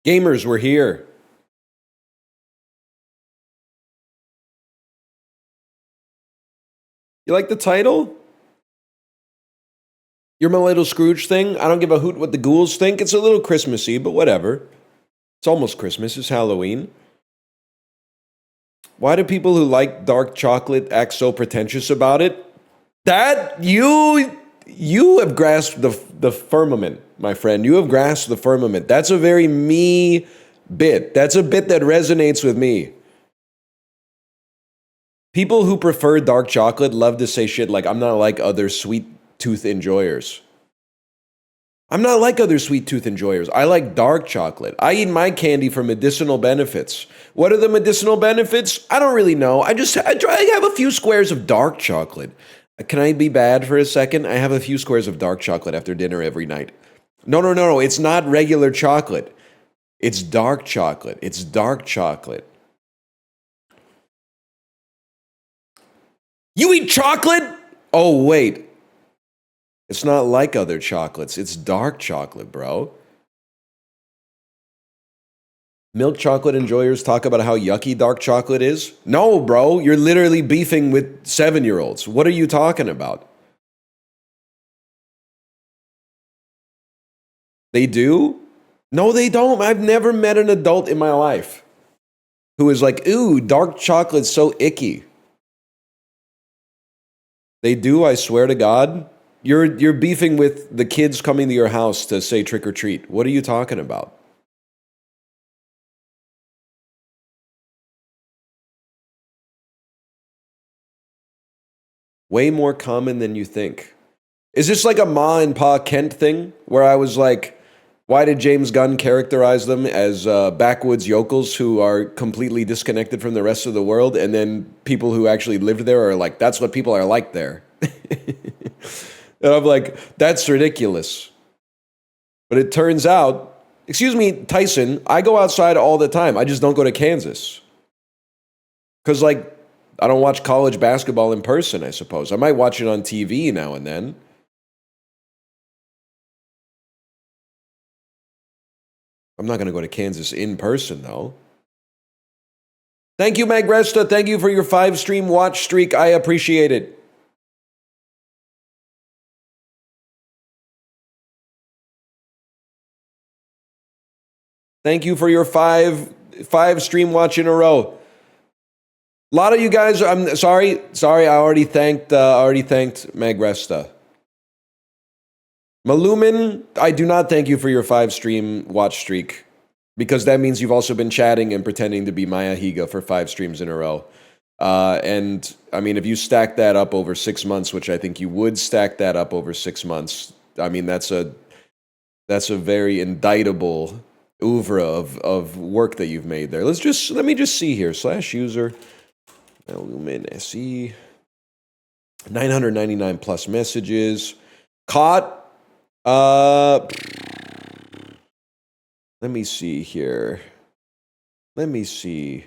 Gamers, we're here. You like the title? You're my little Scrooge thing? I don't give a hoot what the ghouls think. It's a little Christmassy, but whatever. It's almost Christmas. It's Halloween. Why do people who like dark chocolate act so pretentious about it? That you have grasped the firmament, my friend. You have grasped the firmament. That's a very me bit. That's a bit that resonates with me. People who prefer dark chocolate love to say shit like, I'm not like other sweet tooth enjoyers. I'm not like other sweet tooth enjoyers. I like dark chocolate. I eat my candy for medicinal benefits. What are the medicinal benefits? I don't really know. I have a few squares of dark chocolate. Can I be bad for a second? I have a few squares of dark chocolate after dinner every night. No. It's not regular chocolate. It's dark chocolate. It's dark chocolate. You eat chocolate? Oh, wait. It's not like other chocolates. It's dark chocolate, bro. Milk chocolate enjoyers talk about how yucky dark chocolate is. No, bro. You're literally beefing with 7-year-olds. What are you talking about? They do? No, they don't. I've never met an adult in my life who is like, ooh, dark chocolate's so icky. They do, I swear to God. You're beefing with the kids coming to your house to say trick or treat. What are you talking about? Way more common than you think. Is this like a Ma and Pa Kent thing where I was like, why did James Gunn characterize them as backwoods yokels who are completely disconnected from the rest of the world? And then people who actually lived there are like, that's what people are like there. And I'm like, that's ridiculous. But it turns out, excuse me, Tyson, I go outside all the time. I just don't go to Kansas. Because, like, I don't watch college basketball in person, I suppose. I might watch it on TV now and then. I'm not going to go to Kansas in person, though. Thank you, Magresta. Thank you for your 5-stream watch streak. I appreciate it. Thank you for your five stream watch in a row. A lot of you guys, I'm sorry, I already thanked Magresta. Malumin, I do not thank you for your 5-stream watch streak, because that means you've also been chatting and pretending to be Maya Higa for 5 streams in a row. And I mean, if you stack that up over 6 months, which I think you would stack that up over 6 months, I mean, that's a very indictable oeuvre of work that you've made there. Let me just see here. /user Lumen SE 999 plus messages. Caught. Let me see here. Let me see.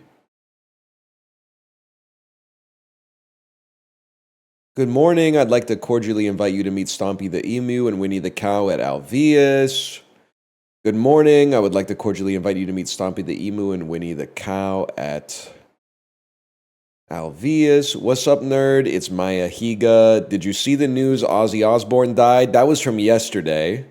Good morning. I'd like to cordially invite you to meet Stompy the Emu and Winnie the Cow at Alvius. Good morning. I would like to cordially invite you to meet Stompy the Emu and Winnie the Cow at Alvius. What's up, nerd? It's Maya Higa. Did you see the news Ozzy Osbourne died? That was from yesterday.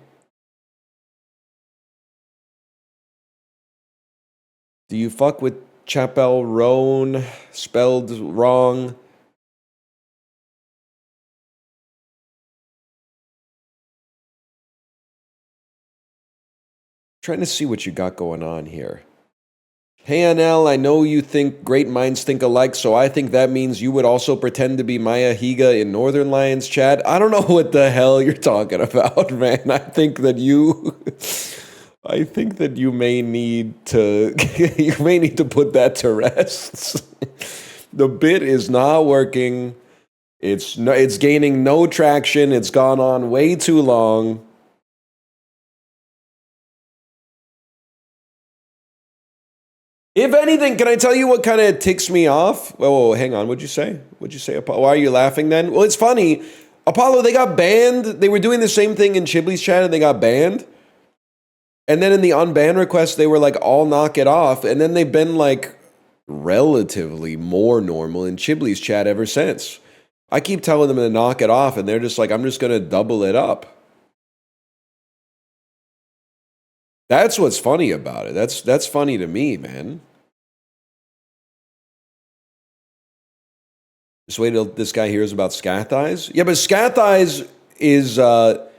Do you fuck with Chapel Roan? Spelled wrong. Trying to see what you got going on here. Hey, NL, I know you think great minds think alike, so I think that means you would also pretend to be Maya Higa in Northern Lions chat. I don't know what the hell you're talking about, man. I think that you may need to put that to rest. The bit is not working. It's gaining no traction. It's gone on way too long. If anything, can I tell you what kind of ticks me off? Whoa, hang on. What'd you say? Apollo? Why are you laughing then? Well, it's funny. Apollo, they got banned. They were doing the same thing in Chibley's chat and they got banned. And then in the unban request, they were like, all knock it off. And then they've been like relatively more normal in Chibley's chat ever since. I keep telling them to knock it off, and they're just like, I'm just going to double it up. That's what's funny about it. That's funny to me, man. Just wait till this guy hears about Scath Eyes. Yeah, but Scath Eyes is a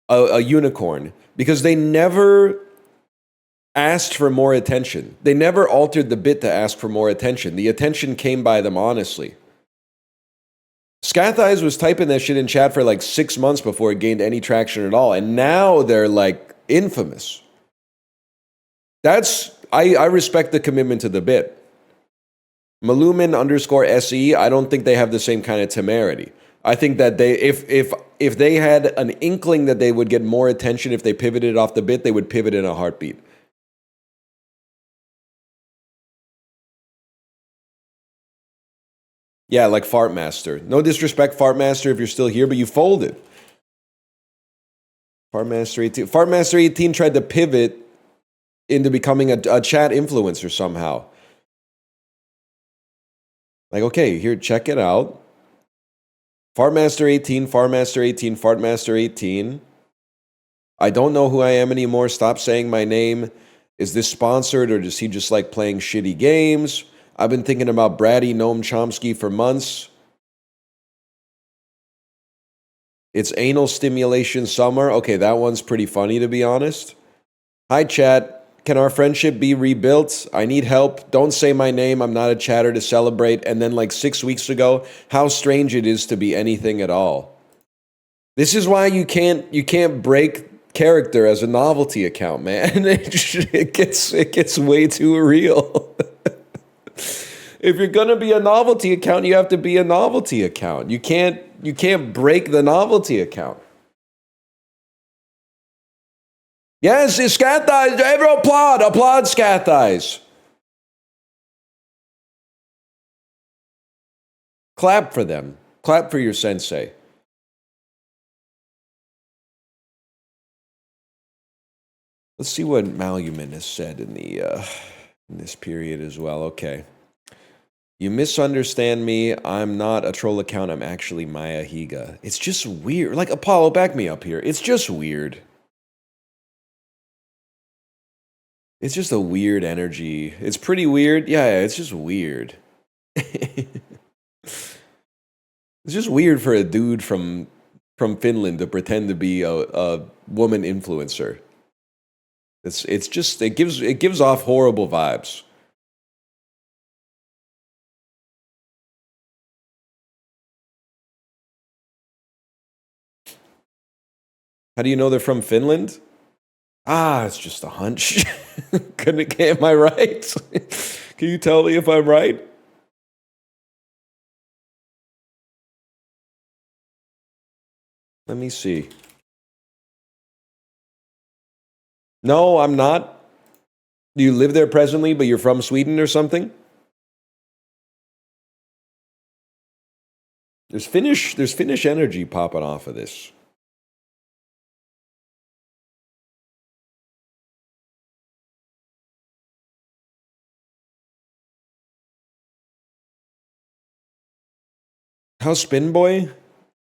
unicorn because they never asked for more attention. They never altered the bit to ask for more attention. The attention came by them honestly. Scath Eyes was typing that shit in chat for like 6 months before it gained any traction at all, and now they're like infamous. I respect the commitment to the bit. Malumin_SE, I don't think they have the same kind of temerity. I think that they, if they had an inkling that they would get more attention if they pivoted off the bit, they would pivot in a heartbeat. Yeah, like Fartmaster. No disrespect, Fartmaster, if you're still here, but you folded. Fartmaster 18. Fartmaster 18 tried to pivot into becoming a chat influencer somehow. Like, okay, here, check it out. Fartmaster 18, Fartmaster 18, Fartmaster 18. I don't know who I am anymore. Stop saying my name. Is this sponsored, or does he just like playing shitty games? I've been thinking about Bratty Noam Chomsky for months. It's anal stimulation summer. Okay, that one's pretty funny, to be honest. Hi, chat. Can our friendship be rebuilt? I need help. Don't say my name. I'm not a chatter to celebrate. And then like 6 weeks ago, how strange it is to be anything at all. This is why you can't break character as a novelty account, man. It gets way too real. If you're gonna be a novelty account, you have to be a novelty account. You can't break the novelty account. Yes, it's Scath Eyes. Everyone applaud Scath Eyes. Clap for them. Clap for your sensei. Let's see what Malumin has said in this period as well. Okay. You misunderstand me. I'm not a troll account. I'm actually Maya Higa. It's just weird. Like, Apollo, back me up here. It's just weird. It's just a weird energy. It's pretty weird. Yeah, it's just weird. It's just weird for a dude from Finland to pretend to be a woman influencer. It gives off horrible vibes. How do you know they're from Finland? It's just a hunch. Am I right? Can you tell me if I'm right? Let me see. No, I'm not. Do you live there presently, but you're from Sweden or something? There's Finnish energy popping off of this. How's Spin Boy?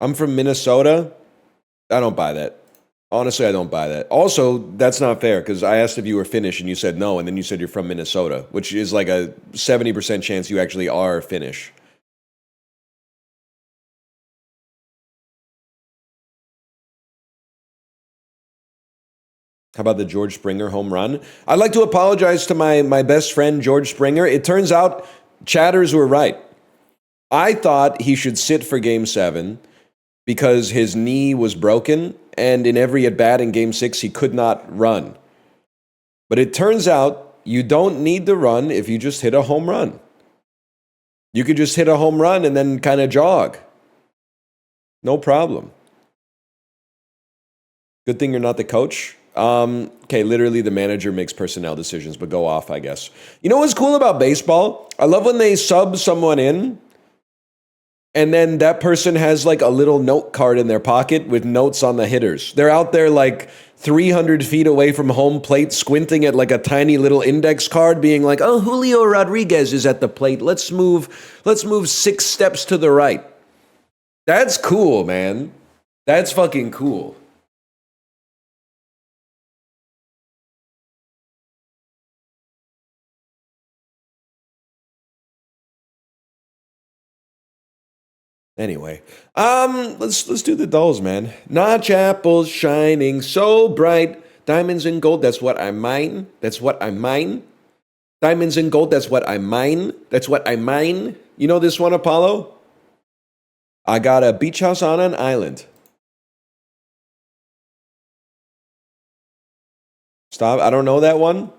I'm from Minnesota. I don't buy that. Honestly, I don't buy that. Also, that's not fair because I asked if you were Finnish and you said no, and then you said you're from Minnesota, which is like a 70% chance you actually are Finnish. How about the George Springer home run? I'd like to apologize to my best friend, George Springer. It turns out chatters were right. I thought he should sit for Game 7 because his knee was broken, and in every at-bat in Game 6, he could not run. But it turns out you don't need to run if you just hit a home run. You could just hit a home run and then kind of jog. No problem. Good thing you're not the coach. Okay, literally the manager makes personnel decisions, but go off, I guess. You know what's cool about baseball? I love when they sub someone in, and then that person has like a little note card in their pocket with notes on the hitters. They're out there like 300 feet away from home plate, squinting at like a tiny little index card, being like, "Oh, Julio Rodriguez is at the plate. Let's move 6 steps to the right." That's cool, man. That's fucking cool. Anyway, let's do the dolls, man. Notch apples shining so bright, diamonds and gold. That's what I mine. That's what I mine. Diamonds and gold. That's what I mine. That's what I mine. You know this one, Apollo? I got a beach house on an island. Stop. I don't know that one.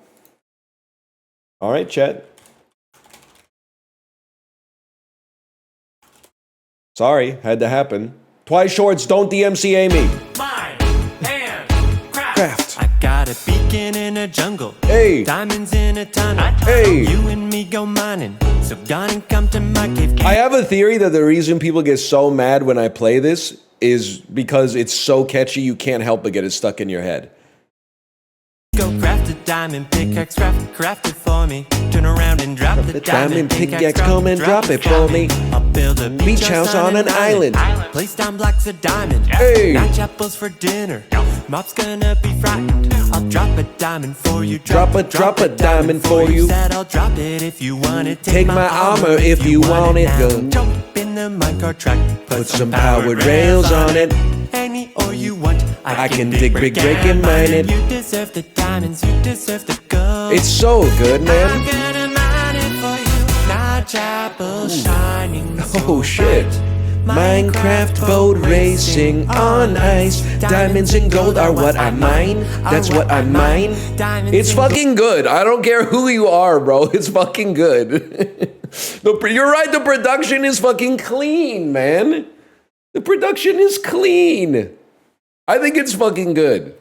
All right, Chet. Sorry, had to happen. Twice shorts, don't DMCA me. Mine, hand, craft. I got a beacon in a jungle. Hey. Diamonds in a tunnel. Hey. You and me go mining. So gone and come to my cave. I have a theory that the reason people get so mad when I play this is because it's so catchy you can't help but get it stuck in your head. Go craft a diamond pickaxe, craft it for me. Turn around and drop the diamond pickaxe, come and drop it for me. I'll build a beach house on an island. Place down blocks of diamond. Hey. Notch apples for dinner. Mob's gonna be frightened. I'll drop a diamond for you. Drop a diamond for you. Said I'll drop it if you want it. Take my armor if you want it. Go. Jump in the minecart track. Put some powered rails on it. Any ore you want. I can dig, break, and mine it. You deserve the diamonds, you deserve the gold. It's so good, I'm man. gonna mine it for you. Notch apples shining so Oh shit. bright. Minecraft boat racing on ice. Diamonds and gold are what I mine. That's what I mine. It's fucking good. I don't care who you are, bro. It's fucking good. You're right, the production is fucking clean, man. The production is clean. I think it's fucking good.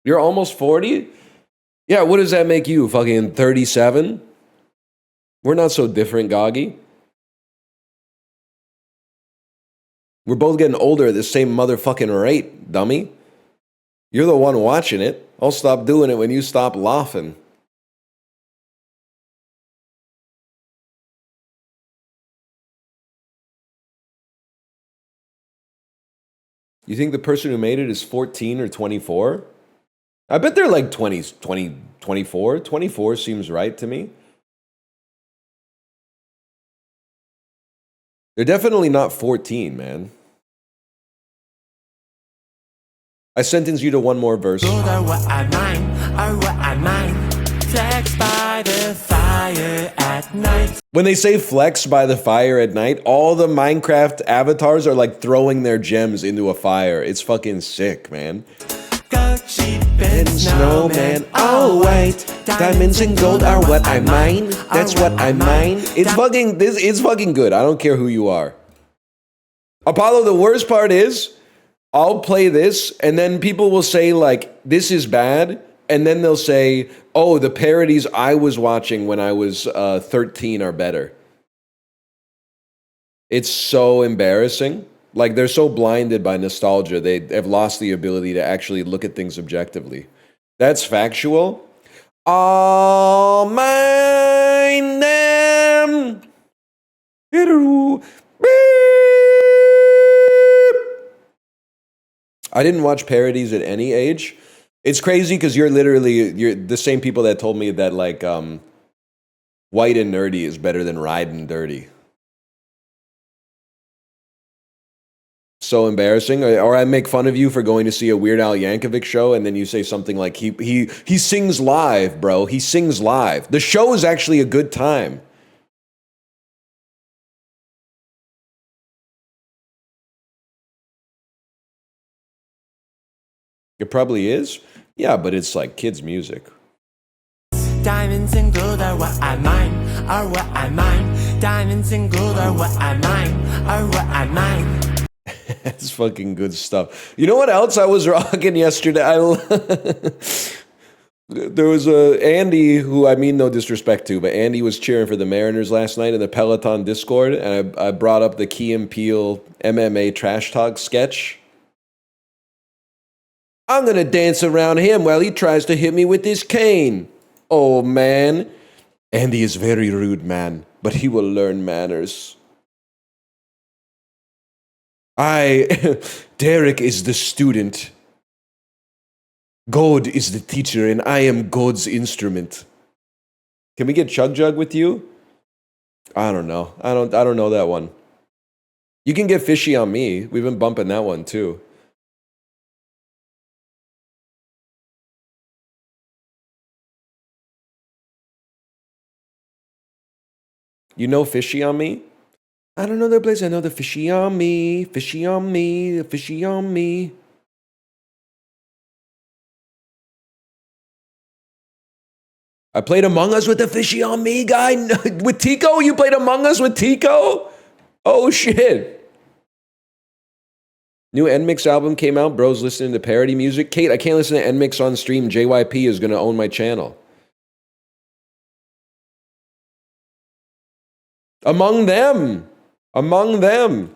You're almost 40? Yeah, what does that make you? Fucking 37? We're not so different, Goggy. We're both getting older at the same motherfucking rate, dummy. You're the one watching it. I'll stop doing it when you stop laughing. You think the person who made it is 14 or 24? I bet they're like 20s, 24. 24 seems right to me. They're definitely not 14, man. I sentence you to one more verse. Gold are what I mine, are what I mine. Flex by the fire at night. When they say flex by the fire at night, all the Minecraft avatars are like throwing their gems into a fire. It's fucking sick, man. Goat, sheep, and Snowman, all white. Diamonds and gold are what I mine. That's what I mine. It's fucking good. I don't care who you are. Apollo, the worst part is, I'll play this, and then people will say, like, this is bad, and then they'll say, oh, the parodies I was watching when I was 13 are better. It's so embarrassing. Like, they're so blinded by nostalgia, they have lost the ability to actually look at things objectively. That's factual. All mine them. I didn't watch parodies at any age. It's crazy because you're the same people that told me that like White and Nerdy is better than Riding Dirty. So embarrassing. Or I make fun of you for going to see a Weird Al Yankovic show and then you say something like he sings live, bro. He sings live. The show is actually a good time. It probably is. Yeah, but it's like kids' music. Diamonds and gold are what I mine, are what I mine. Diamonds and gold are what I mine, are what I mine. That's fucking good stuff. You know what else I was rocking yesterday? There was a Andy who I mean no disrespect to, but Andy was cheering for the Mariners last night in the Peloton Discord, and I brought up the Key and Peele MMA trash talk sketch. I'm gonna dance around him while he tries to hit me with his cane. Oh man, Andy is very rude, man, but he will learn manners. Derek is the student. God is the teacher, and I am God's instrument. Can we get Chug Jug with you? I don't know. I don't know that one. You can get Fishy on me. We've been bumping that one too. You know Fishy on me? I don't know their place. I know the Fishy on me, Fishy on me, the Fishy on me. I played Among Us with the Fishy on me guy. With Tico? You played Among Us with Tico? Oh shit. New NMIX album came out. Bro's listening to parody music. Kate, I can't listen to NMIX on stream. JYP is going to own my channel. Among them. Among them.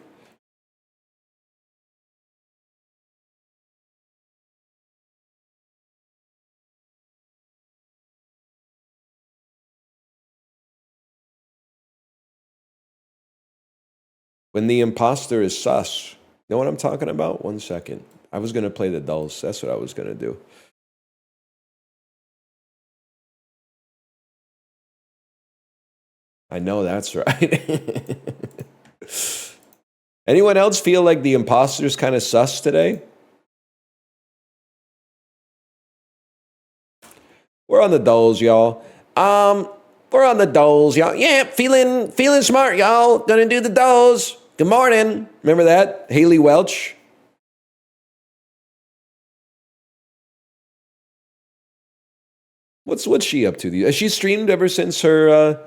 When the imposter is sus. Know what I'm talking about? 1 second. I was going to play the dulls. That's what I was going to do. I know that's right. Anyone else feel like the imposter's kind of sus today? We're on the dulls, y'all. We're on the dulls, y'all. Yeah, feeling smart, y'all. Gonna do the dulls. Good morning. Remember that? Haley Welch. What's she up to? Has she streamed ever since her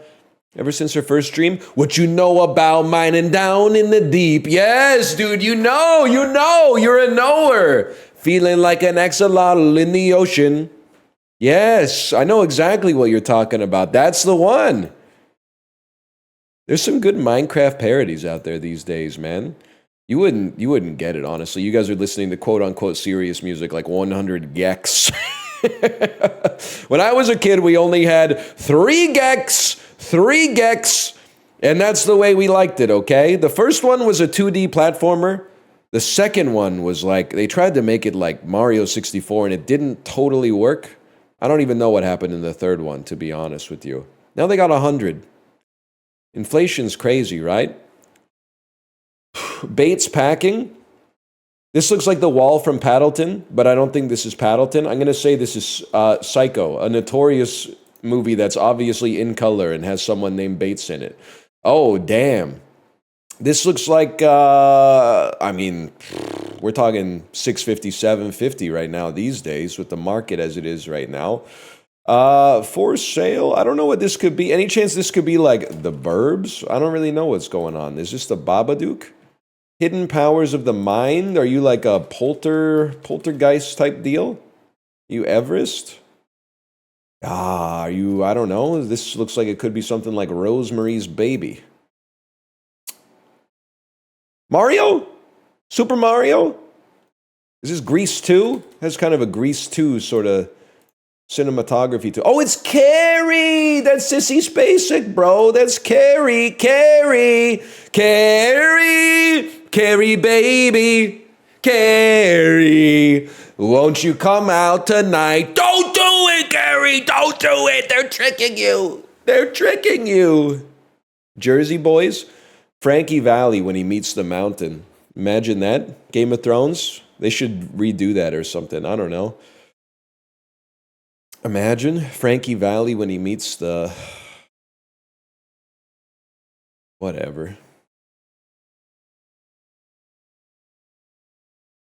first stream? What you know about mining down in the deep? Yes, dude, you know, you're a knower. Feeling like an axolotl in the ocean. Yes, I know exactly what you're talking about. That's the one. There's some good Minecraft parodies out there these days, man. You wouldn't get it, honestly. You guys are listening to quote-unquote serious music like 100 gex. When I was a kid, we only had 3 gex, and that's the way we liked it, okay? The first one was a 2D platformer. The second one was like, they tried to make it like Mario 64, and it didn't totally work. I don't even know what happened in the third one, to be honest with you. Now they got 100. Inflation's crazy, right? Bates packing. This looks like the wall from Paddleton, but I don't think this is Paddleton. I'm going to say this is Psycho, a notorious movie that's obviously in color and has someone named Bates in it. Oh, damn. This looks like, I mean, we're talking $650, $750 right now these days with the market as it is right now. For sale. I don't know what this could be. Any chance this could be like The Burbs? I don't really know what's going on. Is this the Babadook? Hidden Powers of the Mind? Are you like a poltergeist type deal? You Everest? Are you, I don't know. This looks like it could be something like Rosemary's Baby. Mario? Super Mario? Is this Grease 2? Has kind of a Grease 2 sort of cinematography to. Oh, it's Carrie! That's Sissy Spacek, bro. That's Carrie baby. Carrie, won't you come out tonight? Don't do it, Carrie! Don't do it! They're tricking you! Jersey Boys? Frankie Valli when he meets the mountain. Imagine that. Game of Thrones? They should redo that or something. I don't know. Imagine Frankie Valli when he meets the... Whatever.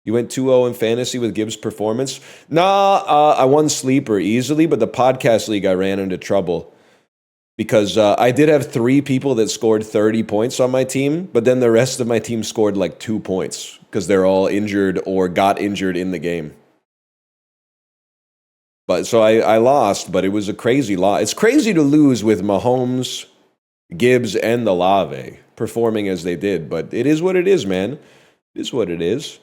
You went 2-0 in fantasy with Gibbs' performance? Nah, I won Sleeper easily, but the podcast league I ran into trouble. Because I did have 3 people that scored 30 points on my team, but then the rest of my team scored like 2 points because they're all injured or got injured in the game. But so I lost, but it was a crazy loss. It's crazy to lose with Mahomes, Gibbs, and the Olave performing as they did, but it is what it is, man. It is what it is.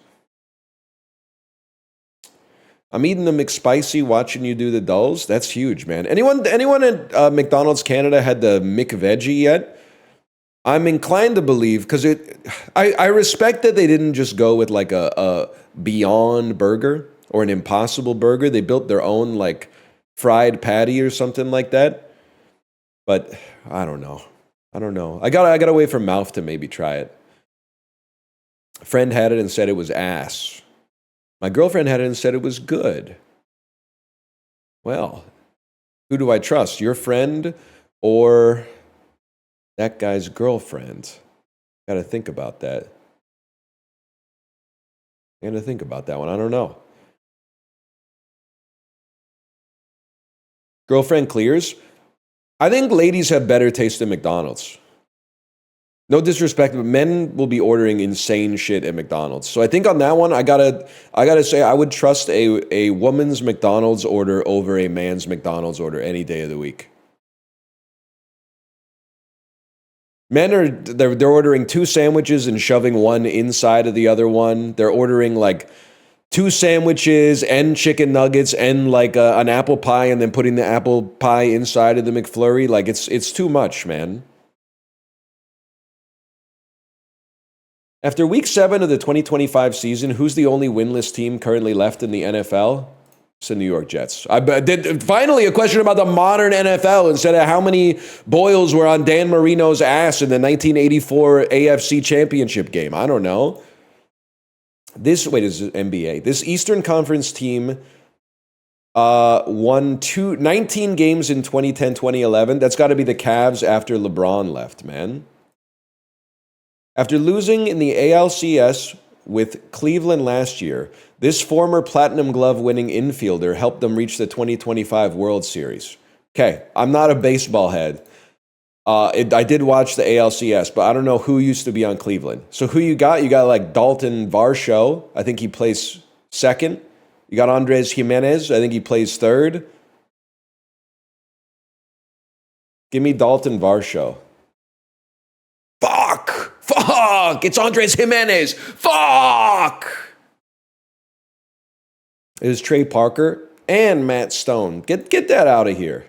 I'm eating the McSpicy, watching you do the dulls. That's huge, man. Anyone at McDonald's Canada had the McVeggie yet? I'm inclined to believe, because I respect that they didn't just go with like a Beyond Burger or an Impossible Burger. They built their own like fried patty or something like that. But I don't know. I gotta wait for mouth to maybe try it. A friend had it and said it was ass. My girlfriend had it and said it was good. Well, who do I trust? Your friend or that guy's girlfriend? Gotta think about that. Gotta think about that one. I don't know. Girlfriend clears. I think ladies have better taste than McDonald's. No disrespect, but men will be ordering insane shit at McDonald's. So I think on that one, I gotta say I would trust a woman's McDonald's order over a man's McDonald's order any day of the week. Men they're ordering 2 sandwiches and shoving one inside of the other one. They're ordering like 2 sandwiches and chicken nuggets and like an apple pie and then putting the apple pie inside of the McFlurry. Like it's too much, man. After week 7 of the 2025 season, who's the only winless team currently left in the NFL? It's the New York Jets. I did finally a question about the modern NFL instead of how many boils were on Dan Marino's ass in the 1984 AFC Championship game. I don't know. This is NBA. This Eastern Conference team won 19 games in 2010-2011. That's got to be the Cavs after LeBron left, man. After losing in the ALCS with Cleveland last year, this former Platinum Glove winning infielder helped them reach the 2025 World Series. Okay, I'm not a baseball head. I did watch the ALCS, but I don't know who used to be on Cleveland. So who you got? You got like Dalton Varsho. I think he plays second. You got Andres Jimenez. I think he plays third. Give me Dalton Varsho. Fuck! It's Andres Jimenez. Fuck! It was Trey Parker and Matt Stone. Get that out of here.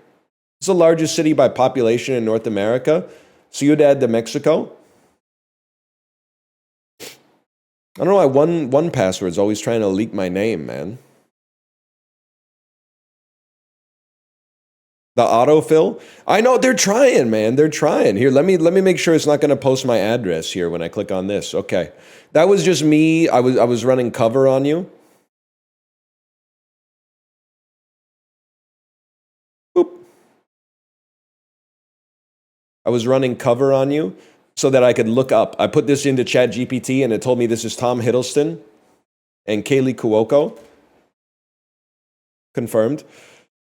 It's the largest city by population in North America. Ciudad de Mexico. I don't know why one password's always trying to leak my name, man. The autofill? I know they're trying, man. They're trying. Here, let me make sure it's not going to post my address here when I click on this. Okay. That was just me. I was running cover on you. Boop. I was running cover on you so that I could look up. I put this into ChatGPT and it told me this is Tom Hiddleston and Kaylee Cuoco. Confirmed.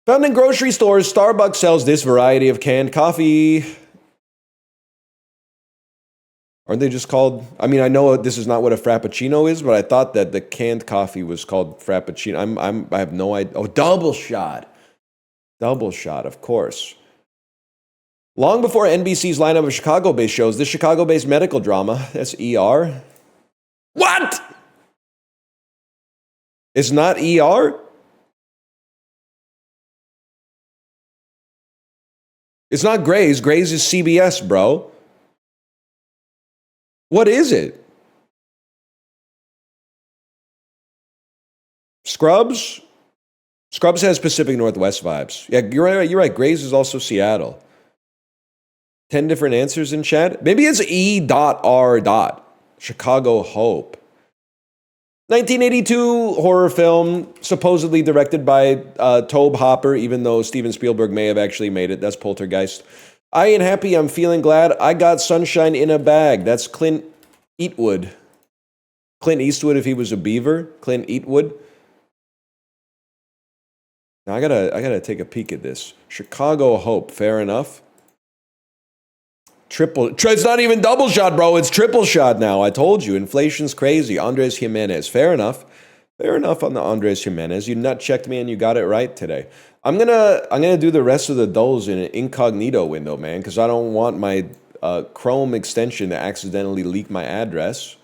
Found in grocery stores, Starbucks sells this variety of canned coffee. Aren't they just called? I mean, I know this is not what a Frappuccino is, but I thought that the canned coffee was called Frappuccino. I have no idea. Oh, double shot. Double shot, of course. Long before NBC's lineup of Chicago-based shows, this Chicago-based medical drama, that's ER. What? It's not ER? It's not Grey's. Grey's is CBS, bro. What is it? Scrubs? Scrubs has Pacific Northwest vibes. Yeah, you're right. You're right. Grey's is also Seattle. 10 different answers in chat. Maybe it's E.R. Chicago Hope. 1982 horror film, supposedly directed by Tobe Hopper, even though Steven Spielberg may have actually made it. That's Poltergeist. I ain't happy, I'm feeling glad. I got sunshine in a bag. That's Clint Eastwood. Clint Eastwood if he was a beaver. Clint Eastwood. Now I gotta take a peek at this. Chicago Hope, fair enough. It's not even double shot, bro. It's triple shot now. I told you. Inflation's crazy. Andres Jimenez. Fair enough. Fair enough on the Andres Jimenez. You nut checked me and you got it right today. I'm gonna do the rest of the dulls in an incognito window, man, because I don't want my Chrome extension to accidentally leak my address.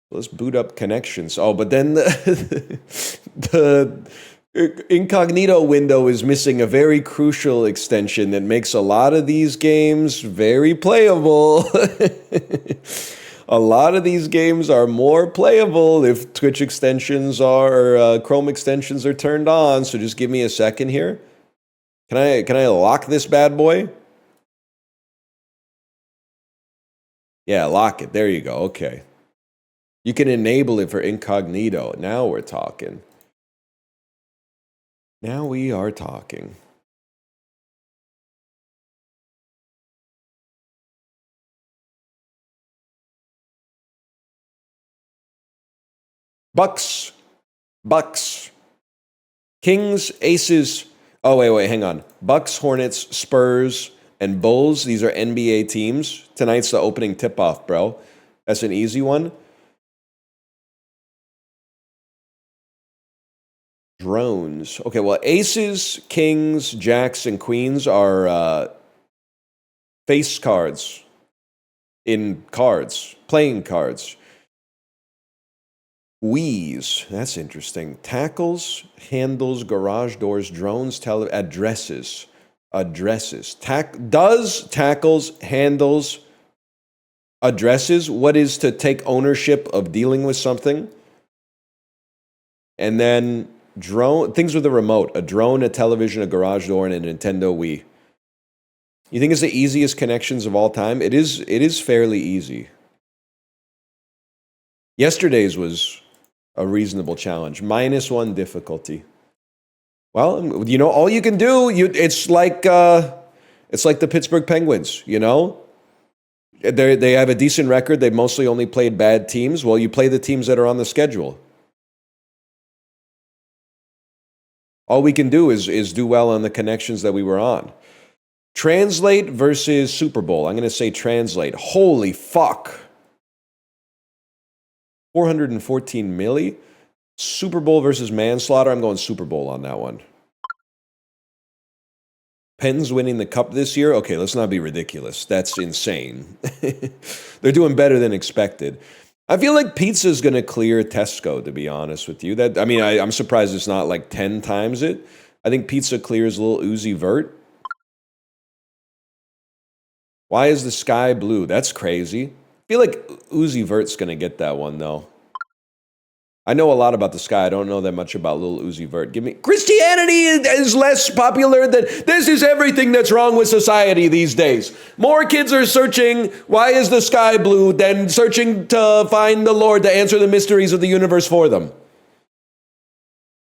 Let's boot up connections. Oh, but then the incognito window is missing a very crucial extension that makes a lot of these games very playable. A lot of these games are more playable if Twitch extensions are, Chrome extensions are turned on. So just give me a second here. Can I lock this bad boy? Yeah, lock it. There you go. Okay. You can enable it for incognito. Now we're talking. Now we are talking. Bucks. Kings, Aces. Oh, wait, hang on. Bucks, Hornets, Spurs, and Bulls. These are NBA teams. Tonight's the opening tip-off, bro. That's an easy one. Drones. Okay, well, Aces, Kings, Jacks, and Queens are face cards in cards, playing cards. Wheeze, that's interesting. Tackles, handles, garage doors, drones, addresses. Does, tackles, handles, addresses. What is to take ownership of dealing with something? And then drone, things with a remote. A drone, a television, a garage door, and a Nintendo Wii. You think it's the easiest connections of all time? It is fairly easy. Yesterday's was a reasonable challenge. -1 difficulty. Well, you know, all you can do, it's like the Pittsburgh Penguins, you know? They have a decent record. They've mostly only played bad teams. Well, you play the teams that are on the schedule. All we can do is do well on the connections that we were on. Translate versus Super Bowl. I'm going to say translate. Holy fuck. 414 milli. Super Bowl versus manslaughter. I'm going Super Bowl on that one. Pens winning the cup this year? Okay, let's not be ridiculous. That's insane. They're doing better than expected. I feel like pizza's going to clear Tesco, to be honest with you. I'm surprised it's not like 10 times it. I think pizza clears Lil Uzi Vert. Why is the sky blue? That's crazy. I feel like Uzi Vert's going to get that one, though. I know a lot about the sky. I don't know that much about Lil Uzi Vert. Christianity is less popular than... This is everything that's wrong with society these days. More kids are searching, why is the sky blue, than searching to find the Lord to answer the mysteries of the universe for them.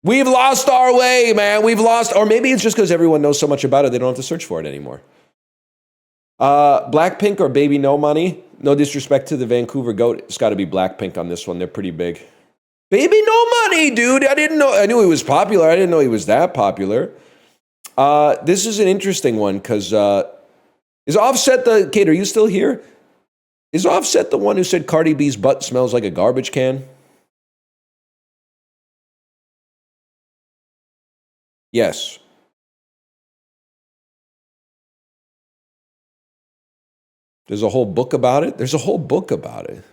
We've lost our way, man. We've lost... Or maybe it's just because everyone knows so much about it, they don't have to search for it anymore. Blackpink or Baby No Money? No disrespect to the Vancouver Goat. It's got to be Blackpink on this one. They're pretty big. Baby No Money, dude. I didn't know. I knew he was popular. I didn't know he was that popular. This is an interesting one because is Offset the... Kate, are you still here? Is Offset the one who said Cardi B's butt smells like a garbage can? Yes. There's a whole book about it? There's a whole book about it.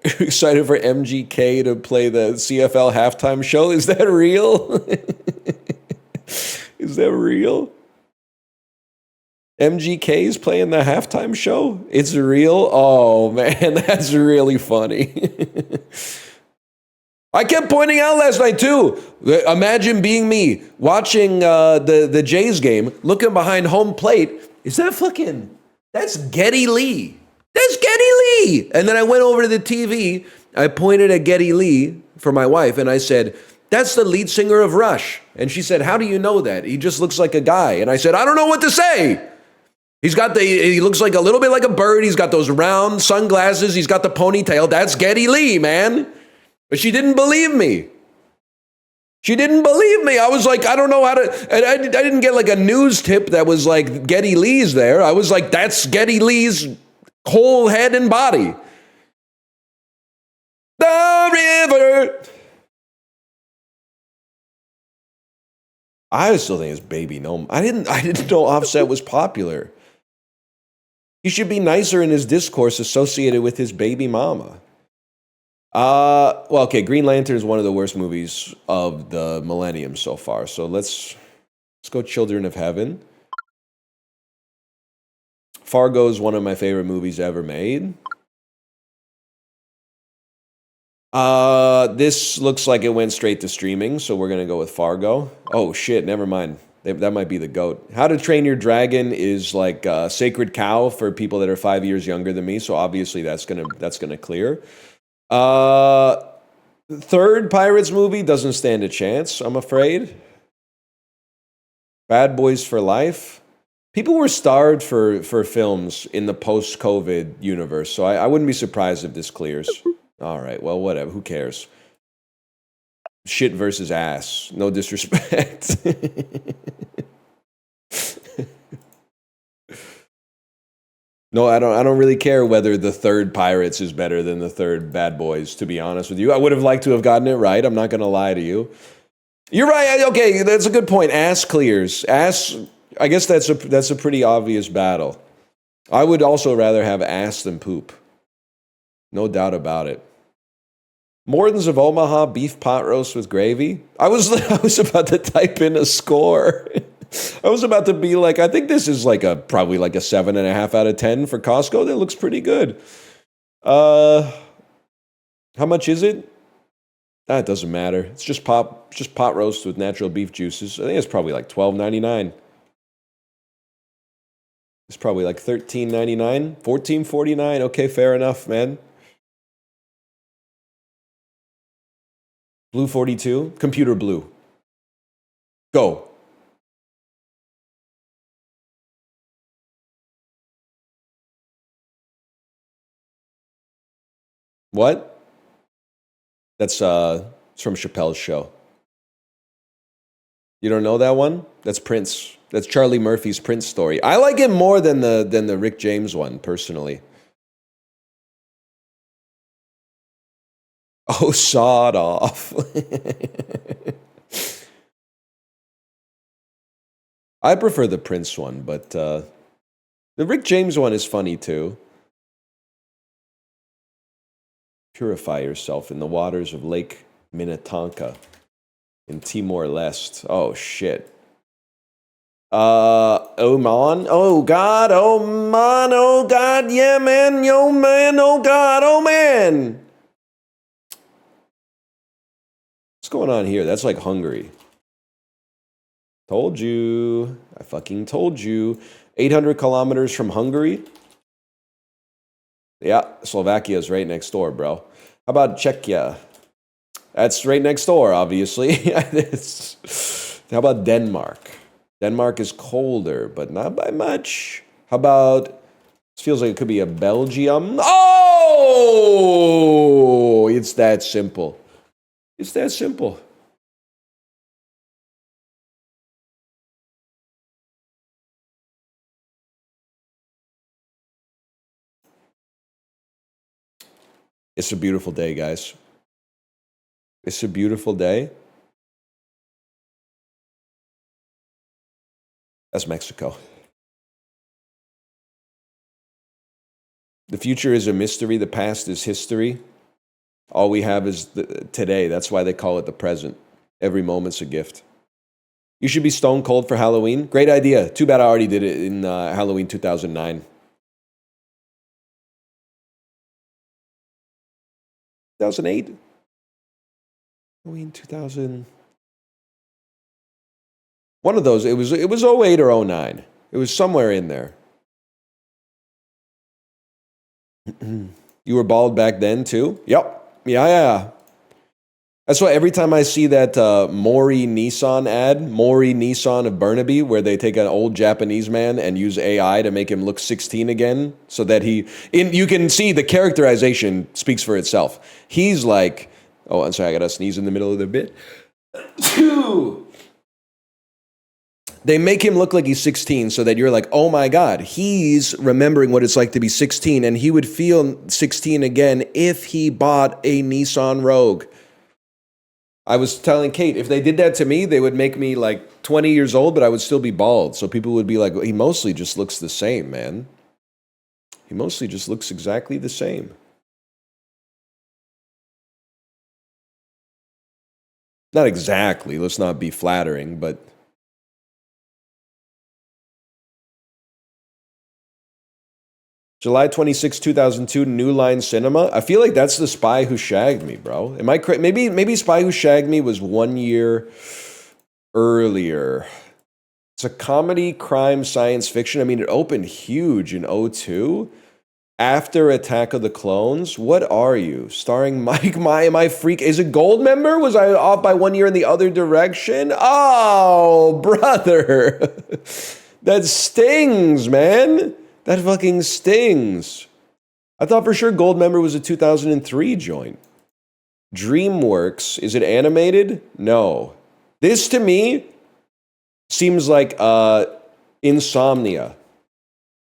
Are you excited for MGK to play the CFL halftime show? Is that real? Is that real? MGK is playing the halftime show? It's real? Oh, man, that's really funny. I kept pointing out last night, too. Imagine being me, watching the Jays game, looking behind home plate. Is that fucking... That's Geddy Lee. That's Geddy Lee. And then I went over to the TV. I pointed at Geddy Lee for my wife, and I said, that's the lead singer of Rush. And she said, how do you know that? He just looks like a guy. And I said, I don't know what to say. He looks like a little bit like a bird. He's got those round sunglasses. He's got the ponytail. That's Geddy Lee, man. But she didn't believe me. She didn't believe me. I was like, I don't know how to... And I didn't get like a news tip that was like Geddy Lee's there. I was like, that's Geddy Lee's whole head and body. The river I still think it's Baby No. I didn't know Offset was popular. He should be nicer in his discourse associated with his baby mama. Well, okay, Green Lantern is one of the worst movies of the millennium so far. So let's go Children of Heaven. Fargo is one of my favorite movies ever made. This looks like it went straight to streaming, so we're gonna go with Fargo. Oh shit, never mind. That might be the GOAT. How to Train Your Dragon is like a sacred cow for people that are 5 years younger than me, so obviously that's gonna clear. Third Pirates movie doesn't stand a chance, I'm afraid. Bad Boys for Life. People were starved for films in the post-COVID universe, so I wouldn't be surprised if this clears. All right, well, whatever. Who cares? Shit versus ass. No disrespect. No, I don't really care whether the third Pirates is better than the third Bad Boys, to be honest with you. I would have liked to have gotten it right. I'm not going to lie to you. You're right. Okay, that's a good point. Ass clears. Ass, I guess that's a pretty obvious battle. I would also rather have ass than poop. No doubt about it. Morton's of Omaha beef pot roast with gravy. I was about to type in a score. I was about to be like, I think this is like probably like a 7.5 out of 10 for Costco. That looks pretty good. How much is it? That doesn't matter. It's just pot roast with natural beef juices. I think it's probably like $12.99. It's probably like $13.99, $14.49. Okay, fair enough, man. Blue 42, computer blue. Go. What? That's it's from Chappelle's show. You don't know that one? That's Prince. That's Charlie Murphy's Prince story. I like it more than the Rick James one, personally. Oh, sawed off. I prefer the Prince one, but the Rick James one is funny too. Purify yourself in the waters of Lake Minnetonka in Timor-Leste. Oh, shit. Oman? Oh, God. Oman. Oh, God. Yeah, man. Yo, man. Oh, God. Oh, man. What's going on here? That's like Hungary. Told you. I fucking told you. 800 kilometers from Hungary. Yeah, Slovakia's right next door, bro. How about Czechia? That's right next door, obviously. How about Denmark? Denmark is colder, but not by much. How about, this feels like it could be a Belgium. Oh! It's that simple. It's that simple. It's a beautiful day, guys. It's a beautiful day. That's Mexico. The future is a mystery. The past is history. All we have is today. That's why they call it the present. Every moment's a gift. You should be stone cold for Halloween. Great idea. Too bad I already did it in Halloween 2009. 2008? Halloween 2000. One of those. It was 08 or 09. It was somewhere in there. You were bald back then too? Yep. Yeah. That's why every time I see that Mori Nissan ad, Mori Nissan of Burnaby, where they take an old Japanese man and use AI to make him look 16 again, so that you can see the characterization speaks for itself. He's like, oh, I'm sorry, I gotta sneeze in the middle of the bit. They make him look like he's 16 so that you're like, oh my God, he's remembering what it's like to be 16, and he would feel 16 again if he bought a Nissan Rogue. I was telling Kate, if they did that to me, they would make me like 20 years old, but I would still be bald. So people would be like, he mostly just looks the same, man. He mostly just looks exactly the same. Not exactly, let's not be flattering, but... July 26, 2002, New Line Cinema. I feel like that's The Spy Who Shagged Me, bro. Am I crazy? Maybe Spy Who Shagged Me was 1 year earlier. It's a comedy, crime, science fiction. I mean, it opened huge in 2002. After Attack of the Clones. What are you? Starring Mike Am I freak? Is it Goldmember? Was I off by 1 year in the other direction? Oh, brother. That stings, man. That fucking stings. I thought for sure Goldmember was a 2003 joint. DreamWorks, is it animated? No. This to me seems like Insomnia.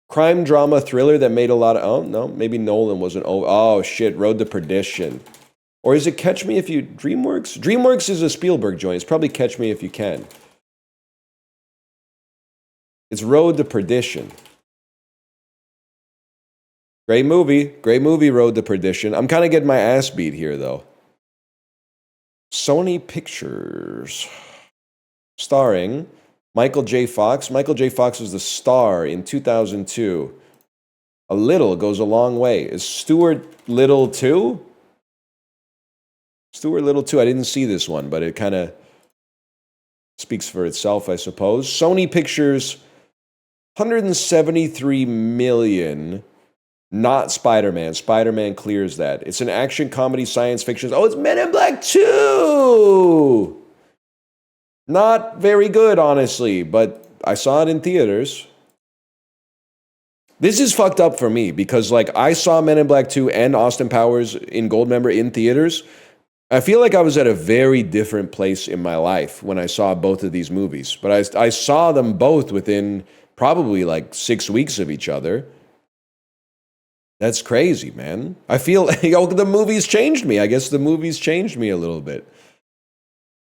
Crime drama thriller that made a lot of... Oh, no, maybe Nolan wasn't... Oh, shit, Road to Perdition. Or is it Catch Me If You... DreamWorks? DreamWorks is a Spielberg joint. It's probably Catch Me If You Can. It's Road to Perdition. Great movie, Road to Perdition. I'm kind of getting my ass beat here, though. Sony Pictures. Starring Michael J. Fox. Michael J. Fox was the star in 2002. A little goes a long way. Is Stuart Little 2? Stuart Little 2, I didn't see this one, but it kind of speaks for itself, I suppose. Sony Pictures, 173 million. Not Spider-Man. Spider-Man clears that. It's an action comedy science fiction. Oh, it's Men in Black 2! Not very good, honestly, but I saw it in theaters. This is fucked up for me because, like, I saw Men in Black 2 and Austin Powers in Goldmember in theaters. I feel like I was at a very different place in my life when I saw both of these movies. But I saw them both within probably like 6 weeks of each other. That's crazy, man. I feel like the movies changed me. I guess the movies changed me a little bit.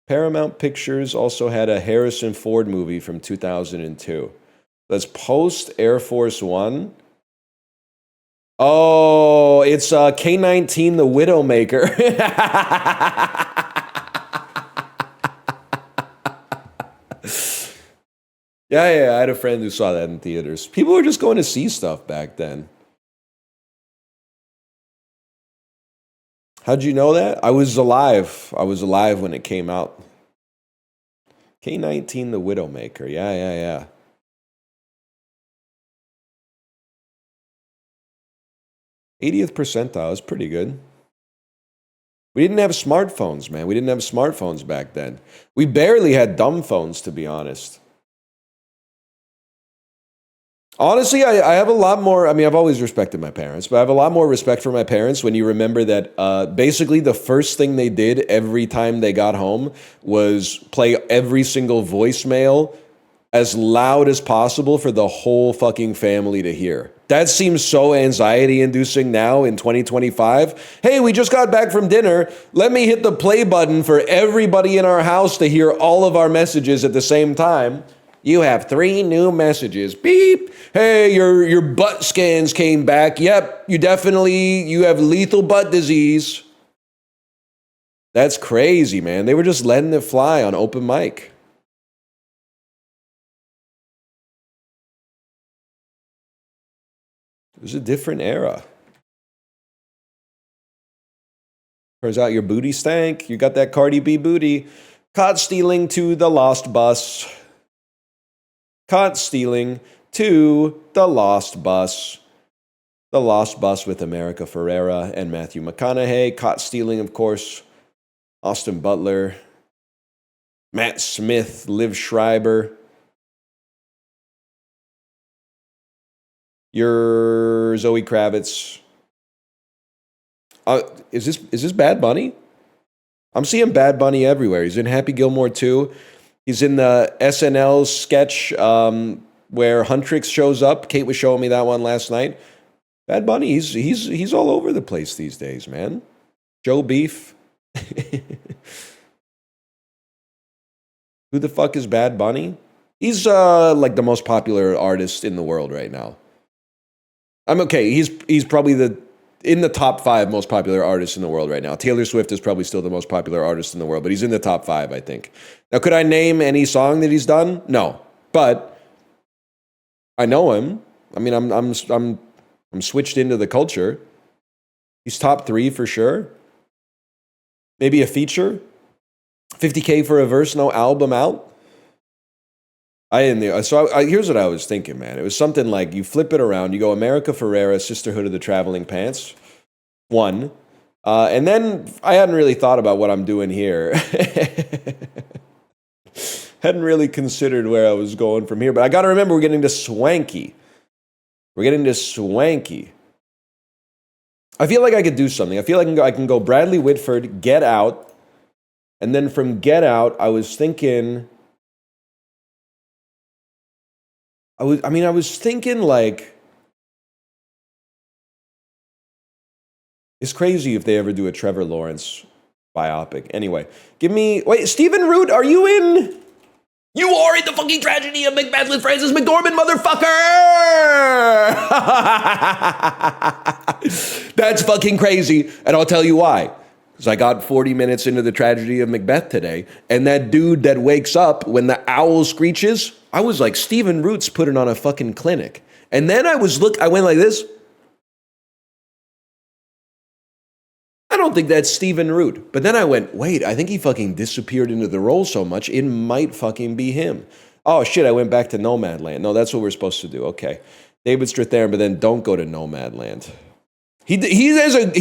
Paramount Pictures also had a Harrison Ford movie from 2002. That's post Air Force One. Oh, it's K-19 The Widowmaker. Yeah, I had a friend who saw that in theaters. People were just going to see stuff back then. How'd you know that? I was alive. I was alive when it came out. K-19 The Widowmaker. Yeah. 80th percentile is pretty good. We didn't have smartphones, man. We didn't have smartphones back then. We barely had dumb phones, to be honest. Honestly, I have a lot more... I mean, I've always respected my parents, but I have a lot more respect for my parents when you remember that basically the first thing they did every time they got home was play every single voicemail as loud as possible for the whole fucking family to hear. That seems so anxiety-inducing now in 2025. Hey, we just got back from dinner. Let me hit the play button for everybody in our house to hear all of our messages at the same time. You have 3 new messages. Beep. Hey, your butt scans came back. Yep, you have lethal butt disease. That's crazy, man. They were just letting it fly on open mic. It was a different era. Turns out your booty stank. You got that Cardi B booty. Caught stealing to the lost bus. Caught stealing to the lost bus. The Lost Bus with America Ferrera and Matthew McConaughey. Caught stealing, of course, Austin Butler, Matt Smith, Liv Schreiber. Your Zoe Kravitz. Is this Bad Bunny? I'm seeing Bad Bunny everywhere. He's in Happy Gilmore 2. He's in the SNL sketch where Huntrix shows up. Kate was showing me that one last night. Bad Bunny, he's all over the place these days, man. Joe Beef. Who the fuck is Bad Bunny? He's like the most popular artist in the world right now. I'm okay. He's probably in the top 5 most popular artists in the world right now. Taylor Swift is probably still the most popular artist in the world, but he's in the top 5, I think. Now, could I name any song that he's done? No, but I know him. I mean, I'm switched into the culture. He's top 3 for sure. Maybe a feature. 50K for a verse, no album out. Here's what I was thinking, man. It was something like you flip it around. You go America Ferrera, Sisterhood of the Traveling Pants, 1. And then I hadn't really thought about what I'm doing here. Hadn't really considered where I was going from here. But I got to remember, we're getting to Swanky. I feel like I could do something. I feel like I can go Bradley Whitford, Get Out. And then from Get Out, I was thinking... I was thinking like, it's crazy if they ever do a Trevor Lawrence biopic. Anyway, wait, Stephen Root, are you in? You are in the fucking tragedy of Macbeth with Frances McDormand, motherfucker! That's fucking crazy, and I'll tell you why. Because I got 40 minutes into the tragedy of Macbeth today, and that dude that wakes up when the owl screeches, I was like, Stephen Root's putting on a fucking clinic. And then I went like this. I don't think that's Stephen Root. But then I went, wait, I think he fucking disappeared into the role so much, it might fucking be him. Oh shit, I went back to Nomadland. No, that's what we're supposed to do. Okay. David Strathairn, but then don't go to Nomadland. He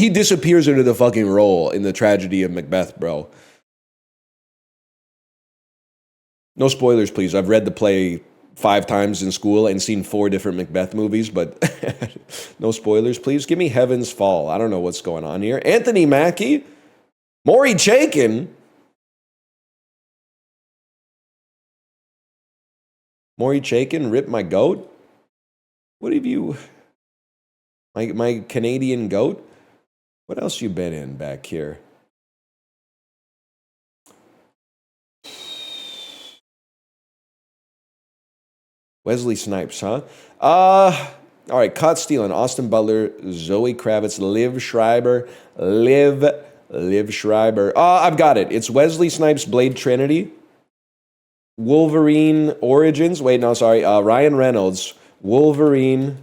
disappears into the fucking role in the tragedy of Macbeth, bro. No spoilers, please. I've read the play 5 times in school and seen 4 different Macbeth movies, but no spoilers, please. Give me Heaven's Fall. I don't know what's going on here. Anthony Mackie, Maury Chaykin. Maury Chaykin, Rip My Goat. What have you... My Canadian goat? What else you been in back here? Wesley Snipes, huh? All right, Caught Stealing, Austin Butler, Zoe Kravitz, Liv Schreiber. I've got it. It's Wesley Snipes, Blade Trinity. Wolverine Origins. Wait, no, sorry. Ryan Reynolds, Wolverine.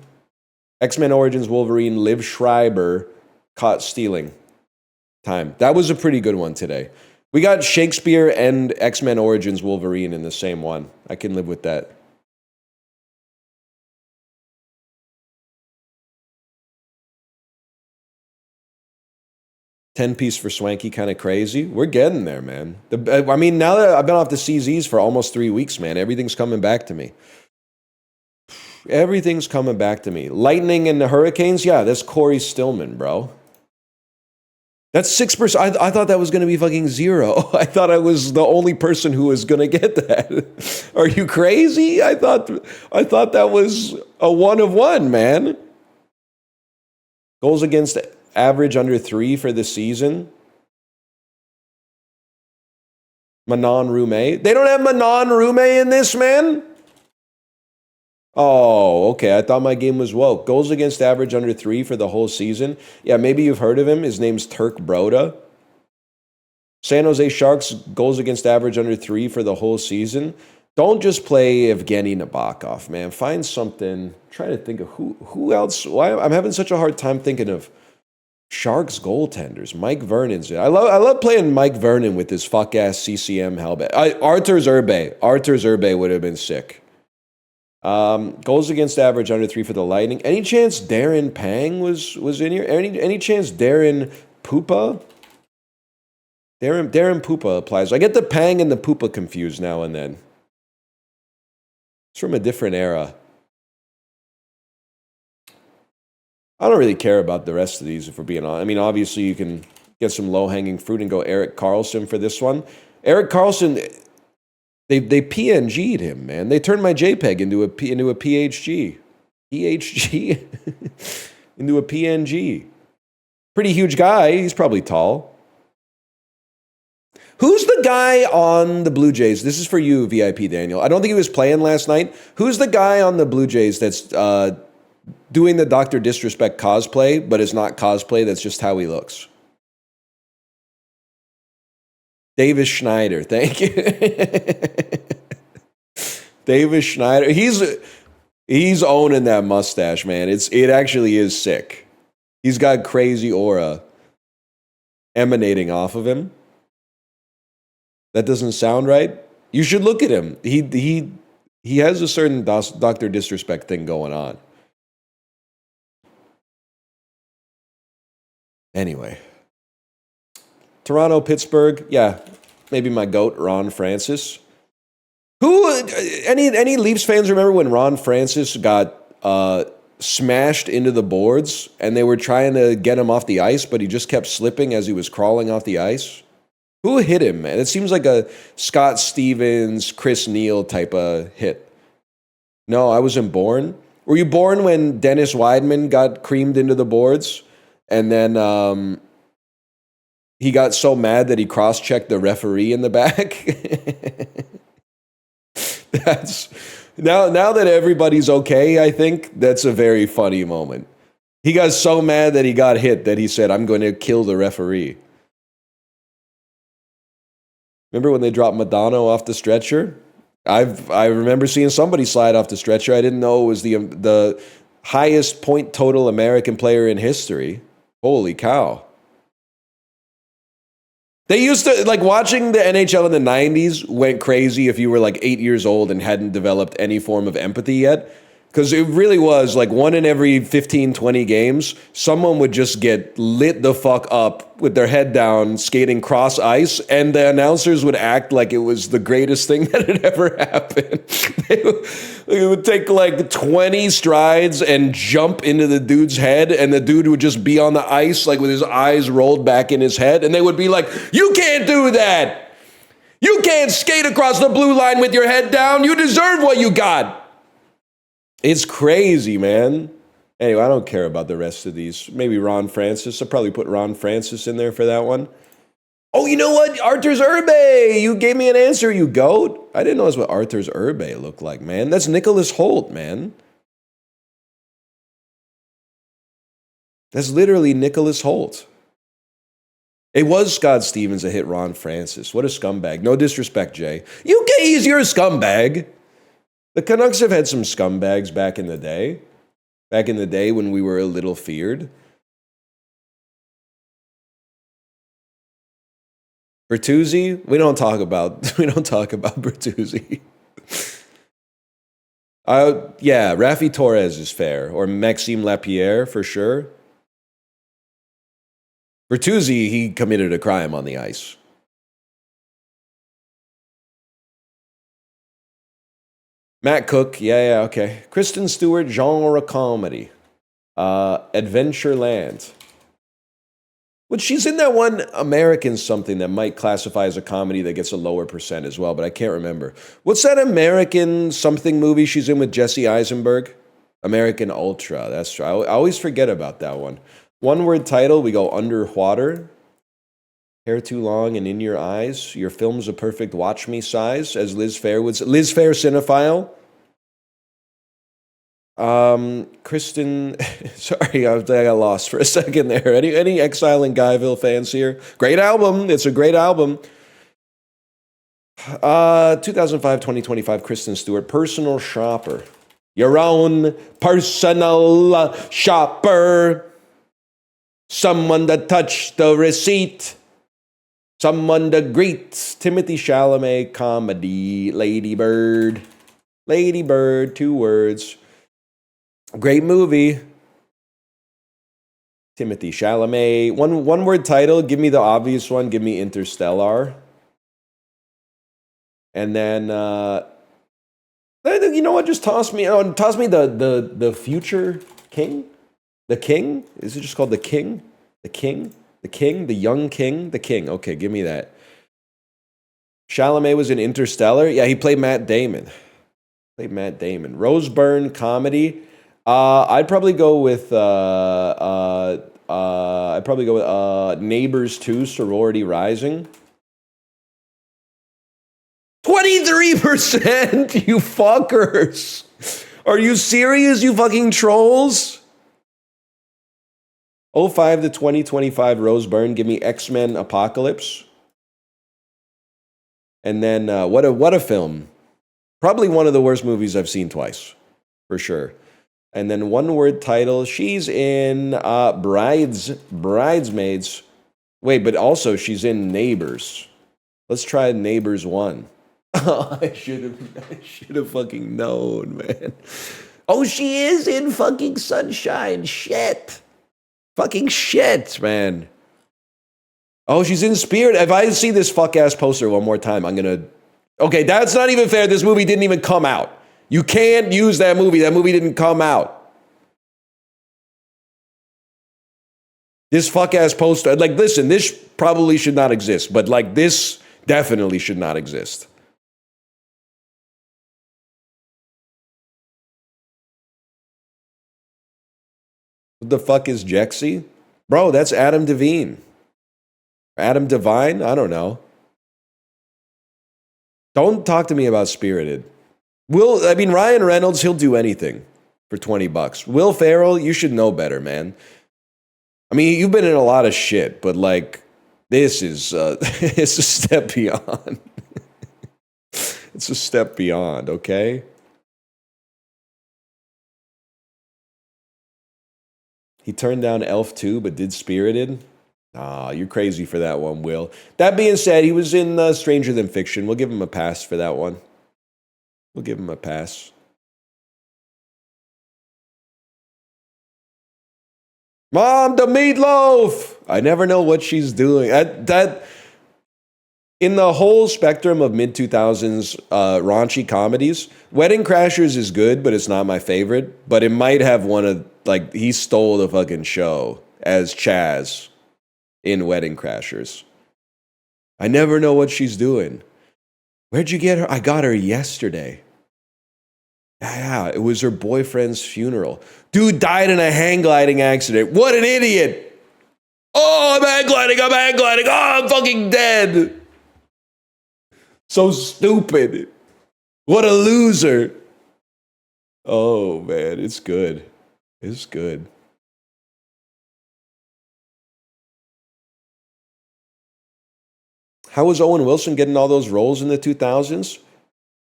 X-Men Origins Wolverine, Liv Schreiber, Caught Stealing. Time. That was a pretty good one today. We got Shakespeare and X-Men Origins Wolverine in the same one. I can live with that. $10 for Swanky, kind of crazy. We're getting there, man. Now that I've been off the CZs for almost 3 weeks, man, everything's coming back to me. Everything's coming back to me. Lightning and the Hurricanes, yeah, that's Corey Stillman, bro. That's 6%. I thought that was going to be fucking 0. I thought I was the only person who was going to get that. Are you crazy? I thought that was a 1 of 1, man. Goals against average under 3 for the season. Manon Roomme. They don't have Manon Roomme in this, man? Oh, okay. I thought my game was woke. Goals against average under 3 for the whole season. Yeah, maybe you've heard of him. His name's Turk Broda. San Jose Sharks, goals against average under 3 for the whole season. Don't just play Evgeny Nabokov, man. Find something. I'm trying to think of who else. Why I'm having such a hard time thinking of Sharks goaltenders. Mike Vernon's it. I love playing Mike Vernon with his fuck ass CCM helmet. Artur Zerbe would have been sick. Goals against average under 3 for the Lightning. Any chance Darren Pang was in here? Any chance Darren Pupa? Darren Pupa applies. I get the Pang and the Pupa confused now and then. It's from a different era. I don't really care about the rest of these, if we're being honest. I mean, obviously you can get some low-hanging fruit and go Erik Karlsson for this one. Erik Karlsson... They PNG'd him, man. They turned my JPEG into a PHG. PHG? Into a PNG. Pretty huge guy. He's probably tall. Who's the guy on the Blue Jays? This is for you, VIP Daniel. I don't think he was playing last night. Who's the guy on the Blue Jays that's doing the Dr. Disrespect cosplay, but it's not cosplay, that's just how he looks? Davis Schneider, thank you. Davis Schneider. He's owning that mustache, man. It actually is sick. He's got crazy aura emanating off of him. That doesn't sound right. You should look at him. He has a certain Dr. Disrespect thing going on. Anyway. Toronto, Pittsburgh. Yeah, maybe my GOAT, Ron Francis. Any Leafs fans remember when Ron Francis got smashed into the boards and they were trying to get him off the ice, but he just kept slipping as he was crawling off the ice? Who hit him, man? It seems like a Scott Stevens, Chris Neal type of hit. No, I wasn't born. Were you born when Dennis Weidman got creamed into the boards and then he got so mad that he cross-checked the referee in the back? That's now that everybody's okay, I think that's a very funny moment. He got so mad that he got hit that he said, "I'm going to kill the referee." Remember when they dropped Madonna off the stretcher? I remember seeing somebody slide off the stretcher. I didn't know it was the highest point total American player in history. Holy cow. They used to, like, watching the NHL in the 90s went crazy if you were like 8 years old and hadn't developed any form of empathy yet. Because it really was like 1 in every 15, 20 games, someone would just get lit the fuck up with their head down, skating cross ice, and the announcers would act like it was the greatest thing that had ever happened. They would take like 20 strides and jump into the dude's head, and the dude would just be on the ice like with his eyes rolled back in his head, and they would be like, "You can't do that! You can't skate across the blue line with your head down! You deserve what you got!" It's crazy, man. Anyway, I don't care about the rest of these. Maybe Ron Francis. I'll probably put Ron Francis in there for that one. Oh, you know what? Arthur's Urbe. You gave me an answer, you goat. I didn't know that's what Arthur's Urbe looked like, man. That's Nicholas Hoult, man. That's literally Nicholas Hoult. It was Scott Stevens that hit Ron Francis. What a scumbag. No disrespect, Jay. UK's, you're a scumbag. The Canucks have had some scumbags back in the day. Back in the day when we were a little feared. Bertuzzi, we don't talk about Bertuzzi. Yeah, Rafi Torres is fair, or Maxime Lapierre for sure. Bertuzzi, he committed a crime on the ice. Matt Cook, yeah, okay. Kristen Stewart, genre comedy. Adventureland. But she's in that one American something that might classify as a comedy that gets a lower percent as well, but I can't remember. What's that American something movie she's in with Jesse Eisenberg? American Ultra, that's true. I always forget about that one. One word title, we go underwater. Hair too long and in your eyes. Your film's a perfect watch me size, as Liz Fair would say. Liz Fair cinephile. Kristen, sorry, I got lost for a second there. Any Exile in Guyville fans here? Great album. It's a great album. 2005-2025, Kristen Stewart, personal shopper. Your own personal shopper. Someone to touch the receipt. Someone to greet. Timothy Chalamet comedy. Lady Bird. Lady Bird, 2 words. Great movie. Timothy Chalamet. One word title. Give me the obvious one. Give me Interstellar. And then you know what? Just toss me the Future King. The King? Is it just called The King? The King? The King? The Young King? The King. Okay, give me that. Chalamet was in Interstellar. Yeah, he played Matt Damon. Rose Byrne comedy. I'd probably go with Neighbors 2, Sorority Rising. 50%, you fuckers. Are you serious, you fucking trolls? '05 to 2025 Rose Byrne, give me X-Men Apocalypse. And then what a film. Probably one of the worst movies I've seen twice, for sure. And then one word title, she's in Bridesmaids. Wait, but also she's in Neighbors. Let's try Neighbors 1. I should have fucking known, man. Oh, she is in fucking Sunshine. Shit. Fucking shit, man. Oh, she's in Spirit. If I see this fuck-ass poster one more time, I'm gonna... Okay, that's not even fair. This movie didn't even come out. You can't use that movie. That movie didn't come out. This fuck-ass poster... Like, listen, this probably should not exist. But, like, this definitely should not exist. What the fuck is Jexy? Bro, that's Adam Devine. Adam Devine? I don't know. Don't talk to me about Spirited. Ryan Reynolds, he'll do anything for $20. Will Ferrell, you should know better, man. I mean, you've been in a lot of shit, but like, this is it's a step beyond. It's a step beyond, okay? He turned down Elf 2, but did Spirited? Ah, you're crazy for that one, Will. That being said, he was in Stranger Than Fiction. We'll give him a pass for that one. We'll give him a pass. Mom, the meatloaf! I never know what she's doing. That in the whole spectrum of mid-2000s raunchy comedies, Wedding Crashers is good, but it's not my favorite. But it might have one of, like, he stole the fucking show as Chaz in Wedding Crashers. I never know what she's doing. Where'd you get her? I got her yesterday. Yeah, it was her boyfriend's funeral. Dude died in a hang gliding accident. What an idiot! Oh, I'm hang gliding. Oh, I'm fucking dead. So stupid. What a loser. Oh, man, it's good. It's good. How was Owen Wilson getting all those roles in the 2000s?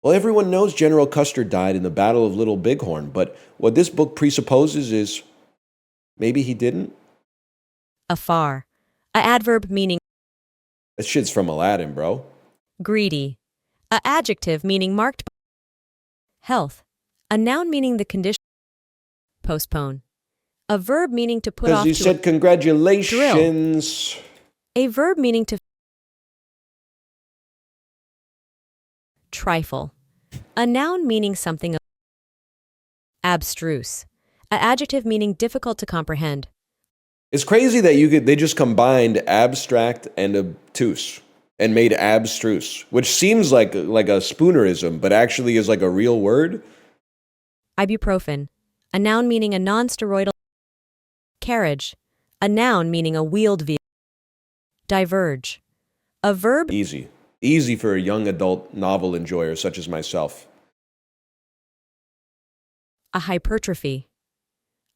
Well, everyone knows General Custer died in the Battle of Little Bighorn, but what this book presupposes is maybe he didn't? Afar. A adverb meaning That shit's from Aladdin, bro. greedy. A adjective meaning marked by health. A noun meaning the condition. Postpone. A verb meaning to put off. Because he said congratulations. A verb meaning to trifle. A noun meaning something abstruse. A adjective meaning difficult to comprehend. It's crazy that they just combined abstract and obtuse and made abstruse, which seems like a spoonerism, but actually is like a real word. Ibuprofen. A noun meaning a non-steroidal carriage. A noun meaning a wheeled vehicle. Diverge. A verb Easy for a young adult novel enjoyer such as myself. a hypertrophy.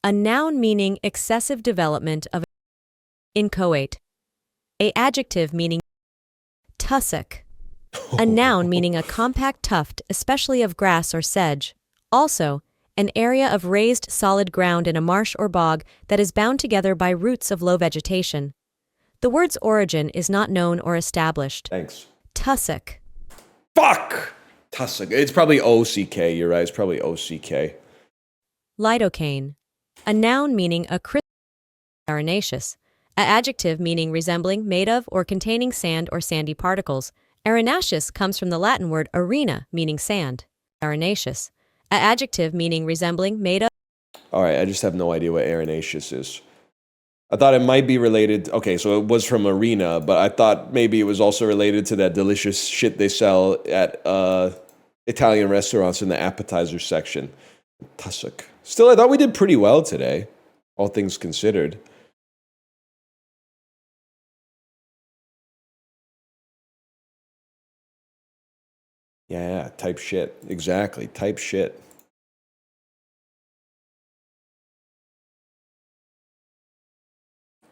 A noun meaning excessive development of inchoate. A adjective meaning tussock. A noun meaning a compact tuft, especially of grass or sedge. Also, an area of raised solid ground in a marsh or bog that is bound together by roots of low vegetation. The word's origin is not known or established. Thanks. Tussock. Fuck! Tussock. It's probably O-C-K. You're right. It's probably O-C-K. Lidocaine. A noun meaning a arenaceous. A adjective meaning resembling, made of, or containing sand or sandy particles. Arenaceous comes from the Latin word arena, meaning sand. Arenaceous. A adjective meaning resembling, made of. All right, I just have no idea what arenaceous is. I thought it might be related. Okay, so it was from arena, but I thought maybe it was also related to that delicious shit they sell at Italian restaurants in the appetizer section. Tussock. Still, I thought we did pretty well today, all things considered. Yeah, type shit. Exactly, type shit.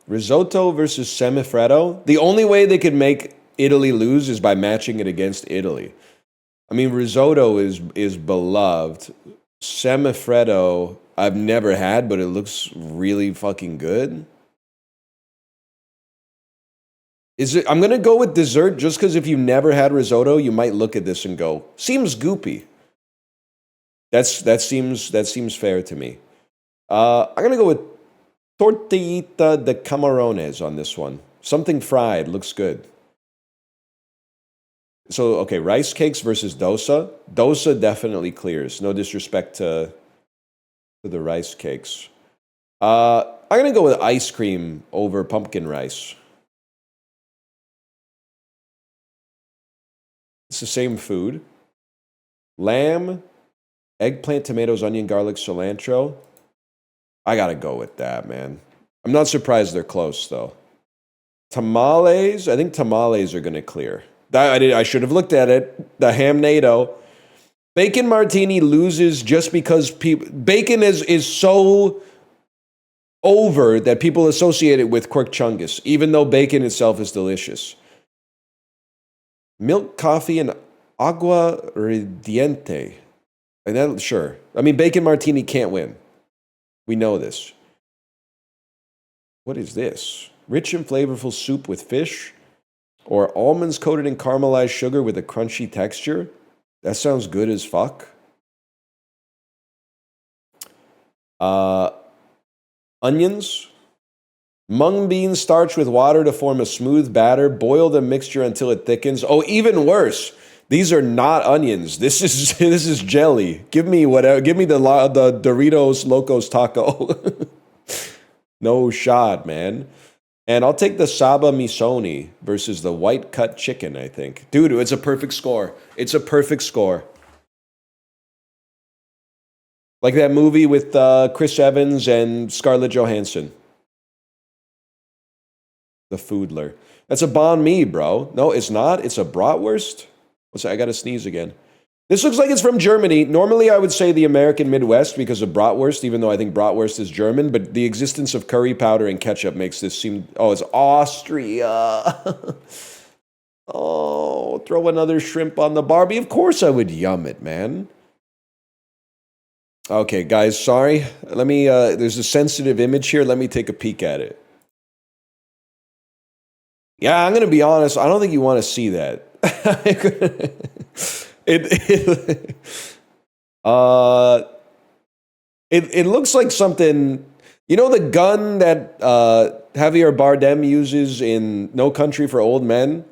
Risotto versus semifreddo. The only way they could make Italy lose is by matching it against Italy. I mean, risotto is beloved. Semifreddo, I've never had, but it looks really fucking good. Is it? I'm gonna go with dessert just because if you never had risotto, you might look at this and go, seems goopy. That seems fair to me. I'm gonna go with tortillita de camarones on this one. Something fried looks good. So okay, rice cakes versus dosa. Dosa definitely clears. No disrespect to the rice cakes. I'm gonna go with ice cream over pumpkin rice. It's the same food. Lamb, eggplant, tomatoes, onion, garlic, cilantro. I gotta go with that, man. I'm not surprised they're close, though. Tamales, I think tamales are gonna clear. I should have looked at it. The ham-nado. Bacon martini loses just because bacon is so over that people associate it with Quirk Chungus, even though bacon itself is delicious. Milk, coffee, and agua ardiente. And that, sure. I mean, bacon martini can't win. We know this. What is this? Rich and flavorful soup with fish? Or almonds coated in caramelized sugar with a crunchy texture? That sounds good as fuck. Onions. Mung bean starch with water to form a smooth batter. Boil the mixture until it thickens. Oh, even worse. These are not onions. This is jelly. Give me whatever. Give me the Doritos Locos Taco. No shot, man. And I'll take the Saba Misoni versus the white cut chicken, I think. Dude, it's a perfect score. It's a perfect score. Like that movie with Chris Evans and Scarlett Johansson. The Foodler. That's a banh mi, bro. No, it's not. It's a bratwurst. I gotta sneeze again. This looks like it's from Germany. Normally, I would say the American Midwest because of bratwurst, even though I think bratwurst is German. But the existence of curry powder and ketchup makes this seem... Oh, it's Austria. Oh, throw another shrimp on the Barbie. Of course I would yum it, man. Okay, guys, sorry. Let me... there's a sensitive image here. Let me take a peek at it. Yeah, I'm going to be honest. I don't think you want to see that. It looks like something. You know the gun that Javier Bardem uses in No Country for Old Men?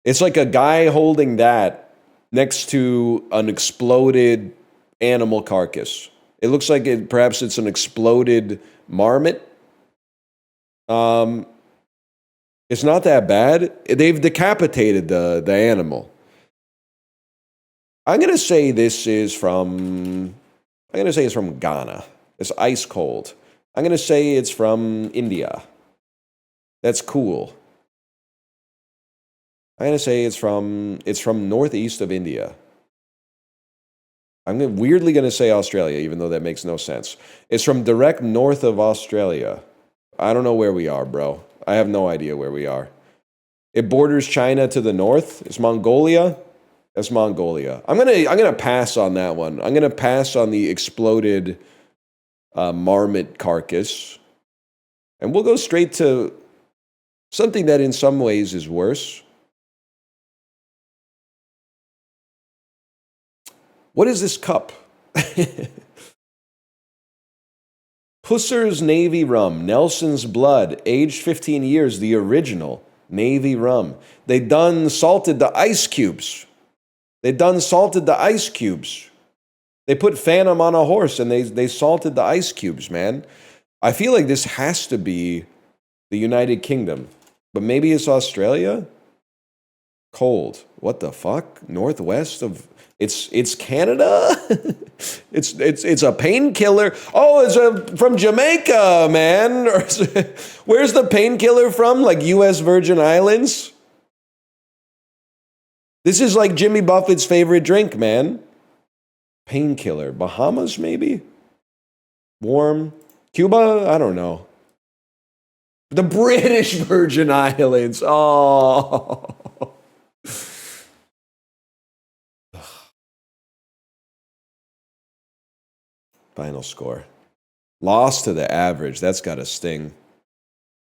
It's like a guy holding that next to an exploded animal carcass. It looks like perhaps it's an exploded marmot. It's not that bad. They've decapitated the animal. I'm gonna say this is from. I'm gonna say it's from Ghana. It's ice cold. I'm gonna say it's from India. That's cool. I'm gonna say it's from northeast of India. I'm weirdly gonna say Australia, even though that makes no sense. It's from direct north of Australia. I don't know where we are, bro. I have no idea where we are. It borders China to the north. It's Mongolia. That's Mongolia. I'm gonna pass on that one. I'm gonna pass on the exploded marmot carcass, and we'll go straight to something that in some ways is worse. What is this cup? Pusser's Navy Rum, Nelson's Blood, aged 15 years, the original Navy Rum. They done salted the ice cubes. They put Phantom on a horse and they salted the ice cubes, man. I feel like this has to be the United Kingdom, but maybe it's Australia? Cold. What the fuck? Northwest of... It's Canada? it's a painkiller. Oh, it's from Jamaica, man. Where's the painkiller from? Like U.S. Virgin Islands? This is like Jimmy Buffett's favorite drink, man. Painkiller. Bahamas, maybe? Warm. Cuba? I don't know. The British Virgin Islands. Oh. Final score. Lost to the average. That's got to sting.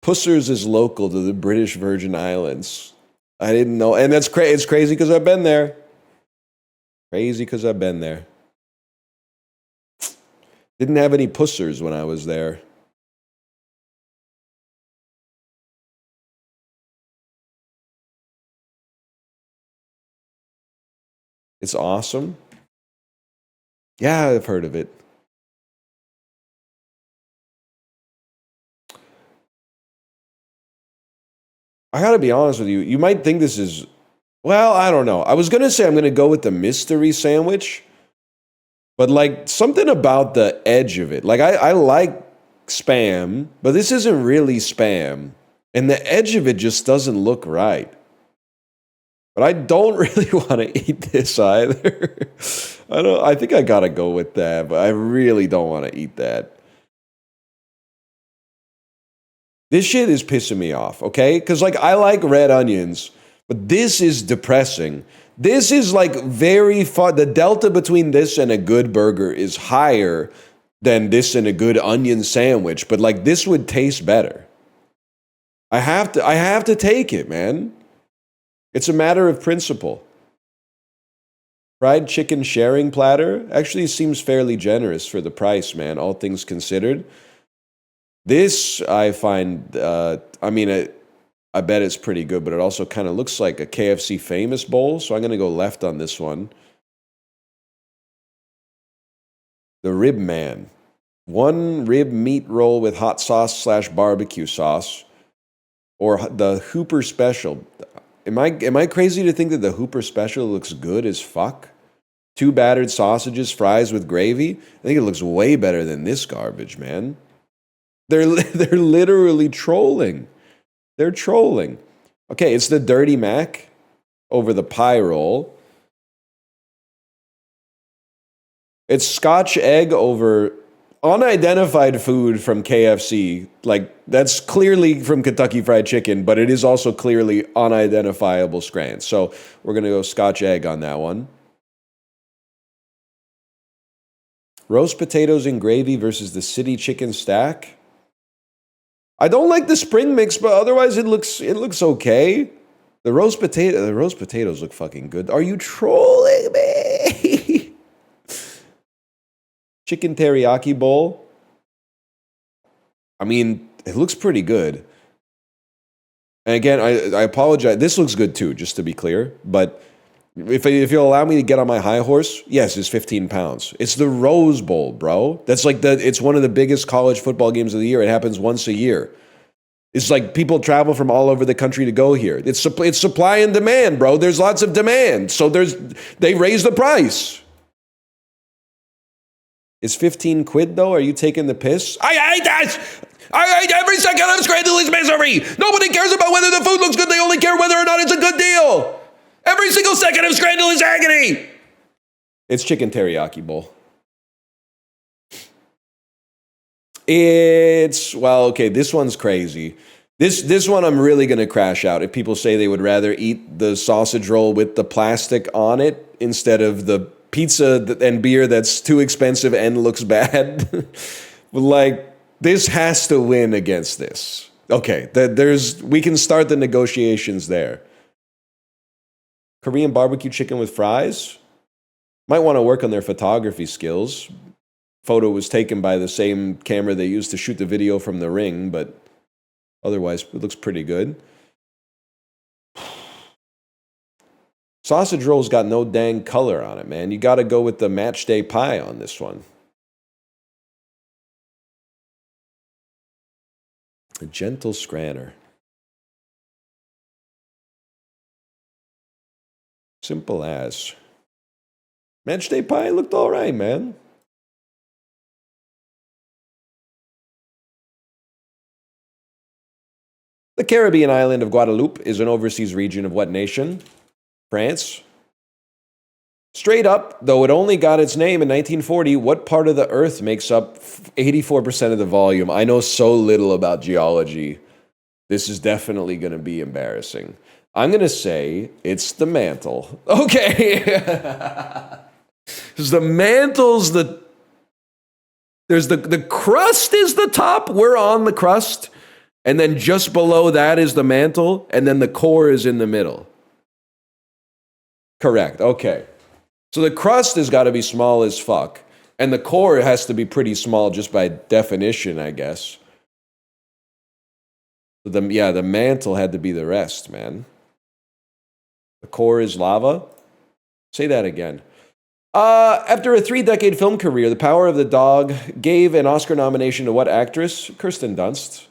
Pussers is local to the British Virgin Islands. I didn't know. And that's it's crazy because I've been there. Crazy because I've been there. Didn't have any pussers when I was there. It's awesome. Yeah, I've heard of it. I gotta be honest with you. You might think this is, well, I don't know. I was gonna say I'm gonna go with the mystery sandwich, but like something about the edge of it. Like I like Spam, but this isn't really Spam, and the edge of it just doesn't look right. But I don't really want to eat this either. I think I gotta go with that, but I really don't want to eat that. This shit is pissing me off, okay? Because, like, I like red onions, but this is depressing. This is, like, very far. The delta between this and a good burger is higher than this and a good onion sandwich, but, like, this would taste better. I have to take it, man. It's a matter of principle. Fried chicken sharing platter actually seems fairly generous for the price, man, all things considered. This, I find, I bet it's pretty good, but it also kind of looks like a KFC Famous bowl, so I'm going to go left on this one. The Rib Man. One rib meat roll with hot sauce / barbecue sauce, or the Hooper Special. Am I crazy to think that the Hooper Special looks good as fuck? 2 battered sausages, fries with gravy? I think it looks way better than this garbage, man. They're literally trolling. They're trolling. Okay, it's the Dirty Mac over the pie roll. It's Scotch egg over unidentified food from KFC. Like, that's clearly from Kentucky Fried Chicken, but it is also clearly unidentifiable strands. So we're going to go Scotch egg on that one. Roast potatoes and gravy versus the City Chicken Stack. I don't like the spring mix, but otherwise it looks okay. The roast potatoes look fucking good. Are you trolling me? Chicken teriyaki bowl. I mean, it looks pretty good. And again, I apologize. This looks good too, just to be clear. But if you'll allow me to get on my high horse, yes, it's 15 pounds. It's the Rose Bowl, bro. That's like it's one of the biggest college football games of the year. It happens once a year. It's like people travel from all over the country to go here. It's supply and demand, bro. There's lots of demand. So they raise the price. Is 15 quid though? Are you taking the piss? I hate that! I hate every second of Scrandle is misery! Nobody cares about whether the food looks good. They only care whether or not it's a good deal. Every single second of Scrandle is agony! It's chicken teriyaki bowl. Okay, this one's crazy. This one I'm really going to crash out if people say they would rather eat the sausage roll with the plastic on it instead of the pizza and beer that's too expensive and looks bad. Like, this has to win against this. Okay, we can start the negotiations there. Korean barbecue chicken with fries. Might want to work on their photography skills. Photo was taken by the same camera they used to shoot the video from the ring, but otherwise it looks pretty good. Sausage roll's got no dang color on it, man. You got to go with the match day pie on this one. A gentle scranner. Simple as. Match day pie looked all right, man. The Caribbean island of Guadeloupe is an overseas region of what nation? France. Straight up, though it only got its name in 1940, what part of the Earth makes up 84% of the volume? I know so little about geology. This is definitely going to be embarrassing. I'm going to say it's the mantle. Okay. Because the mantle's there's the crust is the top. We're on the crust. And then just below that is the mantle. And then the core is in the middle. Correct. Okay. So the crust has got to be small as fuck. And the core has to be pretty small just by definition, I guess. The mantle had to be the rest, man. The core is lava? Say that again. After a 3-decade film career, The Power of the Dog gave an Oscar nomination to what actress? Kirsten Dunst.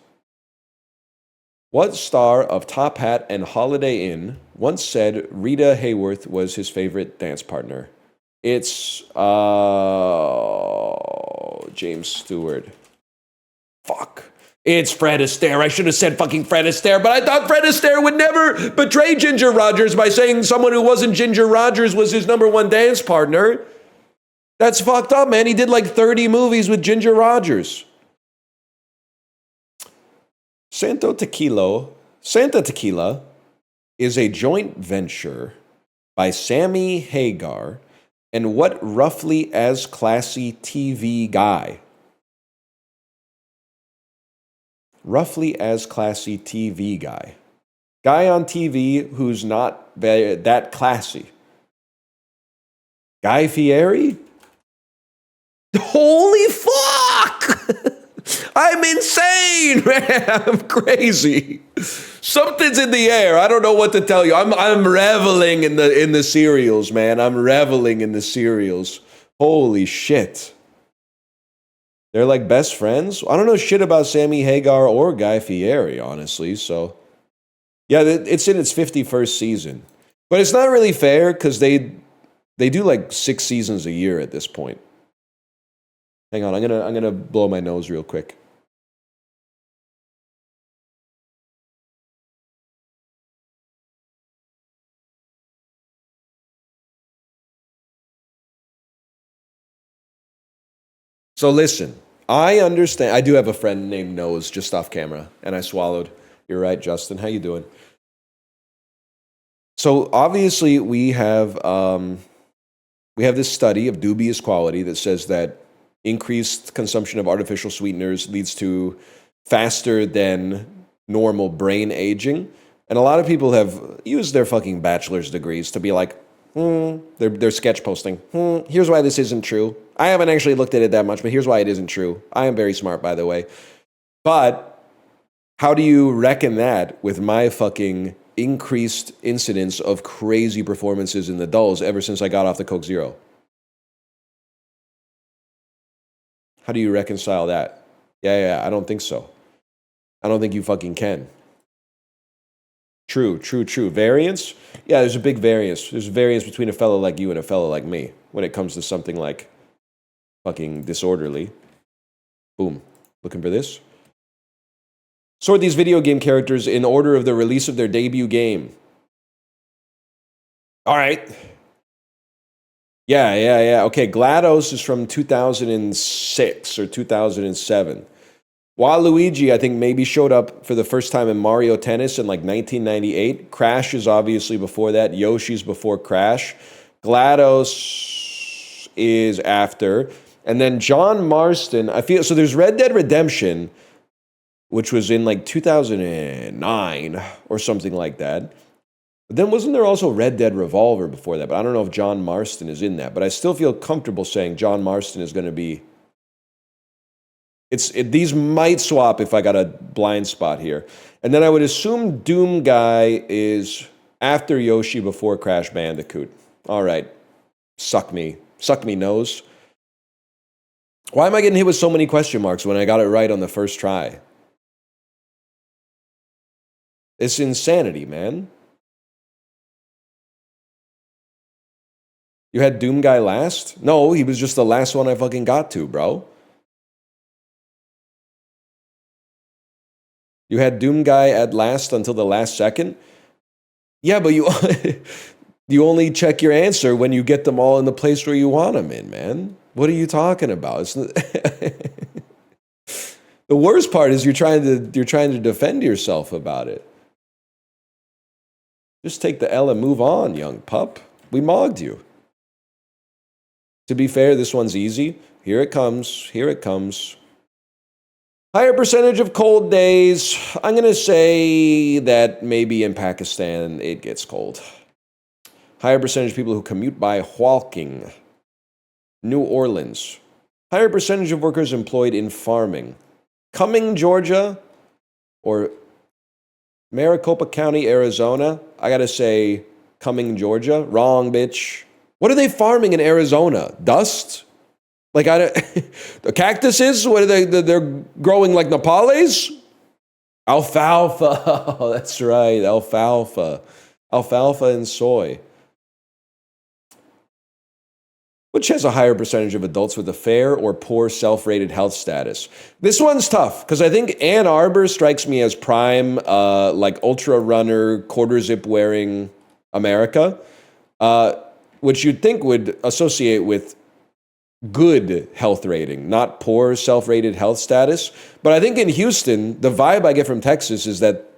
What star of Top Hat and Holiday Inn once said Rita Hayworth was his favorite dance partner? It's James Stewart. Fuck. It's Fred Astaire. I should have said fucking Fred Astaire, but I thought Fred Astaire would never betray Ginger Rogers by saying someone who wasn't Ginger Rogers was his number one dance partner. That's fucked up, man. He did like 30 movies with Ginger Rogers. Santa Tequila is a joint venture by Sammy Hagar and what roughly as classy TV guy? Roughly as classy TV guy. Guy on TV who's not that classy. Guy Fieri? Holy fuck! I'm insane, man. I'm crazy. Something's in the air. I don't know what to tell you. I'm reveling in the cereals, man. I'm reveling in the cereals. Holy shit. They're like best friends. I don't know shit about Sammy Hagar or Guy Fieri, honestly. So, yeah, it's in its 51st season, but it's not really fair because they do like 6 seasons a year at this point. Hang on, I'm gonna blow my nose real quick. So listen, I understand. I do have a friend named Nose just off camera, and I swallowed. You're right, Justin. How you doing? So obviously we have this study of dubious quality that says that increased consumption of artificial sweeteners leads to faster than normal brain aging. And a lot of people have used their fucking bachelor's degrees to be like, they're sketch posting. Here's why this isn't true. I haven't actually looked at it that much, but here's why it isn't true. I am very smart, by the way. But how do you reckon that with my fucking increased incidence of crazy performances in the dulls ever since I got off the Coke Zero? How do you reconcile that? Yeah, I don't think so. I don't think you fucking can. True. Variance? Yeah, there's a big variance. There's a variance between a fellow like you and a fellow like me when it comes to something like fucking disorderly. Boom. Looking for this? Sort these video game characters in order of the release of their debut game. All right. Yeah. Okay, GLaDOS is from 2006 or 2007. Waluigi, I think, maybe showed up for the first time in Mario Tennis in like 1998. Crash is obviously before that. Yoshi's before Crash. GLaDOS is after. And then John Marston, I feel, so there's Red Dead Redemption, which was in like 2009 or something like that. But then wasn't there also Red Dead Revolver before that? But I don't know if John Marston is in that. But I still feel comfortable saying John Marston is going to be... These might swap if I got a blind spot here. And then I would assume Doom Guy is after Yoshi before Crash Bandicoot. All right. Suck me nose. Why am I getting hit with so many question marks when I got it right on the first try? It's insanity, man. You had Doom Guy last? No, he was just the last one I fucking got to, bro. You had Doom Guy at last until the last second? Yeah, but you... You only check your answer when you get them all in the place where you want them in, man. What are you talking about? The worst part is you're trying to defend yourself about it. Just take the L and move on, young pup. We mogged you. To be fair, this one's easy. Here it comes. Here it comes. Higher percentage of cold days. I'm going to say that maybe in Pakistan it gets cold. Higher percentage of people who commute by walking. New Orleans. Higher percentage of workers employed in farming. Cumming, Georgia, or Maricopa County, Arizona. I got to say Cumming, Georgia. Wrong, bitch. What are they farming in Arizona? Dust? Like, the cactuses? What are they? They're growing like nopales? Alfalfa. Oh, that's right. Alfalfa. Alfalfa and soy. Which has a higher percentage of adults with a fair or poor self-rated health status? This one's tough, because I think Ann Arbor strikes me as prime, like ultra runner, quarter zip wearing America, which you'd think would associate with good health rating, not poor self-rated health status. But I think in Houston, the vibe I get from Texas is that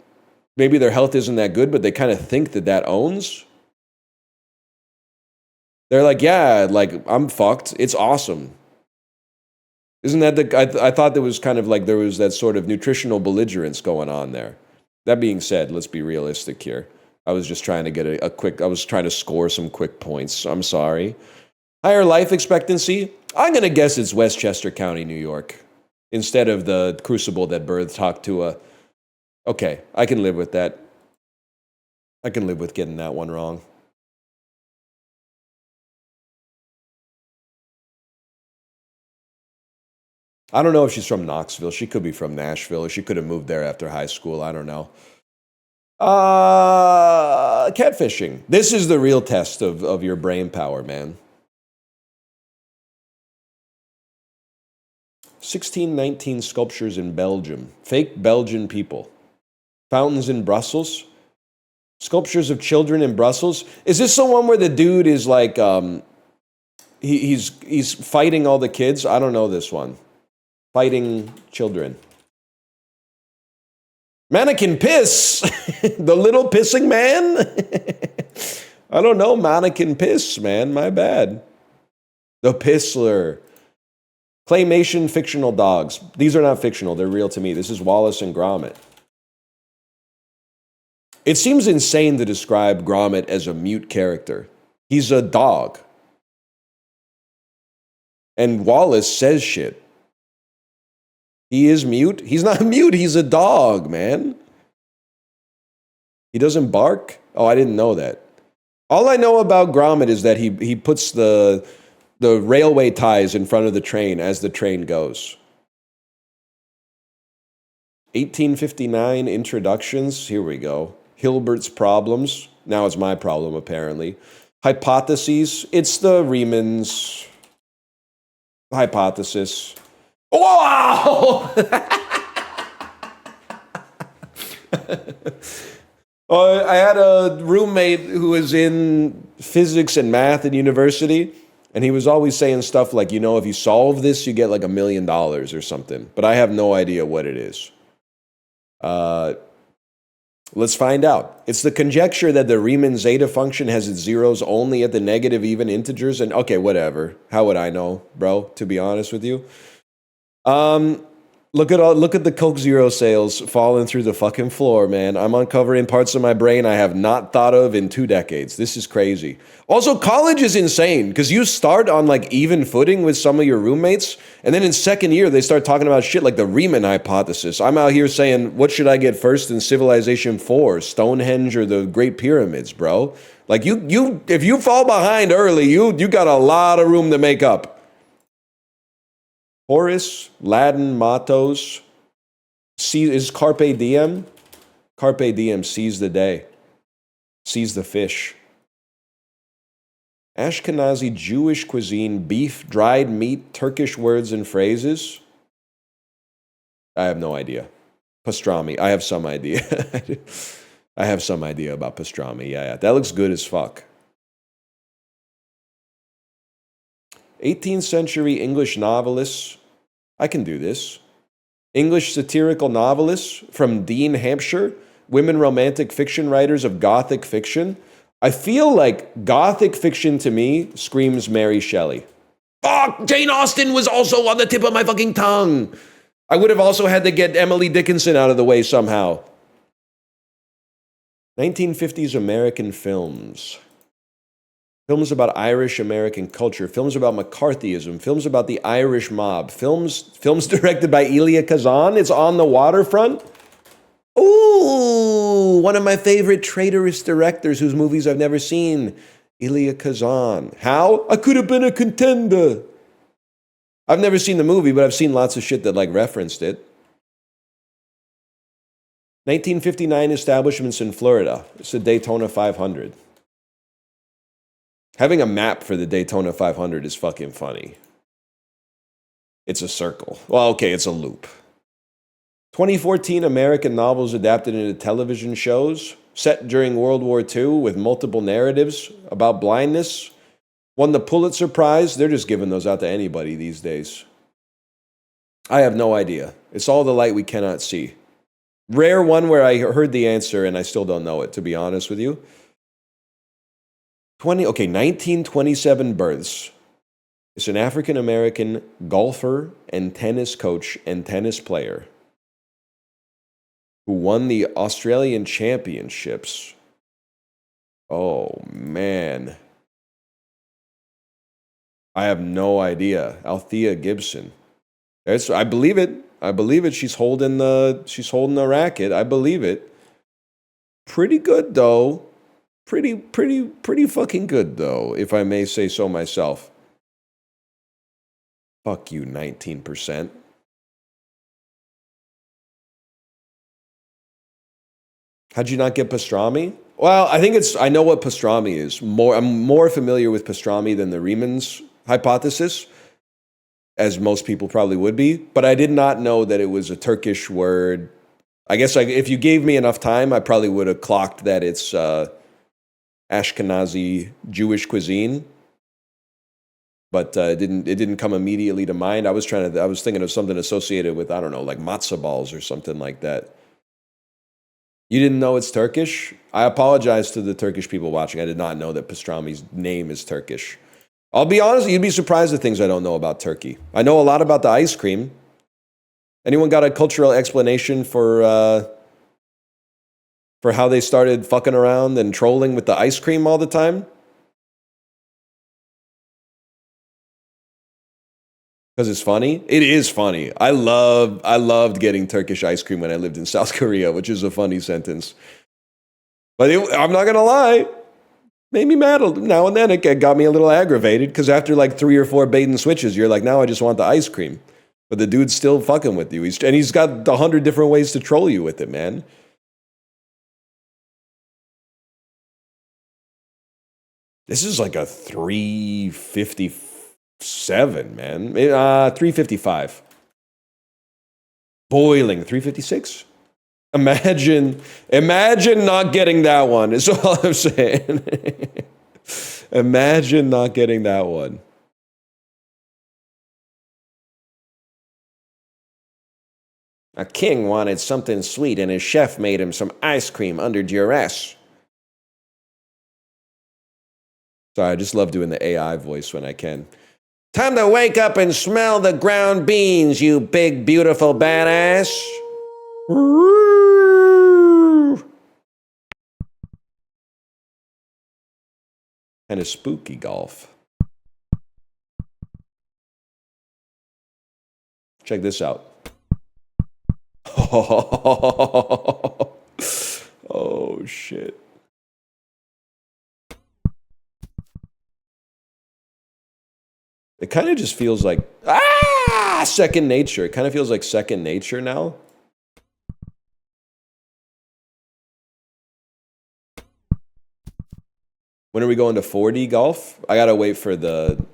maybe their health isn't that good, but they kind of think that owns. They're like, yeah, like, I'm fucked. It's awesome. Isn't that I thought there was kind of like there was that sort of nutritional belligerence going on there. That being said, let's be realistic here. I was just trying to get I was trying to score some quick points. I'm sorry. Higher life expectancy. I'm going to guess it's Westchester County, New York, instead of the crucible that birthed Haktua. Okay, I can live with that. I can live with getting that one wrong. I don't know if she's from Knoxville. She could be from Nashville, or she could have moved there after high school. I don't know. Catfishing. This is the real test of your brain power, man. 1619 sculptures in Belgium. Fake Belgian people. Fountains in Brussels. Sculptures of children in Brussels. Is this the one where the dude is like, he's fighting all the kids? I don't know this one. Fighting children. Mannequin piss. The little pissing man. I don't know. Mannequin piss, man. My bad. The Pissler. Claymation fictional dogs. These are not fictional. They're real to me. This is Wallace and Gromit. It seems insane to describe Gromit as a mute character. He's a dog. And Wallace says shit. He is mute. He's not mute. He's a dog, man. He doesn't bark. Oh, I didn't know that. All I know about Gromit is that he puts the railway ties in front of the train as the train goes. 1859 introductions. Here we go. Hilbert's problems. Now it's my problem, apparently. Hypotheses. It's the Riemann's hypothesis. Wow! I had a roommate who was in physics and math at university, and he was always saying stuff like, if you solve this, you get like $1 million or something. But I have no idea what it is. Let's find out. It's the conjecture that the Riemann zeta function has its zeros only at the negative even integers. And okay, whatever. How would I know, bro? To be honest with you. Look at the Coke Zero sales falling through the fucking floor, man. I'm uncovering parts of my brain I have not thought of in 2 decades. This is crazy. Also, college is insane because you start on like even footing with some of your roommates, and then in second year they start talking about shit like the Riemann hypothesis. I'm out here saying, what should I get first in Civilization 4, Stonehenge or the Great Pyramids, bro? Like if you fall behind early, you got a lot of room to make up. Horace, Latin mottos. Is Carpe Diem? Carpe Diem, seize the day. Seize the fish. Ashkenazi Jewish cuisine, beef, dried meat, Turkish words and phrases. I have no idea. Pastrami, I have some idea. I have some idea about pastrami. Yeah, that looks good as fuck. 18th century English novelists. I can do this. English satirical novelists from Dean, Hampshire. Women romantic fiction writers of Gothic fiction. I feel like Gothic fiction to me screams Mary Shelley. Fuck! Jane Austen was also on the tip of my fucking tongue. I would have also had to get Emily Dickinson out of the way somehow. 1950s American films. Films about Irish American culture. Films about McCarthyism. Films about the Irish mob. Films directed by Elia Kazan. It's On the Waterfront. Ooh, one of my favorite traitorous directors whose movies I've never seen. Elia Kazan. How? I could have been a contender. I've never seen the movie, but I've seen lots of shit that like referenced it. 1959 establishments in Florida. It's the Daytona 500. Having a map for the Daytona 500 is fucking funny. It's a circle. Well, okay, it's a loop. 2014 American novels adapted into television shows set during World War II with multiple narratives about blindness. Won the Pulitzer Prize. They're just giving those out to anybody these days. I have no idea. It's all the light we cannot see. Rare one where I heard the answer and I still don't know it, to be honest with you. 1927 births. It's an African-American golfer and tennis coach and tennis player who won the Australian Championships. Oh, man. I have no idea. Althea Gibson. I believe it. I believe it. She's holding the racket. I believe it. Pretty good, though. Pretty fucking good, though, if I may say so myself. Fuck you, 19%. How'd you not get pastrami? Well, I know what pastrami is. I'm more familiar with pastrami than the Riemann's hypothesis, as most people probably would be. But I did not know that it was a Turkish word. I guess if you gave me enough time, I probably would have clocked that it's Ashkenazi Jewish cuisine. But it didn't come immediately to mind. I was thinking of something associated with, I don't know, like matzo balls or something like that. You didn't know it's Turkish? I apologize to the Turkish people watching. I did not know that pastrami's name is Turkish. I'll be honest, you'd be surprised at things I don't know about Turkey. I know a lot about the ice cream. Anyone got a cultural explanation for how they started fucking around and trolling with the ice cream all the time? Because it's funny? It is funny. I loved getting Turkish ice cream when I lived in South Korea, which is a funny sentence. But I'm not going to lie. Made me mad now and then. It got me a little aggravated because after like 3 or 4 bait and switches, you're like, now I just want the ice cream. But the dude's still fucking with you. He's got 100 different ways to troll you with it, man. This is like a 357, man. 355. Boiling. 356? Imagine not getting that one, is all I'm saying. Imagine not getting that one. A king wanted something sweet and his chef made him some ice cream under duress. Sorry, I just love doing the AI voice when I can. Time to wake up and smell the ground beans, you big, beautiful badass. Kind of spooky golf. Check this out. Oh, shit. It kind of just feels like, second nature. It kind of feels like second nature now. When are we going to 4D golf? I gotta wait for the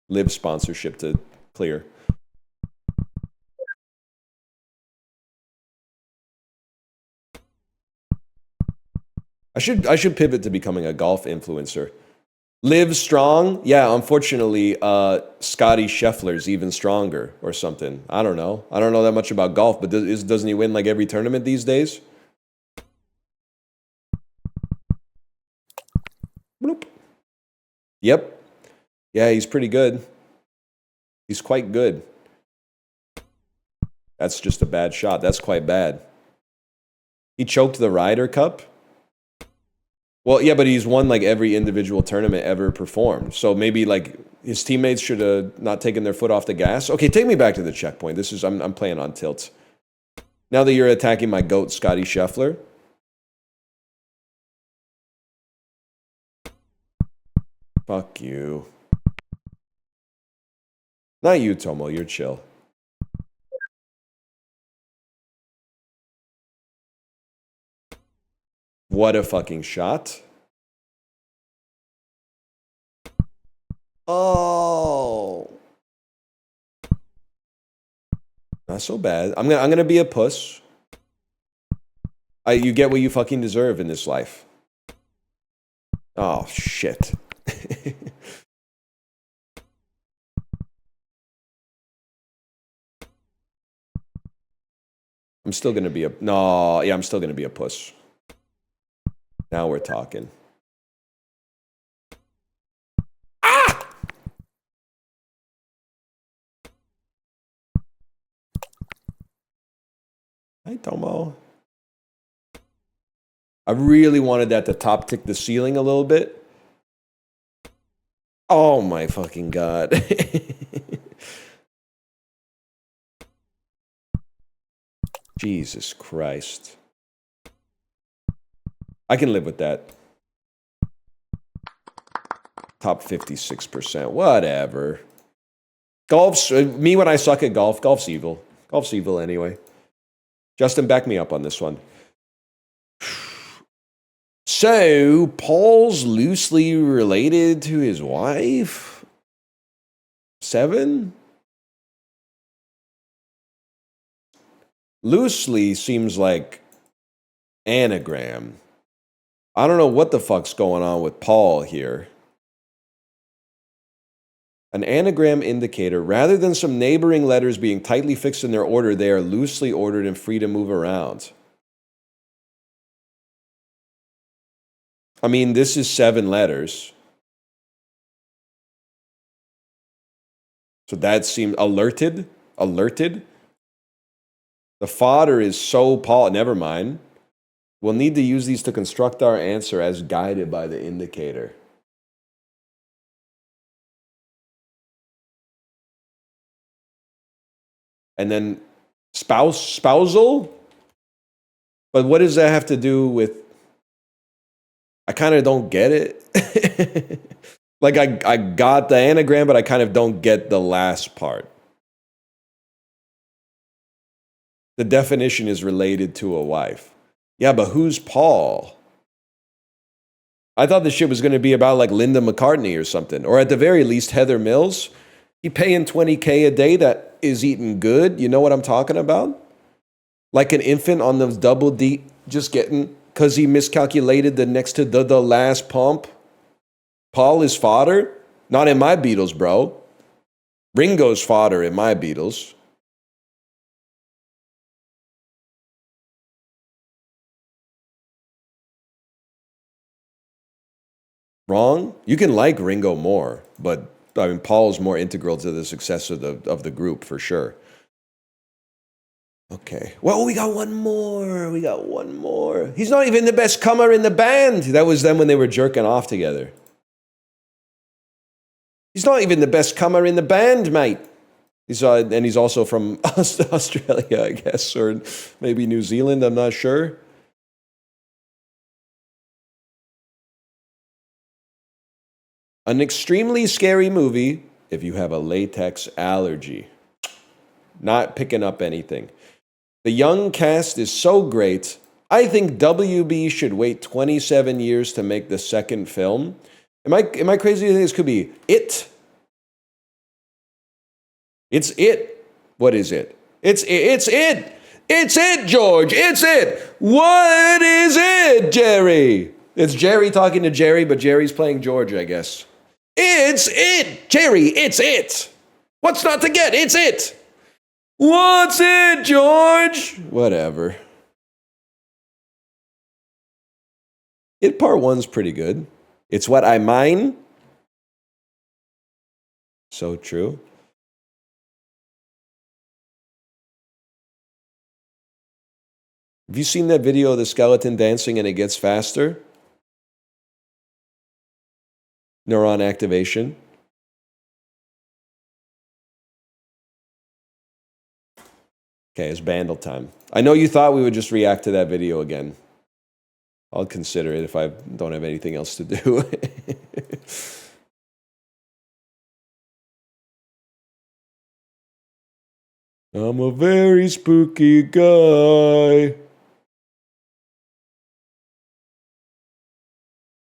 Live sponsorship to clear. I should pivot to becoming a golf influencer. Live strong? Yeah, unfortunately, Scotty Scheffler's even stronger or something. I don't know. I don't know that much about golf, but doesn't he win like every tournament these days? Bloop. Yep. Yeah, he's pretty good. He's quite good. That's just a bad shot. That's quite bad. He choked the Ryder Cup? Well, yeah, but he's won like every individual tournament ever performed. So maybe like his teammates should have not taken their foot off the gas. Okay, take me back to the checkpoint. This is I'm playing on tilt. Now that you're attacking my GOAT, Scotty Scheffler. Fuck you. Not you, Tomo. You're chill. What a fucking shot. Oh. Not so bad. I'm gonna be a puss. You get what you fucking deserve in this life. Oh shit. I'm still gonna be a no. Yeah, I'm still gonna be a puss. Now we're talking. Ah! Hi, Tomo. I really wanted that to top tick the ceiling a little bit. Oh my fucking god. Jesus Christ. I can live with that. Top 56%. Whatever. Golf's me when I suck at golf. Golf's evil. Golf's evil anyway. Justin, back me up on this one. So, Paul's loosely related to his wife? 7? Loosely seems like anagram. I don't know what the fuck's going on with Paul here. An anagram indicator. Rather than some neighboring letters being tightly fixed in their order, they are loosely ordered and free to move around. I mean, this is 7 letters. So that seems alerted. Alerted. The fodder is so Paul. Never mind. We'll need to use these to construct our answer as guided by the indicator. And then spousal? But what does that have to do with... I kind of don't get it. Like I got the anagram, but I kind of don't get the last part. The definition is related to a wife. Yeah, but who's Paul? I thought this shit was going to be about like Linda McCartney or something. Or at the very least, Heather Mills. He paying $20K a day that is eating good. You know what I'm talking about? Like an infant on those double D, just getting, because he miscalculated the next to the last pump. Paul is fodder? Not in my Beatles, bro. Ringo's fodder in my Beatles. Wrong? You can like Ringo more, but I mean, Paul's more integral to the success of the group for sure. Okay. Well, we got one more. We got one more. He's not even the best comer in the band. That was them when they were jerking off together. He's not even the best comer in the band, mate. And he's also from Australia, I guess, or maybe New Zealand. I'm not sure. An extremely scary movie if you have a latex allergy. Not picking up anything. The young cast is so great. I think WB should wait 27 years to make the second film. Am I crazy to think this could be It? It's It. What is it? It's It. It's It, George. It's It. What is it, Jerry? It's Jerry talking to Jerry, but Jerry's playing George, I guess. It's it! Jerry, it's it! What's not to get? It's it! What's it, George? Whatever. It part one's pretty good. It's what I mine. So true. Have you seen that video of the skeleton dancing and it gets faster? Neuron activation. Okay, it's Bandle time. I know you thought we would just react to that video again. I'll consider it if I don't have anything else to do. I'm a very spooky guy.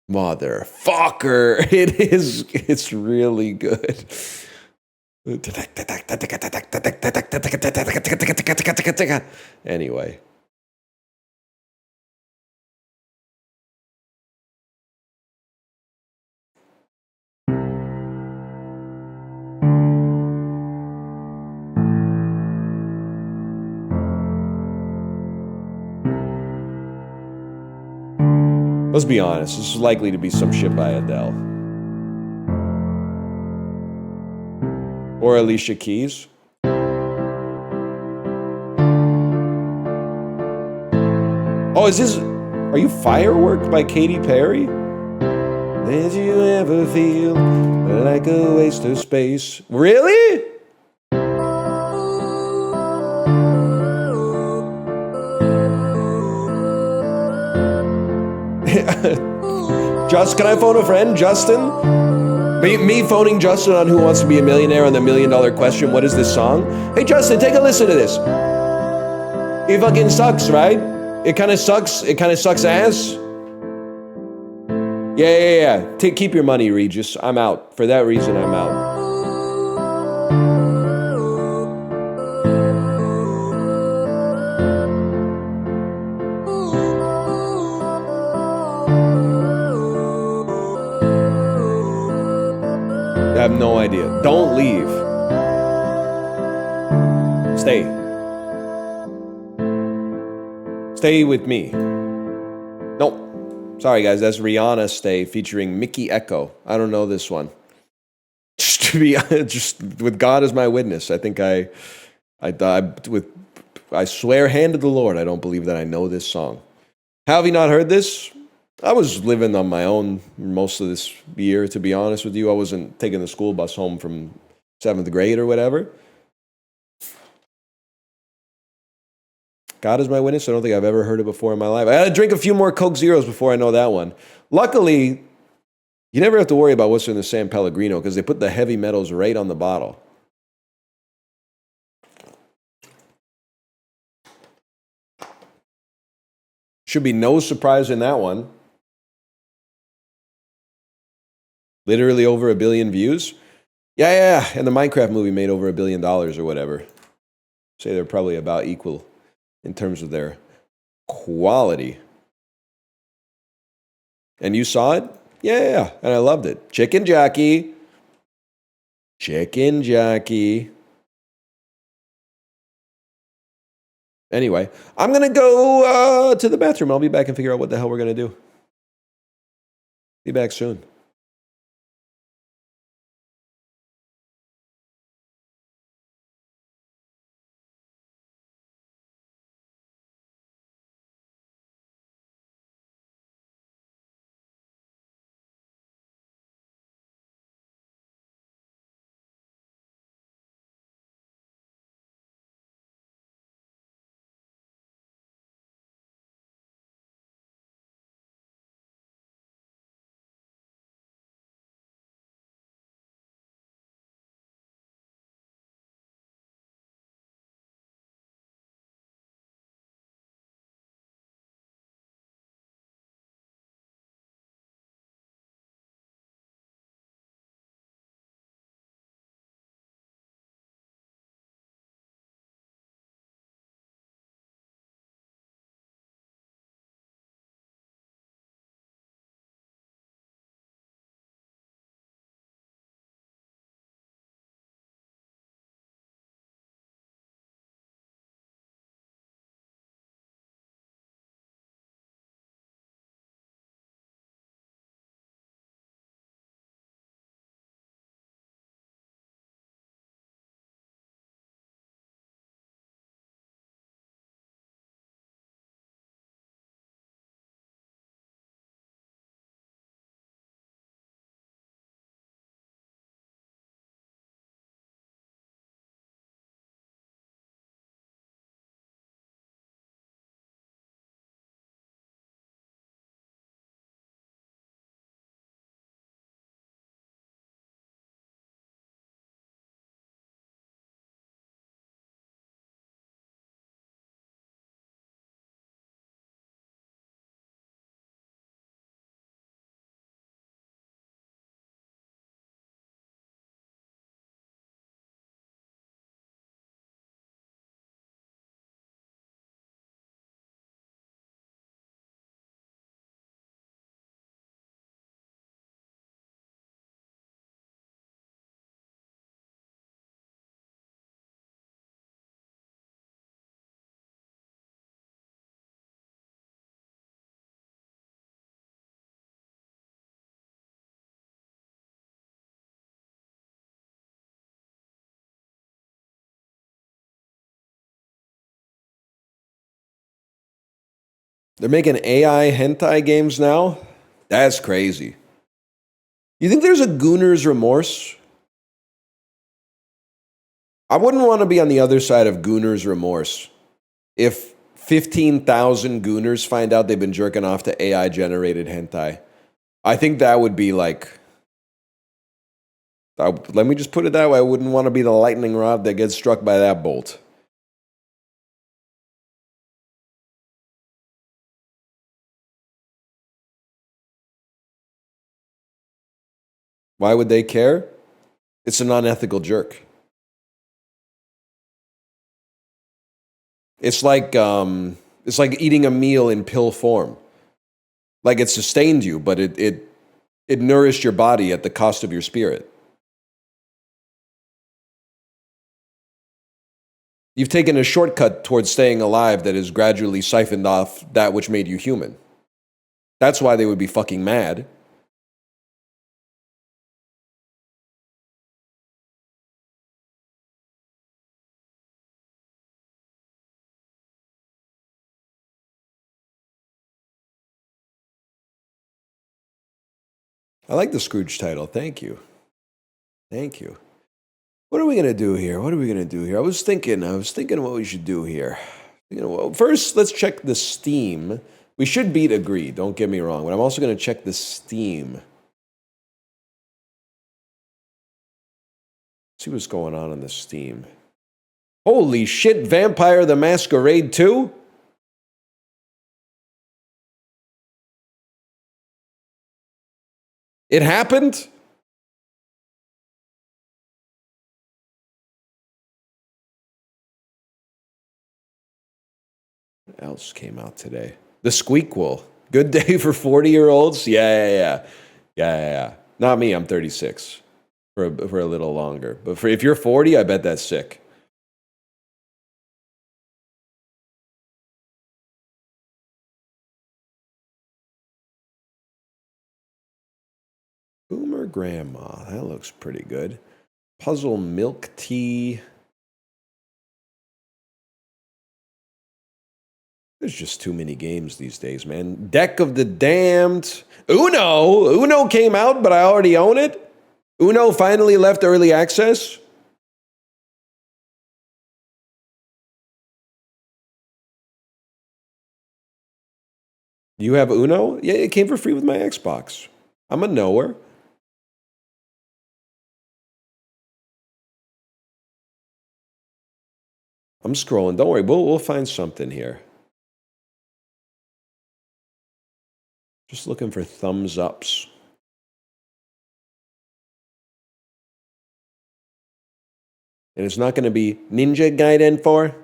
Motherfucker. It's really good. Anyway. Let's be honest, this is likely to be some shit by Adele. Or Alicia Keys. Oh, is this... Are you Firework by Katy Perry? Did you ever feel like a waste of space? Really? Can I phone a friend? Justin? Me phoning Justin on Who Wants to Be a Millionaire on the $1 Million Question, what is this song? Hey Justin, take a listen to this. It fucking sucks, right? It kind of sucks. It kind of sucks ass. Yeah. Keep your money, Regis. I'm out. For that reason, I'm out. I have no idea. Don't leave. Stay. Stay with me. Nope. Sorry, guys. That's Rihanna Stay featuring Mickey Echo. I don't know this one. Just to be just with God as my witness, I think I swear hand to the Lord, I don't believe that I know this song. How have you not heard this? I was living on my own most of this year, to be honest with you. I wasn't taking the school bus home from 7th grade or whatever. God is my witness. I don't think I've ever heard it before in my life. I had to drink a few more Coke Zeros before I know that one. Luckily, you never have to worry about what's in the San Pellegrino because they put the heavy metals right on the bottle. Should be no surprise in that one. Literally over 1 billion views. Yeah. And the Minecraft movie made over $1 billion or whatever. Say they're probably about equal in terms of their quality. And you saw it? Yeah. And I loved it. Chicken Jockey. Chicken Jockey. Anyway, I'm going to go to the bathroom. I'll be back and figure out what the hell we're going to do. Be back soon. They're making AI hentai games now? That's crazy. You think there's a Gooner's remorse? I wouldn't want to be on the other side of Gooner's remorse. If 15,000 Gooners find out they've been jerking off to AI-generated hentai, I think that would be like... let me just put it that way. I wouldn't want to be the lightning rod that gets struck by that bolt. Why would they care? It's an unethical jerk. It's like eating a meal in pill form. Like it sustained you, but it nourished your body at the cost of your spirit. You've taken a shortcut towards staying alive that has gradually siphoned off that which made you human. That's why they would be fucking mad. I like the Scrooge title. Thank you. Thank you. What are we going to do here? What are we going to do here? I was thinking what we should do here. First, let's check the Steam. We should beat Agree, don't get me wrong, but I'm also going to check the Steam. See what's going on in the Steam. Holy shit, Vampire the Masquerade 2? It happened? What else came out today? The Squeakquel. Good day for 40-year-olds? Yeah. Not me, I'm 36. For a little longer. But if you're 40, I bet that's sick. Boomer Grandma. That looks pretty good. Puzzle Milk Tea. There's just too many games these days, man. Deck of the Damned. Uno! Uno came out, but I already own it. Uno finally left early access. You have Uno? Yeah, it came for free with my Xbox. I'm a knower. I'm scrolling. Don't worry. We'll find something here. Just looking for thumbs ups. And it's not going to be Ninja Gaiden 4.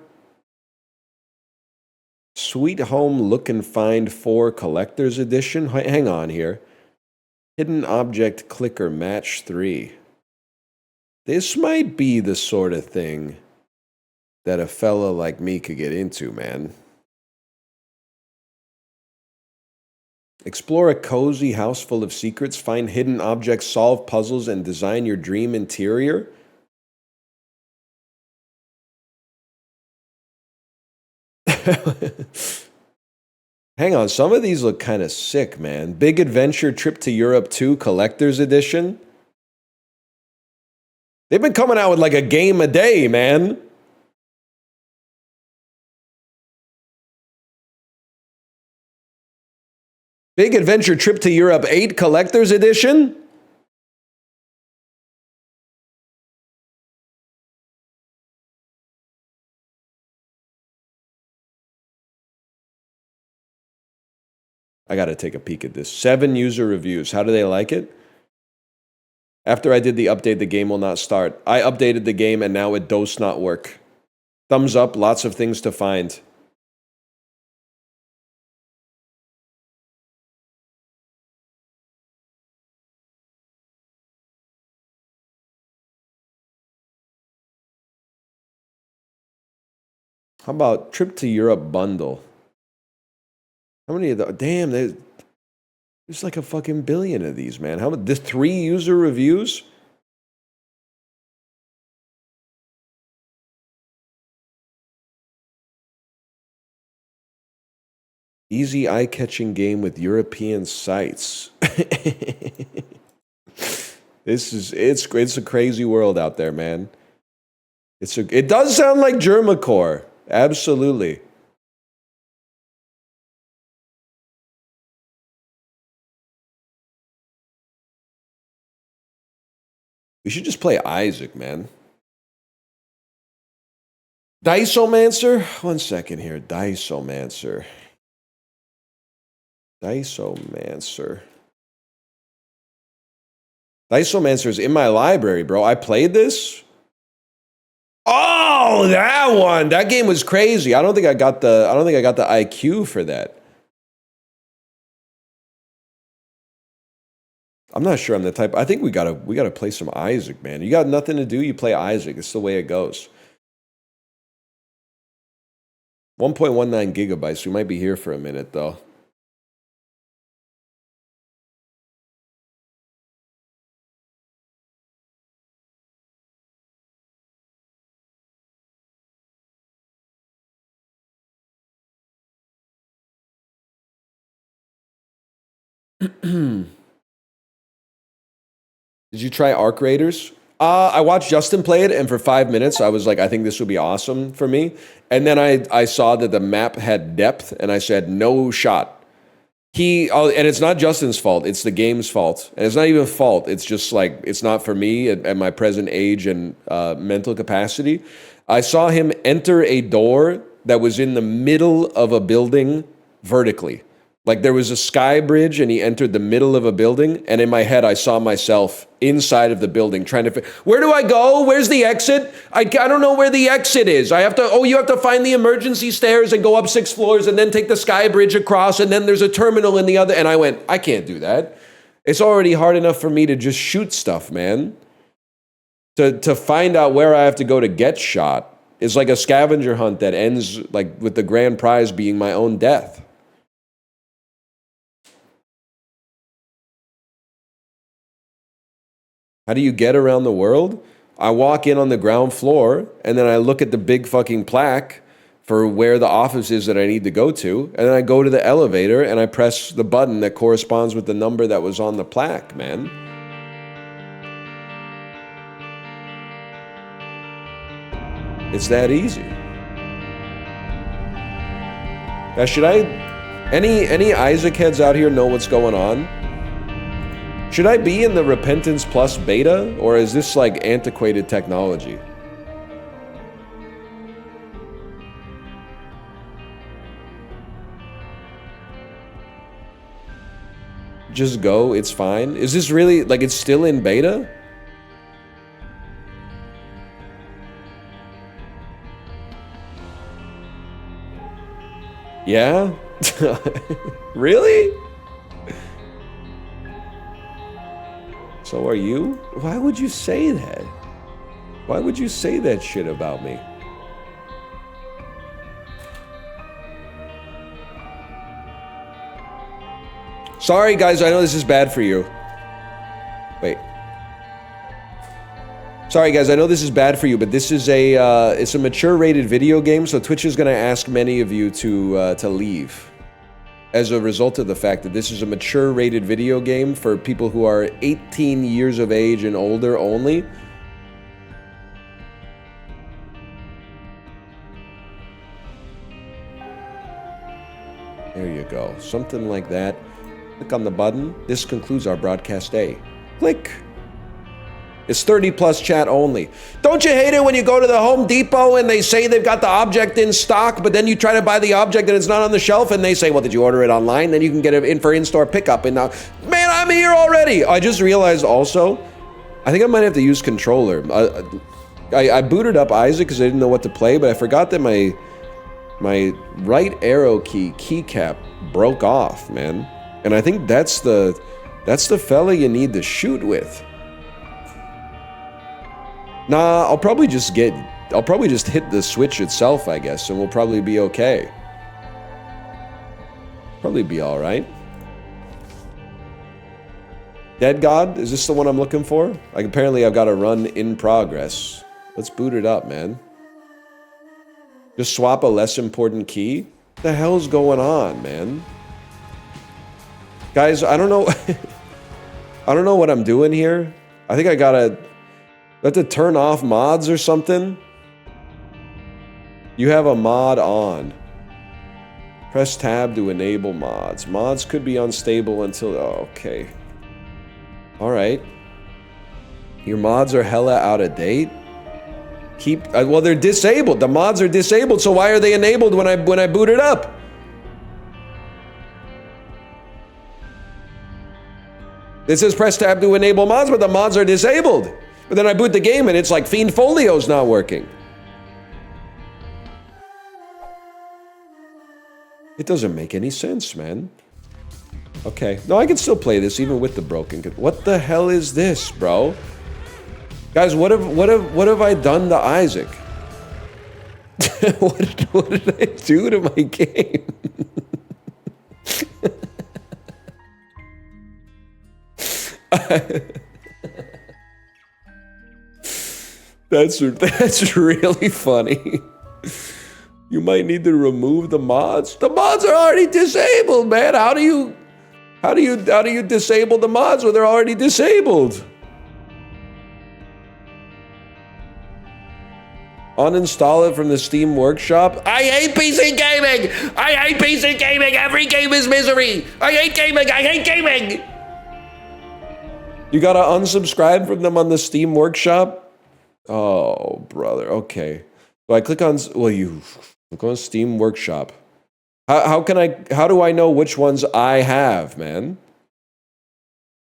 Sweet Home Look and Find 4 Collector's Edition. Hang on here. Hidden Object Clicker Match 3. This might be the sort of thing that a fella like me could get into, man. Explore a cozy house full of secrets, find hidden objects, solve puzzles, and design your dream interior. Hang on, some of these look kind of sick, man. Big Adventure Trip to Europe 2 Collector's Edition. They've been coming out with like a game a day, man. Big Adventure Trip to Europe 8 Collector's Edition? I got to take a peek at this. 7 user reviews. How do they like it? After I did the update, the game will not start. I updated the game and now it does not work. Thumbs up, lots of things to find. How about Trip to Europe bundle? How many of the... Damn, there's like a fucking billion of these, man. How about the 3 user reviews? Easy eye-catching game with European sites. It's a crazy world out there, man. It does sound like Germacore. Absolutely. We should just play Isaac, man. Diceomancer? 1 second here. Diceomancer. Diceomancer is in my library, bro. I played this? Oh, that one. That game was crazy. I don't think I got the IQ for that. I'm not sure I'm the type. I think we gotta play some Isaac, man. You got nothing to do, you play Isaac. It's the way it goes. 1.19 gigabytes. We might be here for a minute, though. Did you try Arc Raiders? I watched Justin play it, and for 5 minutes, I was like, I think this would be awesome for me. And then I saw that the map had depth, and I said, no shot. And it's not Justin's fault, it's the game's fault. And it's not even fault, it's just like, it's not for me at my present age and mental capacity. I saw him enter a door that was in the middle of a building vertically. Like there was a sky bridge and he entered the middle of a building, and in my head I saw myself inside of the building trying to where do I go? Where's the exit? I don't know where the exit is. You have to find the emergency stairs and go up 6 floors and then take the sky bridge across, and then there's a terminal in the other. And I went, I can't do that. It's already hard enough for me to just shoot stuff, man. To find out where I have to go to get shot is like a scavenger hunt that ends like with the grand prize being my own death. How do you get around the world? I walk in on the ground floor, and then I look at the big fucking plaque for where the office is that I need to go to, and then I go to the elevator, and I press the button that corresponds with the number that was on the plaque, man. It's that easy. Now, should any Isaac heads out here know what's going on? Should I be in the Repentance Plus beta, or is this like antiquated technology? Just go, it's fine. Is this really, like, it's still in beta? Yeah? Really? So are you? Why would you say that? Why would you say that shit about me? Sorry, guys, I know this is bad for you. Wait. Sorry, guys, I know this is bad for you, but this is it's a mature-rated video game, so Twitch is going to ask many of you to leave. As a result of the fact that this is a mature-rated video game for people who are 18 years of age and older only. There you go. Something like that. Click on the button. This concludes our broadcast day. Click. It's 30+ chat only. Don't you hate it when you go to the Home Depot and they say they've got the object in stock, but then you try to buy the object and it's not on the shelf, and they say, well, did you order it online? Then you can get it in for in-store pickup. And now, man, I'm here already. I just realized also, I think I might have to use controller. I booted up Isaac because I didn't know what to play, but I forgot that my right arrow keycap broke off, man. And I think that's the fella you need to shoot with. Nah, I'll probably just hit the switch itself, I guess, and we'll probably be okay. Probably be all right. Dead God, is this the one I'm looking for? Like, apparently I've got a run in progress. Let's boot it up, man. Just swap a less important key. The hell's going on, man? Guys, I don't know. I don't know what I'm doing here. I think I have to turn off mods or something. You have a mod on. Press tab to enable mods. Mods could be unstable until... Oh, okay. Alright. Your mods are hella out of date? Well, they're disabled. The mods are disabled, so why are they enabled when I boot it up? It says press tab to enable mods, but the mods are disabled. But then I boot the game and it's like Fiend Folio's not working. It doesn't make any sense, man. Okay. No, I can still play this even with the broken... What the hell is this, bro? Guys, what have I done to Isaac? what did I do to my game? That's really funny. You might need to remove the mods. The mods are already disabled, man. How do you disable the mods when they're already disabled? Uninstall it from the Steam Workshop. I hate PC gaming! I hate PC gaming! Every game is misery! I hate gaming! I hate gaming! You gotta unsubscribe from them on the Steam Workshop? Oh, brother. Okay. So I click on... Well, you click on Steam Workshop. How do I know which ones I have, man?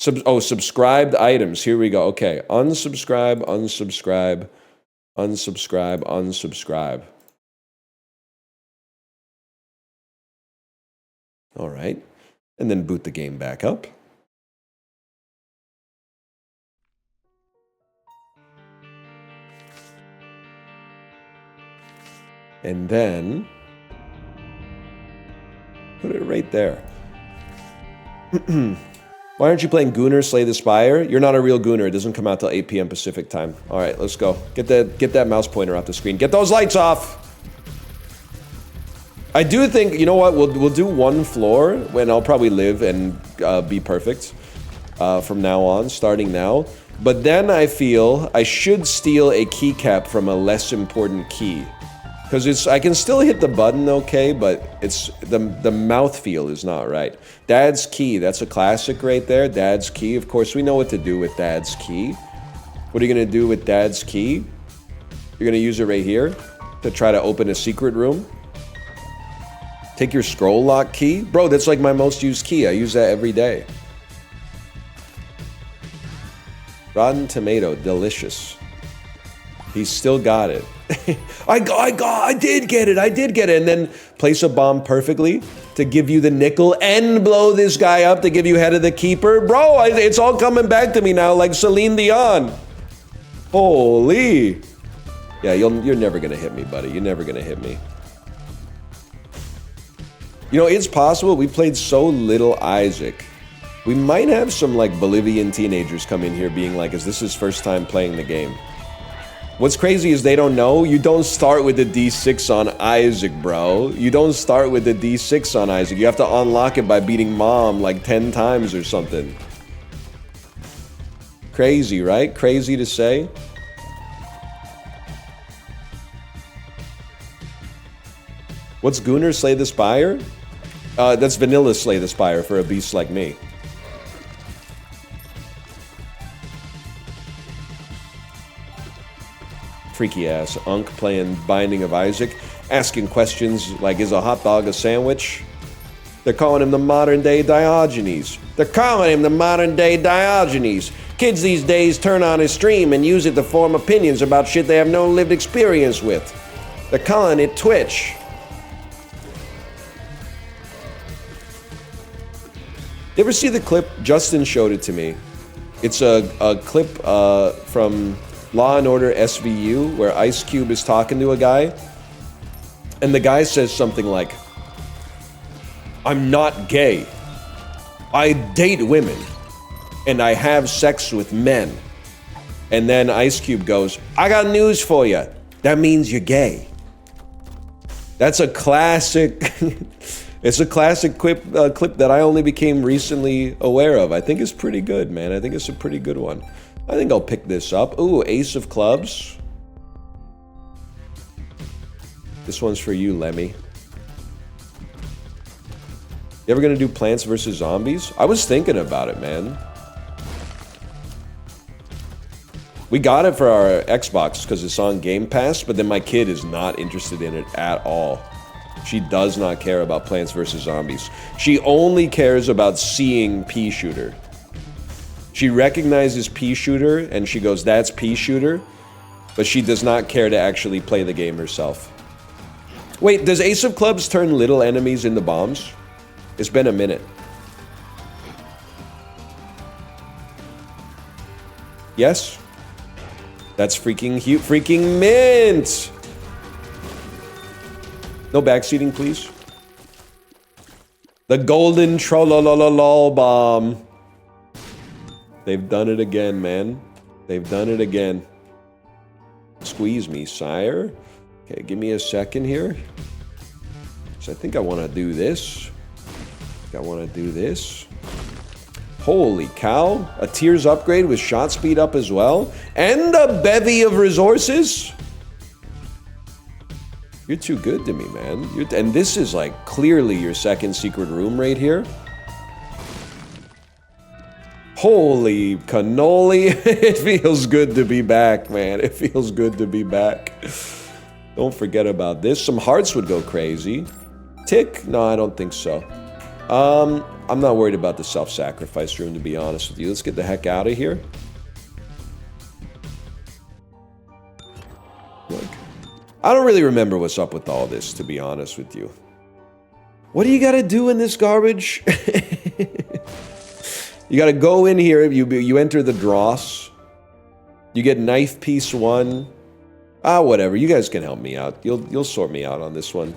Subscribed items. Here we go. Okay. Unsubscribe, unsubscribe. Unsubscribe, unsubscribe. All right. And then boot the game back up. And then put it right there. Why aren't you playing Gooner Slay the Spire? You're not a real Gooner. It doesn't come out till 8 p.m. Pacific time. All right, let's go. Get that mouse pointer off the screen. Get those lights off. I do think, you know what? We'll do one floor when I'll probably live and be perfect from now on, starting now. But then I feel I should steal a keycap from a less important key. Because I can still hit the button okay, but it's the mouthfeel is not right. Dad's key, that's a classic right there. Dad's key, of course we know what to do with Dad's key. What are you gonna do with Dad's key? You're gonna use it right here to try to open a secret room. Take your scroll lock key. Bro, that's like my most used key. I use that every day. Rotten tomato, delicious. He's still got it. I did get it. And then place a bomb perfectly to give you the nickel and blow this guy up to give you head of the keeper. Bro, it's all coming back to me now like Celine Dion. Holy. Yeah, you're never going to hit me, buddy. You're never going to hit me. You know, it's possible we played so little Isaac. We might have some like Bolivian teenagers come in here being like, is this his first time playing the game? What's crazy is they don't know. You don't start with the D6 on Isaac, bro. You don't start with the D6 on Isaac. You have to unlock it by beating Mom like 10 times or something. Crazy, right? Crazy to say. What's Gooner Slay the Spire? That's Vanilla Slay the Spire for a beast like me. Freaky ass Unk playing Binding of Isaac, asking questions like, is a hot dog a sandwich? They're calling him the modern day Diogenes. They're calling him the modern day Diogenes. Kids these days turn on his stream and use it to form opinions about shit they have no lived experience with. They're calling it Twitch. You ever see the clip? Justin showed it to me. It's a clip from Law and Order SVU where Ice Cube is talking to a guy. And the guy says something like, I'm not gay. I date women. And I have sex with men. And then Ice Cube goes, I got news for you. That means you're gay. That's a classic. It's a classic clip that I only became recently aware of. I think it's pretty good, man. I think it's a pretty good one. I think I'll pick this up. Ooh, Ace of Clubs. This one's for you, Lemmy. You ever gonna do Plants vs. Zombies? I was thinking about it, man. We got it for our Xbox because it's on Game Pass, but then my kid is not interested in it at all. She does not care about Plants vs. Zombies. She only cares about seeing Pea Shooter. She recognizes Pea Shooter and she goes, that's Pea Shooter, but she does not care to actually play the game herself. Wait, does Ace of Clubs turn little enemies into bombs? It's been a minute. Yes? That's freaking mint! No backseating, please. The golden trollololol bomb. They've done it again, man. They've done it again. Squeeze me, sire. Okay, give me a second here. So I think I want to do this. I want to do this. Holy cow. A Tears upgrade with shot speed up as well. And a bevy of resources. You're too good to me, man. And this is like clearly your second secret room right here. Holy cannoli. It feels good to be back, man. It feels good to be back. Don't forget about this. Some hearts would go crazy. Tick? No, I don't think so. I'm not worried about the self-sacrifice room, to be honest with you. Let's get the heck out of here. Look. I don't really remember what's up with all this, to be honest with you. What do you gotta do in this garbage? You gotta go in here, you enter the dross. You get knife piece 1. Ah, whatever. You guys can help me out. You'll sort me out on this one.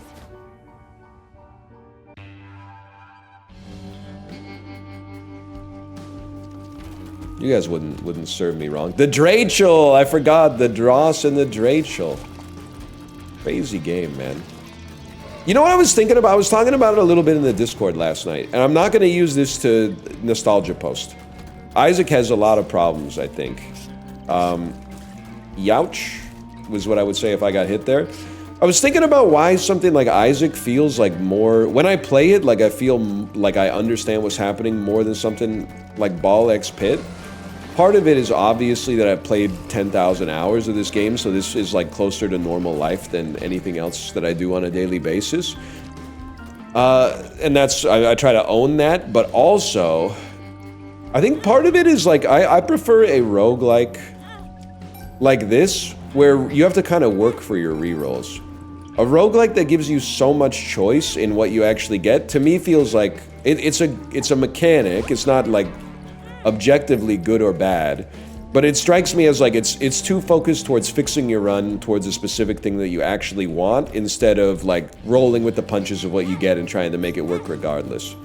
You guys wouldn't serve me wrong. The Drachel! I forgot. The Dross and the Drachel. Crazy game, man. You know what I was thinking about? I was talking about it a little bit in the Discord last night, and I'm not going to use this to nostalgia post. Isaac has a lot of problems, I think. Youch was what I would say if I got hit there. I was thinking about why something like Isaac feels like more... When I play it, like I feel like I understand what's happening more than something like Ball X Pit. Part of it is obviously that I've played 10,000 hours of this game, so this is like closer to normal life than anything else that I do on a daily basis. And that's... I try to own that, but also... I think part of it is like, I prefer a roguelike like this, where you have to kind of work for your rerolls. A roguelike that gives you so much choice in what you actually get, to me feels like it's a mechanic. It's not like objectively good or bad, but it strikes me as like it's too focused towards fixing your run towards a specific thing that you actually want, instead of like rolling with the punches of what you get and trying to make it work regardless.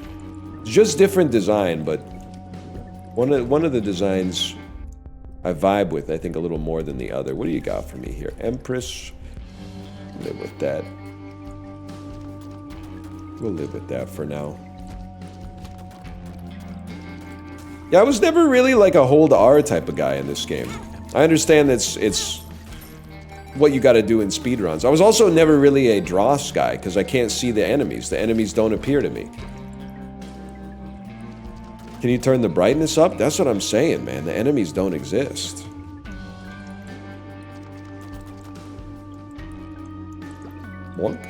It's just different design, but one of the designs I vibe with, I think, a little more than the other. What do you got for me here? Empress. Live with that. We'll live with that for now. Yeah, I was never really like a hold R type of guy in this game. I understand it's what you gotta do in speedruns. I was also never really a Dross guy, because I can't see the enemies. The enemies don't appear to me. Can you turn the brightness up? That's what I'm saying, man. The enemies don't exist. Bonk.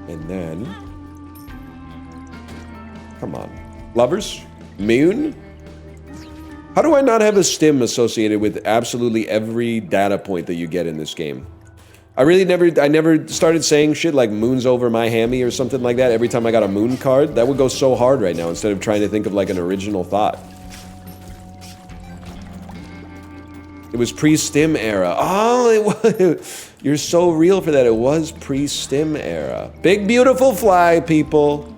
And then... Come on. Lovers? Moon? How do I not have a stim associated with absolutely every data point that you get in this game? I never started saying shit like moon's over my hammy or something like that every time I got a moon card. That would go so hard right now instead of trying to think of like an original thought. It was pre-stim era. Oh, it was. You're so real for that. It was pre-stim era. Big beautiful fly, people.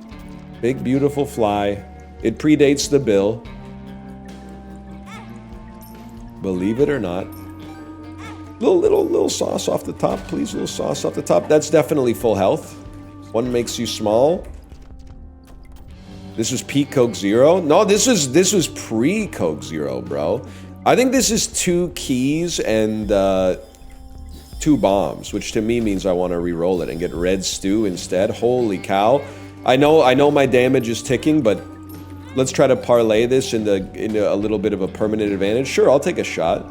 Big beautiful fly. It predates the bill. Believe it or not. Little sauce off the top, please. Little sauce off the top. That's definitely full health. One makes you small. This was peak Coke Zero. No, this was pre Coke Zero, bro. I think this is 2 keys and 2 bombs, which to me means I want to re-roll it and get red stew instead. Holy cow! I know my damage is ticking, but let's try to parlay this into a little bit of a permanent advantage. Sure, I'll take a shot.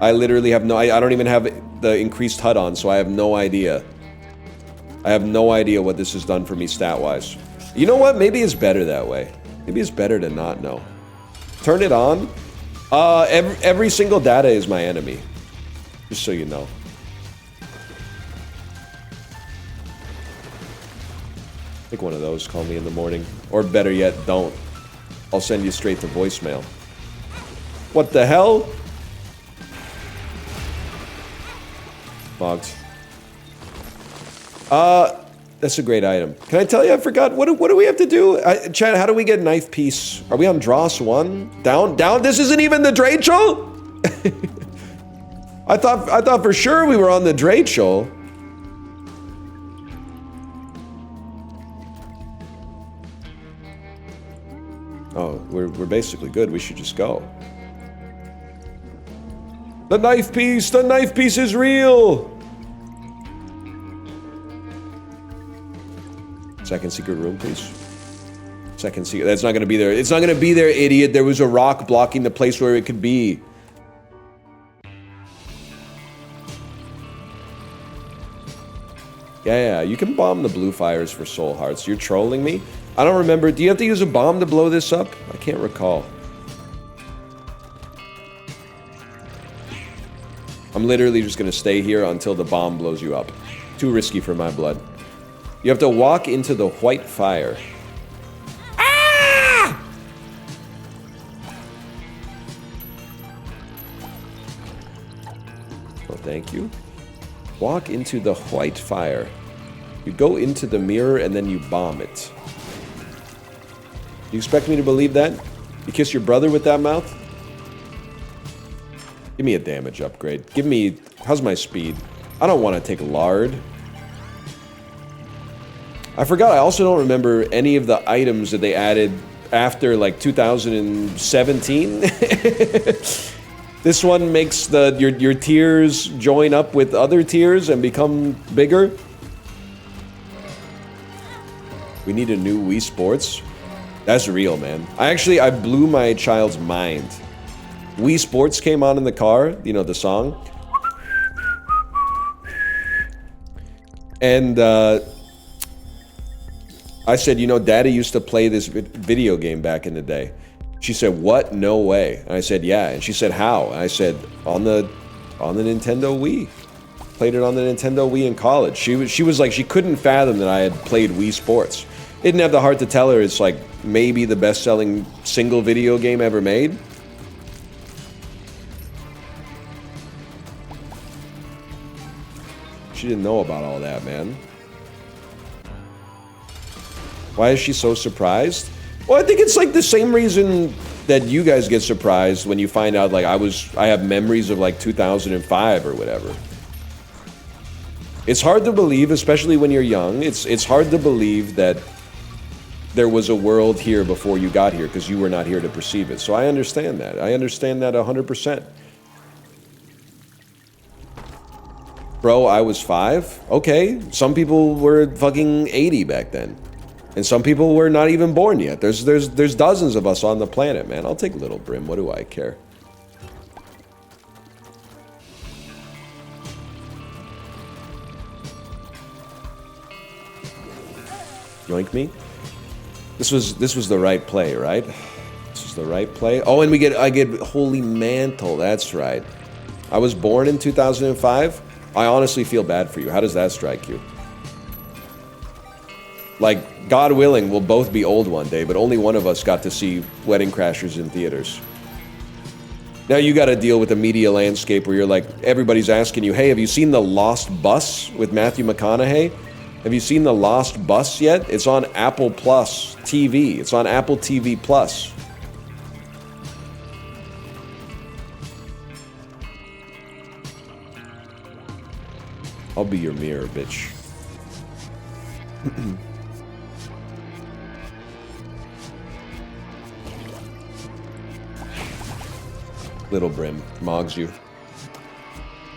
I literally have no. I don't even have the increased HUD on, so I have no idea. I have no idea what this has done for me stat-wise. You know what? Maybe it's better that way. Maybe it's better to not know. Turn it on. Every single data is my enemy. Just so you know. Take one of those, call me in the morning. Or better yet, don't. I'll send you straight to voicemail. What the hell? Logged. That's a great item. Can I tell you, I forgot, what do we have to do? Chad, how do we get knife piece? Are we on Dross 1? Down? This isn't even the Drachel? I thought for sure we were on the Drachel. Oh, we're basically good. We should just go. The knife piece is real! Second secret room, please. Second secret. That's not gonna be there. It's not gonna be there, idiot. There was a rock blocking the place where it could be. Yeah, you can bomb the blue fires for soul hearts. You're trolling me? I don't remember. Do you have to use a bomb to blow this up? I can't recall. I'm literally just gonna stay here until the bomb blows you up. Too risky for my blood. You have to walk into the white fire. Ah! Oh, thank you. Walk into the white fire. You go into the mirror and then you bomb it. You expect me to believe that? You kiss your brother with that mouth? Give me a damage upgrade. Give me... How's my speed? I don't want to take lard. I forgot, I also don't remember any of the items that they added after, like, 2017. This one makes your tiers join up with other tiers and become bigger. We need a new Wii Sports. That's real, man. I blew my child's mind. Wii Sports came on in the car, you know, the song. And, I said, you know, Daddy used to play this video game back in the day. She said, what? No way. And I said, yeah. And she said, how? And I said, on the Nintendo Wii. Played it on the Nintendo Wii in college. She was like, she couldn't fathom that I had played Wii Sports. Didn't have the heart to tell her it's like maybe the best-selling single video game ever made. She didn't know about all that, man. Why is she so surprised? Well, I think it's like the same reason that you guys get surprised when you find out, like, I have memories of, like, 2005 or whatever. It's hard to believe, especially when you're young, it's hard to believe that there was a world here before you got here, because you were not here to perceive it. So I understand that. I understand that 100%. Bro, I was 5? Okay, some people were fucking 80 back then. And some people were not even born yet. There's dozens of us on the planet, man. I'll take Little Brim. What do I care? Yoink me. This was the right play, right? This is the right play. Oh, and I get Holy Mantle. That's right. I was born in 2005. I honestly feel bad for you. How does that strike you? Like, God willing, we'll both be old one day, but only one of us got to see Wedding Crashers in theaters. Now you got to deal with a media landscape where you're like, everybody's asking you, hey, have you seen The Lost Bus with Matthew McConaughey? Have you seen The Lost Bus yet? It's on Apple Plus TV. It's on Apple TV Plus. I'll be your mirror, bitch. Little Brim, mogs you.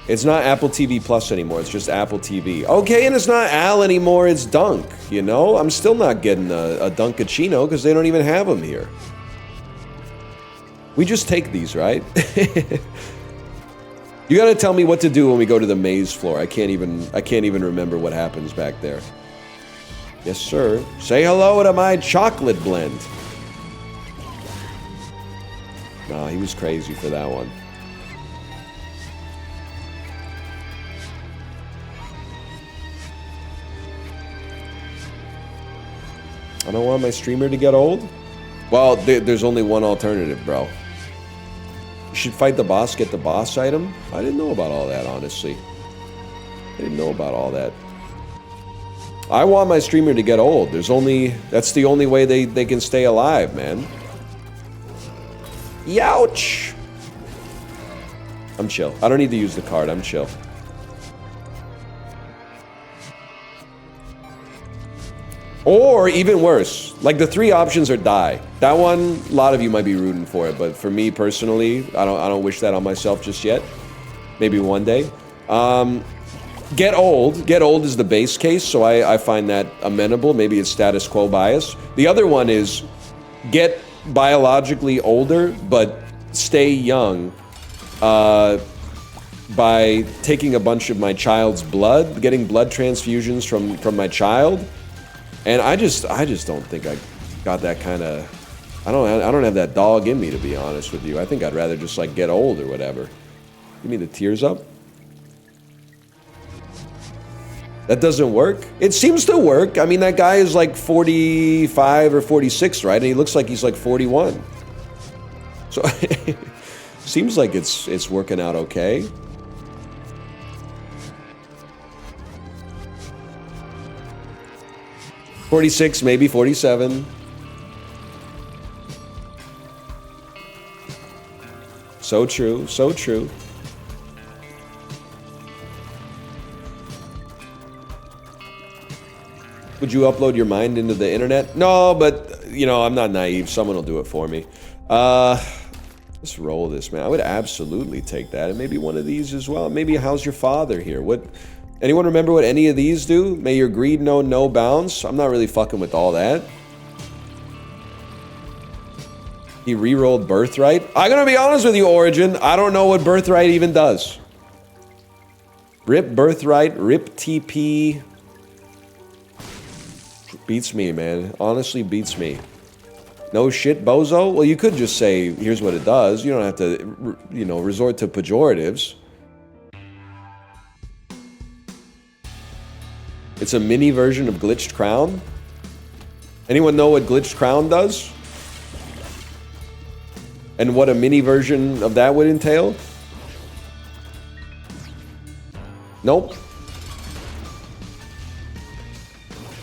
It's not Apple TV Plus anymore, it's just Apple TV. Okay, and it's not Al anymore, it's Dunk, you know? I'm still not getting a Dunkachino because they don't even have them here. We just take these, right? You gotta tell me what to do when we go to the maze floor. I can't even remember what happens back there. Yes, sir. Say hello to my chocolate blend. Nah, he was crazy for that one. I don't want my streamer to get old? Well, there's only one alternative, bro. You should fight the boss, get the boss item? I didn't know about all that, honestly. I didn't know about all that. I want my streamer to get old. That's the only way they can stay alive, man. Youch! I'm chill. I don't need to use the card. I'm chill. Or, even worse, like the 3 options are die. That one, a lot of you might be rooting for it, but for me personally, I don't wish that on myself just yet. Maybe one day. Get old. Get old is the base case, so I find that amenable. Maybe it's status quo bias. The other one is get biologically older, but stay young by taking a bunch of my child's blood, getting blood transfusions from my child. And I just don't think I got that kind of... I don't have that dog in me, to be honest with you. I think I'd rather just, like, get old or whatever. Give me the tears up. That doesn't work? It seems to work. I mean, that guy is, like, 45 or 46, right? And he looks like he's, like, 41. So, seems like it's working out okay. '46, maybe 47. So true, so true. Would you upload your mind into the internet? No, but, you know, I'm not naive. Someone will do it for me. Let's roll this, man. I would absolutely take that. And maybe one of these as well. Maybe how's your father here? Anyone remember what any of these do? May your greed know no bounds? I'm not really fucking with all that. He re-rolled Birthright. I'm gonna be honest with you, Origin. I don't know what Birthright even does. Rip Birthright, rip TP. Beats me, man. Honestly beats me. No shit, bozo? Well, you could just say, here's what it does. You don't have to, you know, resort to pejoratives. It's a mini version of Glitched Crown. Anyone know what Glitched Crown does? And what a mini version of that would entail? Nope.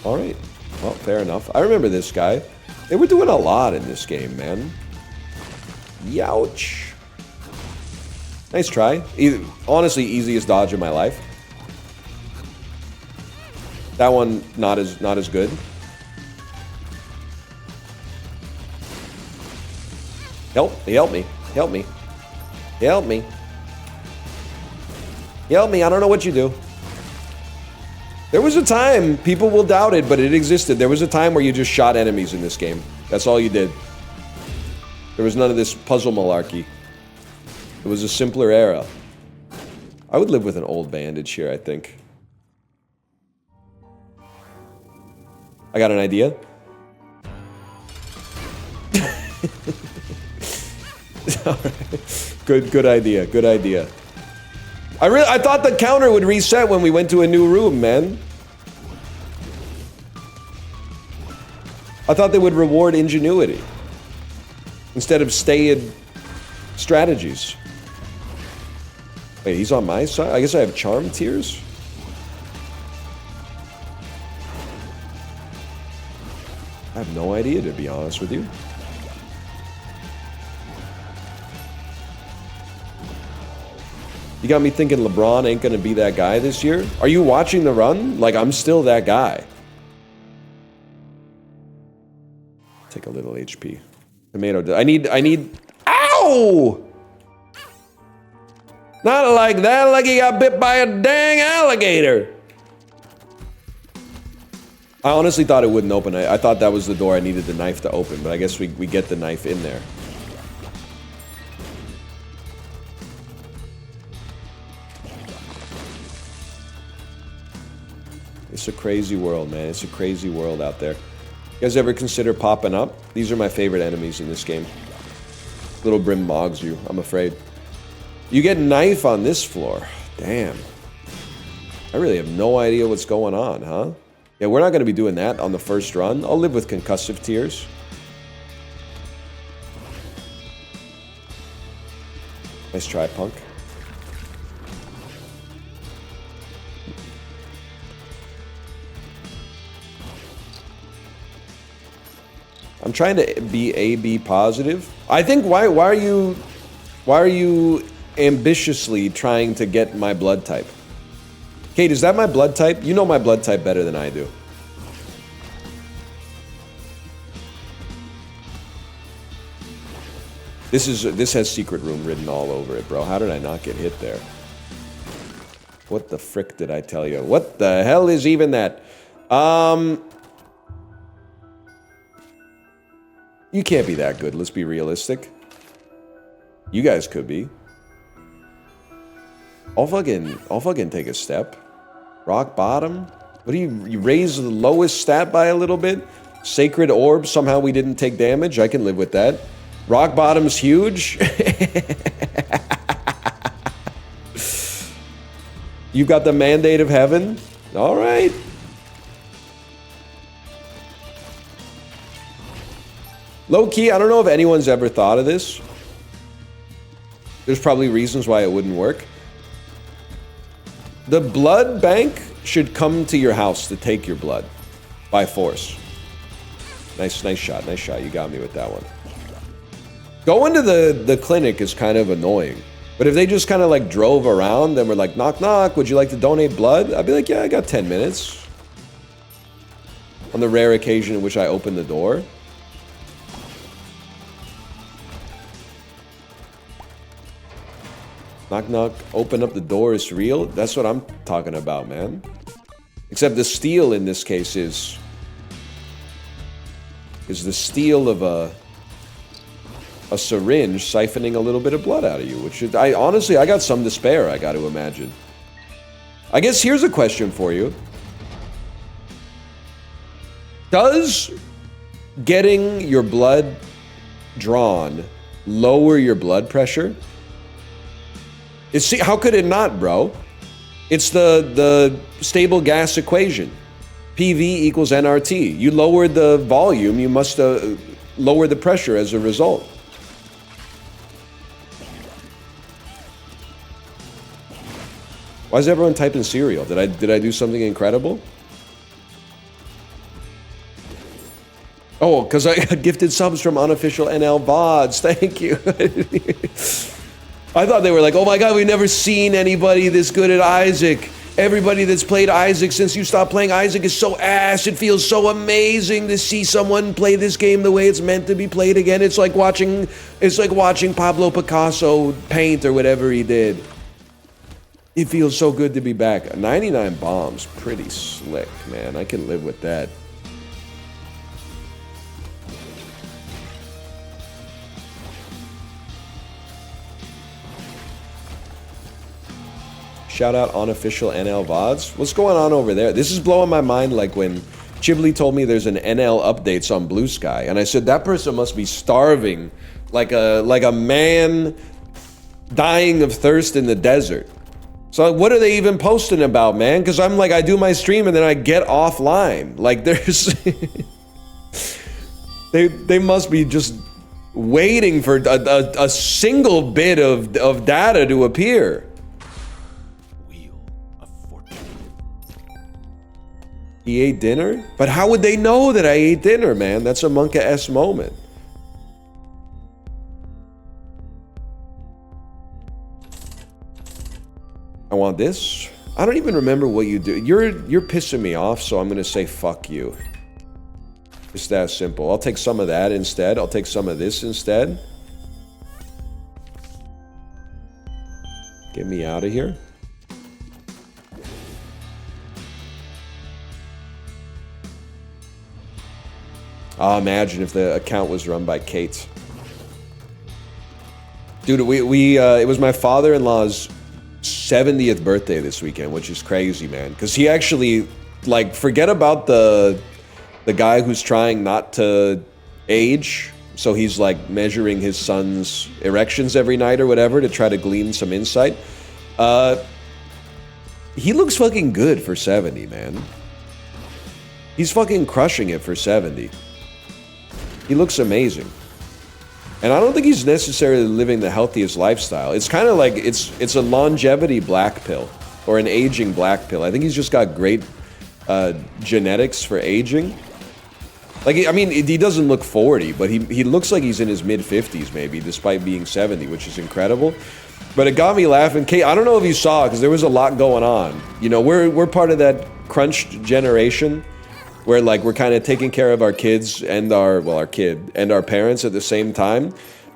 Alright. Well, fair enough. I remember this guy. They were doing a lot in this game, man. Youch. Nice try. Honestly, easiest dodge of my life. That one, not as good. Help me. Help me. Help me. Help me. I don't know what you do. There was a time, people will doubt it, but it existed. There was a time where you just shot enemies in this game. That's all you did. There was none of this puzzle malarkey. It was a simpler era. I would live with an old bandage here, I think. I got an idea. Good idea. Good idea. I thought the counter would reset when we went to a new room, man. I thought they would reward ingenuity instead of stay-in strategies. Wait, he's on my side? I guess I have charm tears? I have no idea, to be honest with you. You got me thinking LeBron ain't gonna be that guy this year. Are you watching the run? Like, I'm still that guy. Take a little HP. Tomato. I need. Ow! Not like that, like he got bit by a dang alligator. I honestly thought it wouldn't open. I thought that was the door I needed the knife to open, but I guess we get the knife in there. It's a crazy world, man. It's a crazy world out there. You guys ever consider popping up? These are my favorite enemies in this game. Little Brim mogs you, I'm afraid. You get knife on this floor. Damn. I really have no idea what's going on, huh? Yeah, we're not going to be doing that on the first run. I'll live with concussive tears. Nice try, punk. I'm trying to be AB positive. I think why are you ambitiously trying to get my blood type? Kate, is that my blood type? You know my blood type better than I do. This has secret room written all over it, bro. How did I not get hit there? What the frick did I tell you? What the hell is even that? You can't be that good, let's be realistic. You guys could be. I'll fucking take a step. Rock bottom? What do you raise the lowest stat by a little bit? Sacred orb, somehow we didn't take damage, I can live with that. Rock bottom's huge? You've got the mandate of heaven? Alright. Low-key, I don't know if anyone's ever thought of this. There's probably reasons why it wouldn't work. The blood bank should come to your house to take your blood. By force. Nice shot, nice shot. You got me with that one. Going to the clinic is kind of annoying. But if they just kind of like drove around and were like, knock, knock, would you like to donate blood? I'd be like, yeah, I got 10 minutes. On the rare occasion in which I open the door. Knock, knock, open up the door is real. That's what I'm talking about, man. Except the steal in this case is the steal of a syringe siphoning a little bit of blood out of you, which is, honestly, I got some to spare, I got to imagine. I guess here's a question for you. Does getting your blood drawn lower your blood pressure? See, how could it not, bro? It's the stable gas equation. PV equals nRT. You lower the volume, you must lower the pressure as a result. Why is everyone typing cereal? Did I do something incredible? Oh, because I got gifted subs from unofficial NL VODs. Thank you. I thought they were like, oh my god, we've never seen anybody this good at Isaac. Everybody that's played Isaac since you stopped playing Isaac is so ass. It feels so amazing to see someone play this game the way it's meant to be played again. It's like watching Pablo Picasso paint or whatever he did. It feels so good to be back. 99 bombs, pretty slick, man. I can live with that. Shout out unofficial NL VODs. What's going on over there? This is blowing my mind like when Chibli told me there's an NL updates on Blue Sky. And I said, that person must be starving like a man dying of thirst in the desert. So like, what are they even posting about, man? Because I'm like, I do my stream and then I get offline. Like there's... they must be just waiting for a single bit of data to appear. He ate dinner? But how would they know that I ate dinner, man? That's a Monka-esque moment. I want this. I don't even remember what you do. You're pissing me off, so I'm gonna say fuck you. It's that simple. I'll take some of that instead. I'll take some of this instead. Get me out of here. Oh, imagine if the account was run by Kate. Dude, it was my father-in-law's 70th birthday this weekend, which is crazy, man. Because he actually, like, forget about the guy who's trying not to age. So he's, like, measuring his son's erections every night or whatever to try to glean some insight. He looks fucking good for 70, man. He's fucking crushing it for 70. He looks amazing. And I don't think he's necessarily living the healthiest lifestyle. It's kind of like, it's a longevity black pill. Or an aging black pill. I think he's just got great genetics for aging. Like, I mean, he doesn't look 40, but he looks like he's in his mid-50s maybe, despite being 70, which is incredible. But it got me laughing. Kate, I don't know if you saw, because there was a lot going on. You know, we're part of that crunched generation where, like, we're kind of taking care of our kids and our kid and our parents at the same time.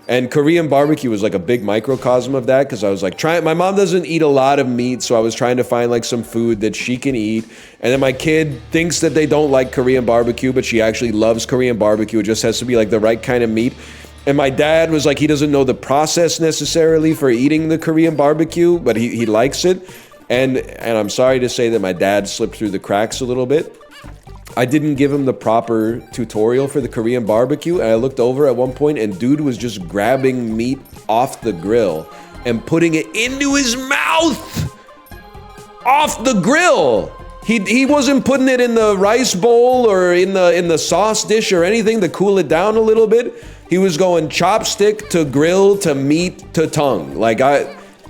And Korean barbecue was like a big microcosm of that, because I was like my mom doesn't eat a lot of meat, so I was trying to find like some food that she can eat. And then my kid thinks that they don't like Korean barbecue, but she actually loves Korean barbecue. It just has to be like the right kind of meat. And my dad was like, he doesn't know the process necessarily for eating the Korean barbecue, but he likes it. And I'm sorry to say that my dad slipped through the cracks a little bit. I didn't give him the proper tutorial for the Korean barbecue, and I looked over at one point and dude was just grabbing meat off the grill and putting it into his mouth! Off the grill! He wasn't putting it in the rice bowl or in the sauce dish or anything to cool it down a little bit. He was going chopstick to grill to meat to tongue.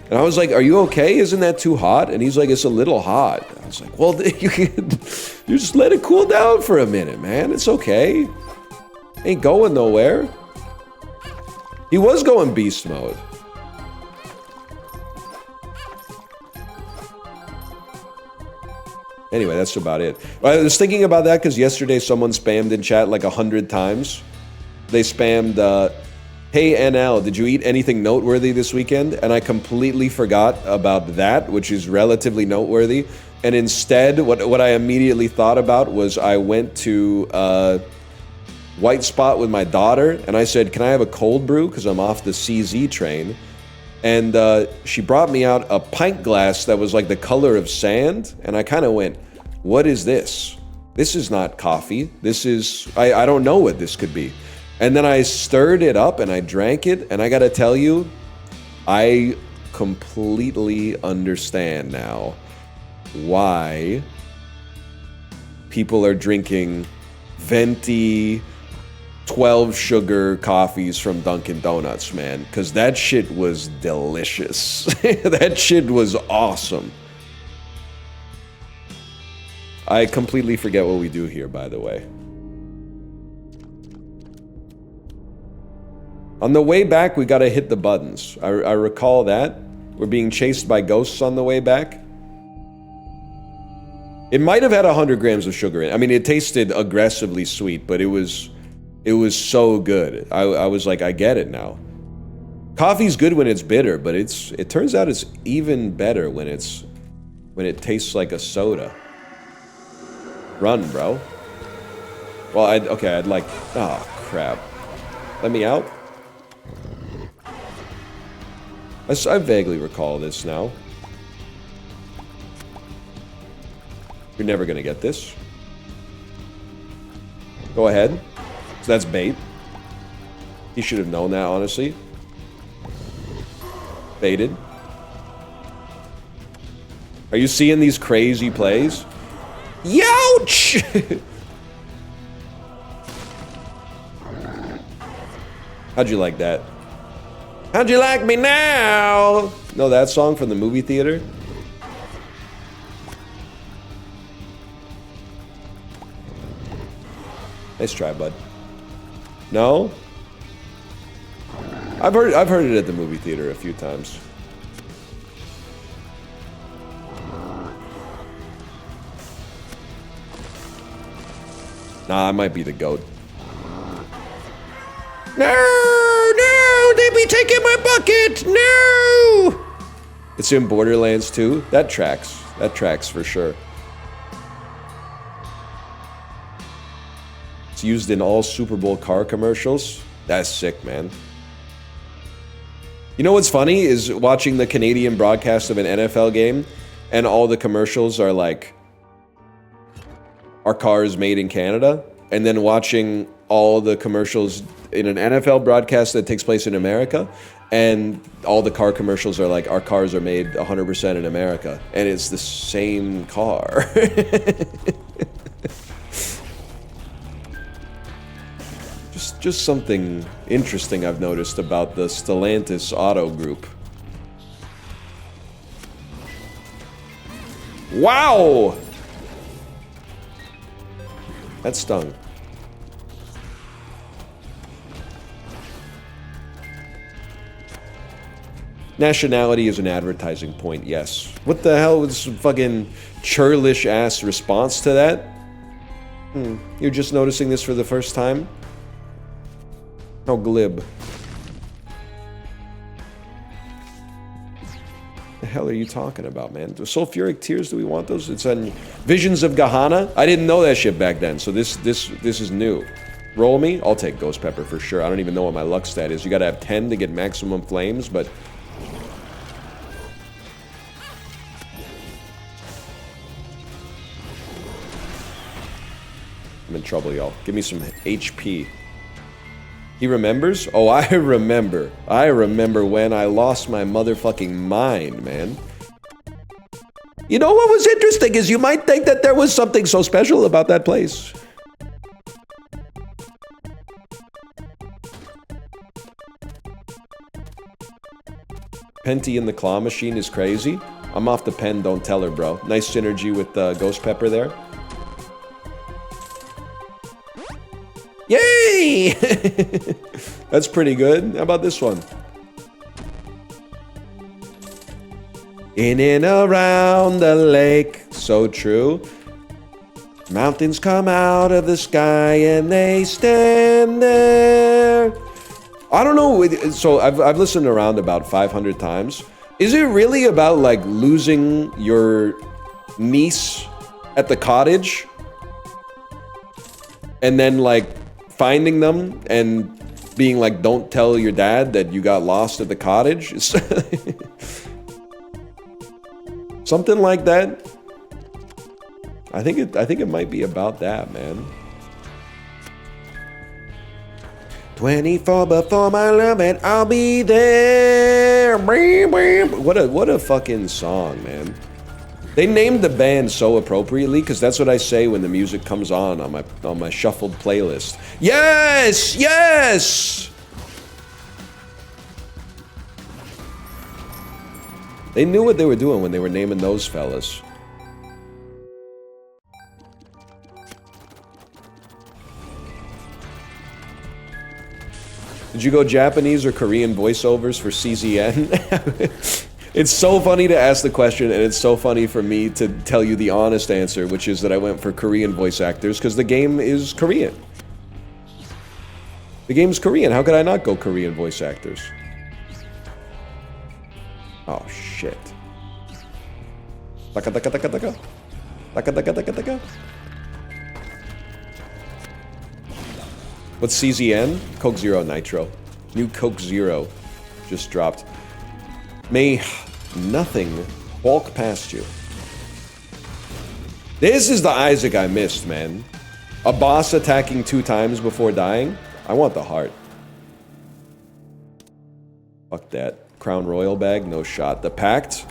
And I was like, are you okay? Isn't that too hot? And he's like, it's a little hot. I was like, well, you just let it cool down for a minute, man. It's okay. Ain't going nowhere. He was going beast mode. Anyway, that's about it. I was thinking about that because yesterday someone spammed in chat like 100 times. They spammed, hey NL, did you eat anything noteworthy this weekend? And I completely forgot about that, which is relatively noteworthy. And instead, what I immediately thought about was I went to White Spot with my daughter, and I said, can I have a cold brew? Because I'm off the CZ train. And she brought me out a pint glass that was like the color of sand. And I kind of went, what is this? This is not coffee. This is, I don't know what this could be. And then I stirred it up and I drank it. And I gotta tell you, I completely understand now why people are drinking venti 12 sugar coffees from Dunkin' Donuts, man. Because that shit was delicious. That shit was awesome. I completely forget what we do here, by the way. On the way back, we gotta hit the buttons. I recall that. We're being chased by ghosts on the way back. It might have had 100 grams of sugar in it. I mean, it tasted aggressively sweet, but it was so good. I was like, I get it now. Coffee's good when it's bitter, but it turns out it's even better when it tastes like a soda. Run, bro. Well, I'd like, oh crap. Let me out. I vaguely recall this now. You're never gonna get this. Go ahead. So that's bait. He should have known that, honestly. Baited. Are you seeing these crazy plays? Youch! How'd you like that? How'd you like me now? Know that song from the movie theater? Nice try, bud. No? I've heard it at the movie theater a few times. Nah, I might be the GOAT. No, they be taking my bucket. No. It's in Borderlands 2. That tracks. That tracks for sure. It's used in all Super Bowl car commercials. That's sick, man. You know what's funny is watching the Canadian broadcast of an NFL game, and all the commercials are like, "Our car is made in Canada," and then watching all the commercials in an NFL broadcast that takes place in America, and all the car commercials are like, "Our cars are made 100% in America," and it's the same car. Just something interesting I've noticed about the Stellantis Auto Group. Wow! That stung. Nationality is an advertising point, yes. What the hell was some fucking churlish ass response to that? You're just noticing this for the first time? How glib. The hell are you talking about, man? The sulfuric tears, do we want those? It's on Visions of Gehenna. I didn't know that shit back then, so this is new. Roll me? I'll take Ghost Pepper for sure. I don't even know what my luck stat is. You gotta have 10 to get maximum flames, but... I'm in trouble, y'all. Give me some HP. He remembers? Oh, I remember. I remember when I lost my motherfucking mind, man. You know what was interesting is you might think that there was something so special about that place. Penty in the claw machine is crazy. I'm off the pen, don't tell her, bro. Nice synergy with Ghost Pepper there. Yay! That's pretty good. How about this one? In and around the lake. So true. Mountains come out of the sky and they stand there. I don't know. So I've listened around about 500 times. Is it really about like losing your niece at the cottage? And then like finding them and being like, don't tell your dad that you got lost at the cottage? Something like that. I think it might be about that, man. 24 before my love and I'll be there. What a fucking song, man. They named the band so appropriately because that's what I say when the music comes on my shuffled playlist. Yes! Yes! They knew what they were doing when they were naming those fellas. Did you go Japanese or Korean voiceovers for CZN? It's so funny to ask the question, and it's so funny for me to tell you the honest answer, which is that I went for Korean voice actors because the game is Korean. The game's Korean. How could I not go Korean voice actors? Oh, shit. Taka taka taka taka. Taka taka taka taka. What's CZN? Coke Zero Nitro. New Coke Zero just dropped. May nothing walk past you. This is the Isaac I missed, man. A boss attacking 2 times before dying? I want the heart. Fuck that. Crown Royal bag? No shot. The Pact?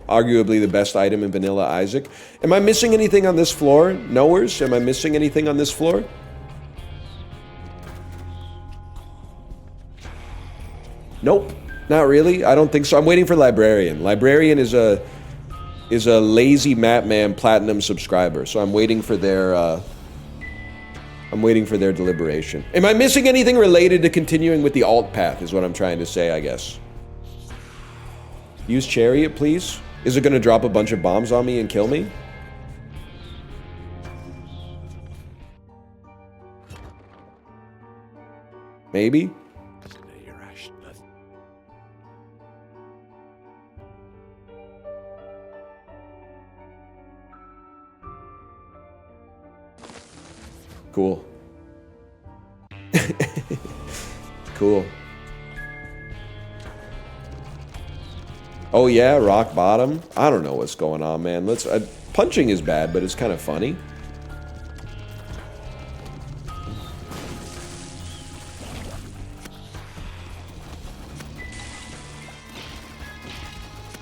Arguably the best item in Vanilla Isaac. Am I missing anything on this floor? Knowers? Am I missing anything on this floor? Nope. Not really. I don't think so. I'm waiting for Librarian. Librarian is a lazy Map Man Platinum subscriber, so I'm waiting for their deliberation. Am I missing anything related to continuing with the alt path is what I'm trying to say, I guess. Use Chariot, please. Is it going to drop a bunch of bombs on me and kill me? Maybe. Cool. Cool. Oh yeah, rock bottom. I don't know what's going on, man. Let's. Punching is bad, but it's kind of funny.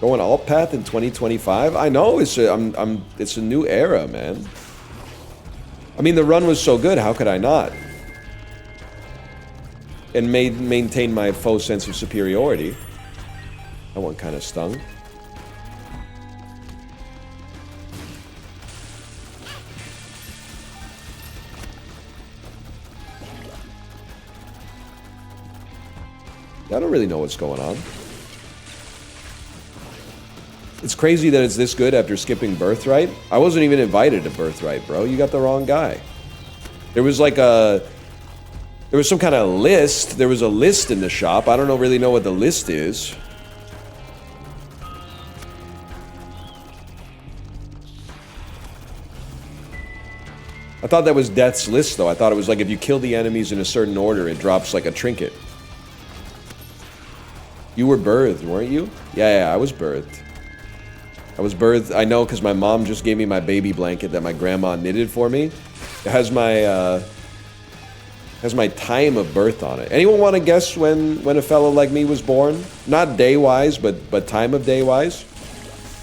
Going alt path in 2025. I know it's a. It's a new era, man. I mean, the run was so good. How could I not? And maintain my faux sense of superiority. That one kind of stung. I don't really know what's going on. It's crazy that it's this good after skipping Birthright. I wasn't even invited to Birthright, bro. You got the wrong guy. There was like a... There was some kind of list. There was a list in the shop. I don't really know what the list is. I thought that was Death's list, though. I thought it was like if you kill the enemies in a certain order, it drops like a trinket. You were birthed, weren't you? Yeah, I was birthed. I was birthed, I know, because my mom just gave me my baby blanket that my grandma knitted for me. It has my time of birth on it. Anyone want to guess when a fellow like me was born? Not day-wise, but time of day-wise?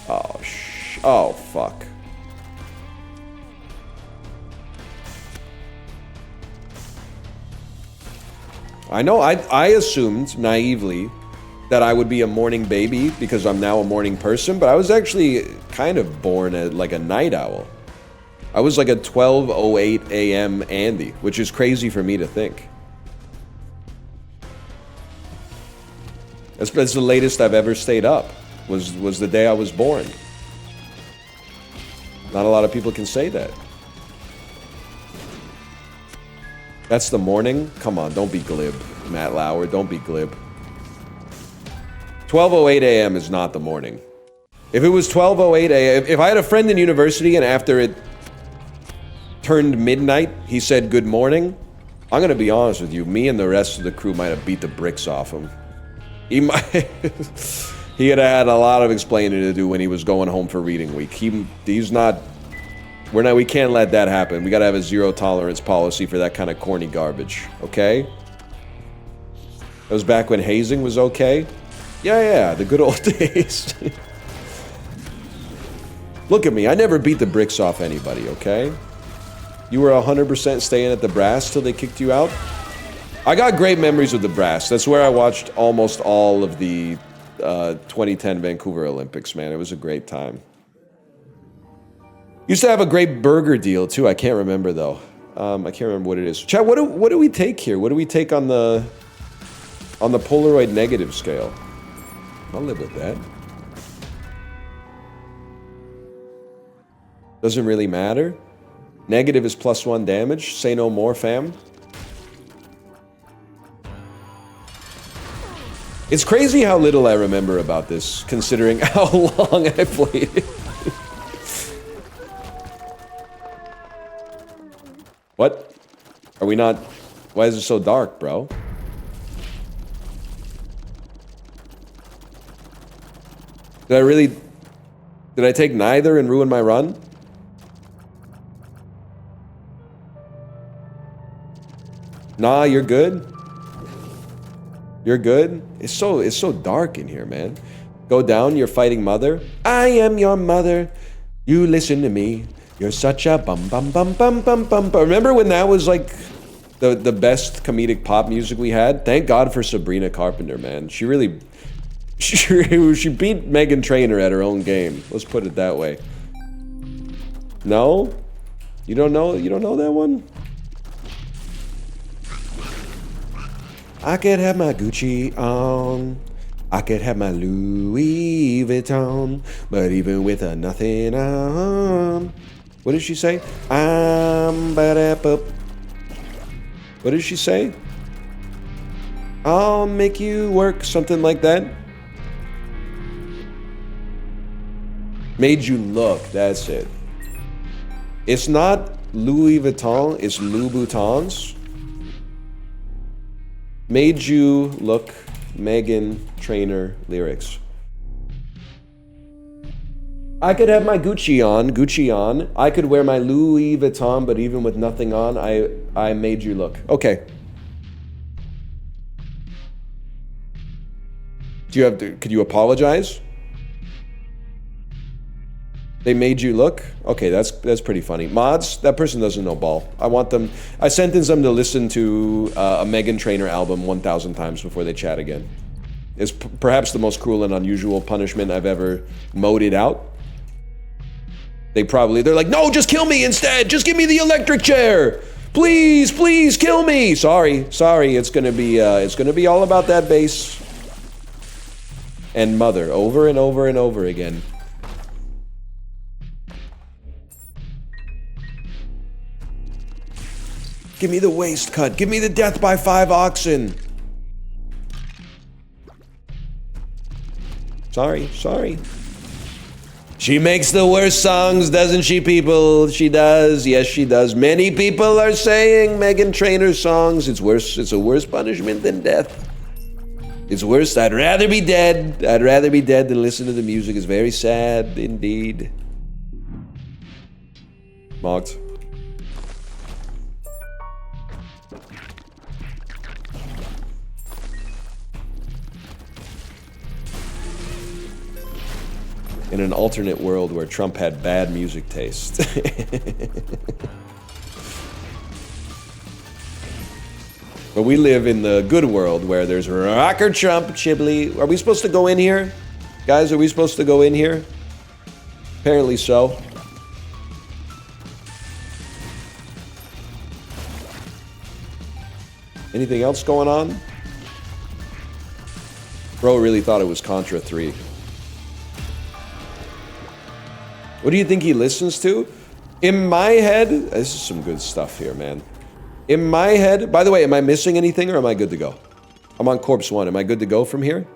Oh, fuck. I know, I assumed, naively, that I would be a morning baby because I'm now a morning person, but I was actually kind of born as like a night owl. I was like a 12:08 a.m. Andy, which is crazy for me to think. That's the latest I've ever stayed up, was the day I was born. Not a lot of people can say that. That's the morning? Come on, don't be glib, Matt Lauer, don't be glib. 12:08 a.m. is not the morning. If it was 12:08 a.m., if I had a friend in university and after it turned midnight, he said good morning, I'm gonna be honest with you, me and the rest of the crew might have beat the bricks off him. He might... he had had a lot of explaining to do when he was going home for reading week. He's not... we can't let that happen. We gotta have a zero tolerance policy for that kind of corny garbage, okay? That was back when hazing was okay. Yeah, the good old days. Look at me, I never beat the bricks off anybody, okay? You were 100% staying at the Brass till they kicked you out? I got great memories with the Brass. That's where I watched almost all of the 2010 Vancouver Olympics, man. It was a great time. Used to have a great burger deal, too. I can't remember, though. I can't remember what it is. Chat, what do we take here? What do we take on the Polaroid negative scale? I'll live with that. Doesn't really matter. Negative is +1 damage. Say no more, fam. It's crazy how little I remember about this, considering how long I played it. What? Are we not... Why is it so dark, bro? Did I take neither and ruin my run? Nah, you're good. You're good. It's so dark in here, man. Go down, you're fighting mother. I am your mother. You listen to me. You're such a bum bum bum bum bum bum. Remember when that was like the best comedic pop music we had? Thank God for Sabrina Carpenter, man. She really... She beat Meghan Trainor at her own game. Let's put it that way. No? You don't know that one? I could have my Gucci on. I could have my Louis Vuitton. But even with a nothing on. What did she say? What did she say? I'll make you work, something like that. Made you look, that's it. It's not Louis Vuitton, it's Louboutins. Made you look, Megan Trainor lyrics. I could have my Gucci on. I could wear my Louis Vuitton, but even with nothing on, I made you look. Okay. Do you have to, could you apologize? They made you look? Okay, that's pretty funny. Mods, that person doesn't know ball. I sentence them to listen to a Meghan Trainor album 1,000 times before they chat again. It's perhaps the most cruel and unusual punishment I've ever moded out. They're like, no, just kill me instead. Just give me the electric chair. Please, please kill me. Sorry. It's gonna be all about that bass and mother over and over and over again. Give me the waist cut. Give me the death by 5 oxen. Sorry. She makes the worst songs, doesn't she, people? She does. Yes, she does. Many people are saying Meghan Trainor's songs. It's worse. It's a worse punishment than death. It's worse. I'd rather be dead. I'd rather be dead than listen to the music. It's very sad indeed. Mocked. In an alternate world where Trump had bad music taste. But we live in the good world where there's Rocker Trump, Chiblee. Are we supposed to go in here? Guys, are we supposed to go in here? Apparently so. Anything else going on? Bro really thought it was Contra 3. What do you think he listens to? In my head, this is some good stuff here, man. In my head, by the way, am I missing anything or am I good to go? I'm on Corpse 1. Am I good to go from here?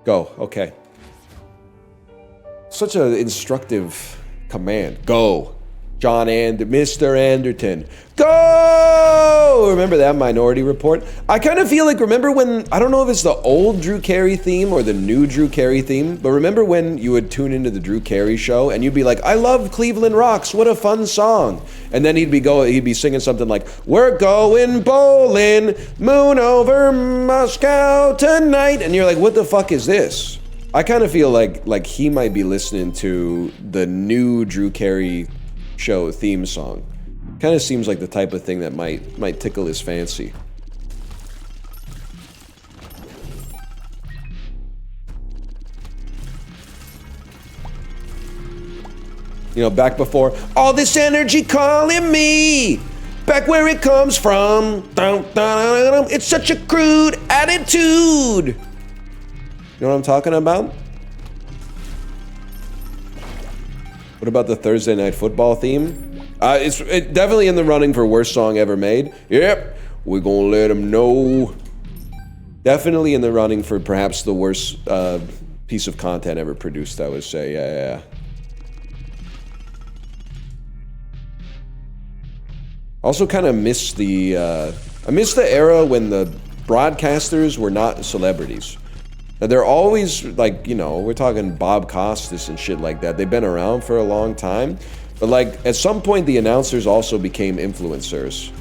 Go, okay. Such an instructive command. Go. Mr. Anderton. Go! Remember that Minority Report? I kind of feel like, remember when, I don't know if it's the old Drew Carey theme or the new Drew Carey theme, but remember when you would tune into the Drew Carey show and you'd be like, I love Cleveland Rocks, what a fun song. And then he'd be singing something like, we're going bowling, moon over Moscow tonight. And you're like, what the fuck is this? I kind of feel like he might be listening to the new Drew Carey show theme song. Kind of seems like the type of thing that might tickle his fancy. You know, back before all this energy calling me, back where it comes from. It's such a crude attitude. You know what I'm talking about? What about the Thursday Night Football theme? It's definitely in the running for worst song ever made. Yep, we're gonna let them know. Definitely in the running for perhaps the worst piece of content ever produced, I would say. Yeah. Also kind of miss the era when the broadcasters were not celebrities. Now, they're always, like, you know, we're talking Bob Costas and shit like that. They've been around for a long time. But, like, at some point, the announcers also became influencers.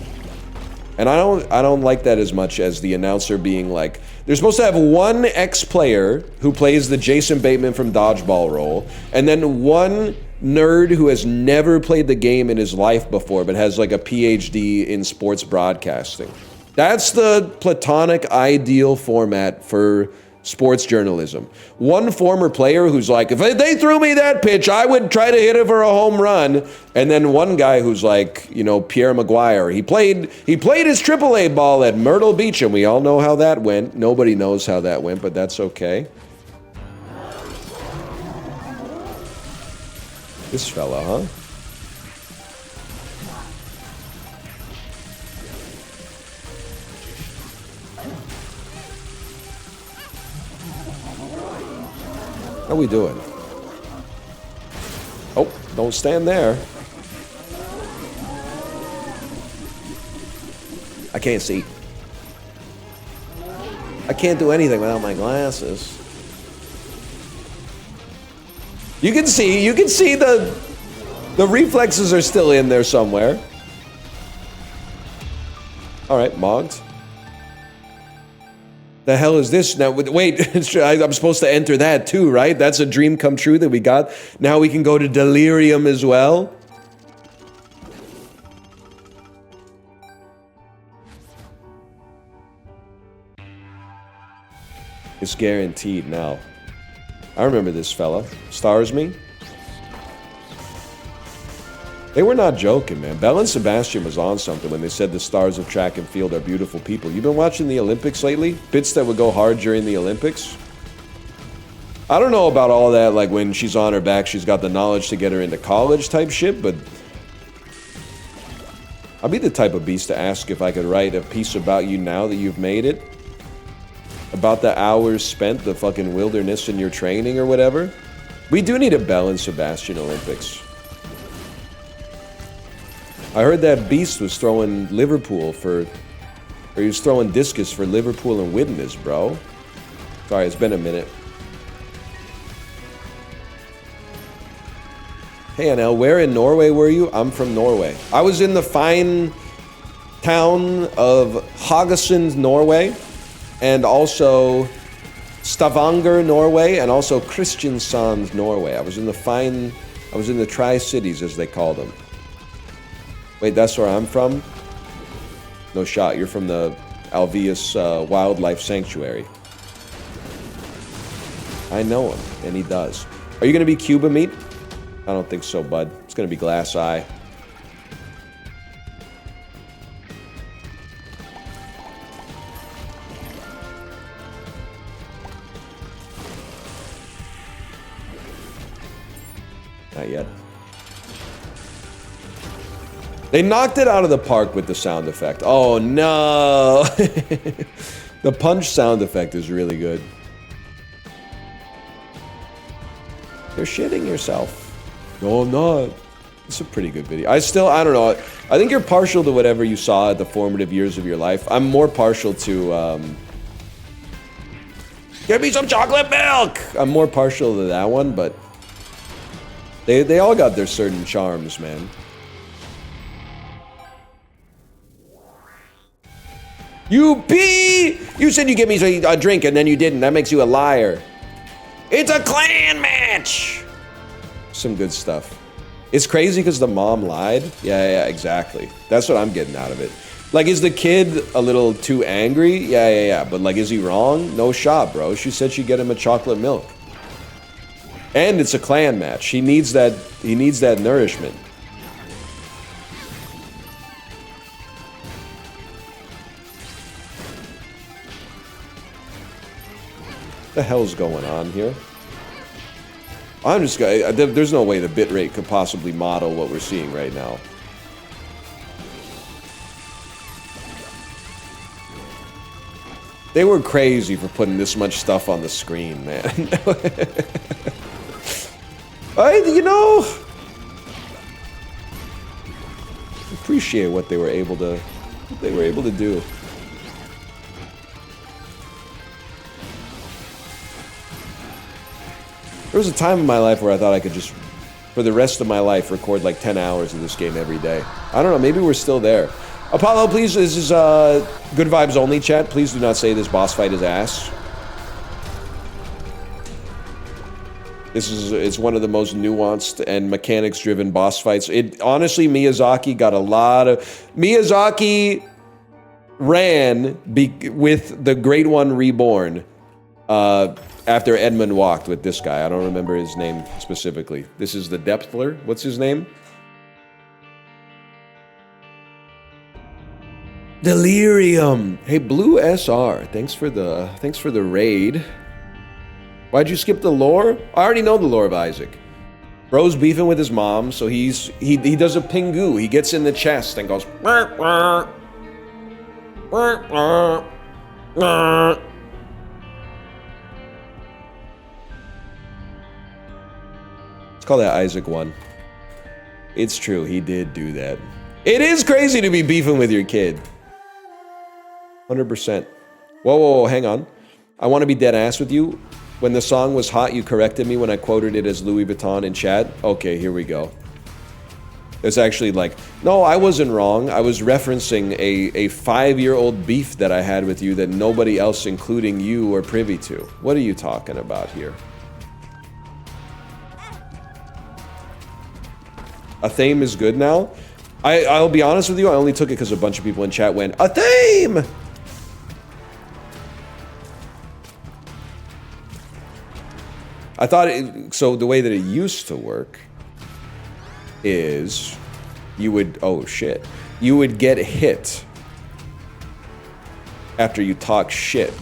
And I don't like that as much as the announcer being like, they're supposed to have one ex-player who plays the Jason Bateman from Dodgeball role, and then one nerd who has never played the game in his life before, but has, like, a PhD in sports broadcasting. That's the platonic ideal format for sports journalism. One former player who's like, if they threw me that pitch, I would try to hit it for a home run. And then one guy who's like, you know, Pierre Maguire. He played his AAA ball at Myrtle Beach, and we all know how that went. Nobody knows how that went, but that's okay. This fella, huh? How we doing? Oh, don't stand there. I can't see. I can't do anything without my glasses. You can see the reflexes are still in there somewhere. All right, Mogged. The hell is this now? Wait, I'm supposed to enter that too, right? That's a dream come true that we got. Now we can go to Delirium as well. It's guaranteed now. I remember this fella. Stars me. They were not joking, man. Belle and Sebastian was on something when they said the stars of track and field are beautiful people. You been watching the Olympics lately? Bits that would go hard during the Olympics? I don't know about all that, like when she's on her back, she's got the knowledge to get her into college type shit, but I'd be the type of beast to ask if I could write a piece about you now that you've made it. About the hours spent, the fucking wilderness in your training or whatever. We do need a Belle and Sebastian Olympics. I heard that beast was throwing Liverpool for, or he was throwing discus for Liverpool and Widnes, bro. Sorry, it's been a minute. Hey, NL, where in Norway were you? I'm from Norway. I was in the fine town of Haugesund, Norway, and also Stavanger, Norway, and also Kristiansand, Norway. I was in the Tri-Cities, as they call them. Wait, that's where I'm from? No shot, you're from the Alveus Wildlife Sanctuary. I know him, and he does. Are you gonna be Cuba meat? I don't think so, bud. It's gonna be Glass Eye. Not yet. They knocked it out of the park with the sound effect. Oh no! The punch sound effect is really good. You're shitting yourself. No, I'm not. It's a pretty good video. I don't know. I think you're partial to whatever you saw at the formative years of your life. I'm more partial to, give me some chocolate milk! I'm more partial to that one, but they all got their certain charms, man. You pee! You said you give me a drink and then you didn't. That makes you a liar. It's a clan match! Some good stuff. It's crazy because the mom lied. Yeah, exactly. That's what I'm getting out of it. Like, is the kid a little too angry? Yeah. But, like, is he wrong? No shot, bro. She said she'd get him a chocolate milk. And it's a clan match. He needs that nourishment. What the hell's going on here? There's no way the bitrate could possibly model what we're seeing right now. They were crazy for putting this much stuff on the screen, man. Appreciate what they were able to do. There was a time in my life where I thought I could just, for the rest of my life, record like 10 hours of this game every day. I don't know, maybe we're still there. Apollo, please, this is good vibes only, chat. Please do not say this boss fight is ass. It's one of the most nuanced and mechanics-driven boss fights. Honestly, Miyazaki got a lot of... Miyazaki ran with the Great One Reborn after Edmund walked with this guy. I don't remember his name specifically. This is the Depthler. What's his name? Delirium. Hey, Blue SR. Thanks for the raid. Why'd you skip the lore? I already know the lore of Isaac. Bro's beefing with his mom, so he does a pingu. He gets in the chest and goes. Let's call that Isaac 1. It's true, he did do that. It is crazy to be beefing with your kid. 100%. Whoa, whoa, whoa, hang on. I want to be dead ass with you. When the song was hot, you corrected me when I quoted it as Louis Vuitton in chat. Okay, here we go. It's actually like, no, I wasn't wrong. I was referencing a 5-year-old beef that I had with you that nobody else, including you, were privy to. What are you talking about here? A theme is good now? I'll be honest with you, I only took it because a bunch of people in chat went, a theme! I thought it, so the way that it used to work is you would, oh shit, you would get hit after you talk shit.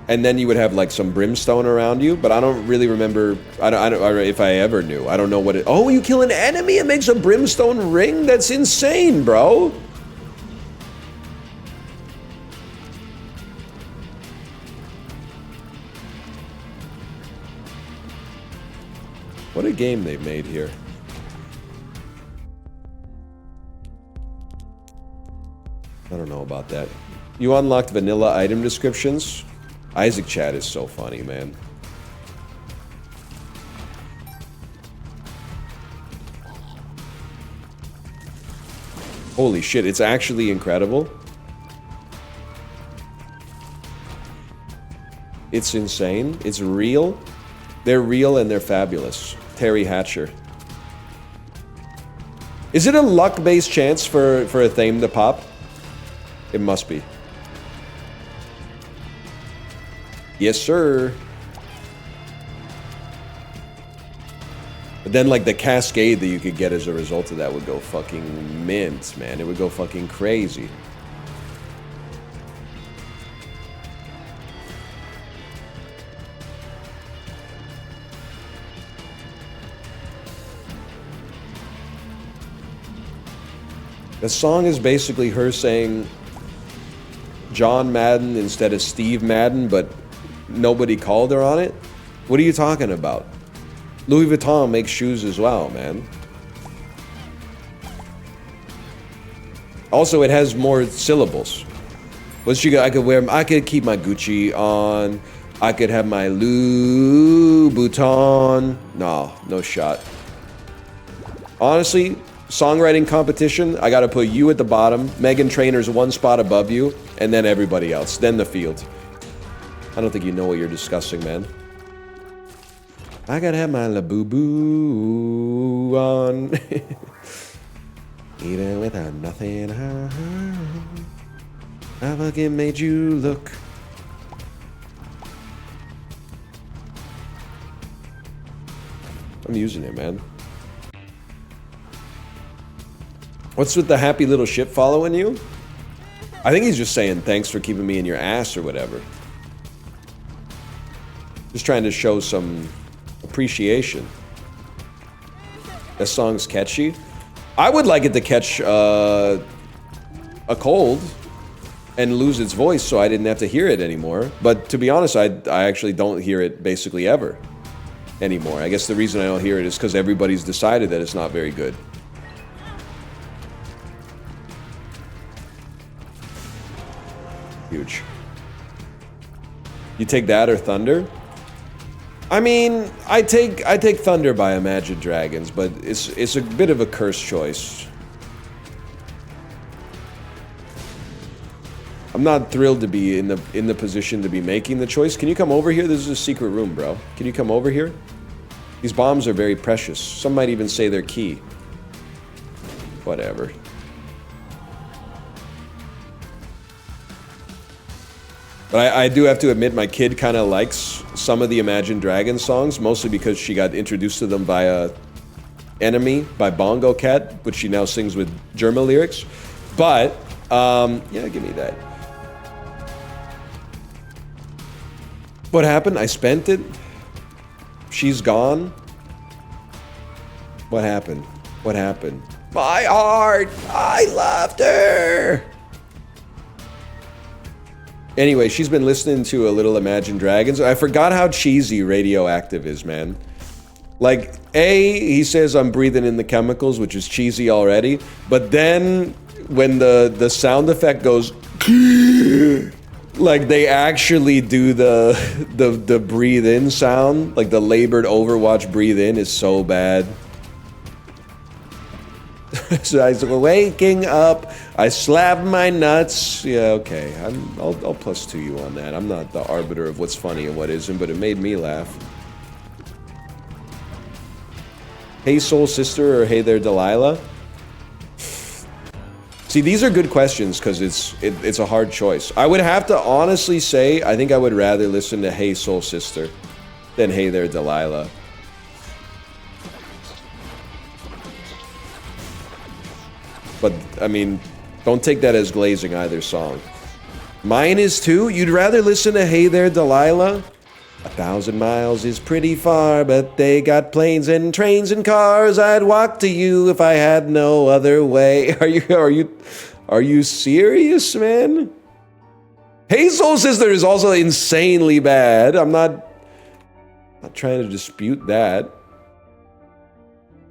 And then you would have like some brimstone around you, but I don't really remember, I don't if I ever knew. I don't know what it, oh, you kill an enemy, it makes a brimstone ring? That's insane, bro. What a game they've made here. I don't know about that. You unlocked vanilla item descriptions? Isaac chat is so funny, man. Holy shit, it's actually incredible. It's insane. It's real. They're real and they're fabulous. Terry Hatcher. Is it a luck-based chance for a theme to pop? It must be. Yes, sir. But then, like, the cascade that you could get as a result of that would go fucking mint, man. It would go fucking crazy. The song is basically her saying John Madden instead of Steve Madden, but nobody called her on it? What are you talking about? Louis Vuitton makes shoes as well, man. Also, it has more syllables. What's you got? I could wear, I could keep my Gucci on. I could have my Louis Vuitton. No shot. Honestly, songwriting competition, I gotta put you at the bottom, Meghan Trainor's one spot above you, and then everybody else, then the field. I don't think you know what you're discussing, man. I gotta have my La Boo Boo on. Even without nothing, I fucking made you look. I'm using it, man. What's with the happy little ship following you? I think he's just saying thanks for keeping me in your ass or whatever. Just trying to show some appreciation. That song's catchy. I would like it to catch a cold and lose its voice so I didn't have to hear it anymore. But to be honest, I actually don't hear it basically ever anymore. I guess the reason I don't hear it is because everybody's decided that it's not very good. Huge. You take that or Thunder? I mean, I take Thunder by Imagine Dragons, but it's a bit of a cursed choice. I'm not thrilled to be in the position to be making the choice. Can you come over here? This is a secret room, bro. Can you come over here? These bombs are very precious. Some might even say they're key. Whatever. But I do have to admit, my kid kind of likes some of the Imagine Dragons songs, mostly because she got introduced to them via Enemy by Bongo Cat, which she now sings with Germa lyrics. But, yeah, give me that. What happened? I spent it? She's gone? What happened? What happened? My heart! I loved her! Anyway, she's been listening to a little Imagine Dragons. I forgot how cheesy Radioactive is, man. Like, he says I'm breathing in the chemicals, which is cheesy already. But then when the sound effect goes, like they actually do the breathe in sound, like the labored Overwatch breathe in is so bad. So I was waking up, I slapped my nuts. Yeah, okay, I'll +2 you on that. I'm not the arbiter of what's funny and what isn't, but it made me laugh. Hey Soul Sister or Hey There Delilah? See, these are good questions because it's a hard choice. I would have to honestly say I think I would rather listen to Hey Soul Sister than Hey There Delilah. But, I mean, don't take that as glazing either song. Mine is too? You'd rather listen to Hey There Delilah? 1,000 miles is pretty far, but they got planes and trains and cars. I'd walk to you if I had no other way. Are you serious, man? Hey Soul Sister is also insanely bad. I'm not trying to dispute that.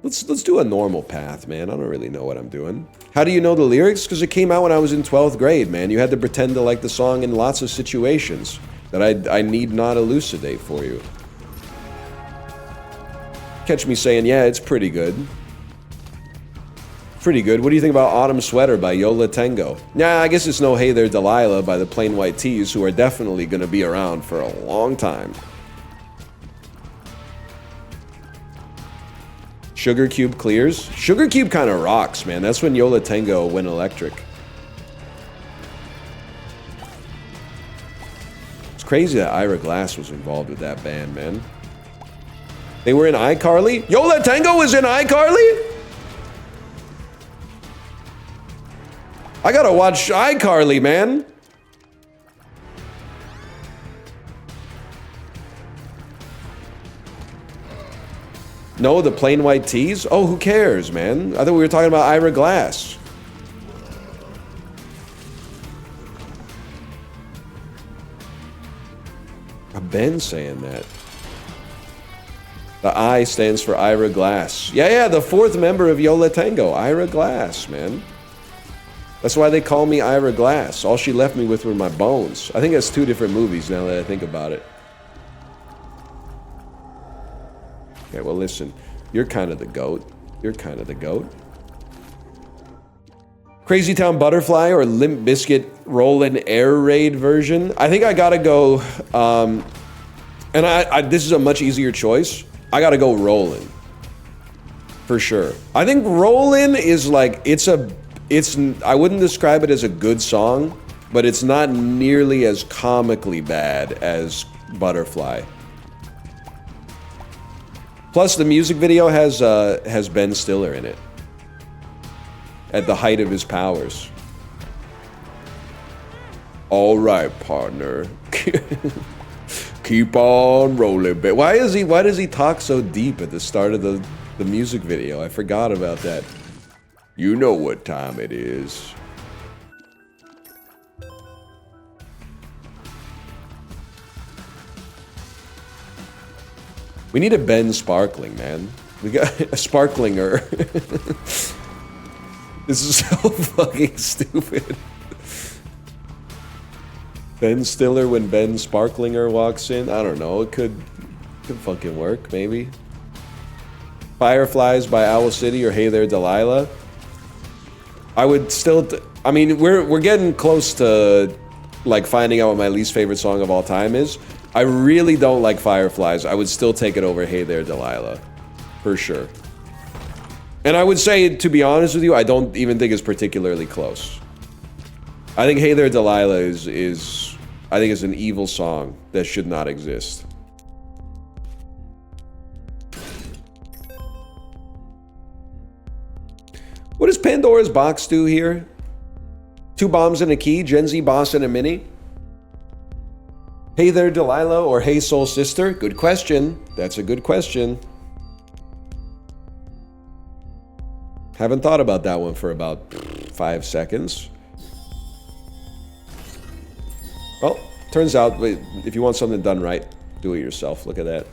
Let's do a normal path, man. I don't really know what I'm doing. How do you know the lyrics? Because it came out when I was in 12th grade, man. You had to pretend to like the song in lots of situations that I need not elucidate for you. Catch me saying, yeah, it's pretty good. Pretty good. What do you think about Autumn Sweater by Yola Tango? Nah, I guess it's no Hey There Delilah by the Plain White Tees, who are definitely going to be around for a long time. Sugar Cube clears. Sugar Cube kind of rocks, man. That's when Yola Tango went electric. It's crazy that Ira Glass was involved with that band, man. They were in iCarly? Yola Tango was in iCarly? I gotta watch iCarly, man. No, the Plain White Tees? Oh, who cares, man? I thought we were talking about Ira Glass. I've been saying that. The I stands for Ira Glass. Yeah, the fourth member of Yola Tango, Ira Glass, man. That's why they call me Ira Glass. All she left me with were my bones. I think that's two different movies now that I think about it. Okay, well, listen. You're kind of the GOAT. You're kind of the GOAT. Crazy Town Butterfly or Limp Bizkit Rollin' Air Raid version? I think I gotta go, and this is a much easier choice. I gotta go Rollin'. For sure. I think Rollin' is like, I wouldn't describe it as a good song, but it's not nearly as comically bad as Butterfly. Plus, the music video has Ben Stiller in it. At the height of his powers. All right, partner. Keep on rolling, baby. Why does he talk so deep at the start of the music video? I forgot about that. You know what time it is. We need a Ben Sparkling, man. We got a Sparklinger. This is so fucking stupid. Ben Stiller when Ben Sparklinger walks in. I don't know. It could fucking work, maybe. Fireflies by Owl City or Hey There Delilah. I would still. I mean, we're getting close to like finding out what my least favorite song of all time is. I really don't like Fireflies. I would still take it over Hey There Delilah. For sure. And I would say, to be honest with you, I don't even think it's particularly close. I think Hey There Delilah is I think it's an evil song that should not exist. What does Pandora's Box do here? 2 bombs and a key, Gen Z boss and a mini? Hey There Delilah or Hey Soul Sister? Good question. That's a good question. Haven't thought about that one for about 5 seconds. Well, turns out, if you want something done right, do it yourself. Look at that.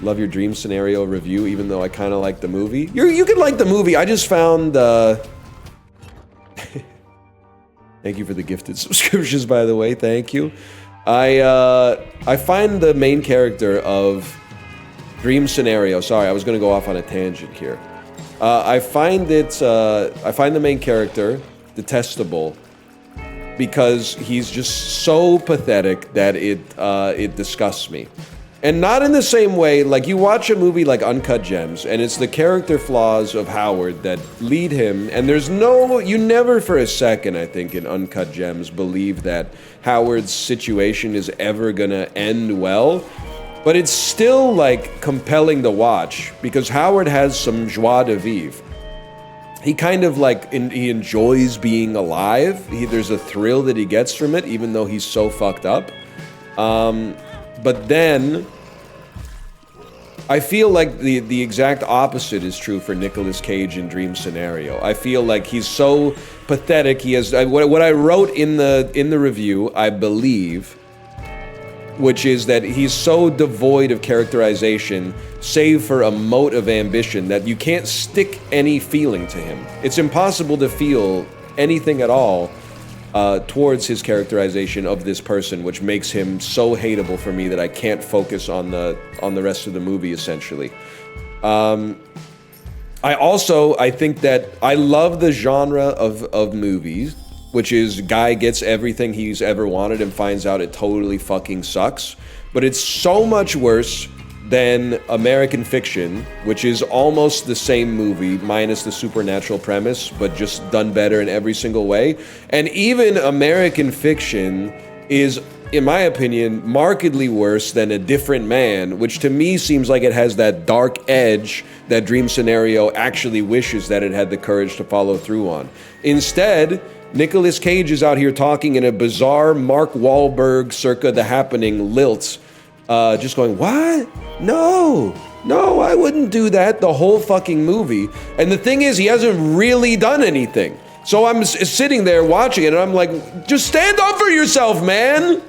Love your dream scenario review, even though I kind of like the movie. You can like the movie. I just found... Thank you for the gifted subscriptions, by the way. Thank you. I find the main character of Dream Scenario... Sorry, I was going to go off on a tangent here. I find the main character detestable because he's just so pathetic that it disgusts me. And not in the same way, like you watch a movie like Uncut Gems, and it's the character flaws of Howard that lead him, and you never for a second, I think, in Uncut Gems believe that Howard's situation is ever gonna end well, but it's still, like, compelling to watch, because Howard has some joie de vivre. He kind of, like, he enjoys being alive. There's a thrill that he gets from it, even though he's so fucked up. But then, I feel like the exact opposite is true for Nicolas Cage in Dream Scenario. I feel like he's so pathetic. He has what I wrote in the review, I believe, which is that he's so devoid of characterization, save for a mote of ambition, that you can't stick any feeling to him. It's impossible to feel anything at all towards his characterization of this person, which makes him so hateable for me that I can't focus on the rest of the movie, essentially. I think that I love the genre of movies, which is guy gets everything he's ever wanted and finds out it totally fucking sucks. But it's so much worse than American Fiction, which is almost the same movie, minus the supernatural premise, but just done better in every single way. And even American Fiction is, in my opinion, markedly worse than A Different Man, which to me seems like it has that dark edge that Dream Scenario actually wishes that it had the courage to follow through on. Instead, Nicolas Cage is out here talking in a bizarre Mark Wahlberg circa The Happening lilt, just going, what? No, I wouldn't do that the whole fucking movie. And the thing is, he hasn't really done anything. So I'm sitting there watching it, and I'm like, just stand up for yourself, man.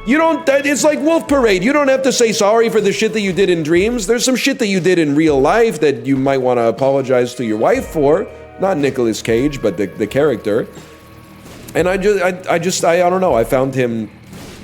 It's like Wolf Parade. You don't have to say sorry for the shit that you did in dreams. There's some shit that you did in real life that you might want to apologize to your wife for. Not Nicolas Cage, but the character. And I don't know. I found him,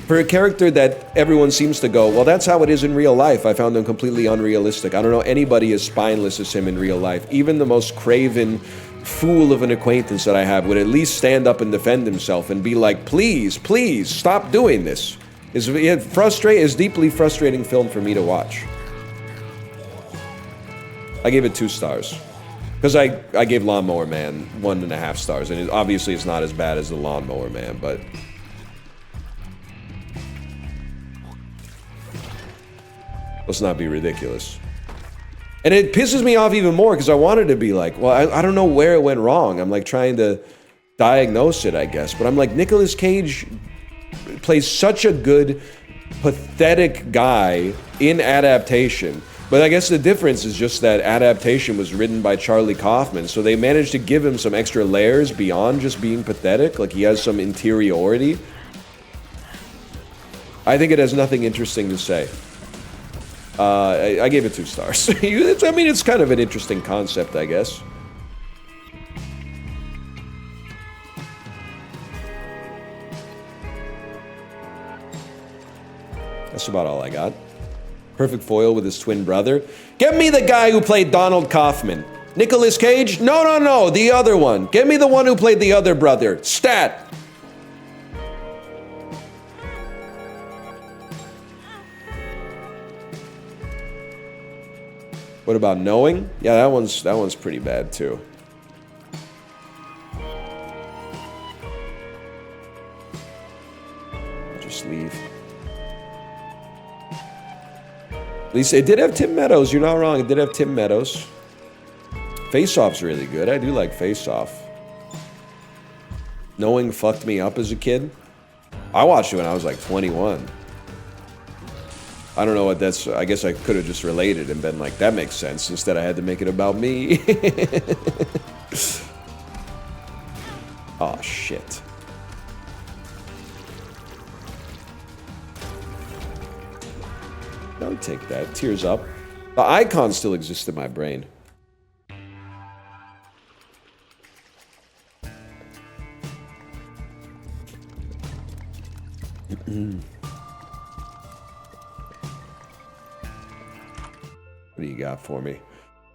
for a character that everyone seems to go, well, that's how it is in real life, I found him completely unrealistic. I don't know anybody as spineless as him in real life. Even the most craven fool of an acquaintance that I have would at least stand up and defend himself and be like, please, stop doing this. It's deeply frustrating film for me to watch. I gave it 2 stars. Because I gave Lawnmower Man 1.5 stars, and obviously it's not as bad as the Lawnmower Man, but... let's not be ridiculous. And it pisses me off even more because I wanted to be like, well, I don't know where it went wrong. I'm like trying to diagnose it, I guess. But I'm like, Nicolas Cage plays such a good, pathetic guy in Adaptation. But I guess the difference is just that Adaptation was written by Charlie Kaufman, so they managed to give him some extra layers beyond just being pathetic. Like, he has some interiority. I think it has nothing interesting to say. I gave it 2 stars. I mean, it's kind of an interesting concept, I guess. That's about all I got. Perfect foil with his twin brother. Get me the guy who played Donald Kaufman. Nicolas Cage? No, the other one. Get me the one who played the other brother. Stat! What about Knowing? Yeah, that one's pretty bad too. Just leave. At least it did have Tim Meadows. You're not wrong. It did have Tim Meadows. Face Off's really good. I do like Face Off. Knowing fucked me up as a kid. I watched it when I was like 21. I don't know what that's. I guess I could have just related and been like, that makes sense. Instead, I had to make it about me. Oh, shit. I'll take that. Tears up. The icon still exists in my brain. What do you got for me?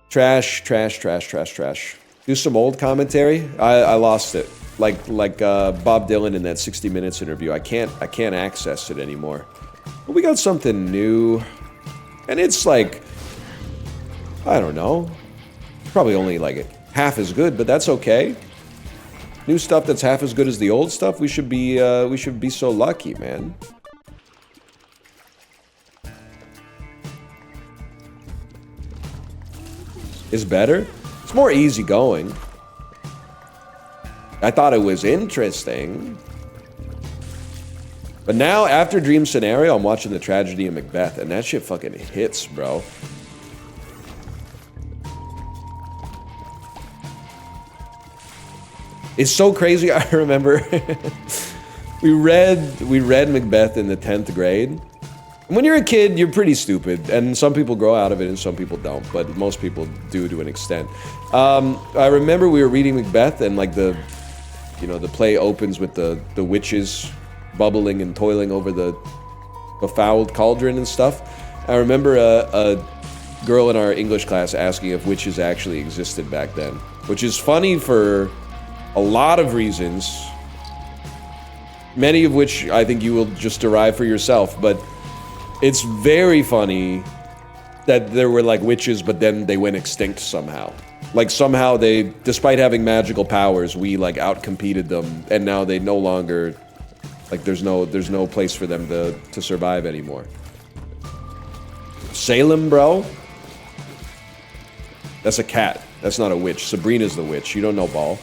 Trash, trash, trash, trash, trash. Do some old commentary. I lost it. Like Bob Dylan in that 60 Minutes interview. I can't access it anymore. But we got something new. And it's like, I don't know. Probably only like half as good, but that's okay. New stuff that's half as good as the old stuff. We should be so lucky, man. Is better. It's more easygoing. I thought it was interesting. But now, after Dream Scenario, I'm watching The Tragedy of Macbeth, and that shit fucking hits, bro. It's so crazy. I remember we read Macbeth in the 10th grade. When you're a kid, you're pretty stupid, and some people grow out of it and some people don't, but most people do to an extent. I remember we were reading Macbeth, and like the play opens with the witches bubbling and toiling over the befouled cauldron and stuff. I remember a girl in our English class asking if witches actually existed back then, which is funny for a lot of reasons, many of which I think you will just derive for yourself, but it's very funny that there were like witches, but then they went extinct somehow. Like somehow they, despite having magical powers, we like outcompeted them, and now they no longer, like there's no place for them to survive anymore. Salem, bro? That's a cat. That's not a witch. Sabrina's the witch. You don't know ball.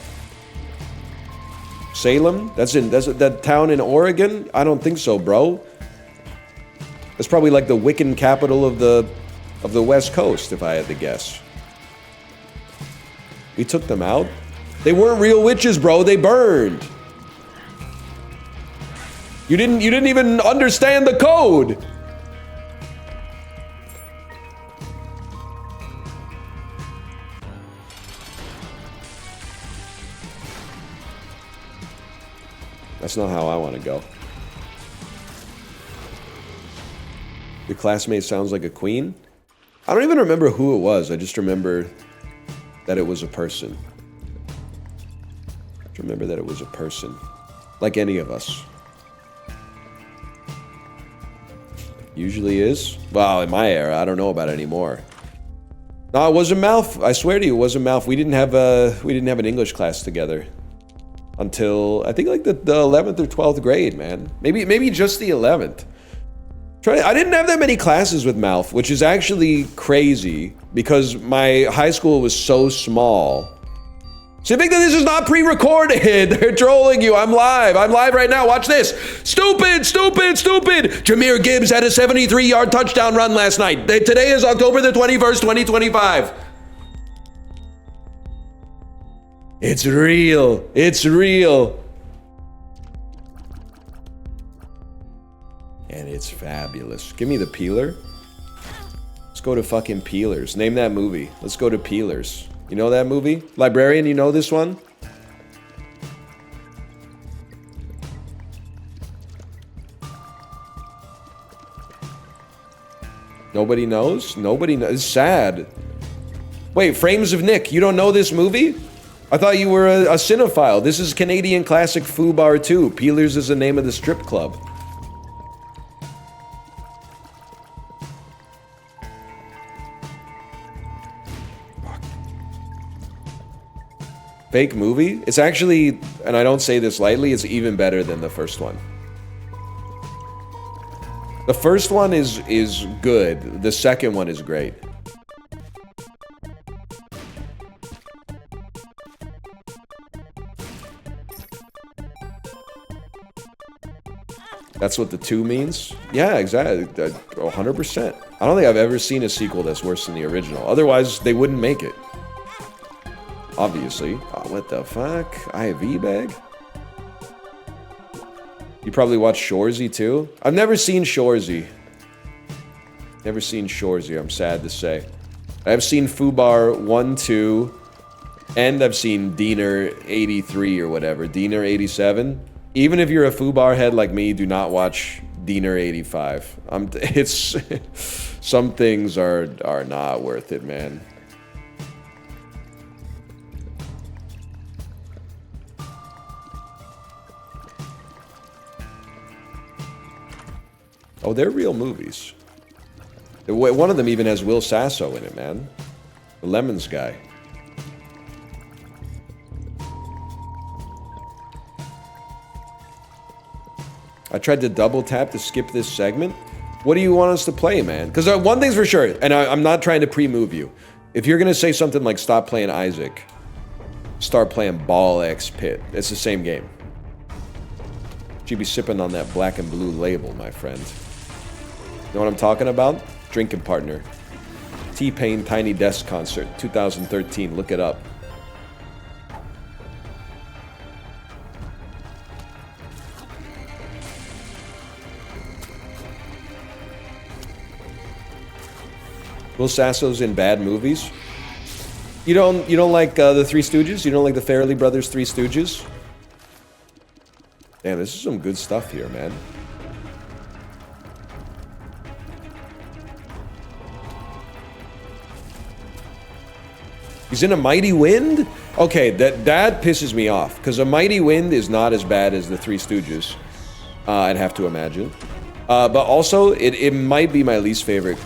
Salem? That's that town in Oregon? I don't think so, bro. It's probably like the Wiccan capital of the West Coast, if I had to guess. We took them out. They weren't real witches, bro. They burned. You didn't even understand the code. That's not how I want to go. Your classmate sounds like a queen? I don't even remember who it was. I just remember that it was a person. I remember that it was a person. Like any of us. Usually is. Well, in my era, I don't know about it anymore. No, it wasn't Malf. I swear to you, it wasn't Malf. We didn't have an English class together until I think like the 11th or 12th grade, man. Maybe just the 11th. I didn't have that many classes with Malf, which is actually crazy because my high school was so small. So you think that this is not pre-recorded? They're trolling you. I'm live. I'm live right now. Watch this. Stupid, stupid, stupid. Jahmyr Gibbs had a 73-yard touchdown run last night. Today is October the 21st, 2025. It's real. It's real. And it's fabulous. Give me the Peeler. Let's go to fucking Peelers. Name that movie. Let's go to Peelers. You know that movie? Librarian, you know this one? Nobody knows? Nobody knows. It's sad. Wait, Frames of Nick, you don't know this movie? I thought you were a cinephile. This is Canadian classic Fubar 2. Peelers is the name of the strip club. Fake movie? It's actually, and I don't say this lightly, it's even better than the first one. The first one is good. The second one is great. That's what the 2 means? Yeah, exactly. 100%. I don't think I've ever seen a sequel that's worse than the original. Otherwise, they wouldn't make it. Obviously. Oh, what the fuck? IV bag? You probably watched Shoresy too? I've never seen Shoresy. Never seen Shoresy, I'm sad to say. I've seen Fubar 1, 2, and I've seen Diener 83 or whatever. Diener 87. Even if you're a Fubar head like me, do not watch Diener 85. It's some things are not worth it, man. Oh, they're real movies. One of them even has Will Sasso in it, man. The Lemons guy. I tried to double tap to skip this segment. What do you want us to play, man? Because one thing's for sure, and I'm not trying to pre-move you. If you're gonna say something like stop playing Isaac, start playing Ball X Pit. It's the same game. You'd be sipping on that black and blue label, my friend. You know what I'm talking about? Drinking Partner. T-Pain Tiny Desk Concert, 2013. Look it up. Will Sasso's in bad movies. You don't like the Three Stooges? You don't like the Farrelly Brothers Three Stooges? Damn, this is some good stuff here, man. He's in A Mighty Wind? Okay, that pisses me off, because A Mighty Wind is not as bad as the Three Stooges. I'd have to imagine. But also, it might be my least favorite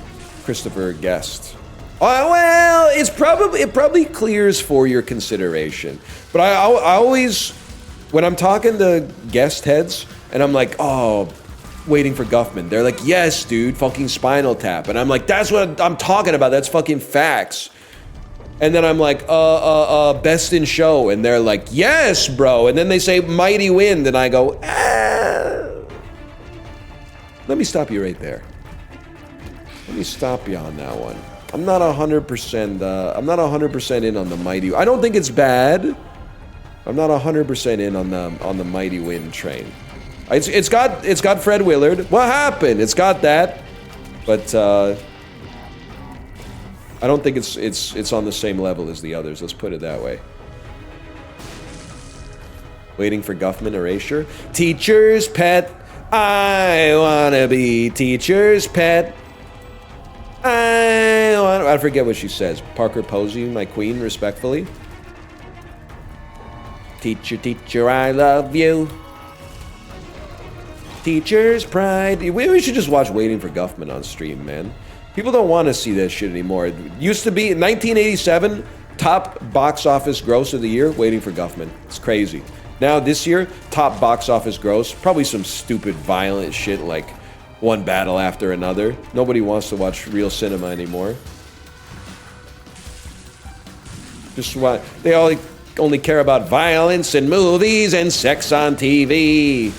Christopher Guest. Well, it probably clears for your consideration. But I always, when I'm talking to guest heads, and I'm like, oh, Waiting for Guffman, they're like, yes, dude, fucking Spinal Tap. And I'm like, that's what I'm talking about, that's fucking facts. And then I'm like, Best in Show, and they're like, yes, bro. And then they say Mighty Wind, and I go, Let me stop you right there. Let me stop you on that one. I'm not 100%. I'm not 100% in on the Mighty. I don't think it's bad. I'm not 100% in on the Mighty Wind train. It's got Fred Willard. What happened? It's got that, but I don't think it's on the same level as the others. Let's put it that way. Waiting for Guffman Erasure. Teacher's Pet. I wanna be teacher's pet. I forget what she says. Parker Posey, my queen, respectfully. Teacher, teacher, I love you. Teacher's pride. We should just watch Waiting for Guffman on stream, man. People don't want to see that shit anymore. It used to be 1987, top box office gross of the year, Waiting for Guffman. It's crazy. Now this year, top box office gross, probably some stupid violent shit like One Battle After Another. Nobody wants to watch real cinema anymore. Just why they only care about violence in movies and sex on TV.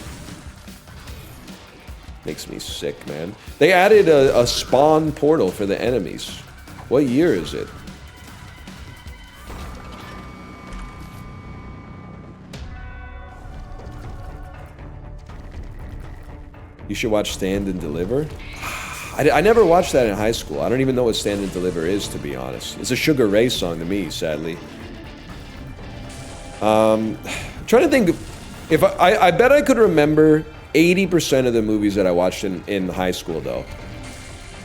Makes me sick, man. They added a spawn portal for the enemies. What year is it? You should watch Stand and Deliver. I never watched that in high school. I don't even know what Stand and Deliver is, to be honest. It's a Sugar Ray song to me, sadly. Trying to think, if I bet I could remember 80% of the movies that I watched in high school, though.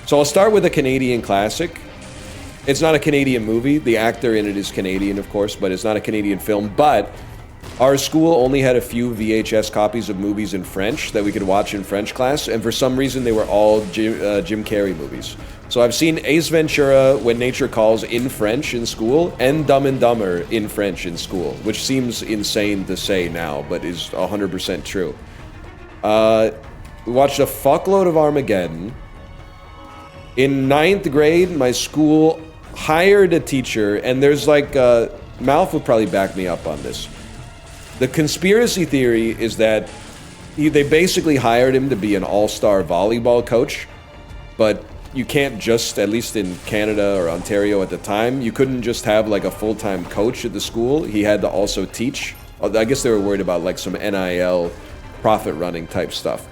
So I'll start with a Canadian classic. It's not a Canadian movie. The actor in it is Canadian, of course, but it's not a Canadian film. But our school only had a few VHS copies of movies in French that we could watch in French class, and for some reason they were all Jim Carrey movies. So I've seen Ace Ventura, When Nature Calls in French in school, and Dumb and Dumber in French in school, which seems insane to say now, but is 100% true. We watched a fuckload of Armageddon. In 9th grade, my school hired a teacher, and there's like, Malf would probably back me up on this. The conspiracy theory is that They basically hired him to be an all-star volleyball coach, but you can't just, at least in Canada or Ontario at the time, you couldn't just have like a full-time coach at the school. He had to also teach. I guess they were worried about like some NIL profit running type stuff.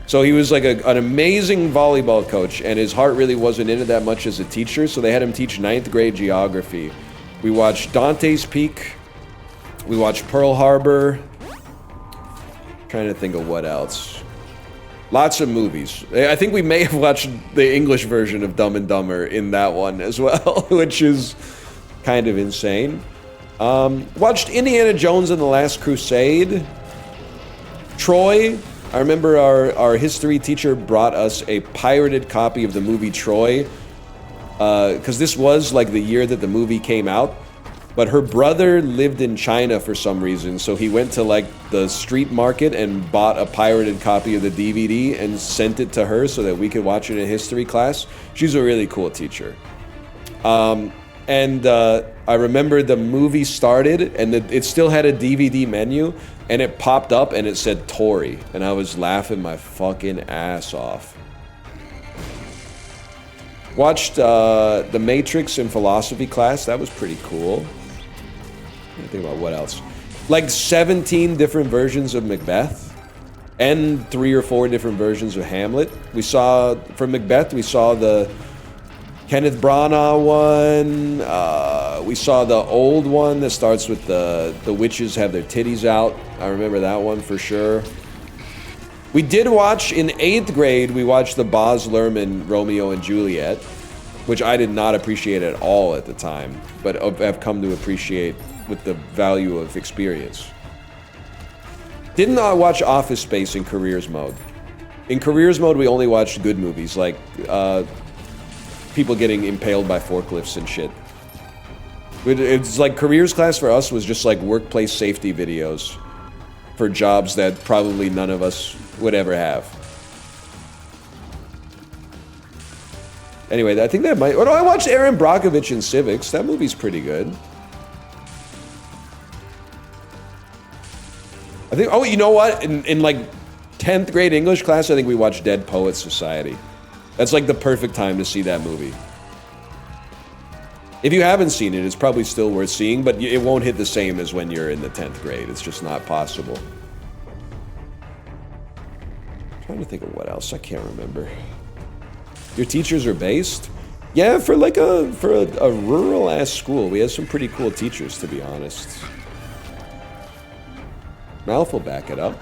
So he was like an amazing volleyball coach, and his heart really wasn't in it that much as a teacher, so they had him teach 9th grade geography. We watched Dante's Peak. We watched Pearl Harbor. Trying to think of what else. Lots of movies. I think we may have watched the English version of Dumb and Dumber in that one as well, which is kind of insane. Watched Indiana Jones and the Last Crusade. Troy. I remember our history teacher brought us a pirated copy of the movie Troy, because this was like the year that the movie came out. But her brother lived in China for some reason, so he went to like the street market and bought a pirated copy of the DVD and sent it to her so that we could watch it in history class. She's a really cool teacher. I remember the movie started and it still had a DVD menu, and it popped up and it said Tori, and I was laughing my fucking ass off. Watched The Matrix in philosophy class. That was pretty cool. I think about what else. Like 17 different versions of Macbeth and 3 or 4 different versions of Hamlet. We saw, for Macbeth, we saw the Kenneth Branagh one. We saw the old one that starts with the witches have their titties out. I remember that one for sure. We did watch, in 8th grade, we watched the Baz Luhrmann Romeo and Juliet, which I did not appreciate at all at the time, but have come to appreciate with the value of experience. Did not watch Office Space in careers mode. In careers mode, we only watched good movies, like people getting impaled by forklifts and shit. It's like careers class for us was just like workplace safety videos for jobs that probably none of us would ever have. Anyway, I think that might... Oh, no, I watched Aaron Brockovich in Civics. That movie's pretty good. I think... Oh, you know what? In like 10th grade English class, I think we watched Dead Poets Society. That's like the perfect time to see that movie. If you haven't seen it, it's probably still worth seeing, but it won't hit the same as when you're in the 10th grade. It's just not possible. I'm trying to think of what else. I can't remember. Your teachers are based? Yeah, for like a rural ass school, we had some pretty cool teachers, to be honest. Malf will back it up.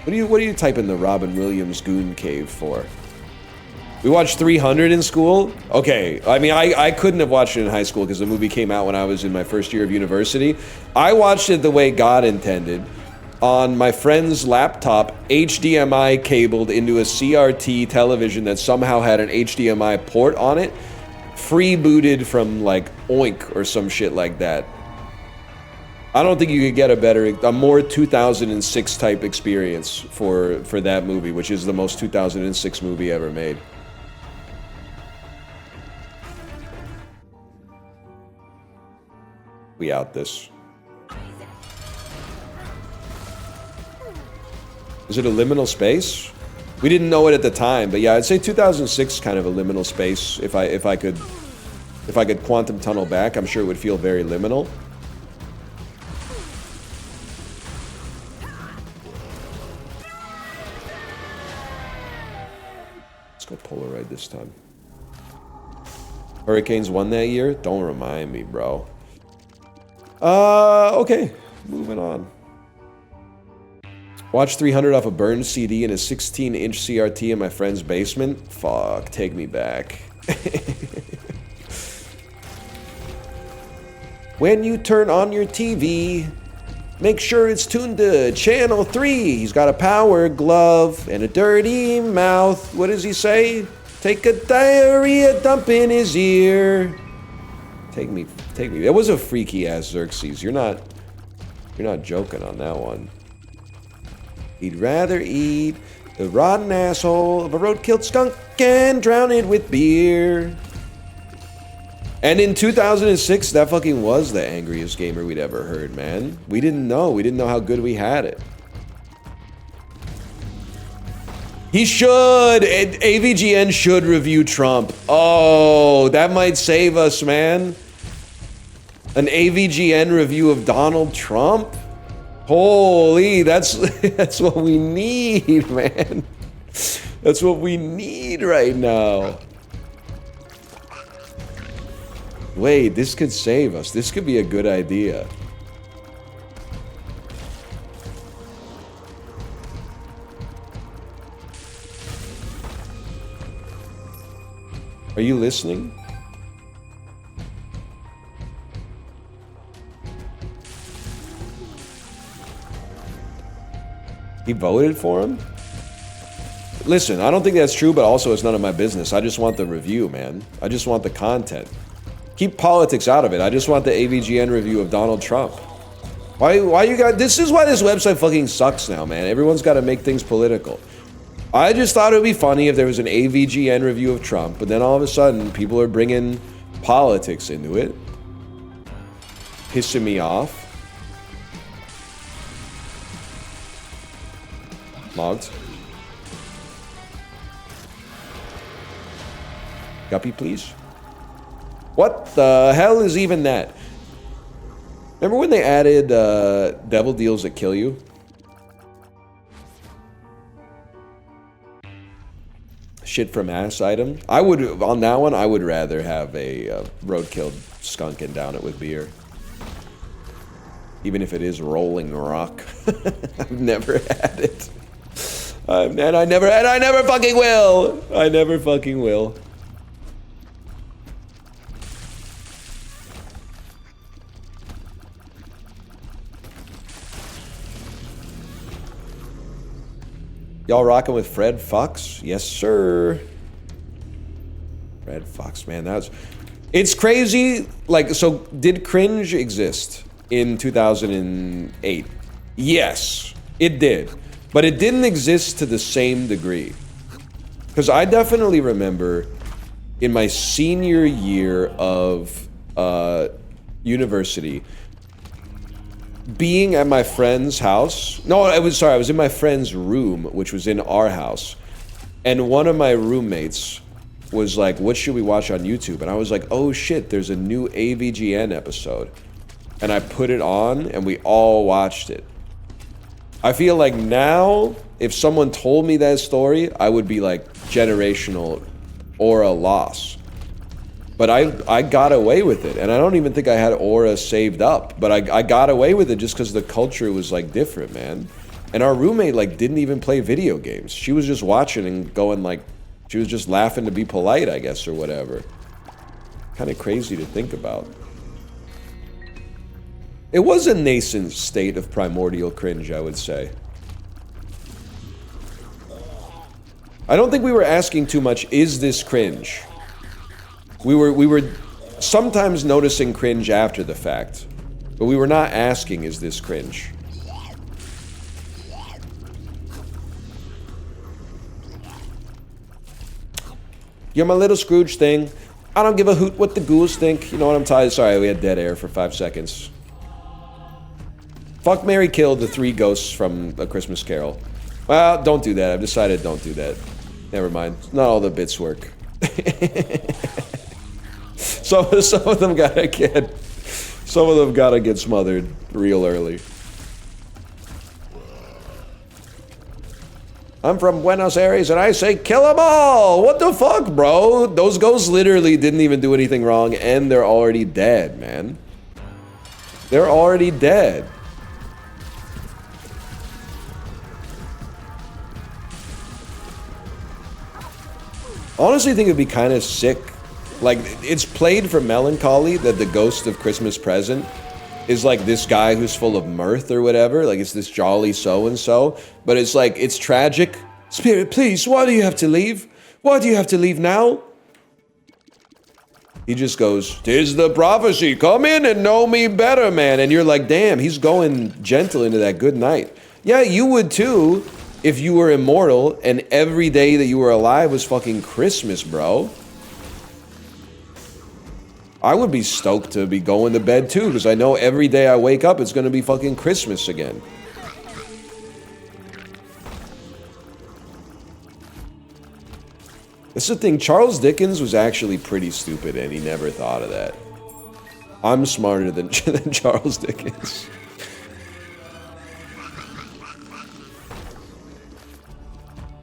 What are you typing the Robin Williams Goon Cave for? We watched 300 in school? Okay, I mean, I couldn't have watched it in high school because the movie came out when I was in my first year of university. I watched it the way God intended, on my friend's laptop, HDMI cabled into a CRT television that somehow had an HDMI port on it, free booted from like Oink or some shit like that. I don't think you could get a more 2006 type experience for that movie, which is the most 2006 movie ever made. We out this. Is it a liminal space? We didn't know it at the time, but yeah, I'd say 2006 kind of a liminal space. If I could quantum tunnel back, I'm sure it would feel very liminal. Let's go Polaroid this time. Hurricanes won that year? Don't remind me, bro. Okay, moving on. Watch 300 off a burned CD in a 16-inch CRT in my friend's basement. Fuck, take me back. When you turn on your TV, make sure it's tuned to channel 3. He's got a power glove and a dirty mouth. What does he say? Take a diarrhea dump in his ear. Take me. That was a freaky ass Xerxes. You're not joking on that one. He'd rather eat the rotten asshole of a road-killed skunk and drown it with beer. And in 2006, that fucking was the angriest gamer we'd ever heard, man. We didn't know. We didn't know how good we had it. He should. AVGN should review Trump. Oh, that might save us, man. An AVGN review of Donald Trump? Holy, that's what we need, man. That's what we need right now. Wait, this could save us. This could be a good idea. Are you listening? He voted for him? Listen, I don't think that's true, but also it's none of my business. I just want the review, man. I just want the content. Keep politics out of it. I just want the AVGN review of Donald Trump. Why you got... This is why this website fucking sucks now, man. Everyone's got to make things political. I just thought it would be funny if there was an AVGN review of Trump, but then all of a sudden, people are bringing politics into it. Pissing me off. Logged. Guppy, please. What the hell is even that? Remember when they added devil deals that kill you? Shit from ass item. I would, on that one, I would rather have a roadkill skunk and down it with beer. Even if it is rolling rock. I've never had it. And I never fucking will. I never fucking will. Y'all rocking with Fred Fox? Yes, sir. Fred Fox, man, that's... It's crazy. Like, so did cringe exist in 2008? Yes, it did. But it didn't exist to the same degree. Because I definitely remember in my senior year of university, being at my friend's house. No, I was in my friend's room, which was in our house. And one of my roommates was like, what should we watch on YouTube? And I was like, oh shit, there's a new AVGN episode. And I put it on and we all watched it. I feel like now, if someone told me that story, I would be like generational aura loss. But I got away with it, and I don't even think I had aura saved up, but I got away with it just because the culture was like different, man. And our roommate like didn't even play video games. She was just watching and going like, she was just laughing to be polite, I guess, or whatever. Kind of crazy to think about. It was a nascent state of primordial cringe, I would say. I don't think we were asking too much, is this cringe? We were sometimes noticing cringe after the fact, but we were not asking, is this cringe? You're my little Scrooge thing. I don't give a hoot what the ghouls think. You know what I'm tired. Sorry, we had dead air for 5 seconds. Fuck, marry, kill the 3 ghosts from A Christmas Carol. Well, don't do that. I've decided don't do that. Never mind. Not all the bits work. Some of them gotta get smothered real early. I'm from Buenos Aires and I say kill them all. What the fuck, bro? Those ghosts literally didn't even do anything wrong and they're already dead, man. They're already dead. Honestly, I think it'd be kind of sick. Like, it's played for melancholy that the ghost of Christmas Present is like this guy who's full of mirth or whatever. Like, it's this jolly so-and-so. But it's like, it's tragic. Spirit, please, why do you have to leave? Why do you have to leave now? He just goes, 'tis the prophecy. Come in and know me better, man. And you're like, damn, he's going gentle into that good night. Yeah, you would too if you were immortal and every day that you were alive was fucking Christmas, bro. I would be stoked to be going to bed too, because I know every day I wake up, it's gonna be fucking Christmas again. That's the thing, Charles Dickens was actually pretty stupid and he never thought of that. I'm smarter than, than Charles Dickens.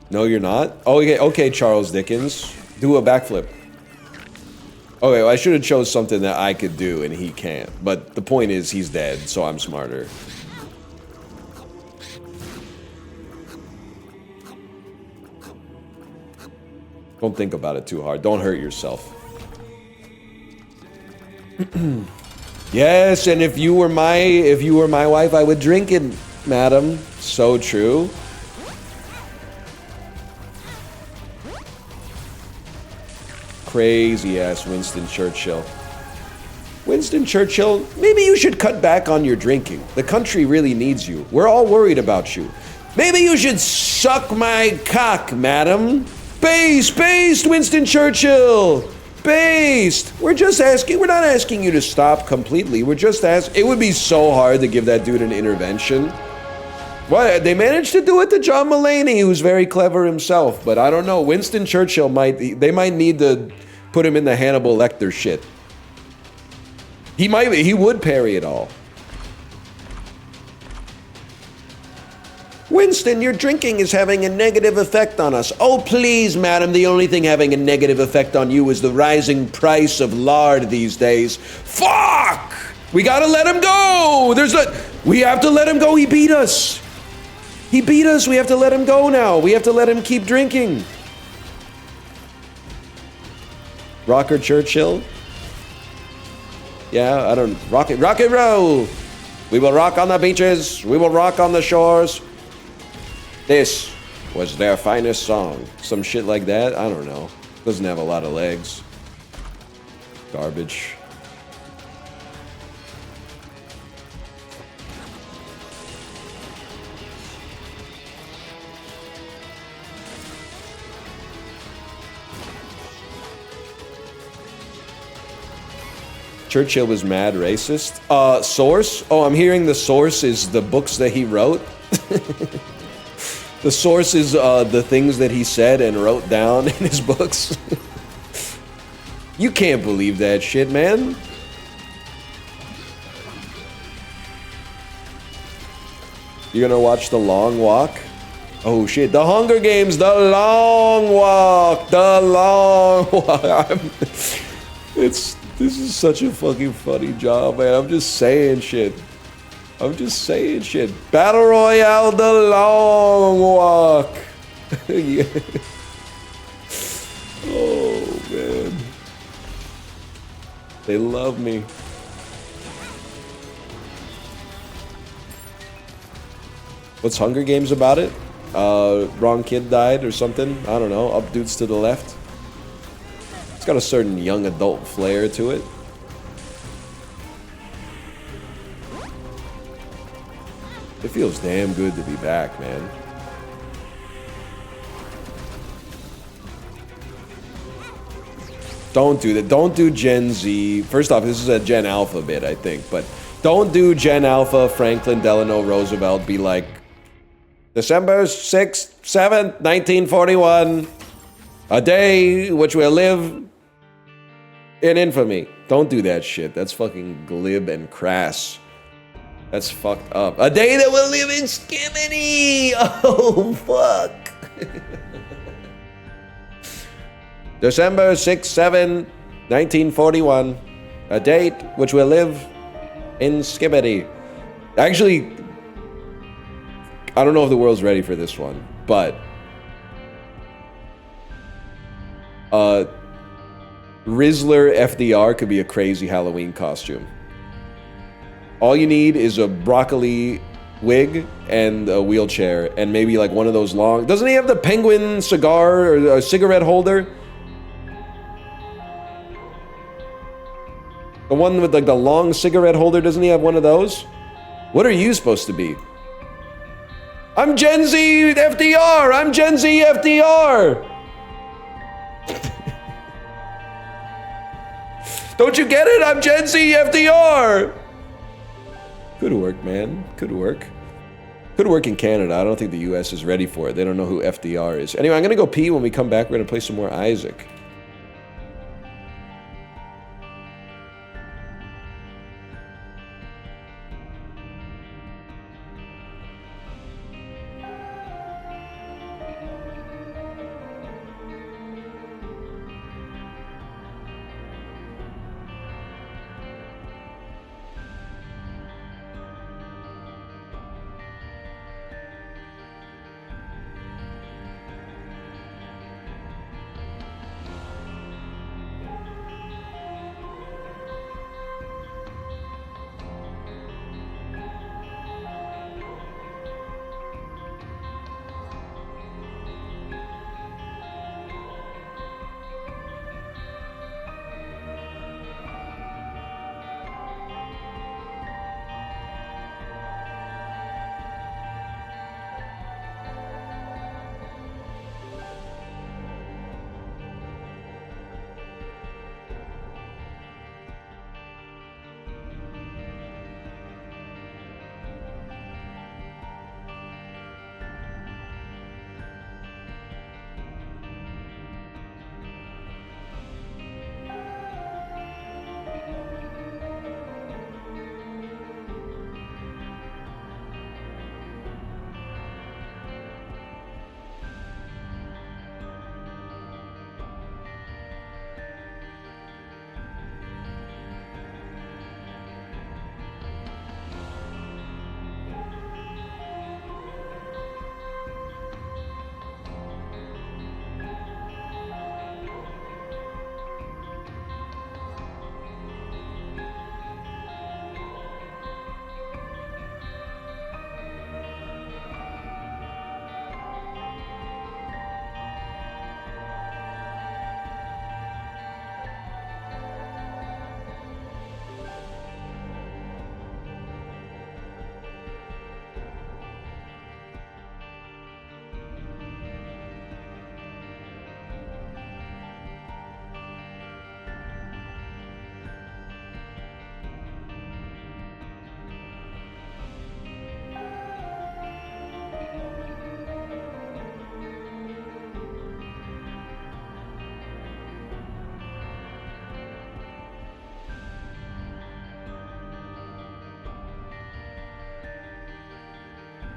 No, you're not? Oh, okay, Charles Dickens. Do a backflip. Okay, well, I should have chose something that I could do and he can't. But the point is, he's dead, so I'm smarter. Don't think about it too hard. Don't hurt yourself. Yes, and if you were my wife, I would drink it, madam. So true. Crazy ass Winston Churchill. Winston Churchill, maybe you should cut back on your drinking. The country really needs you. We're all worried about you. Maybe you should suck my cock, madam. Based, Winston Churchill. Based. We're not asking you to stop completely. We're just asking. It would be so hard to give that dude an intervention. Well, they managed to do it to John Mulaney, who's very clever himself, but I don't know. Winston Churchill they might need to put him in the Hannibal Lecter shit. He would parry it all. Winston, your drinking is having a negative effect on us. Oh, please, madam, the only thing having a negative effect on you is the rising price of lard these days. Fuck! We gotta let him go! We have to let him go, he beat us. He beat us, we have to let him go now. We have to let him keep drinking. Rocker Churchill? Yeah, I don't... Rock and roll! We will rock on the beaches, we will rock on the shores. This was their finest song. Some shit like that? I don't know. Doesn't have a lot of legs. Garbage. Churchill was mad racist. Source? Oh, I'm hearing the source is the books that he wrote. The source is the things that he said and wrote down in his books. You can't believe that shit, man. You're gonna watch The Long Walk? Oh shit, The Hunger Games, The Long Walk, The Long Walk. This is such a fucking funny job, man. I'm just saying shit. Battle Royale, The Long Walk. Yeah. Oh, man. They love me. What's Hunger Games about it? Wrong kid died or something? I don't know. Up dudes to the left. It's got a certain young adult flair to it. It feels damn good to be back, man. Don't do that. Don't do Gen Z. First off, this is a Gen Alpha bit, I think. But don't do Gen Alpha Franklin Delano Roosevelt be like, December 6th, 7th, 1941. A day which will live in infamy. Don't do that shit. That's fucking glib and crass. That's fucked up. A day that will live in skimmity! Oh, fuck. December 6, 7, 1941. A date which will live in skimmity. Actually, I don't know if the world's ready for this one, but... Rizzler FDR could be a crazy Halloween costume. All you need is a broccoli wig and a wheelchair and maybe like one of those long... Doesn't he have the penguin cigar or a cigarette holder? The one with like the long cigarette holder, doesn't he have one of those? What are you supposed to be? I'm Gen Z FDR! I'm Gen Z FDR! Don't you get it? I'm Gen Z FDR. Could work, man. Could work. Could work in Canada. I don't think the US is ready for it. They don't know who FDR is. Anyway, I'm going to go pee. When we come back, we're going to play some more Isaac.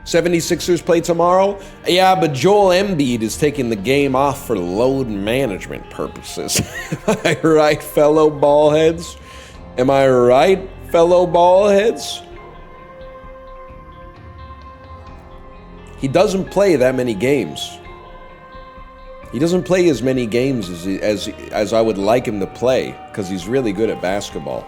'76ers play tomorrow? Yeah, but Joel Embiid is taking the game off for load management purposes. Am I right, fellow ballheads? Am I right, fellow ballheads? He doesn't play that many games. He doesn't play as many games as I would like him to play, because he's really good at basketball.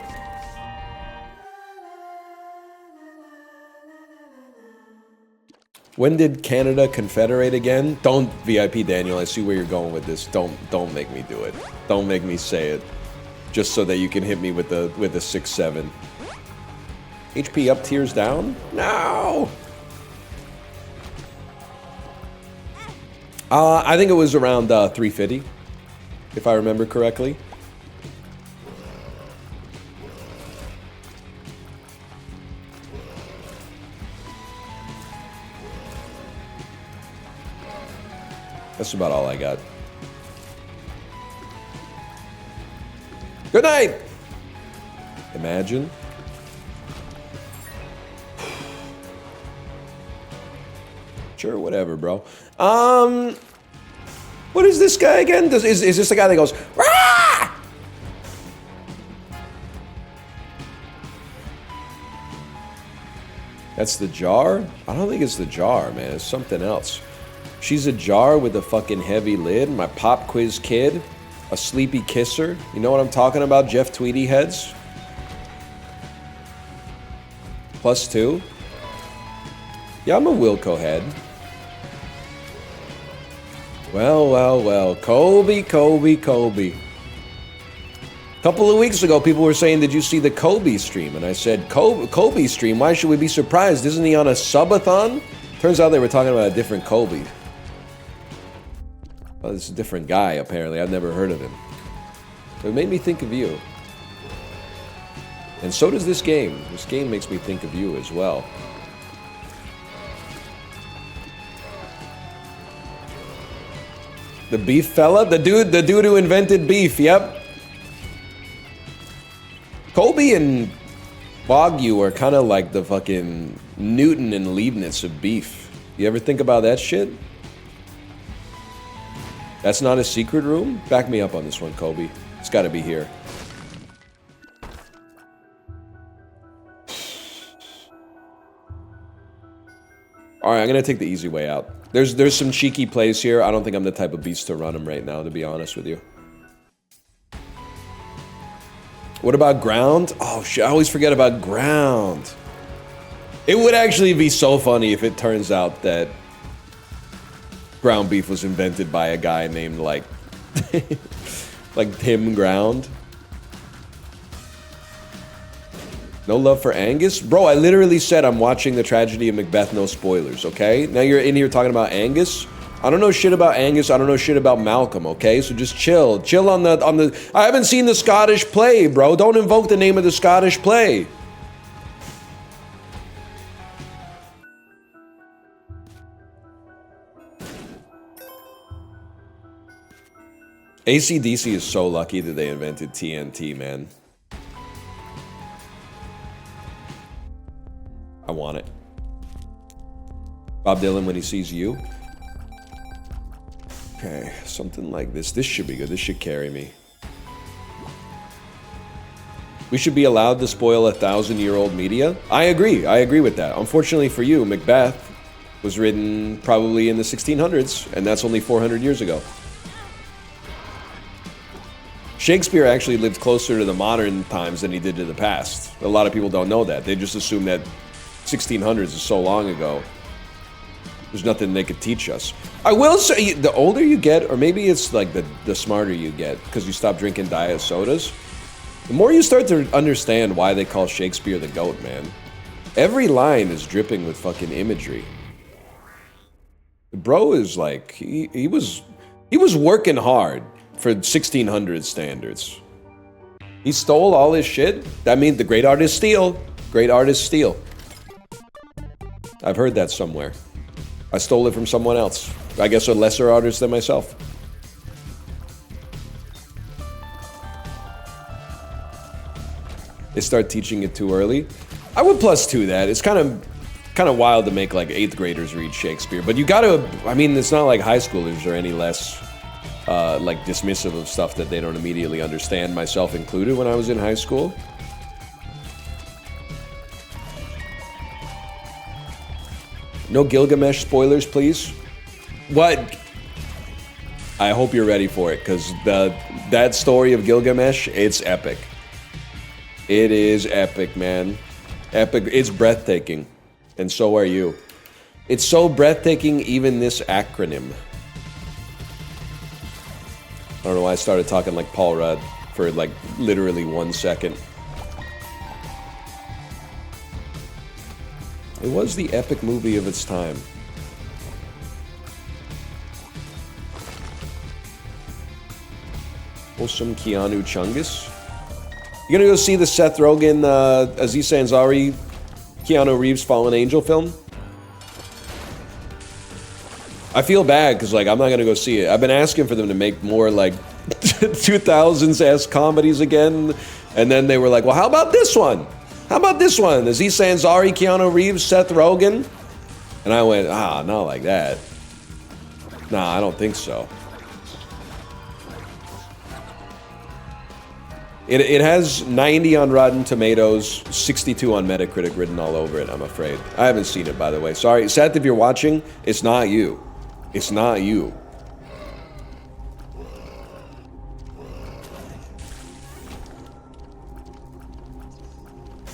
When did Canada confederate again? Don't, VIP Daniel, I see where you're going with this. Don't make me do it. Don't make me say it. Just so that you can hit me with the 6-7. HP up, tears down? No! I think it was around 350, if I remember correctly. That's about all I got. Good night! Imagine. Sure, whatever, bro. What is this guy again? Is this the guy that goes, Rah! That's the jar? I don't think it's the jar, man. It's something else. She's a jar with a fucking heavy lid. My pop quiz kid. A sleepy kisser. You know what I'm talking about, Jeff Tweedy heads? +2. Yeah, I'm a Wilco head. Well. Kobe. A couple of weeks ago, people were saying, did you see the Kobe stream? And I said, Kobe stream? Why should we be surprised? Isn't he on a subathon? Turns out they were talking about a different Kobe. Well, this is a different guy, apparently. I've never heard of him. But it made me think of you. And so does this game. This game makes me think of you as well. The beef fella? The dude who invented beef, yep. Kobe and Wagyu are kind of like the fucking Newton and Leibniz of beef. You ever think about that shit? That's not a secret room? Back me up on this one, Kobe. It's gotta be here. Alright, I'm gonna take the easy way out. There's some cheeky plays here. I don't think I'm the type of beast to run them right now, to be honest with you. What about ground? Oh shit, I always forget about ground. It would actually be so funny if it turns out that ground beef was invented by a guy named like like Tim Ground. No love for Angus? Bro, I literally said I'm watching The Tragedy of Macbeth, no spoilers, okay? Now you're in here talking about Angus? I don't know shit about Angus, I don't know shit about Malcolm, okay? So just chill. Chill on the... I haven't seen the Scottish play, bro. Don't invoke the name of the Scottish play. AC/DC is so lucky that they invented TNT, man. I want it. Bob Dylan when he sees you. Okay, something like this. This should be good. This should carry me. We should be allowed to spoil 1,000-year-old media. I agree. I agree with that. Unfortunately for you, Macbeth was written probably in the 1600s, and that's only 400 years ago. Shakespeare actually lived closer to the modern times than he did to the past. A lot of people don't know that. They just assume that 1600s is so long ago. There's nothing they could teach us. I will say, the older you get, or maybe it's like the smarter you get, because you stop drinking diet sodas, the more you start to understand why they call Shakespeare the GOAT, man. Every line is dripping with fucking imagery. The bro is like, he was working hard for 1600 standards. He stole all his shit. That means the great artists steal. Great artists steal. I've heard that somewhere. I stole it from someone else. I guess a lesser artist than myself. They start teaching it too early. I would +2 that. It's kind of wild to make like 8th graders read Shakespeare, but you gotta, I mean, it's not like high schoolers are any less like dismissive of stuff that they don't immediately understand, myself included when I was in high school. No Gilgamesh spoilers, please. What? I hope you're ready for it, because that story of Gilgamesh, it's epic. It is epic, man. Epic. It's breathtaking. And so are you. It's so breathtaking, even this acronym. I don't know why I started talking like Paul Rudd for like literally 1 second. It was the epic movie of its time. Wholesome Keanu Chungus. You gonna go see the Seth Rogen, Aziz Ansari, Keanu Reeves Fallen Angel film? I feel bad because like I'm not gonna go see it. I've been asking for them to make more like 2000s-esque comedies again, and then they were like, well, how about this one? How about this one? Aziz Ansari, Keanu Reeves, Seth Rogen? And I went, not like that. Nah, I don't think so. It has 90 on Rotten Tomatoes, 62 on Metacritic written all over it, I'm afraid. I haven't seen it, by the way. Sorry, Seth, if you're watching, it's not you. It's not you.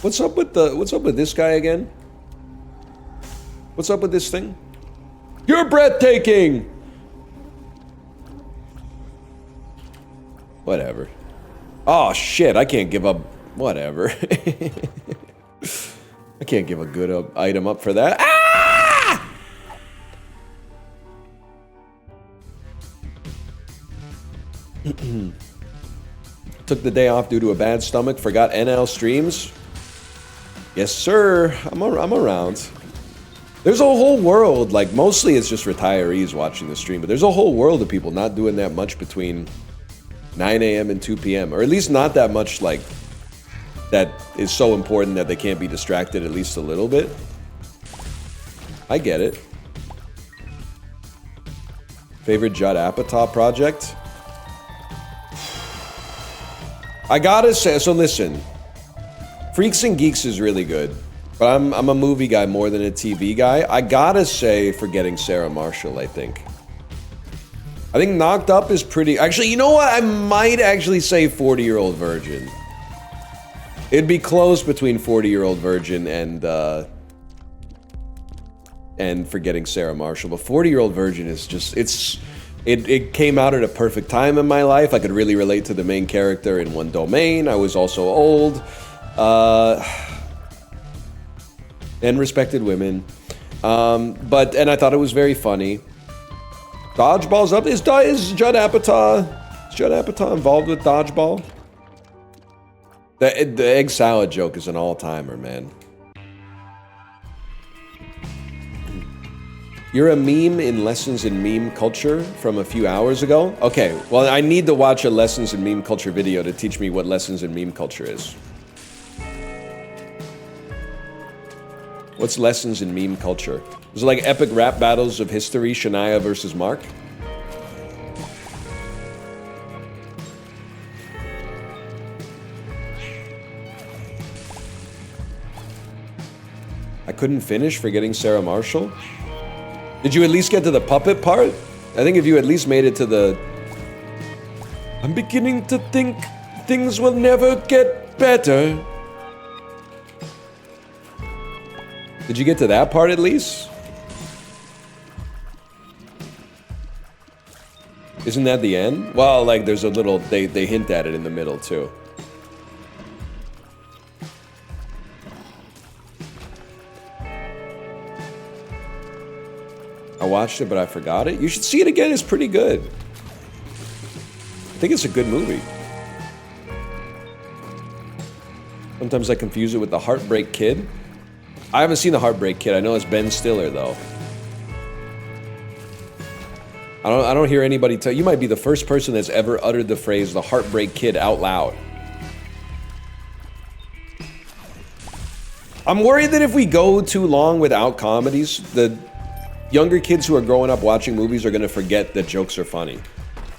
What's up with this guy again? What's up with this thing? You're breathtaking! Whatever. Oh shit, I can't give up. Whatever. I can't give a good item up for that. Ah! Took the day off due to a bad stomach. Forgot NL streams. Yes, sir. I'm around. There's a whole world, like, mostly it's just retirees watching the stream, but there's a whole world of people not doing that much between 9 a.m. and 2 p.m., or at least not that much, like, that is so important that they can't be distracted at least a little bit. I get it. Favorite Judd Apatow project? I gotta say, so listen, Freaks and Geeks is really good. But I'm a movie guy more than a TV guy. I gotta say Forgetting Sarah Marshall, I think. I think Knocked Up is pretty... Actually, you know what? I might actually say 40-Year-Old Virgin. It'd be close between 40-Year-Old Virgin and Forgetting Sarah Marshall. But 40-Year-Old Virgin is just... It came out at a perfect time in my life. I could really relate to the main character in one domain. I was also old. And respected women, and I thought it was very funny. Dodgeball's up. Is Judd Apatow involved with Dodgeball? The egg salad joke is an all-timer, man. You're a meme in Lessons in Meme Culture from a few hours ago? Okay, well, I need to watch a Lessons in Meme Culture video to teach me what Lessons in Meme Culture is. What's Lessons in Meme Culture? Is it like epic rap battles of history, Shania versus Mark? I couldn't finish Forgetting Sarah Marshall? Did you at least get to the puppet part? I think if you at least made it to the... I'm beginning to think things will never get better. Did you get to that part at least? Isn't that the end? Well, like there's a little, they hint at it in the middle too. I watched it, but I forgot it. You should see it again, it's pretty good. I think it's a good movie. Sometimes I confuse it with The Heartbreak Kid. I haven't seen The Heartbreak Kid. I know it's Ben Stiller, though. I don't hear anybody tell... You might be the first person that's ever uttered the phrase The Heartbreak Kid out loud. I'm worried that if we go too long without comedies, the younger kids who are growing up watching movies are going to forget that jokes are funny.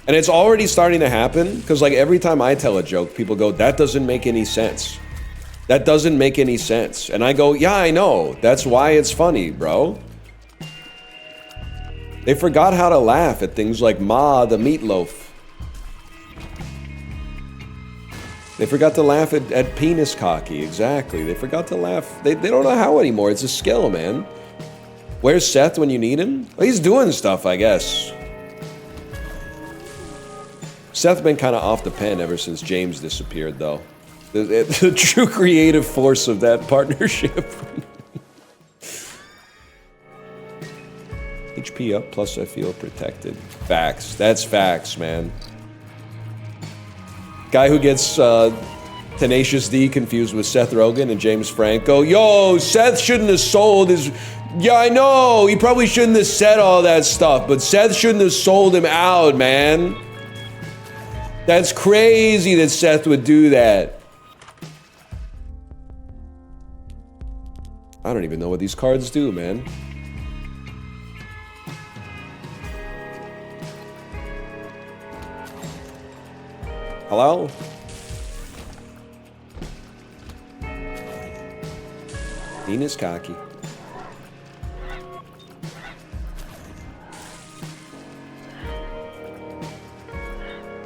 And it's already starting to happen, because like every time I tell a joke, people go, that doesn't make any sense. That doesn't make any sense. And I go, yeah, I know. That's why it's funny, bro. They forgot how to laugh at things like Ma the Meatloaf. They forgot to laugh at penis cocky, exactly. They forgot to laugh. They don't know how anymore. It's a skill, man. Where's Seth when you need him? Well, he's doing stuff, I guess. Seth's been kind of off the pen ever since James disappeared, though. The true creative force of that partnership. HP up, plus I feel protected. Facts. That's facts, man. Guy who gets Tenacious D confused with Seth Rogen and James Franco. Yo, Seth shouldn't have sold his... Yeah, I know. He probably shouldn't have said all that stuff, but Seth shouldn't have sold him out, man. That's crazy that Seth would do that. I don't even know what these cards do, man. Hello? Penis cocky.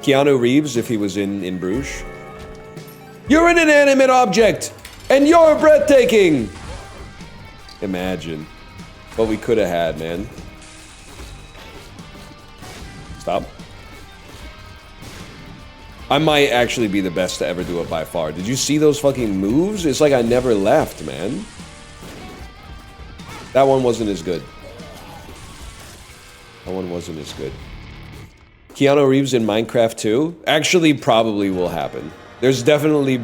Keanu Reeves, if he was in Bruges. You're an inanimate object, and you're breathtaking! Imagine what we could have had, man. Stop. I might actually be the best to ever do it by far. Did you see those fucking moves? It's like I never left, man. That one wasn't as good. That one wasn't as good. Keanu Reeves in Minecraft 2? Actually, probably will happen. There's definitely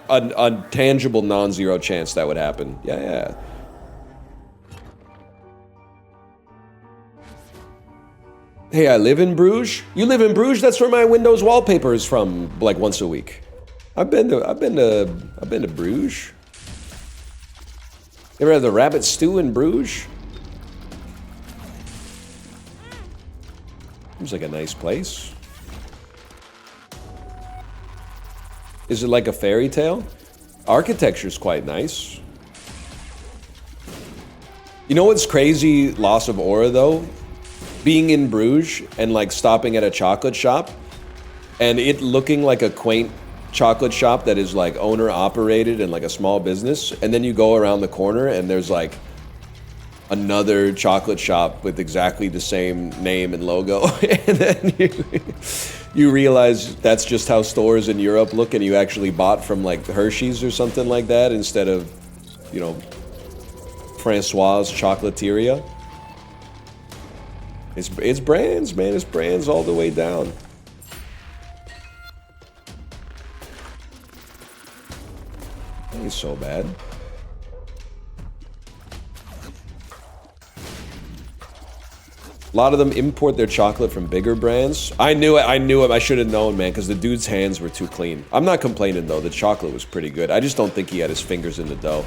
a tangible non-zero chance that would happen. Yeah. Hey, I live in Bruges. You live in Bruges? That's where my Windows wallpaper is from, like once a week. I've been to Bruges. You ever had the rabbit stew in Bruges? Seems like a nice place. Is it like a fairy tale? Architecture's quite nice. You know what's crazy loss of aura though? Being in Bruges and like stopping at a chocolate shop and it looking like a quaint chocolate shop that is like owner operated and like a small business, and then you go around the corner and there's like another chocolate shop with exactly the same name and logo, and then you realize that's just how stores in Europe look, and you actually bought from like Hershey's or something like that instead of, you know, Francois Chocolateria. It's brands, man. It's brands all the way down. Ain't so bad. A lot of them import their chocolate from bigger brands. I knew it. I should have known, man, because the dude's hands were too clean. I'm not complaining, though. The chocolate was pretty good. I just don't think he had his fingers in the dough.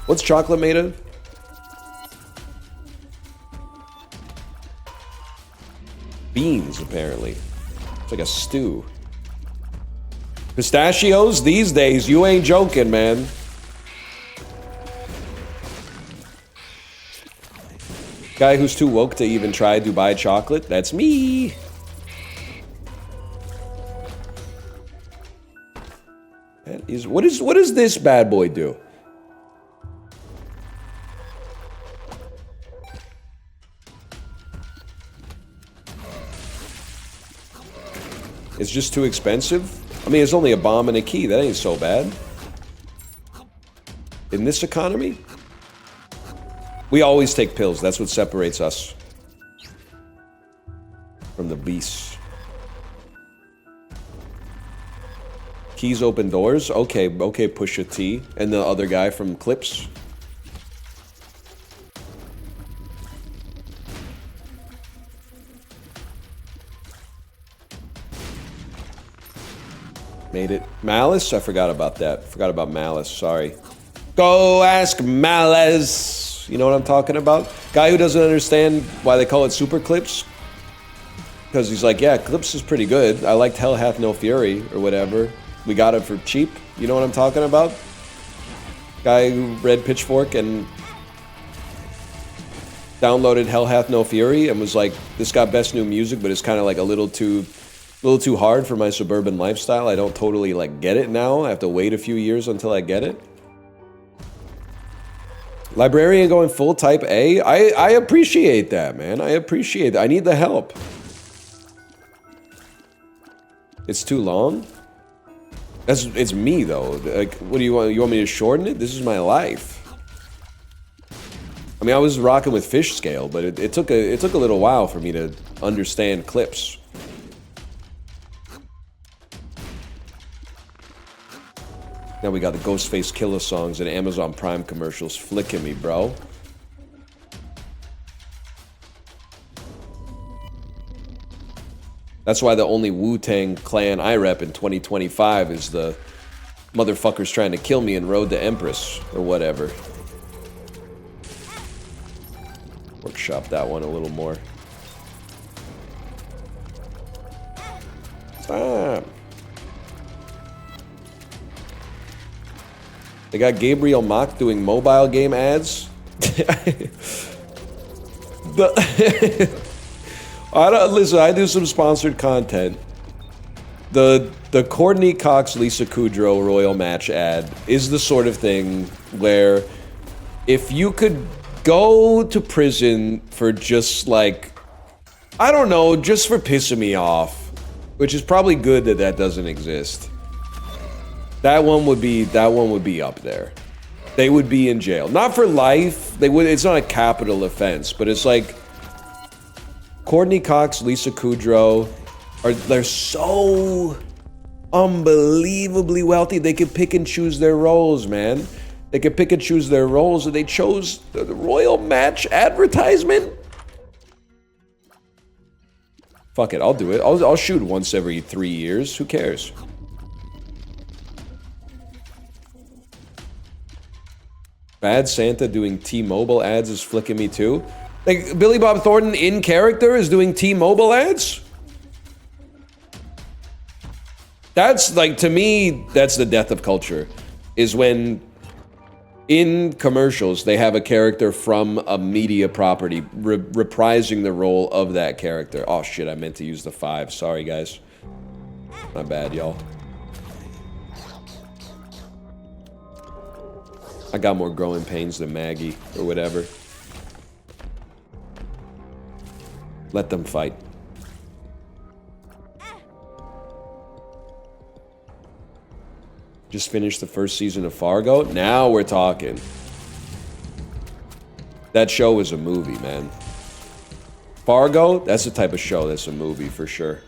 What's chocolate made of? Beans, apparently. It's like a stew. Pistachios? These days, you ain't joking, man. Guy who's too woke to even try Dubai chocolate? That's me! What does this bad boy do? It's just too expensive? I mean, it's only a bomb and a key. That ain't so bad. In this economy? We always take pills. That's what separates us from the beasts. Keys open doors? Okay, Pusha T. And the other guy from Clips. Made it. Malice? I forgot about that. Forgot about Malice. Sorry. Go ask Malice. You know what I'm talking about? Guy who doesn't understand why they call it Super Clips. Because he's like, yeah, Clips is pretty good. I liked Hell Hath No Fury or whatever. We got it for cheap. You know what I'm talking about? Guy who read Pitchfork and downloaded Hell Hath No Fury and was like, this got best new music, but it's kind of like a little too hard for my suburban lifestyle. I don't totally like get it now. I have to wait a few years until I get it. Librarian going full type A. I appreciate that, man. I appreciate that. I need the help. It's too long? It's me though. Like, what do you want? You want me to shorten it? This is my life. I mean, I was rocking with fish scale, but it took a little while for me to understand clips. Now we got the Ghostface Killer songs and Amazon Prime commercials flicking me, bro. That's why the only Wu-Tang clan I rep in 2025 is the motherfuckers trying to kill me in Road to Empress or whatever. Workshop that one a little more. Stop. They got Gabriel Mock doing mobile game ads. Listen, I do some sponsored content. The Courtney Cox Lisa Kudrow Royal Match ad is the sort of thing where if you could go to prison for just like, I don't know, just for pissing me off, which is probably good that that doesn't exist. That one would be up there. They would be in jail. Not for life. It's not a capital offense, but it's like Courtney Cox, Lisa Kudrow, they're so unbelievably wealthy. They can pick and choose their roles, man. They can pick and choose their roles, and they chose the Royal Match advertisement. Fuck it, I'll do it. I'll shoot once every 3 years. Who cares? Bad Santa doing T-Mobile ads is flicking me too. Like, Billy Bob Thornton in character is doing T-Mobile ads? That's, like, to me, that's the death of culture. Is when, in commercials, they have a character from a media property reprising the role of that character. Oh, shit, I meant to use the 5. Sorry, guys. My bad, y'all. I got more growing pains than Maggie, or whatever. Let them fight. Just finished the first season of Fargo. Now we're talking. That show was a movie, man. Fargo, that's the type of show that's a movie for sure.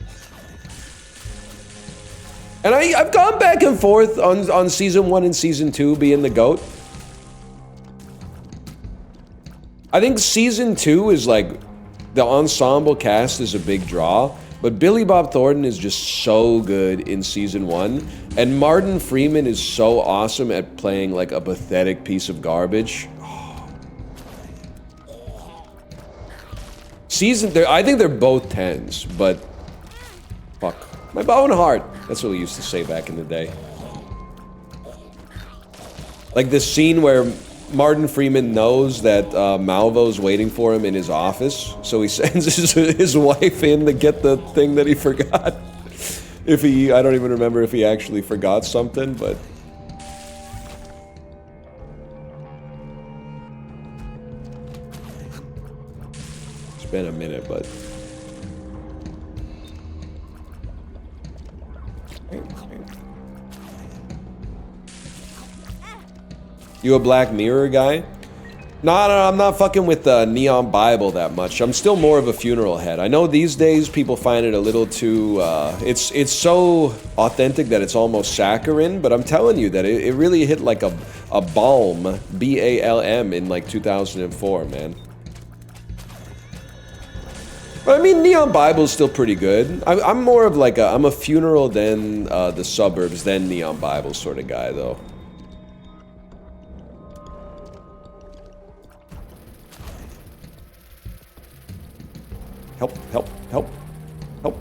And I've gone back and forth on season 1 and season 2 being the GOAT. I think season 2 is like, the ensemble cast is a big draw, but Billy Bob Thornton is just so good in season 1, and Martin Freeman is so awesome at playing like a pathetic piece of garbage. I think they're both 10s, but fuck. My bow and heart. That's what we used to say back in the day. Like this scene where Martin Freeman knows that Malvo's waiting for him in his office, so he sends his wife in to get the thing that he forgot. I don't even remember if he actually forgot something, but... It's been a minute, but... You a Black Mirror guy? No, I'm not fucking with the Neon Bible that much. I'm still more of a funeral head. I know these days people find it a little too... it's so authentic that it's almost saccharine, but I'm telling you that it really hit like a balm, B-A-L-M, in like 2004, man. But I mean, Neon Bible's still pretty good. I'm more of like I'm a funeral than the suburbs, then Neon Bible sort of guy, though. Help, help, help, help.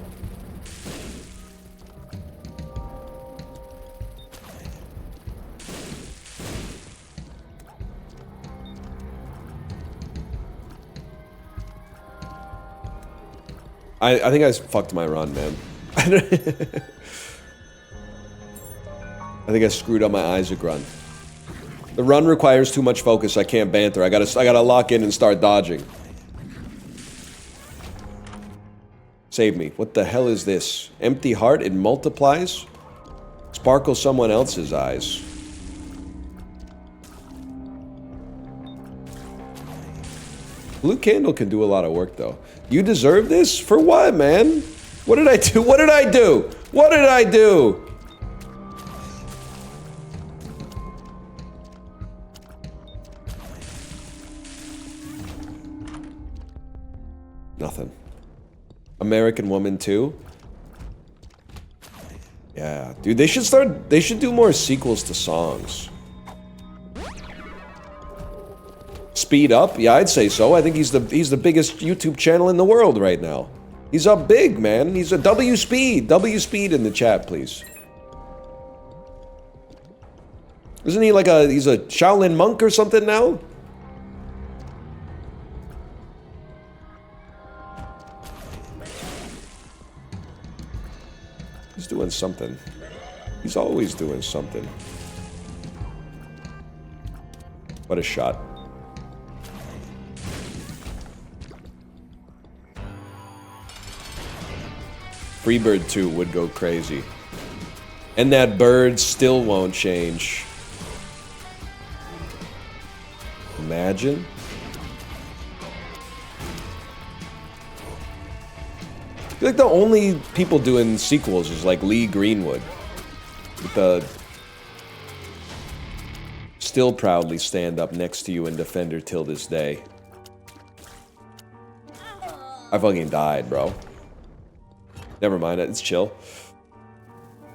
I think I fucked my run, man. I think I screwed up my Isaac run. The run requires too much focus. I can't banter. I gotta lock in and start dodging. Save me. What the hell is this? Empty heart, it multiplies? Sparkle someone else's eyes. Blue candle can do a lot of work, though. You deserve this? For what, man? What did I do? What did I do? What did I do? Nothing. American Woman 2? Yeah, dude, they should do more sequels to songs. Speed Up? Yeah, I'd say so. I think he's the biggest YouTube channel in the world right now. He's up big, man. He's a W Speed. W Speed in the chat, please. Isn't he like he's a Shaolin monk or something now? He's doing something. He's always doing something. What a shot. Freebird 2 would go crazy. And that bird still won't change. Imagine. I feel feel like the only people doing sequels is like Lee Greenwood. With the still proudly stand up next to you and defend her till this day. I fucking died, bro. Never mind, it's chill.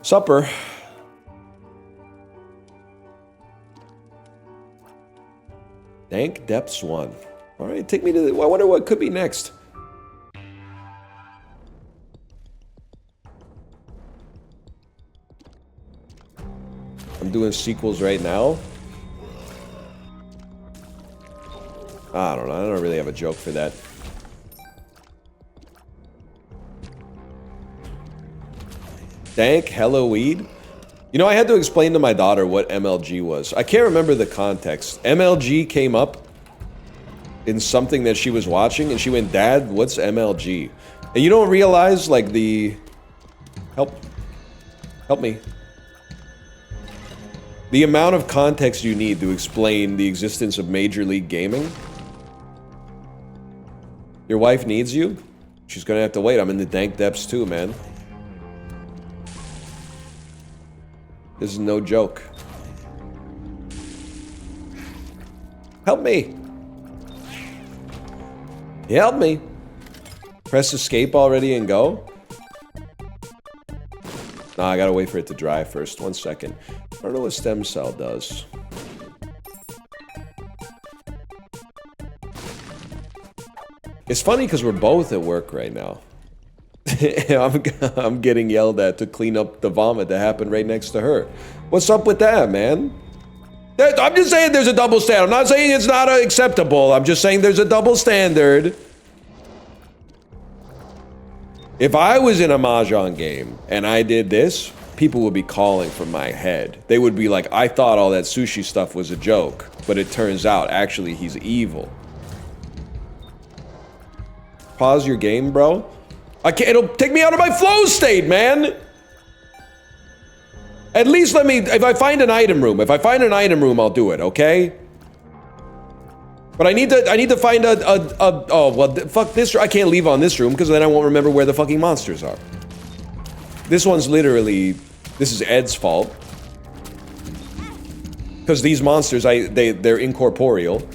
Supper. Dank Depths 1. Alright, take me to the... I wonder what could be next. I'm doing sequels right now. I don't know. I don't really have a joke for that. Dank Hello Weed. You know, I had to explain to my daughter what MLG was. I can't remember the context. MLG came up in something that she was watching, and she went, "Dad, what's MLG?" And you don't realize, like, the... Help me. The amount of context you need to explain the existence of Major League Gaming. Your wife needs you? She's gonna have to wait. I'm in the dank depths too, man. This is no joke. Help me. Help me. Press escape already and go? Nah, I gotta wait for it to dry first. 1 second. I don't know what stem cell does. It's funny because we're both at work right now. I'm getting yelled at to clean up the vomit that happened right next to her. What's up with that, man? I'm just saying there's a double standard. I'm not saying it's not acceptable. I'm just saying there's a double standard. If I was in a Mahjong game and I did this, people would be calling for my head. They would be like, I thought all that sushi stuff was a joke, but it turns out actually he's evil. Pause your game, bro. I can't, it'll take me out of my flow state, man. At least let me, if I find an item room, I'll do it, okay? But I need to find oh, well, fuck this, I can't leave on this room because then I won't remember where the fucking monsters are. This one's literally, this is Ed's fault. Because these monsters, they're incorporeal.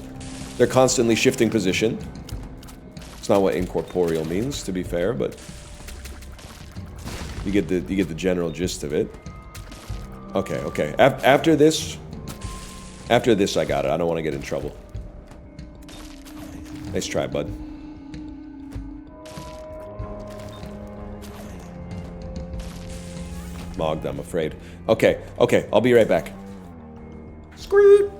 They're constantly shifting position. It's not what incorporeal means, to be fair, but you get the general gist of it. Okay. After this, I got it. I don't want to get in trouble. Nice try, bud. Mogged, I'm afraid. Okay. I'll be right back. Screw.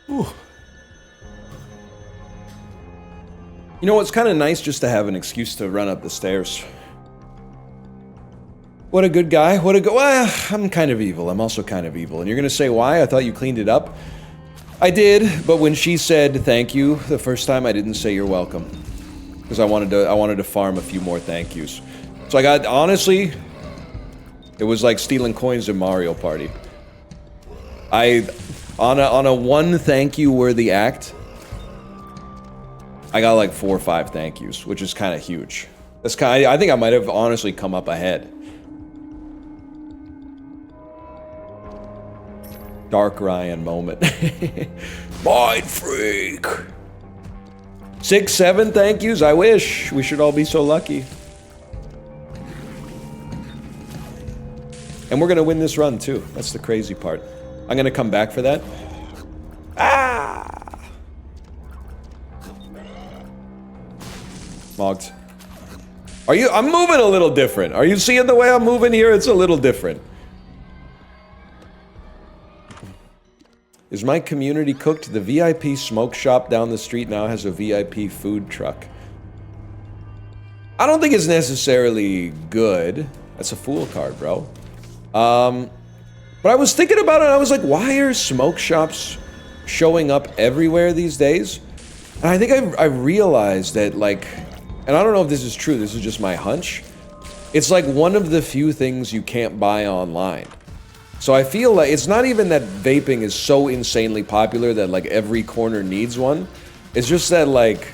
Ooh. You know, it's kind of nice just to have an excuse to run up the stairs. What a good guy. Well, I'm kind of evil. I'm also kind of evil. And you're gonna say why? I thought you cleaned it up. I did, but when she said thank you the first time, I didn't say you're welcome. Because I wanted to farm a few more thank yous. So I got, honestly, it was like stealing coins in Mario Party. On a one thank you worthy act, I got like 4 or 5 thank yous, which is kind of huge. I think I might have honestly come up ahead. Dark Ryan moment. Mind freak. 6, 7 thank yous. I wish. We should all be so lucky. And we're gonna win this run too. That's the crazy part. I'm gonna come back for that. Ah! Mogged. Are you? I'm moving a little different. Are you seeing the way I'm moving here? It's a little different. Is my community cooked? The VIP smoke shop down the street now has a VIP food truck. I don't think it's necessarily good. That's a fool card, bro. But I was thinking about it and I was like, why are smoke shops showing up everywhere these days? And I think I realized that, like, and I don't know if this is true, this is just my hunch. It's like one of the few things you can't buy online. So I feel like it's not even that vaping is so insanely popular that like every corner needs one. It's just that like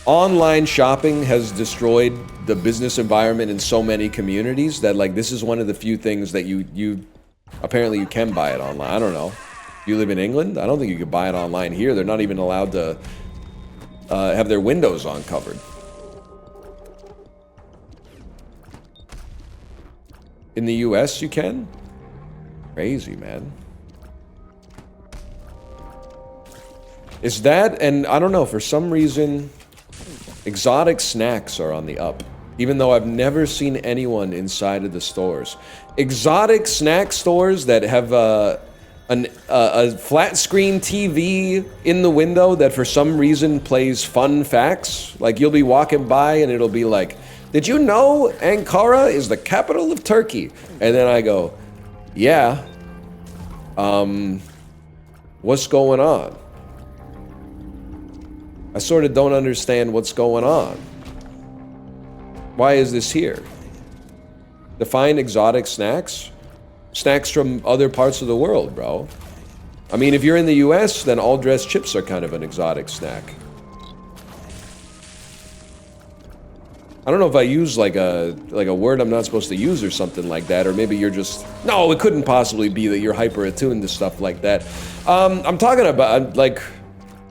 online shopping has destroyed the business environment in so many communities that like this is one of the few things that you apparently you can buy it online. I don't know. You live in England? I don't think you could buy it online here. They're not even allowed to have their windows uncovered. In the US, you can? Crazy, man. Is that, and I don't know, for some reason, exotic snacks are on the up. Even though I've never seen anyone inside of the stores. Exotic snack stores that have a flat screen TV in the window that for some reason plays fun facts. Like you'll be walking by and it'll be like, did you know Ankara is the capital of Turkey? And then I go, yeah. What's going on? I sort of don't understand what's going on. Why is this here? Define exotic snacks? Snacks from other parts of the world, bro. I mean, if you're in the US, then all dressed chips are kind of an exotic snack. I don't know if I use like a word I'm not supposed to use or something like that, or maybe you're just... No, it couldn't possibly be that you're hyper attuned to stuff like that. I'm talking about, like...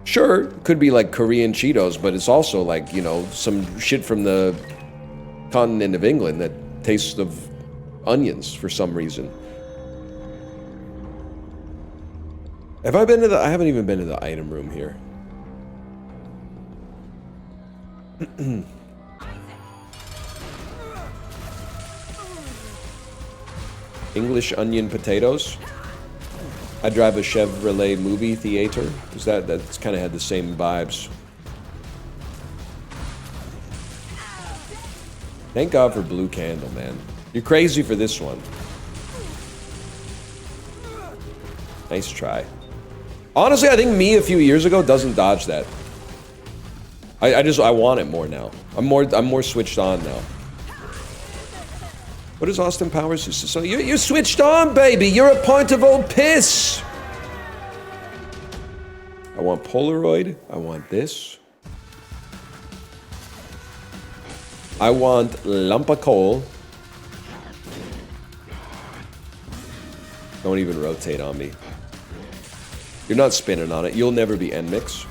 Sure, it could be like Korean Cheetos, but it's also like, you know, some shit from the continent of England that tastes of onions for some reason. Have I been to the... I haven't even been to the item room here. English onion potatoes. I drive a Chevrolet movie theater. Because that's kind of had the same vibes. Thank God for Blue Candle, man. You're crazy for this one. Nice try. Honestly, I think me a few years ago doesn't dodge that. I want it more now. I'm more switched on now. What is Austin Powers? So you're switched on, baby. You're a pint of old piss. I want Polaroid. I want this. I want lump of coal. Don't even rotate on me. You're not spinning on it. You'll never be NMix.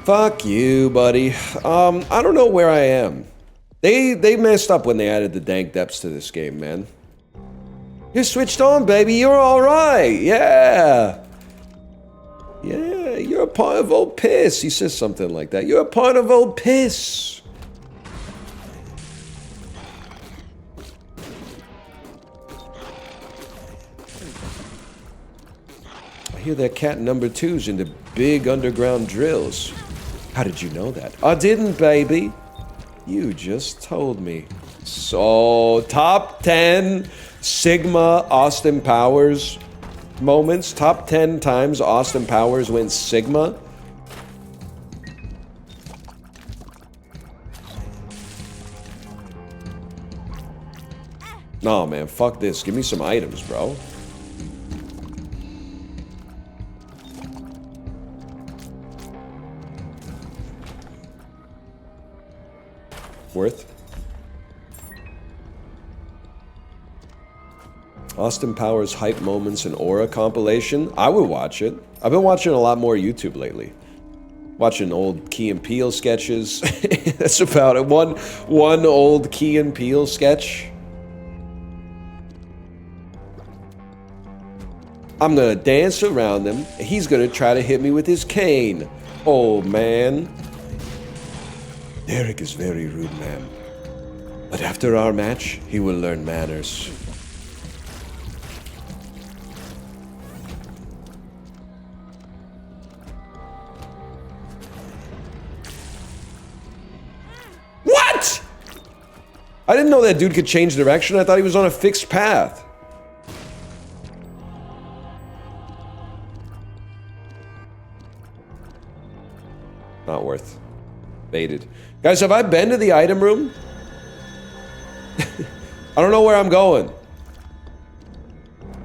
Fuck you, buddy. I don't know where I am. They messed up when they added the dank depths to this game, man. You're switched on, baby. You're all right. Yeah. Yeah, you're a pint of old piss. He says something like that. You're a pint of old piss. I hear that cat number 2's into big underground drills. How did you know that? I didn't, baby. You just told me. So, top 10 Sigma Austin Powers moments. Top 10 times Austin Powers went Sigma. No, man, fuck this. Give me some items, bro. Worth. Austin Powers hype moments and aura compilation. I would watch it. I've been watching a lot more YouTube lately. Watching old Key and Peele sketches. That's about it. One old Key and Peele sketch. I'm gonna dance around him. He's gonna try to hit me with his cane. Oh man. Derek is very rude, man. But after our match, he will learn manners. What? I didn't know that dude could change direction. I thought he was on a fixed path. Not worth. Baited. Guys, have I been to the item room? I don't know where I'm going.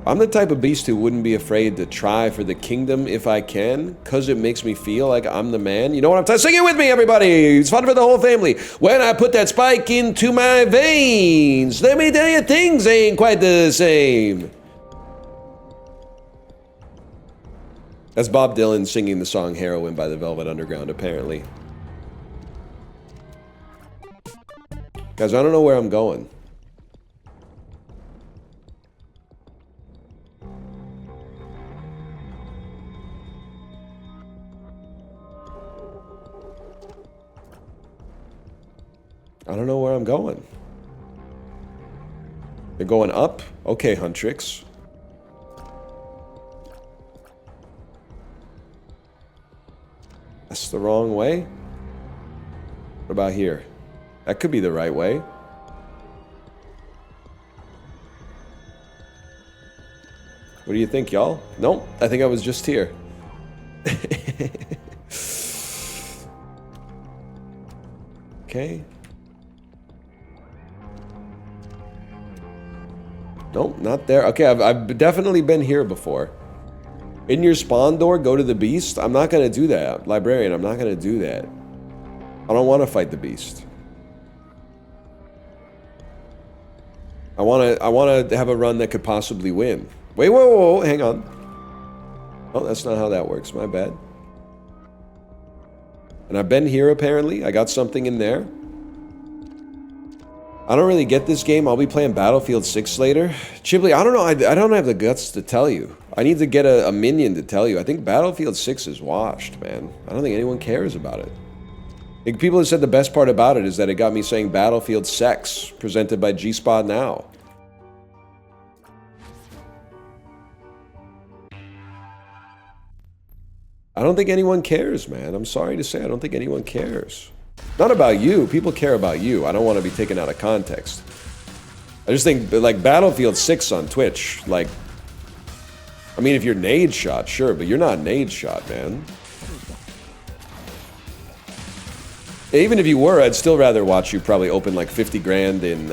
I'm the type of beast who wouldn't be afraid to try for the kingdom if I can, because it makes me feel like I'm the man. You know what I'm saying? Sing it with me, everybody! It's fun for the whole family. When I put that spike into my veins, let me tell you, things ain't quite the same. That's Bob Dylan singing the song Heroin by the Velvet Underground, apparently. Guys, I don't know where I'm going. I don't know where I'm going. They're going up? Okay, Huntrix. That's the wrong way? What about here? That could be the right way. What do you think, y'all? Nope, I think I was just here. Okay. Nope, not there. Okay, I've definitely been here before. In your spawn door, go to the beast? I'm not gonna do that. Librarian, I'm not gonna do that. I don't want to fight the beast. I want to have a run that could possibly win. Wait, whoa, hang on. Oh, that's not how that works. My bad. And I've been here, apparently. I got something in there. I don't really get this game. I'll be playing Battlefield 6 later. Chibley, I don't know. I don't have the guts to tell you. I need to get a minion to tell you. I think Battlefield 6 is washed, man. I don't think anyone cares about it. I think people have said the best part about it is that it got me saying Battlefield Sex, presented by G-Spot Now. I don't think anyone cares, man. I'm sorry to say, I don't think anyone cares. Not about you. People care about you. I don't want to be taken out of context. I just think, like, Battlefield 6 on Twitch, like... I mean, if you're nade shot, sure, but you're not nade shot, man. Even if you were, I'd still rather watch you probably open like 50 grand in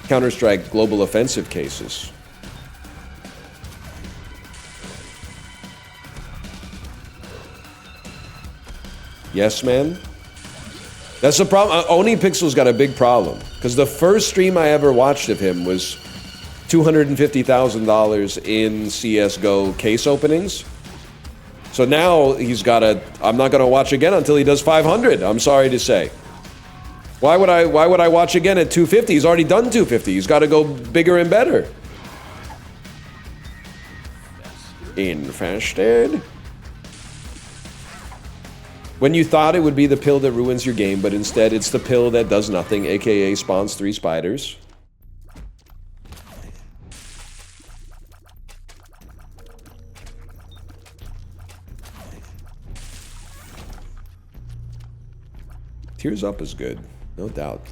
Counter-Strike Global Offensive cases. Yes, man. That's the problem. Oni Pixel's got a big problem. Because the first stream I ever watched of him was $250,000 in CSGO case openings. So now he's got a... I'm not going to watch again until he does 500. I'm sorry to say. Why would I watch again at 250? He's already done 250. He's got to go bigger and better. Infested. When you thought it would be the pill that ruins your game, but instead it's the pill that does nothing, aka spawns 3 spiders. Tears Up is good, no doubt.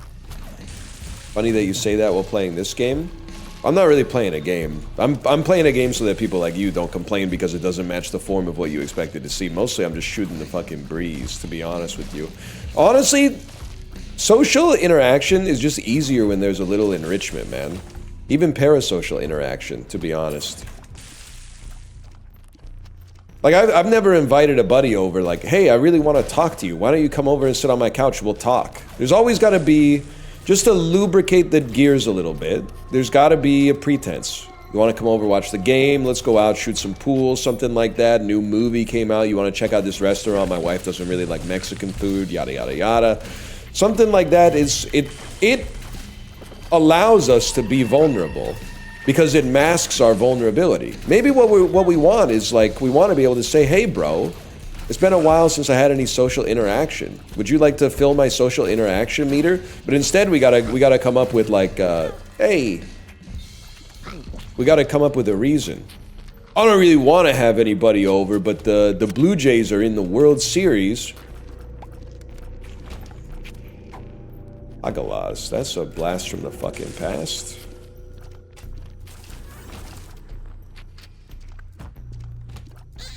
Funny that you say that while playing this game. I'm not really playing a game. I'm playing a game so that people like you don't complain because it doesn't match the form of what you expected to see. Mostly I'm just shooting the fucking breeze, to be honest with you. Honestly, social interaction is just easier when there's a little enrichment, man. Even parasocial interaction, to be honest. Like, I've never invited a buddy over like, hey, I really want to talk to you. Why don't you come over and sit on my couch? We'll talk. There's always got to be just to lubricate the gears a little bit, there's got to be a pretense. You want to come over, watch the game, let's go out, shoot some pool, something like that. New movie came out, you want to check out this restaurant, my wife doesn't really like Mexican food, yada, yada, yada. Something like that is, it allows us to be vulnerable because it masks our vulnerability. Maybe what we want is like, we want to be able to say, hey bro, it's been a while since I had any social interaction. Would you like to fill my social interaction meter? But instead we gotta come up with like, hey, we gotta come up with a reason. I don't really want to have anybody over, but the Blue Jays are in the World Series. Agalas, that's a blast from the fucking past.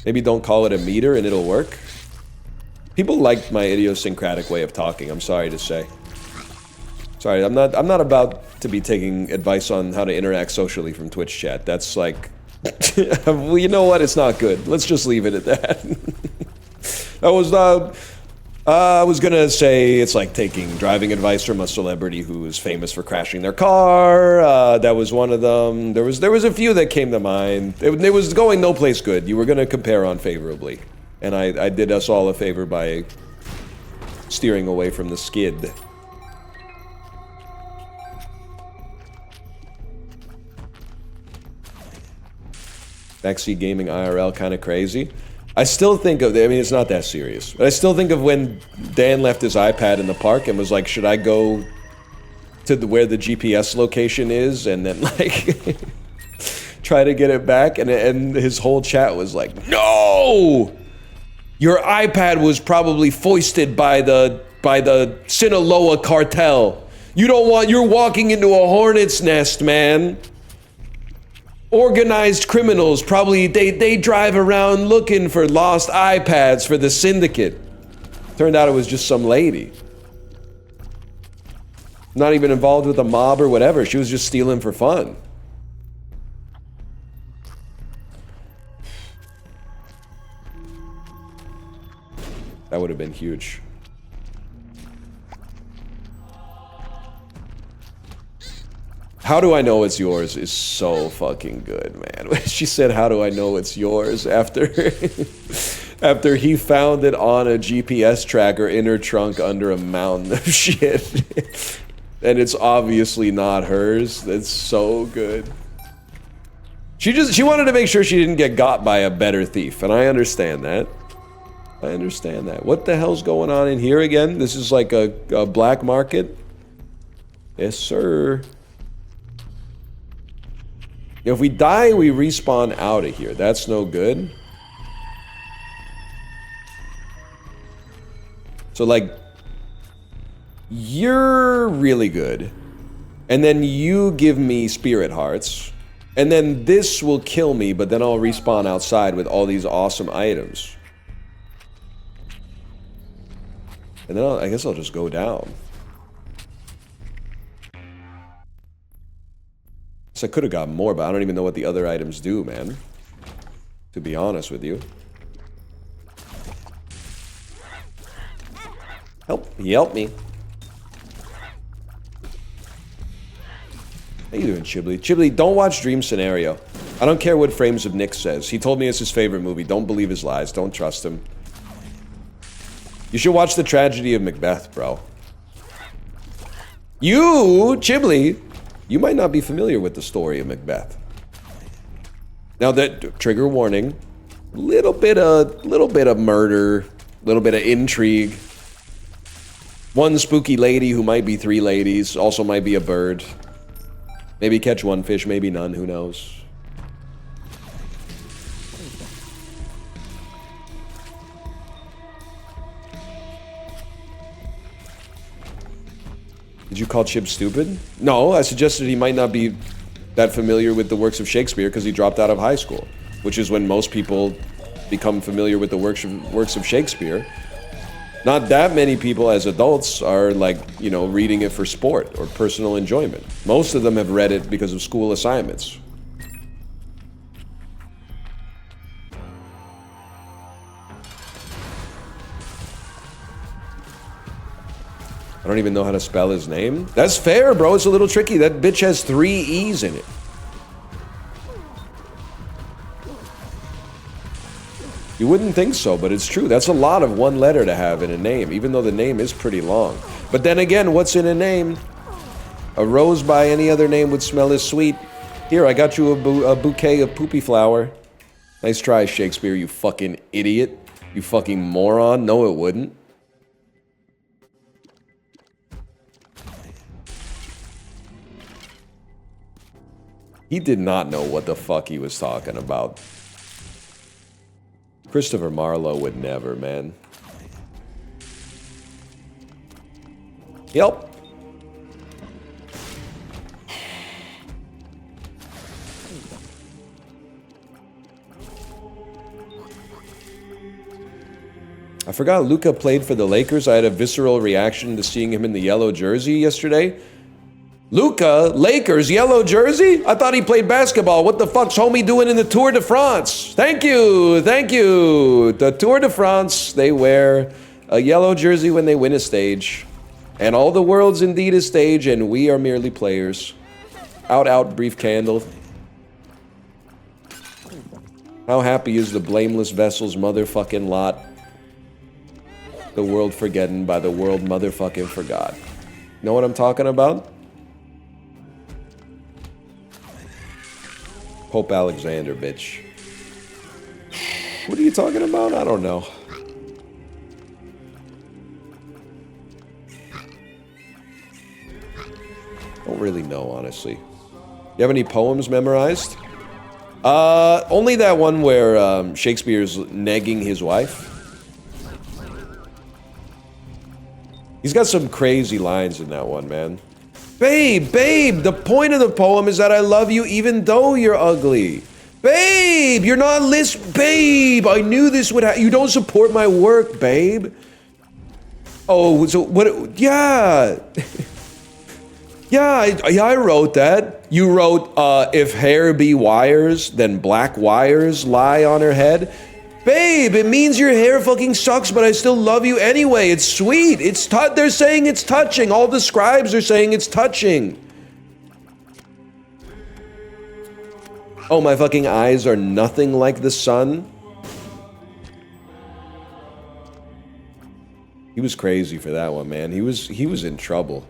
Maybe don't call it a meter and it'll work. People like my idiosyncratic way of talking, I'm sorry to say. Sorry, I'm not about to be taking advice on how to interact socially from Twitch chat. That's like, well, you know what? It's not good. Let's just leave it at that. I was gonna say it's like taking driving advice from a celebrity who is famous for crashing their car. That was one of them. There was a few that came to mind. It was going no place good. You were gonna compare unfavorably, and I did us all a favor by steering away from the skid. Backseat gaming IRL kind of crazy. I still think of, I mean, it's not that serious, but I still think of when Dan left his iPad in the park and was like, should I go to where the GPS location is and then like try to get it back? And his whole chat was like, no! Your iPad was probably foisted by the Sinaloa cartel. You're walking into a hornet's nest, man. Organized criminals, probably they drive around looking for lost iPads for the syndicate. Turned out it was just some lady. Not even involved with a mob or whatever. She was just stealing for fun. That would have been huge. How do I know it's yours is so fucking good, man. She said, how do I know it's yours after after he found it on a GPS tracker in her trunk under a mountain of shit. And it's obviously not hers. That's so good. She wanted to make sure she didn't get got by a better thief, and I understand that. I understand that. What the hell's going on in here again? This is like a black market? Yes, sir. If we die, we respawn out of here. That's no good. So, like, you're really good. And then you give me spirit hearts. And then this will kill me, but then I'll respawn outside with all these awesome items. And then I guess I'll just go down. So I could have gotten more, but I don't even know what the other items do, man. To be honest with you. Help me. How you doing, Chibli? Chibli, don't watch Dream Scenario. I don't care what Frames of Nick says. He told me it's his favorite movie. Don't believe his lies. Don't trust him. You should watch The Tragedy of Macbeth, bro. You, Chibli, you might not be familiar with the story of Macbeth. Now that, trigger warning, little bit of murder, little bit of intrigue. One spooky lady who might be three ladies, also might be a bird. Maybe catch one fish, maybe none, who knows. Did you call Chib stupid? No, I suggested he might not be that familiar with the works of Shakespeare because he dropped out of high school, which is when most people become familiar with the works of Shakespeare. Not that many people as adults are like, you know, reading it for sport or personal enjoyment. Most of them have read it because of school assignments. I don't even know how to spell his name. That's fair, bro. It's a little tricky. That bitch has 3 E's in it. You wouldn't think so, but it's true. That's a lot of one letter to have in a name, even though the name is pretty long. But then again, what's in a name? A rose by any other name would smell as sweet. Here, I got you a bouquet of poopy flower. Nice try, Shakespeare, you fucking idiot. You fucking moron. No, it wouldn't. He did not know what the fuck he was talking about. Christopher Marlowe would never, man. Yep. I forgot Luka played for the Lakers. I had a visceral reaction to seeing him in the yellow jersey yesterday. Luka, Lakers, yellow jersey? I thought he played basketball. What the fuck's homie doing in the Tour de France? Thank you, thank you. The Tour de France, they wear a yellow jersey when they win a stage. And all the world's indeed a stage, and we are merely players. Out, out, brief candle. How happy is the blameless vessel's motherfucking lot? The world forgotten by the world motherfucking forgot. Know what I'm talking about? Pope Alexander, bitch. What are you talking about? I don't know. Don't really know, honestly. You have any poems memorized? Only that one where Shakespeare's negging his wife. He's got some crazy lines in that one, man. Babe, babe, the point of the poem is that I love you even though you're ugly. Babe, you're not babe, I knew this would happen. You don't support my work, babe. Oh, so what, yeah. Yeah, I wrote that. You wrote, if hair be wires, then black wires lie on her head. Babe, it means your hair fucking sucks, but I still love you anyway. It's sweet. They're saying it's touching. All the scribes are saying it's touching. Oh, my fucking eyes are nothing like the sun. He was crazy for that one, man. He was in trouble.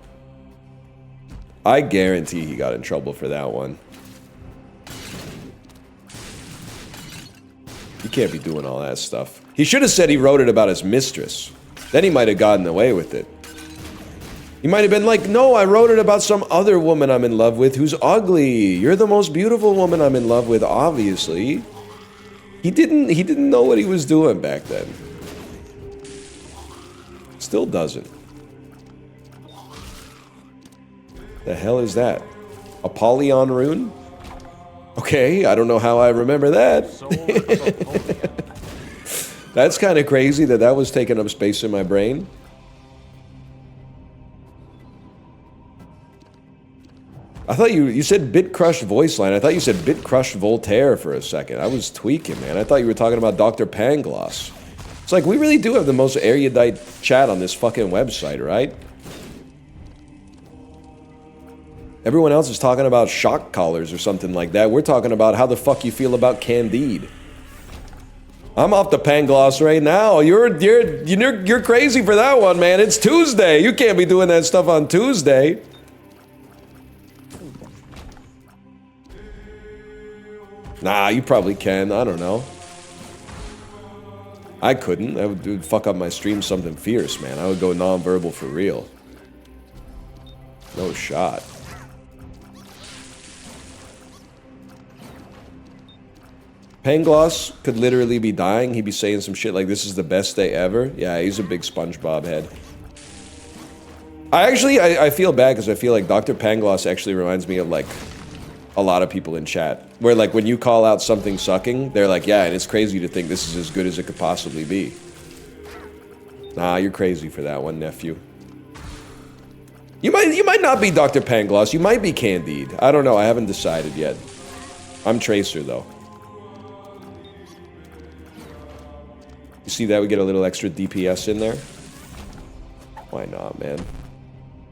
I guarantee he got in trouble for that one. He can't be doing all that stuff. He should have said he wrote it about his mistress. Then he might have gotten away with it. He might have been like, no, I wrote it about some other woman I'm in love with who's ugly. You're the most beautiful woman I'm in love with, obviously. He didn't know what he was doing back then. Still doesn't. The hell is that? Apollyon rune? Okay, I don't know how I remember that. That's kind of crazy that was taking up space in my brain. I thought you said bit crushed voice line. I thought you said bit crushed Voltaire for a second. I was tweaking, man. I thought you were talking about Dr. Pangloss. It's like, we really do have the most erudite chat on this fucking website, right? Everyone else is talking about shock collars or something like that. We're talking about how the fuck you feel about Candide. I'm off the Pangloss right now. You're crazy for that one, man. It's Tuesday. You can't be doing that stuff on Tuesday. Nah, you probably can. I don't know. I couldn't. That would fuck up my stream something fierce, man. I would go non-verbal for real. No shot. Pangloss could literally be dying. He'd be saying some shit like, this is the best day ever. Yeah, he's a big SpongeBob head. I feel bad because I feel like Dr. Pangloss actually reminds me of, like, a lot of people in chat. Where, like, when you call out something sucking, they're like, yeah, and it's crazy to think this is as good as it could possibly be. Nah, you're crazy for that one, nephew. You might not be Dr. Pangloss. You might be Candide. I don't know. I haven't decided yet. I'm Tracer, though. You see that? We get a little extra DPS in there. Why not, man?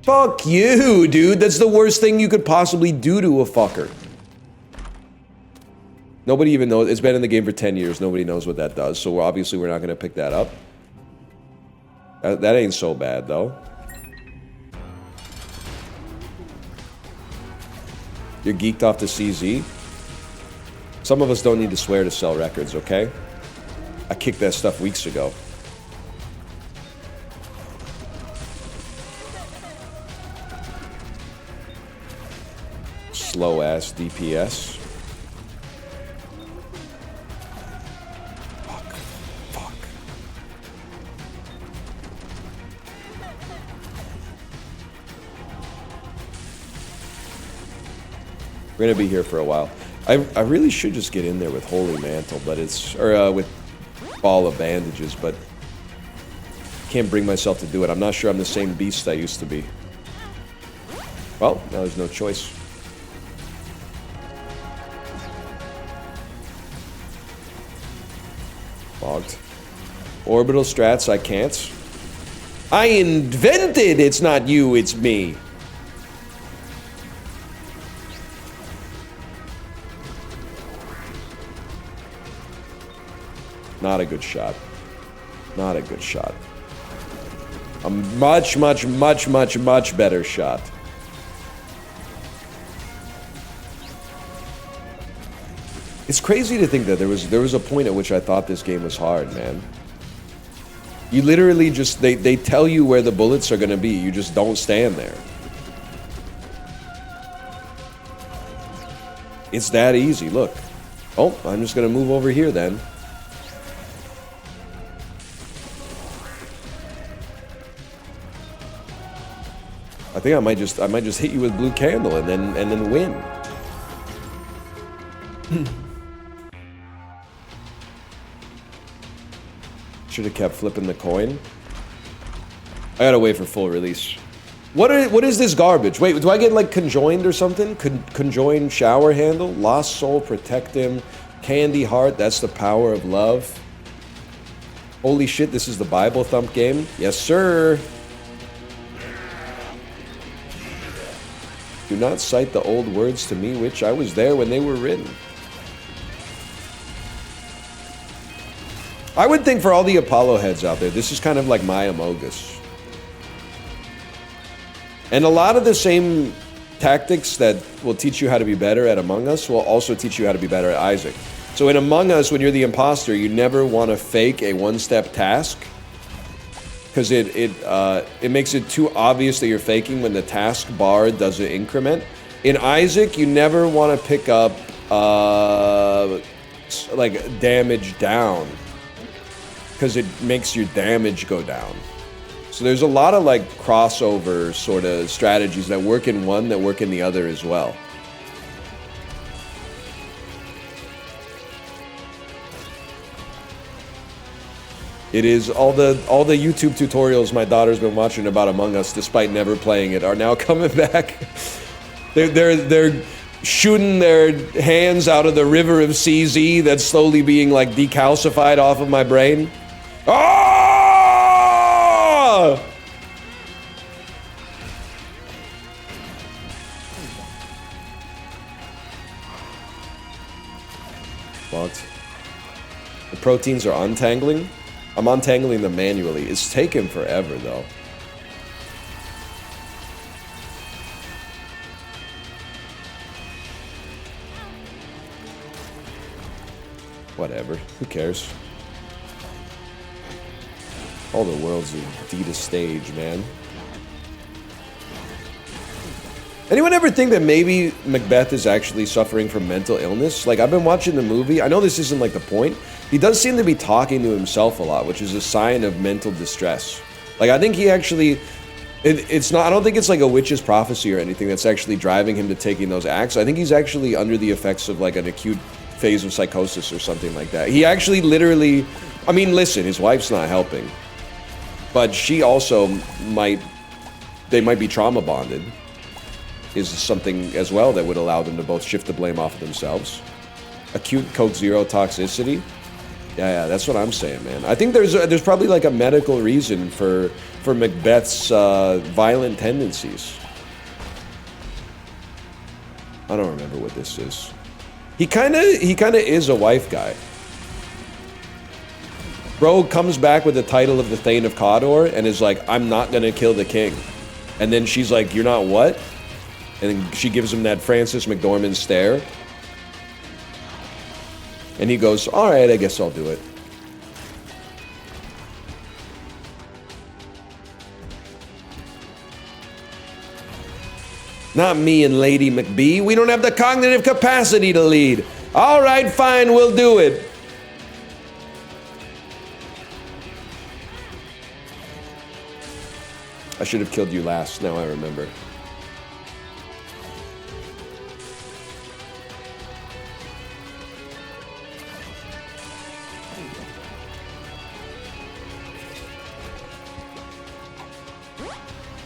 Fuck you, dude. That's the worst thing you could possibly do to a fucker. Nobody even knows. It's been in the game for 10 years. Nobody knows what that does. So obviously we're not going to pick that up. That ain't so bad, though. You're geeked off to CZ? Some of us don't need to swear to sell records, okay? I kicked that stuff weeks ago. Slow-ass DPS. Fuck. We're gonna be here for a while. I really should just get in there with Holy Mantle, but it's... Or, with Ball of Bandages, but... Can't bring myself to do it. I'm not sure I'm the same beast I used to be. Well, now there's no choice. Logged. Orbital strats, I can't. I invented it's not you, it's me. Not a good shot. Not a good shot. A much, much, much, much, much better shot. It's crazy to think that there was a point at which I thought this game was hard, man. You literally just, they tell you where the bullets are gonna be, you just don't stand there. It's that easy, look. Oh, I'm just gonna move over here then. I think I might just hit you with blue candle and then win. Should have kept flipping the coin. I gotta wait for full release. What is this garbage? Wait, do I get like conjoined or something? Conjoined shower handle? Lost soul, protect him. Candy heart, that's the power of love. Holy shit, this is the Bible thump game? Yes, sir. Do not cite the old words to me, which I was there when they were written. I would think for all the Apollo heads out there, this is kind of like my Amogus. And a lot of the same tactics that will teach you how to be better at Among Us will also teach you how to be better at Isaac. So in Among Us, when you're the imposter, you never want to fake a one-step task, because it makes it too obvious that you're faking when the task bar does an increment. In Isaac, you never want to pick up like damage down, because it makes your damage go down. So there's a lot of like crossover sort of strategies that work in one that work in the other as well. It is all the YouTube tutorials my daughter's been watching about Among Us, despite never playing it, are now coming back. They're shooting their hands out of the river of CZ that's slowly being like decalcified off of my brain. Ah! What? The proteins are untangling? I'm untangling them manually. It's taken forever though. Whatever. Who cares? All the world's a Dita stage, man. Anyone ever think that maybe Macbeth is actually suffering from mental illness? Like, I've been watching the movie. I know this isn't like the point. He does seem to be talking to himself a lot, which is a sign of mental distress. Like, I think he actually... It's not... I don't think it's like a witch's prophecy or anything that's actually driving him to taking those acts. I think he's actually under the effects of like an acute phase of psychosis or something like that. He actually literally... I mean, listen, his wife's not helping. But she also might... They might be trauma bonded. Is something as well that would allow them to both shift the blame off of themselves. Acute Coke Zero toxicity. Yeah, that's what I'm saying, man. I think there's probably like a medical reason for Macbeth's violent tendencies. I don't remember what this is. He kind of is a wife guy. Bro comes back with the title of the Thane of Cawdor and is like, I'm not gonna kill the king. And then she's like, you're not what? And then she gives him that Francis McDormand stare. And he goes, all right, I guess I'll do it. Not me and Lady McBee. We don't have the cognitive capacity to lead. All right, fine, we'll do it. I should have killed you last, now I remember.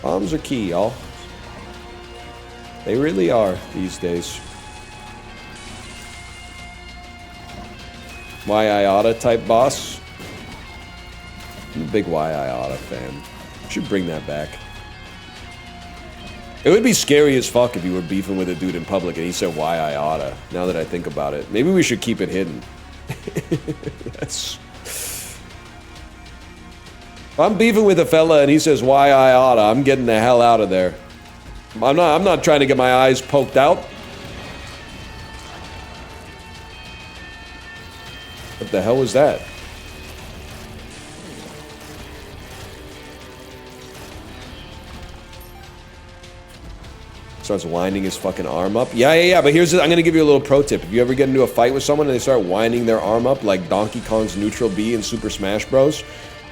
Bombs are key, y'all. They really are these days. Why Iota type boss? I'm a big Why Iota fan. Should bring that back. It would be scary as fuck if you were beefing with a dude in public and he said why Iota. Now that I think about it, maybe we should keep it hidden. That's. If I'm beefing with a fella and he says why Iota, I'm getting the hell out of there. I'm not trying to get my eyes poked out. What the hell was that? Starts winding his fucking arm up. Yeah. But I'm gonna give you a little pro tip. If you ever get into a fight with someone and they start winding their arm up like Donkey Kong's Neutral B in Super Smash Bros.,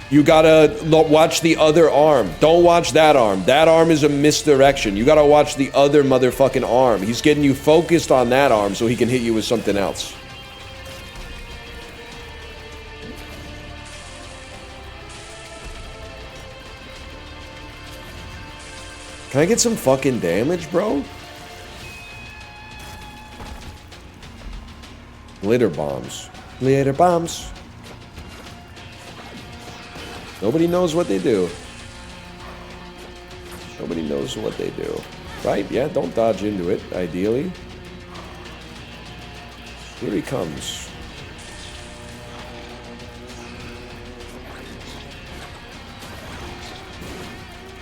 you gotta watch the other arm. Don't watch that arm. That arm is a misdirection. You gotta watch the other motherfucking arm. He's getting you focused on that arm so he can hit you with something else. Can I get some fucking damage, bro? Glitter bombs. Glitter bombs. Nobody knows what they do. Nobody knows what they do. Right? Yeah, don't dodge into it, ideally. Here he comes.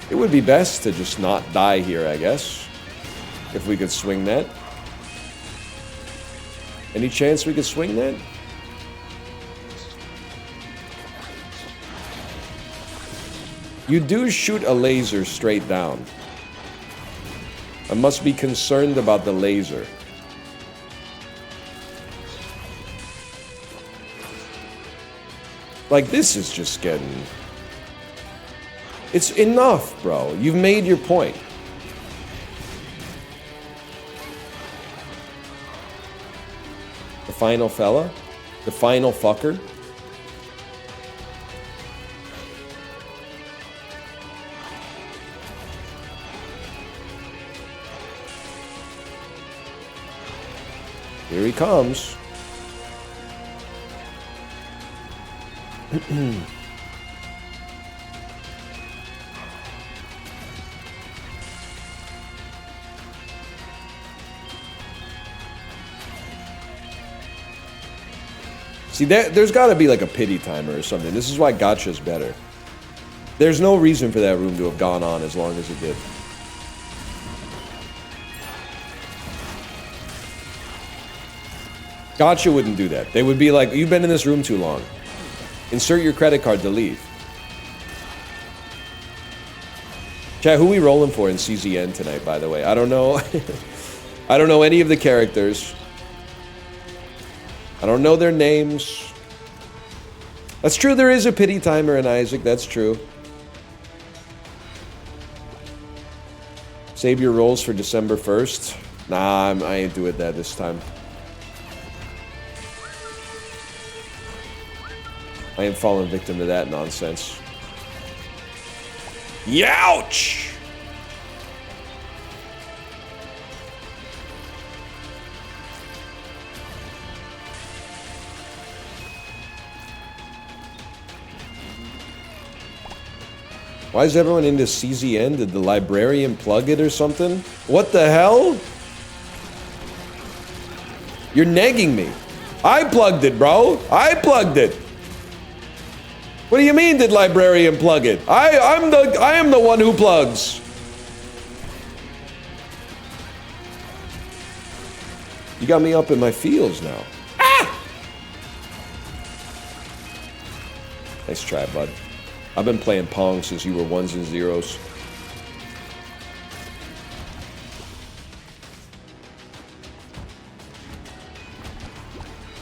It would be best to just not die here, I guess. If we could swing that. Any chance we could swing that? You do shoot a laser straight down. I must be concerned about the laser. Like, this is just getting... It's enough, bro. You've made your point. The final fella? The final fucker? Here he comes. See, there's got to be like a pity timer or something. This is why Gotcha's better. There's no reason for that room to have gone on as long as it did. Gotcha wouldn't do that. They would be like, you've been in this room too long. Insert your credit card to leave. Chat, who we rolling for in CZN tonight, by the way? I don't know. I don't know any of the characters. I don't know their names. That's true, there is a pity timer in Isaac, that's true. Save your rolls for December 1st. Nah, I ain't doing that this time. I ain't falling victim to that nonsense. Youch! Why is everyone into CZN? Did the librarian plug it or something? What the hell? You're negging me. I plugged it, bro. I plugged it. What do you mean, did librarian plug it? I am the one who plugs. You got me up in my feels now. Ah! Nice try, bud. I've been playing Pong since you were ones and zeros.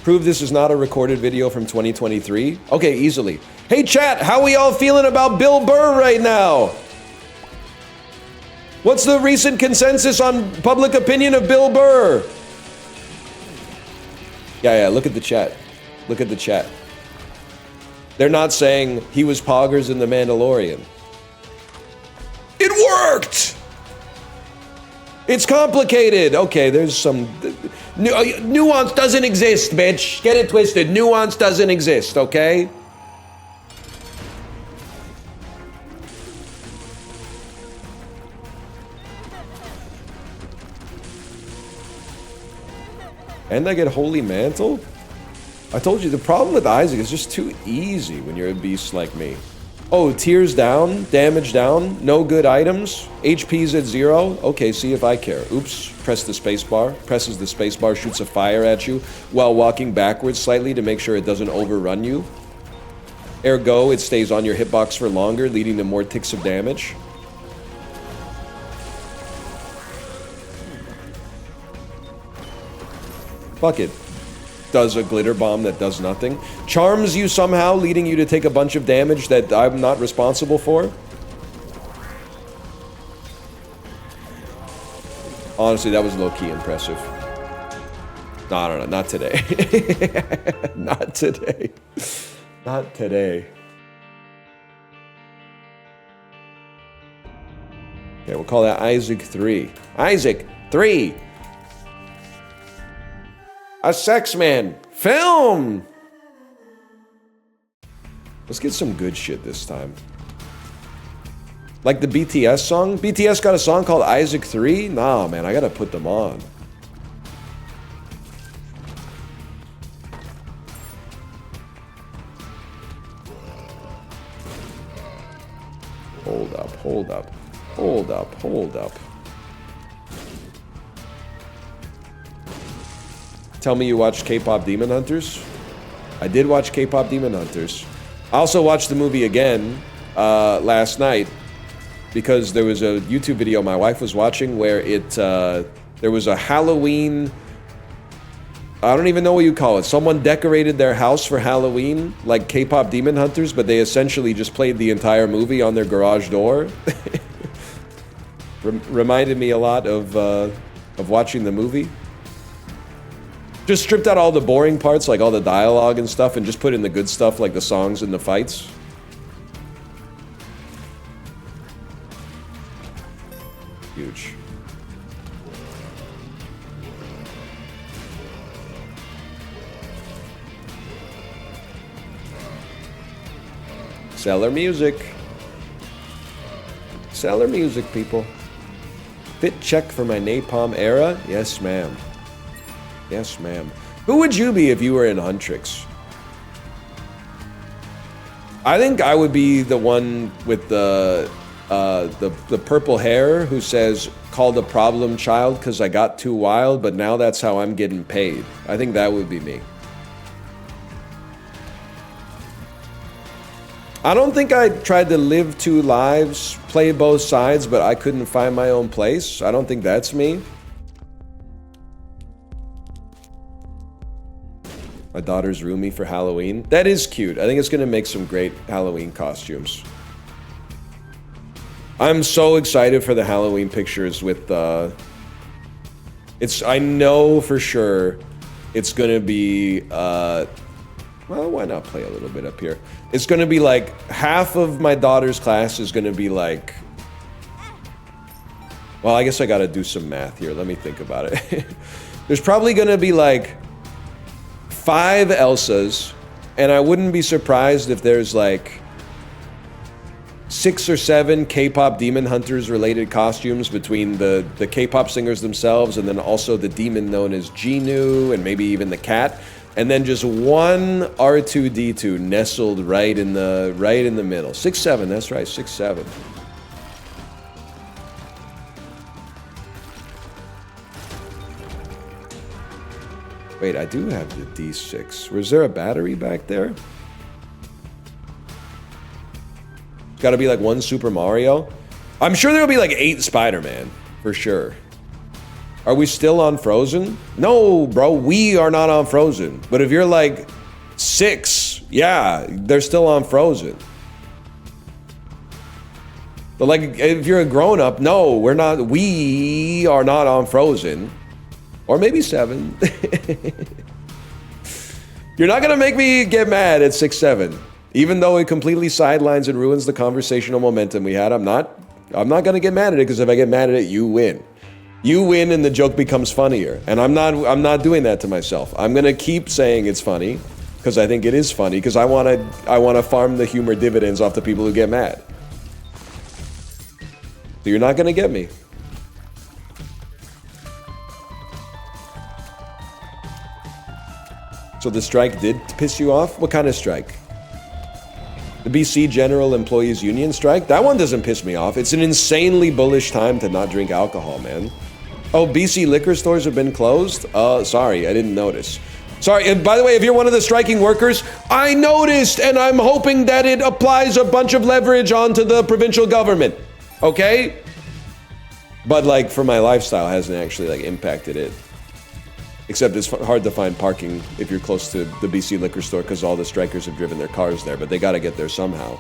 Prove this is not a recorded video from 2023. Okay, easily. Hey chat, how we all feeling about Bill Burr right now? What's the recent consensus on public opinion of Bill Burr? Yeah, look at the chat. Look at the chat. They're not saying he was poggers in The Mandalorian. It worked! It's complicated. Okay, there's some... nuance doesn't exist, bitch. Get it twisted. Nuance doesn't exist, okay? And I get Holy Mantle? I told you, the problem with Isaac is just too easy when you're a beast like me. Oh, tears down, damage down, no good items, HP's at 0. Okay, see if I care. Oops, press the spacebar. Presses the spacebar, shoots a fire at you while walking backwards slightly to make sure it doesn't overrun you. Ergo, it stays on your hitbox for longer, leading to more ticks of damage. Fuck it. Does a glitter bomb that does nothing. Charms you somehow, leading you to take a bunch of damage that I'm not responsible for. Honestly, that was low-key impressive. No, not today. Not today. Not today. Okay, we'll call that Isaac 3. Isaac 3! A sex man. Film! Let's get some good shit this time. Like the BTS song? BTS got a song called Isaac 3? Nah, man, I gotta put them on. Hold up, hold up. Hold up, hold up. Tell me you watched K-Pop Demon Hunters? I did watch K-Pop Demon Hunters. I also watched the movie again last night because there was a YouTube video my wife was watching where there was a Halloween... I don't even know what you call it. Someone decorated their house for Halloween, like K-Pop Demon Hunters, but they essentially just played the entire movie on their garage door. Reminded me a lot of watching the movie. Just stripped out all the boring parts, like all the dialogue and stuff, and just put in the good stuff, like the songs and the fights. Huge. Seller music. Seller music, people. Fit check for my napalm era? Yes, ma'am. Yes, ma'am. Who would you be if you were in Huntrix? I think I would be the one with the purple hair who says, "Call the problem child because I got too wild, but now that's how I'm getting paid." I think that would be me. I don't think I tried to live two lives, play both sides, but I couldn't find my own place. I don't think that's me. My daughter's roomie for Halloween. That is cute. I think it's gonna make some great Halloween costumes. I'm so excited for the Halloween pictures with I know for sure it's gonna be well, why not play a little bit up here? It's gonna be like half of my daughter's class is gonna be like, well, I guess I gotta do some math here. Let me think about it. There's probably gonna be like 5 Elsas, and I wouldn't be surprised if there's like 6 or 7 K-pop Demon Hunters related costumes between the K-pop singers themselves and then also the demon known as Genu and maybe even the cat. And then just one R2-D2 nestled right in the middle. 6'7", that's right, 6'7". Wait, I do have the D6. Was there a battery back there? Gotta be like one Super Mario. I'm sure there'll be like 8 Spider-Man, for sure. Are we still on Frozen? No, bro, we are not on Frozen. But if you're like 6, yeah, they're still on Frozen. But like, if you're a grown-up, no, we're not, we are not on Frozen. Or maybe 7. You're not gonna make me get mad at 6'7". Even though it completely sidelines and ruins the conversational momentum we had, I'm not gonna get mad at it, because if I get mad at it, you win. You win and the joke becomes funnier. And I'm not doing that to myself. I'm gonna keep saying it's funny, because I think it is funny, because I wanna farm the humor dividends off the people who get mad. So you're not gonna get me. So the strike did piss you off? What kind of strike? The BC General Employees Union strike? That one doesn't piss me off. It's an insanely bullish time to not drink alcohol, man. Oh, BC liquor stores have been closed? Sorry, I didn't notice. Sorry, and by the way, if you're one of the striking workers, I noticed, and I'm hoping that it applies a bunch of leverage onto the provincial government. Okay? But like, for my lifestyle, hasn't actually like impacted it. Except it's hard to find parking if you're close to the BC liquor store, because all the strikers have driven their cars there, but they gotta get there somehow.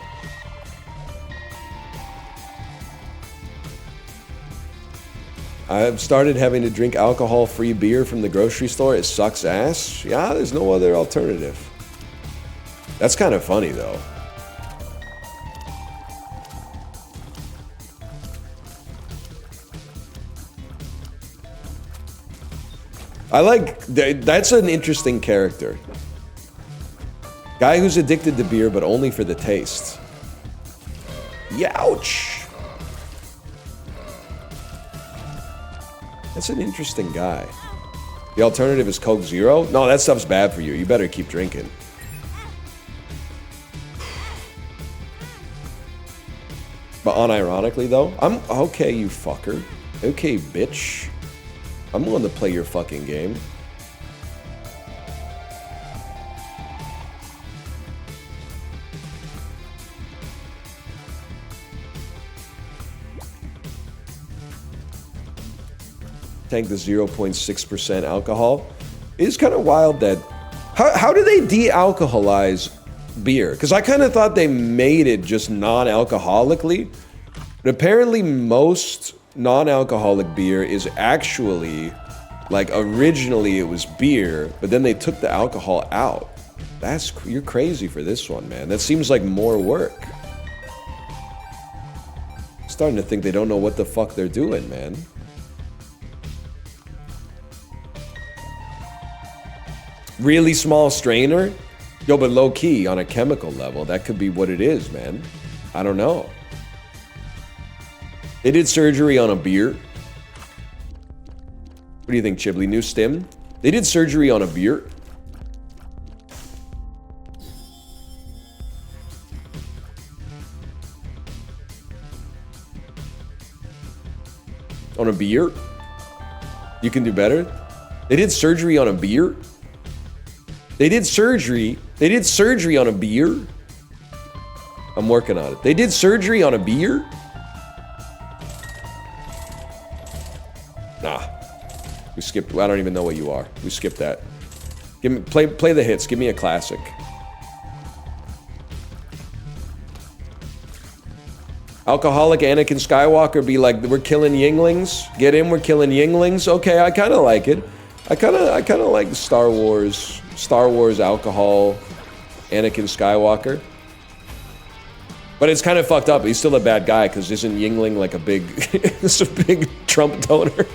I've started having to drink alcohol-free beer from the grocery store. It sucks ass. Yeah, there's no other alternative. That's kind of funny, though. I like, that's an interesting character. Guy who's addicted to beer, but only for the taste. Youch! That's an interesting guy. The alternative is Coke Zero? No, that stuff's bad for you. You better keep drinking. But unironically, though, I'm okay, you fucker. Okay, bitch. I'm willing to play your fucking game. Tank the 0.6% alcohol. It is kind of wild that... How do they de-alcoholize beer? Because I kind of thought they made it just non-alcoholically. But apparently most non-alcoholic beer is actually, like, originally it was beer, but then they took the alcohol out. You're crazy for this one, man. That seems like more work. I'm starting to think they don't know what the fuck they're doing, man. Really small strainer? Yo, but low-key, on a chemical level, that could be what it is, man. I don't know. They did surgery on a beer. What do you think, Chiblee? New stim? They did surgery on a beer. On a beer? You can do better? They did surgery on a beer? They did surgery on a beer? I'm working on it. They did surgery on a beer? Nah. We skipped. I don't even know what you are. We skipped that. Give me, play the hits. Give me a classic. Alcoholic Anakin Skywalker be like, we're killing Yinglings. Get in, we're killing Yinglings. Okay, I kind of like it. I kind of like Star Wars alcohol Anakin Skywalker. But it's kind of fucked up. He's still a bad guy, because isn't Yingling like a big, it's a big Trump donor?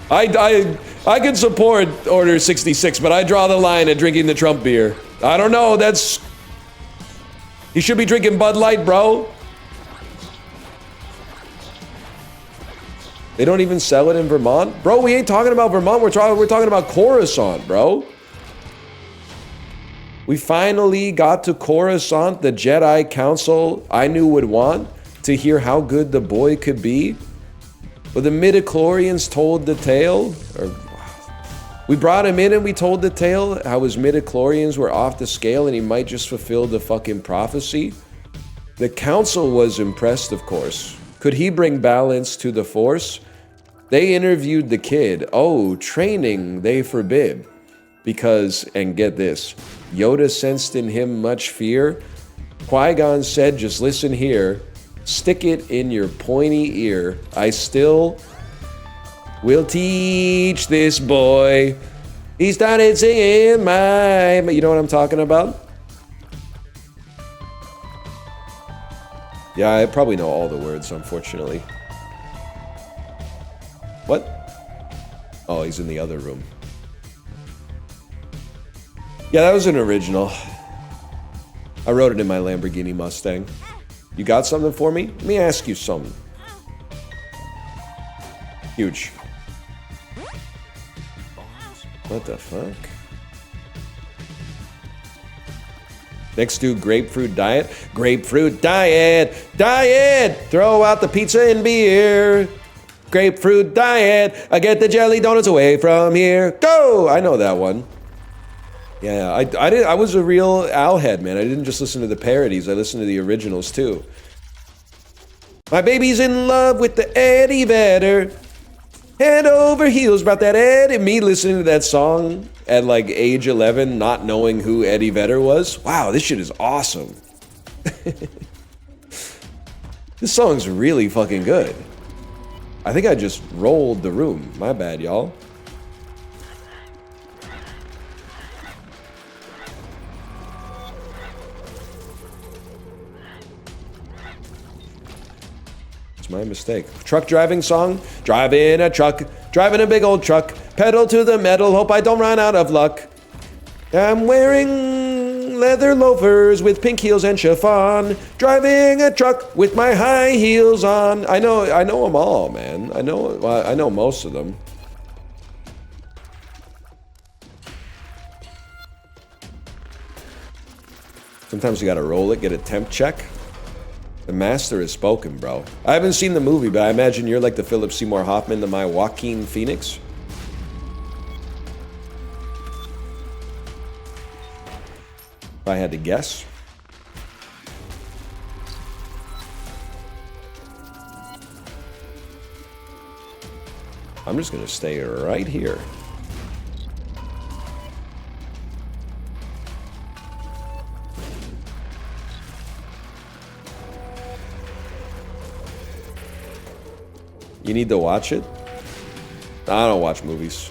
I could support Order 66, but I draw the line at drinking the Trump beer. I don't know, He should be drinking Bud Light, bro. They don't even sell it in Vermont? Bro, we ain't talking about Vermont. We're talking about Coruscant, bro. We finally got to Coruscant, the Jedi Council I knew would want to hear how good the boy could be. But the midichlorians told the tale. We brought him in and we told the tale how his midichlorians were off the scale and he might just fulfill the fucking prophecy. The council was impressed, of course. Could he bring balance to the Force? They interviewed the kid. Oh, training they forbid. Because, and get this, Yoda sensed in him much fear. Qui-Gon said, just listen here. Stick it in your pointy ear. I still will teach this boy. He started singing my... You know what I'm talking about? Yeah, I probably know all the words, unfortunately. What? Oh, he's in the other room. Yeah, that was an original. I wrote it in my Lamborghini Mustang. You got something for me? Let me ask you something. Huge. What the fuck? Next to grapefruit diet. Grapefruit diet! Diet! Throw out the pizza and beer. Grapefruit diet! I get the jelly donuts away from here. Go! I know that one. Yeah, I was a real Al head, man. I didn't just listen to the parodies. I listened to the originals, too. My baby's in love with the Eddie Vedder. Head over heels about that Eddie. Me listening to that song at like age 11, not knowing who Eddie Vedder was. Wow, this shit is awesome. This song's really fucking good. I think I just rolled the room. My bad, y'all. My mistake. Truck driving song? Driving a truck, driving a big old truck, pedal to the metal, hope I don't run out of luck. I'm wearing leather loafers with pink heels and chiffon, driving a truck with my high heels on. I know them all, man. I know most of them. Sometimes you gotta roll it, get a temp check. The master has spoken, bro. I haven't seen the movie, but I imagine you're like the Philip Seymour Hoffman to my Joaquin Phoenix. If I had to guess. I'm just gonna stay right here. You need to watch it? I don't watch movies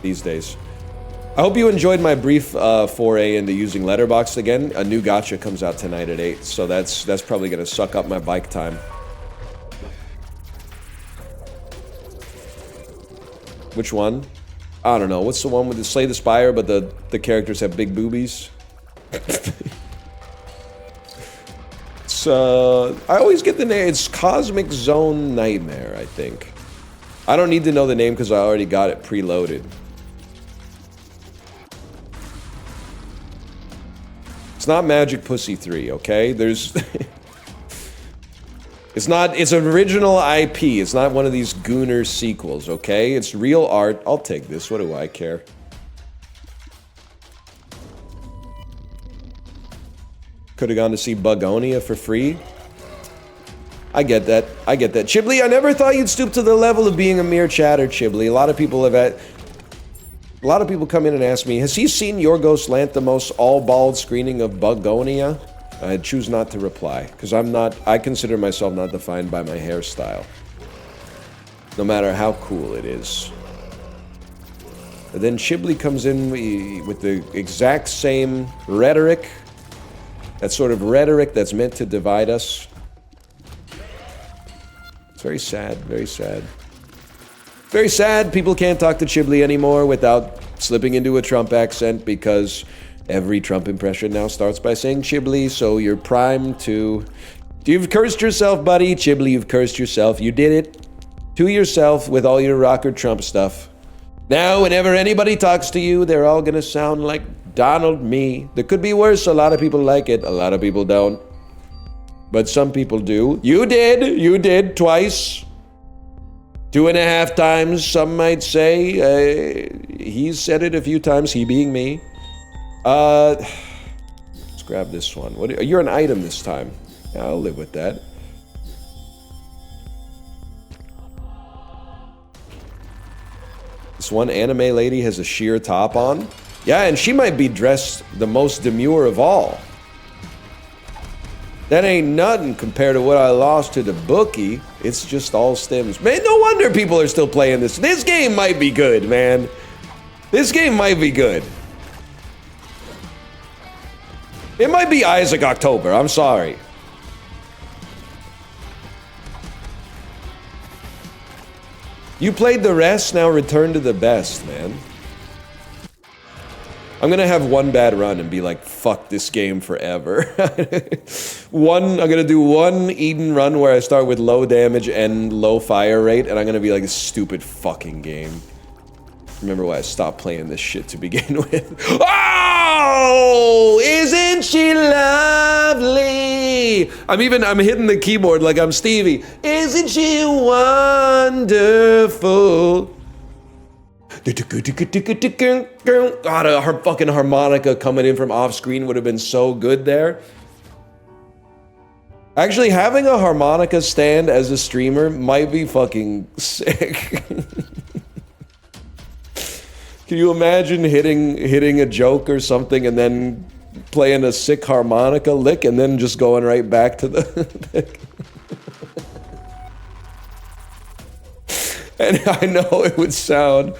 these days. I hope you enjoyed my brief foray into using Letterboxd again. A new gacha comes out tonight at 8, so that's probably going to suck up my bike time. Which one? I don't know. What's the one with the Slay the Spire, but the characters have big boobies? I always get the name. It's Cosmic Zone Nightmare, I think. I don't need to know the name because I already got it preloaded. It's not Magic Pussy 3, okay? There's... It's an original IP. It's not one of these Gooner sequels, okay? It's real art. I'll take this. What do I care? Could have gone to see Bugonia for free. I get that. I get that. Chiblee, I never thought you'd stoop to the level of being a mere chatter, Chiblee. A lot of people come in and ask me, has he seen Yorgos Lanthimos' all-bald screening of Bugonia? I choose not to reply, because I consider myself not defined by my hairstyle. No matter how cool it is. But then Chiblee comes in with the exact same rhetoric. That sort of rhetoric that's meant to divide us. It's very sad, very sad. Very sad people can't talk to Chiblee anymore without slipping into a Trump accent because Every Trump impression now starts by saying Chiblee, so you're primed to... You've cursed yourself, buddy. Chiblee, you've cursed yourself. You did it to yourself with all your rocker Trump stuff. Now, whenever anybody talks to you, they're all gonna sound like Donald me. There could be worse. A lot of people like it. A lot of people don't. But some people do. You did. You did twice. 2.5 times, some might say. He's said it a few times, he being me. Let's grab this one. You're an item this time. Yeah, I'll live with that. This one anime lady has a sheer top on. Yeah, and she might be dressed the most demure of all. That ain't nothing compared to what I lost to the bookie. It's just all stems. Man, no wonder people are still playing this. This game might be good, man. This game might be good. It might be Isaac October. I'm sorry. You played the rest, now return to the best, man. I'm gonna have one bad run and be like, fuck this game forever. I'm gonna do one Eden run where I start with low damage and low fire rate, and I'm gonna be like, a stupid fucking game. Remember why I stopped playing this shit to begin with. Oh, isn't she lovely? I'm hitting the keyboard like I'm Stevie. Isn't she wonderful? God, her fucking harmonica coming in from off screen would have been so good there. Actually, having a harmonica stand as a streamer might be fucking sick. Can you imagine hitting a joke or something and then playing a sick harmonica lick and then just going right back to the... And I know it would sound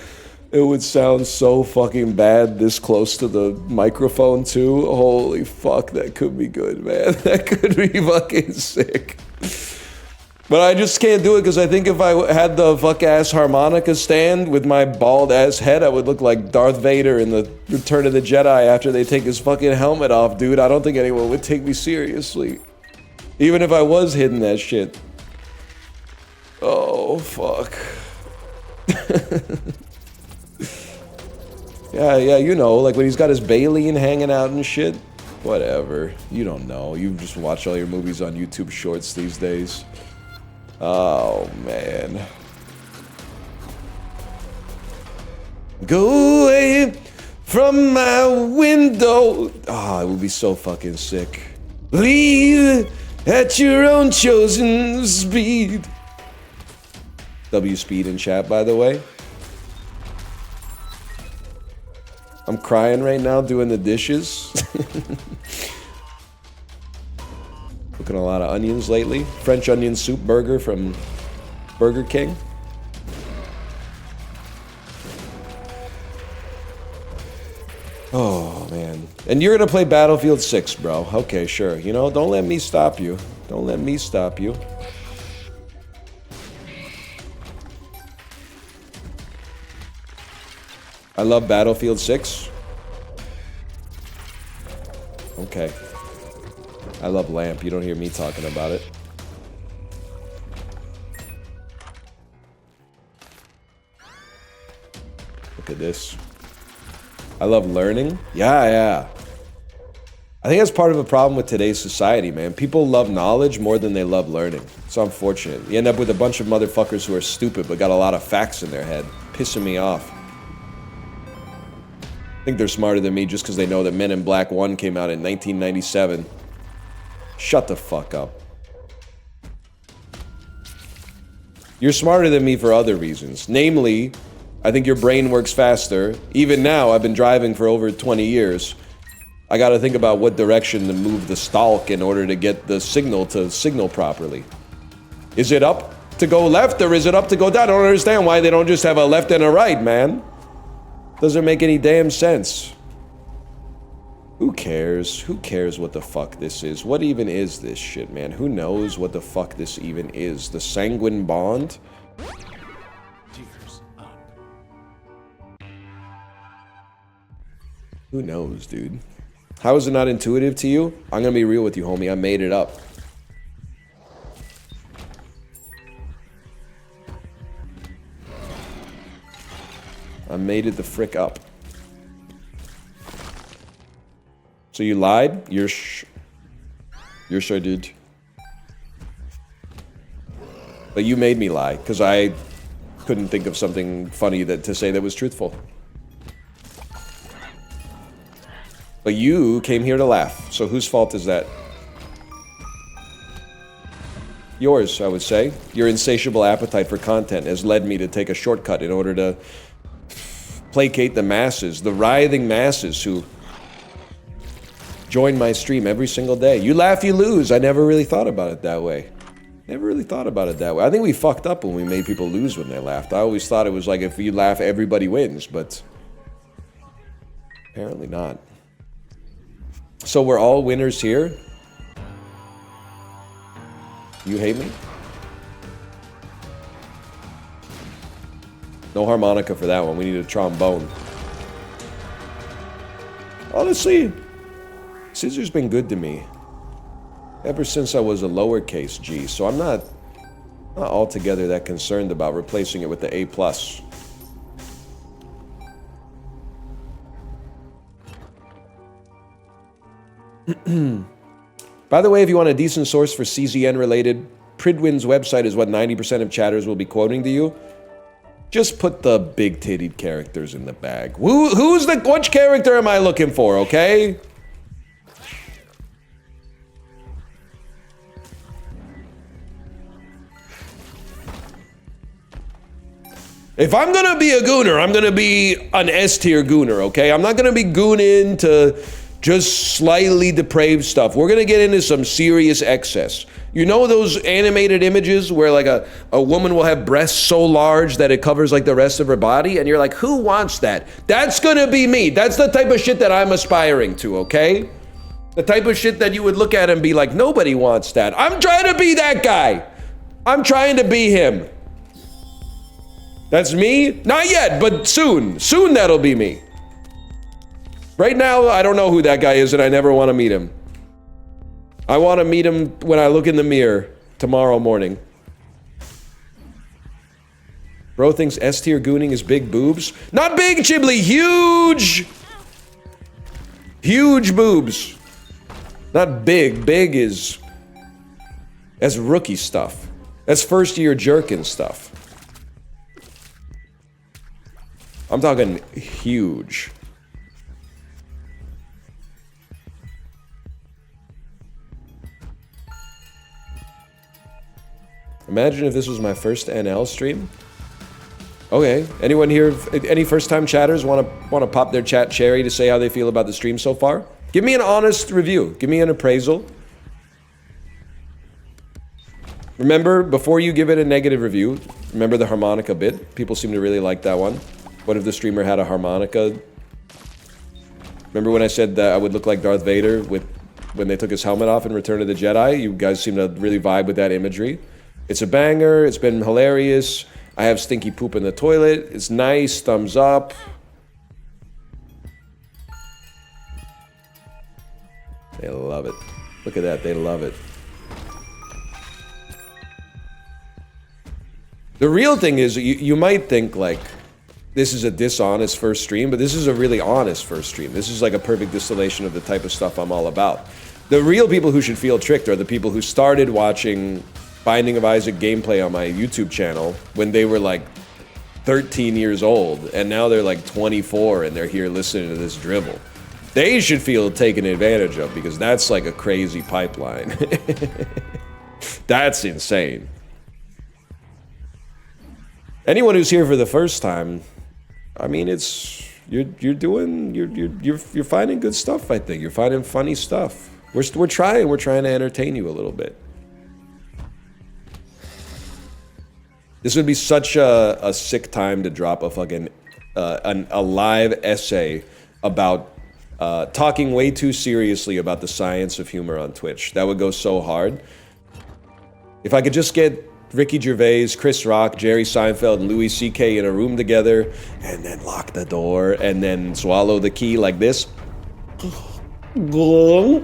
so fucking bad this close to the microphone too. Holy fuck, that could be good, man. That could be fucking sick. But I just can't do it because I think if I had the fuck-ass harmonica stand with my bald-ass head, I would look like Darth Vader in the Return of the Jedi after they take his fucking helmet off, dude. I don't think anyone would take me seriously. Even if I was hitting that shit. Oh, fuck. Yeah, you know, like when he's got his Baleen hanging out and shit. Whatever. You don't know. You just watch all your movies on YouTube Shorts these days. Oh, man. Go away from my window. Ah, it would be so fucking sick. Leave at your own chosen speed. W speed in chat, by the way. I'm crying right now doing the dishes. Cooking a lot of onions lately. French onion soup burger from Burger King. Oh, man. And you're gonna play Battlefield 6, bro. Okay, sure. You know, don't let me stop you. Don't let me stop you. I love Battlefield 6. Okay. I love Lamp. You don't hear me talking about it. Look at this. I love learning. Yeah. I think that's part of a problem with today's society, man. People love knowledge more than they love learning. It's unfortunate. You end up with a bunch of motherfuckers who are stupid but got a lot of facts in their head. Pissing me off. I think they're smarter than me just because they know that Men in Black 1 came out in 1997. Shut the fuck up. You're smarter than me for other reasons. Namely, I think your brain works faster. Even now, I've been driving for over 20 years. I gotta think about what direction to move the stalk in order to get the signal to signal properly. Is it up to go left or is it up to go down? I don't understand why they don't just have a left and a right, man. Doesn't make any damn sense. Who cares? Who cares what the fuck this is? What even is this shit, man? Who knows what the fuck this even is? The Sanguine Bond? Who knows, dude? How is it not intuitive to you? I'm gonna be real with you, homie. I made it up. I made it the frick up. So you lied? You're sure, dude. But you made me lie, because I couldn't think of something funny to say that was truthful. But you came here to laugh, so whose fault is that? Yours, I would say. Your insatiable appetite for content has led me to take a shortcut in order to placate the masses, the writhing masses who join my stream every single day. You laugh, you lose. I never really thought about it that way. Never really thought about it that way. I think we fucked up when we made people lose when they laughed. I always thought it was like if you laugh, everybody wins, but apparently not. So we're all winners here? You hate me? No harmonica for that one. We need a trombone. Honestly, Scissor's been good to me ever since I was a lowercase g, so I'm not altogether that concerned about replacing it with the A+. By the way, if you want a decent source for CZN related, Pridwin's website is what 90% of chatters will be quoting to you. Just put the big-tittied characters in the bag. Which character am I looking for, okay? If I'm gonna be a gooner, I'm gonna be an S-tier gooner, okay? I'm not gonna be gooning to just slightly depraved stuff. We're gonna get into some serious excess. You know those animated images where like a woman will have breasts so large that it covers like the rest of her body? And you're like, who wants that? That's gonna be me. That's the type of shit that I'm aspiring to, okay? The type of shit that you would look at and be like, nobody wants that. I'm trying to be that guy. I'm trying to be him. That's me? Not yet, but soon. Soon that'll be me. Right now, I don't know who that guy is and I never want to meet him. I want to meet him when I look in the mirror tomorrow morning. Bro thinks S-tier gooning is big boobs. Not big, Chibli, huge! Huge boobs. Not big. Big is... That's rookie stuff. That's first year jerkin stuff. I'm talking huge. Imagine if this was my first NL stream. Okay, anyone here, any first-time chatters want to pop their chat cherry to say how they feel about the stream so far? Give me an honest review. Give me an appraisal. Remember, before you give it a negative review, remember the harmonica bit. People seem to really like that one. What if the streamer had a harmonica? Remember when I said that I would look like Darth Vader when they took his helmet off in Return of the Jedi? You guys seem to really vibe with that imagery. It's a banger. It's been hilarious. I have stinky poop in the toilet. It's nice. Thumbs up. They love it. Look at that. They love it. The real thing is, you might think like, this is a dishonest first stream, but this is a really honest first stream. This is like a perfect distillation of the type of stuff I'm all about. The real people who should feel tricked are the people who started watching Binding of Isaac gameplay on my YouTube channel when they were like 13 years old, and now they're like 24 and they're here listening to this dribble. They should feel taken advantage of because that's like a crazy pipeline. That's insane. Anyone who's here for the first time, I mean, it's you're finding good stuff. I think you're finding funny stuff. We're trying to entertain you a little bit. This would be such a sick time to drop a fucking a live essay about talking way too seriously about the science of humor on Twitch. That would go so hard. If I could just get Ricky Gervais, Chris Rock, Jerry Seinfeld, and Louis C.K. in a room together, and then lock the door, and then swallow the key like this. and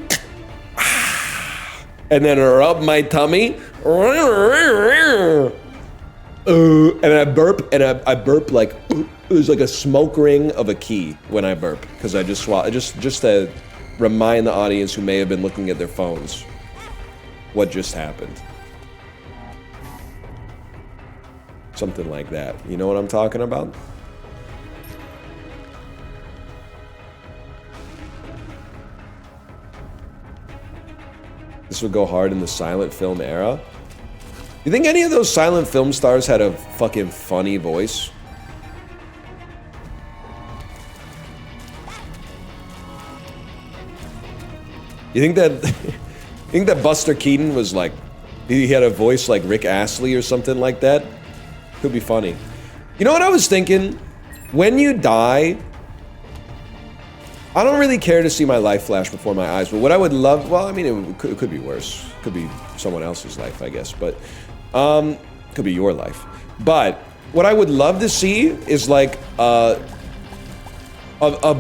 then rub my tummy. And I burp, and I burp like there's like a smoke ring of a key when I burp because I just swallow. Just to remind the audience who may have been looking at their phones what just happened. Something like that. You know what I'm talking about? This would go hard in the silent film era. You think any of those silent film stars had a fucking funny voice? You think that Buster Keaton was like, he had a voice like Rick Astley or something like that? Could be funny. You know what I was thinking? When you die, I don't really care to see my life flash before my eyes, but what I would love, well, I mean, it could be worse. It could be someone else's life, I guess, but could be your life. But what I would love to see is like a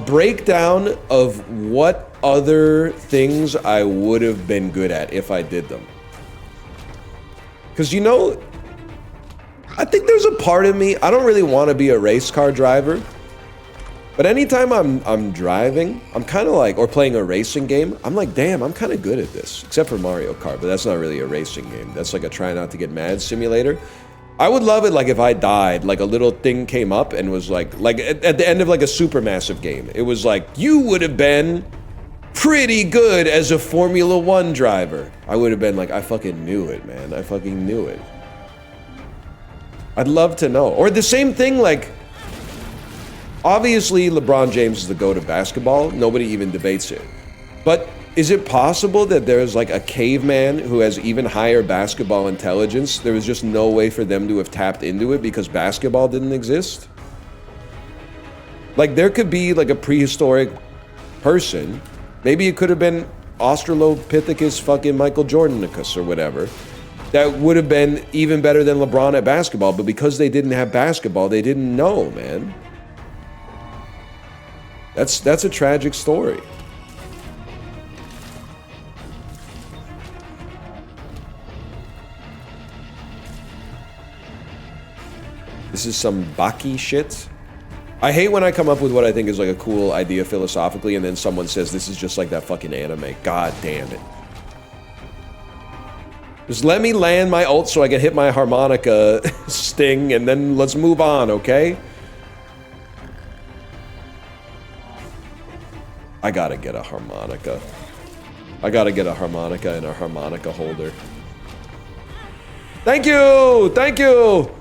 breakdown of what other things I would have been good at if I did them. Because, you know, I think there's a part of me, I don't really want to be a race car driver. But anytime I'm driving, I'm kind of like, or playing a racing game, I'm like, damn, I'm kind of good at this. Except for Mario Kart, but that's not really a racing game. That's like a try not to get mad simulator. I would love it like if I died, like a little thing came up and was like at the end of like a supermassive game. It was like, you would have been pretty good as a Formula 1 driver. I would have been like, I fucking knew it, man. I fucking knew it. I'd love to know. Or the same thing, like, obviously, LeBron James is the GOAT of basketball. Nobody even debates it. But is it possible that there's like a caveman who has even higher basketball intelligence? There was just no way for them to have tapped into it because basketball didn't exist? Like, there could be like a prehistoric person. Maybe it could have been Australopithecus fucking Michael Jordanicus or whatever. That would have been even better than LeBron at basketball. But because they didn't have basketball, they didn't know, man. That's a tragic story. This is some Baki shit. I hate when I come up with what I think is like a cool idea philosophically and then someone says this is just like that fucking anime. God damn it. Just let me land my ult so I can hit my harmonica sting and then let's move on, okay? I gotta get a harmonica. I gotta get a harmonica and a harmonica holder. Thank you! Thank you!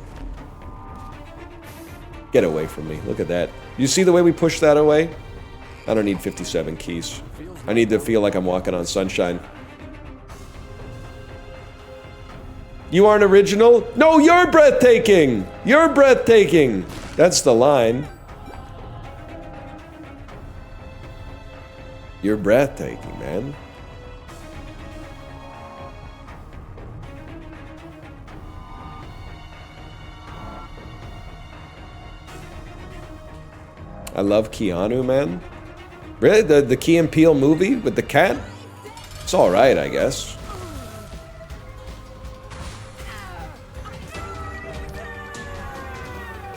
Get away from me. Look at that. You see the way we push that away? I don't need 57 keys. I need to feel like I'm walking on sunshine. You aren't original? No, you're breathtaking! You're breathtaking! That's the line. You're breathtaking, man. I love Keanu, man. Really? The Key and Peele movie with the cat? It's alright, I guess.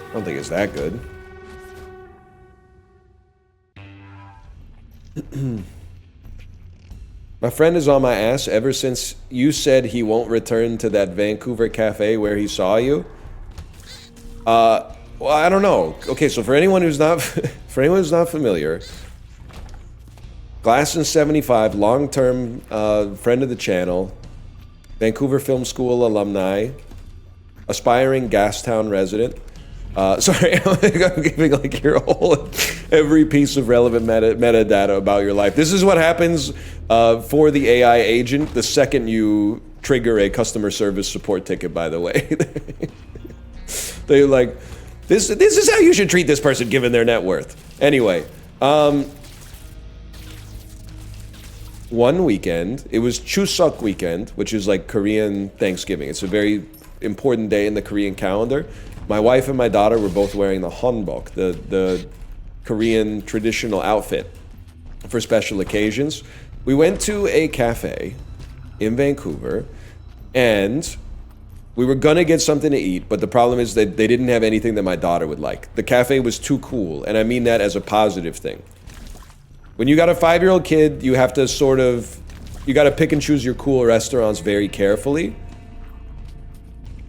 I don't think it's that good. My friend is on my ass ever since you said he won't return to that Vancouver cafe where he saw you. Well, I don't know. Okay, so for anyone who's not familiar, Glasson75, long-term friend of the channel, Vancouver Film School alumni, aspiring Gastown resident. Sorry, I'm giving like your whole, every piece of relevant metadata about your life. This is what happens for the AI agent the second you trigger a customer service support ticket, by the way. They're like, this is how you should treat this person given their net worth. Anyway, one weekend, it was Chuseok weekend, which is like Korean Thanksgiving. It's a very important day in the Korean calendar. My wife and my daughter were both wearing the hanbok, the Korean traditional outfit. for special occasions. We went to a cafe in Vancouver, and we were gonna get something to eat, but the problem is that they didn't have anything that my daughter would like. The cafe was too cool, and I mean that as a positive thing. When you got a 5-year-old kid, you have to you gotta pick and choose your cool restaurants very carefully.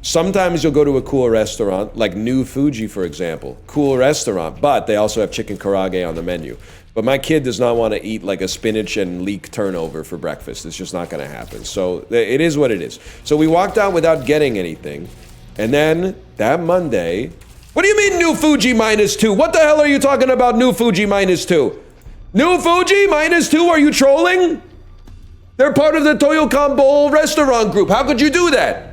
Sometimes you'll go to a cool restaurant, like New Fuji, for example. Cool restaurant, but they also have chicken karage on the menu. But my kid does not want to eat like a spinach and leek turnover for breakfast. It's just not going to happen. So it is what it is. So we walked out without getting anything. And then that Monday... What do you mean New Fuji -2? What the hell are you talking about New Fuji -2? New Fuji -2? Are you trolling? They're part of the Toyokan Bowl restaurant group. How could you do that?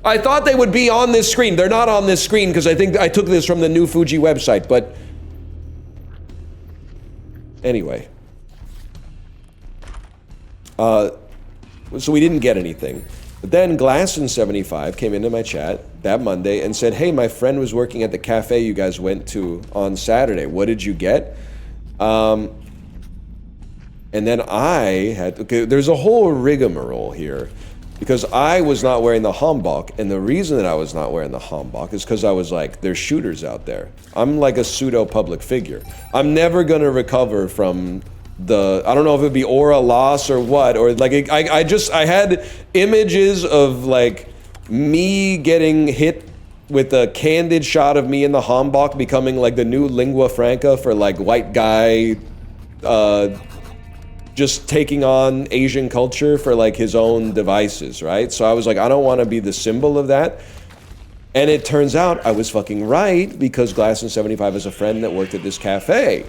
I thought they would be on this screen. They're not on this screen because I think I took this from the New Fuji website, but... Anyway. So we didn't get anything. But then Glasson75 came into my chat that Monday and said, hey, my friend was working at the cafe you guys went to on Saturday. What did you get? And then I had... Okay, there's a whole rigmarole here. Because I was not wearing the hanbok, and the reason that I was not wearing the hanbok is because I was like, there's shooters out there. I'm like a pseudo-public figure. I'm never gonna recover from the, I don't know if it'd be aura loss or what, or like, I had images of like me getting hit with a candid shot of me in the hanbok becoming like the new lingua franca for like white guy, just taking on Asian culture for like his own devices, right? So I was like, I don't want to be the symbol of that. And it turns out I was fucking right because Glasson75 is a friend that worked at this cafe.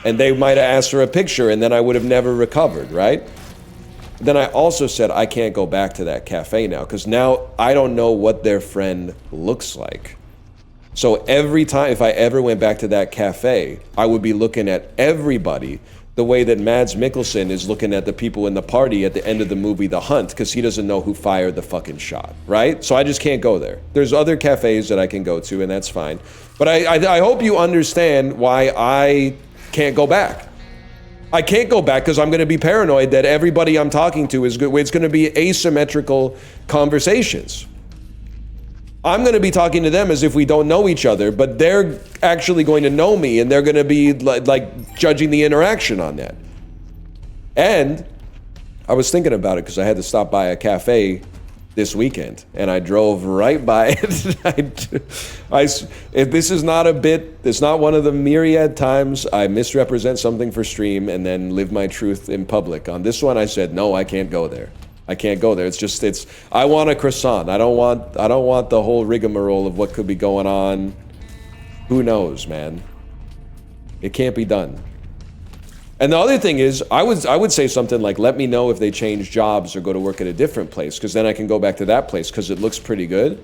And they might have asked for a picture and then I would have never recovered, right? Then I also said, I can't go back to that cafe now because now I don't know what their friend looks like. So every time, if I ever went back to that cafe, I would be looking at everybody the way that Mads Mikkelsen is looking at the people in the party at the end of the movie The Hunt, because he doesn't know who fired the fucking shot, right? So I just can't go there. There's other cafes that I can go to, and that's fine. But I hope you understand why I can't go back. I can't go back because I'm going to be paranoid that everybody I'm talking to is good. It's going to be asymmetrical conversations. I'm going to be talking to them as if we don't know each other, but they're actually going to know me, and they're going to be like judging the interaction on that. And I was thinking about it because I had to stop by a cafe this weekend, and I drove right by it. If this is not a bit, it's not one of the myriad times I misrepresent something for stream and then live my truth in public. On this one, I said, no, I can't go there. I can't go there. I want a croissant. I don't want the whole rigmarole of what could be going on. Who knows, man? It can't be done. And the other thing is, I would say something like, let me know if they change jobs or go to work at a different place, because then I can go back to that place because it looks pretty good.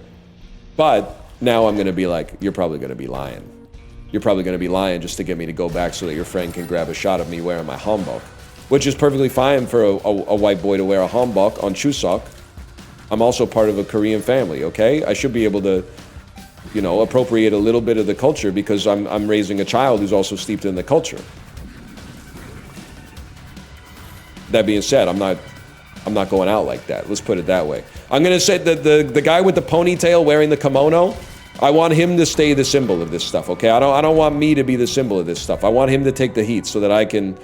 But now I'm going to be like, you're probably going to be lying. You're probably going to be lying just to get me to go back so that your friend can grab a shot of me wearing my hanbok. Which is perfectly fine for a white boy to wear a hanbok on Chuseok. I'm also part of a Korean family, okay? I should be able to, you know, appropriate a little bit of the culture because I'm raising a child who's also steeped in the culture. That being said, I'm not going out like that. Let's put it that way. I'm gonna say that the guy with the ponytail wearing the kimono, I want him to stay the symbol of this stuff, okay? I don't want me to be the symbol of this stuff. I want him to take the heat so that I can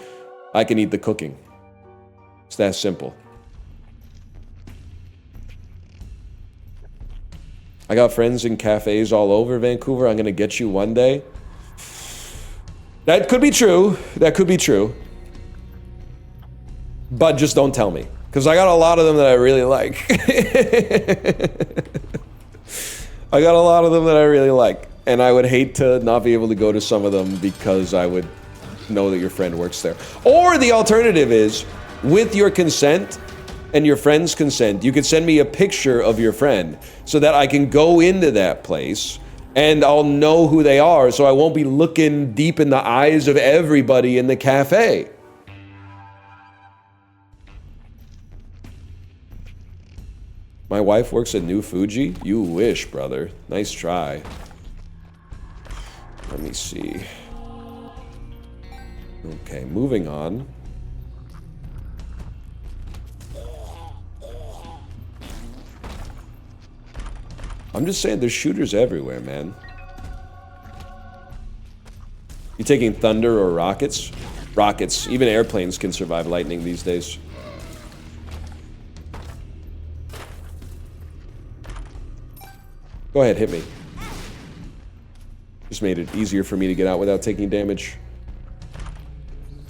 eat the cooking. It's that simple. I got friends in cafes all over Vancouver. I'm gonna get you one day. That could be true. That could be true. But just don't tell me. Because I got a lot of them that I really like. I got a lot of them that I really like. And I would hate to not be able to go to some of them because I would know that your friend works there. Or the alternative is, with your consent and your friend's consent, you could send me a picture of your friend so that I can go into that place and I'll know who they are, so I won't be looking deep in the eyes of everybody in the cafe. My wife works at New Fuji? You wish, brother. Nice try. Let me see. Okay, moving on. I'm just saying, there's shooters everywhere, man. You taking thunder or rockets? Rockets. Even airplanes can survive lightning these days. Go ahead, hit me. Just made it easier for me to get out without taking damage.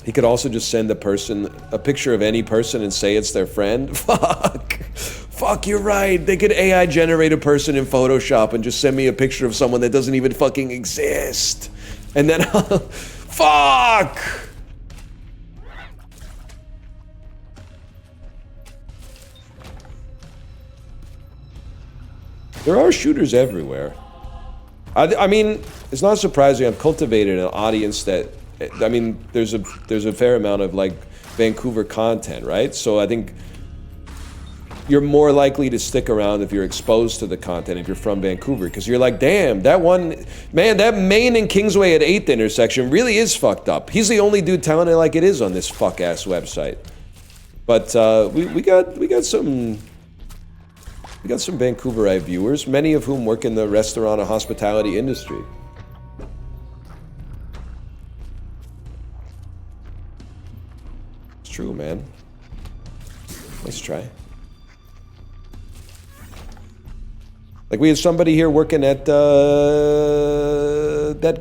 He could also just send a picture of any person and say it's their friend. Fuck. Fuck, you're right. They could AI generate a person in Photoshop and just send me a picture of someone that doesn't even fucking exist. And then fuck! There are shooters everywhere. I mean, it's not surprising. I've cultivated an audience that, I mean, there's a fair amount of like Vancouver content, right? So I think you're more likely to stick around if you're exposed to the content if you're from Vancouver, because you're like, damn, that one, man, that Main and Kingsway at 8th intersection really is fucked up. He's the only dude telling it like it is on this fuck-ass website. But we got some Vancouverite viewers, many of whom work in the restaurant and hospitality industry. It's true, man. Nice try. Like, we had somebody here working at that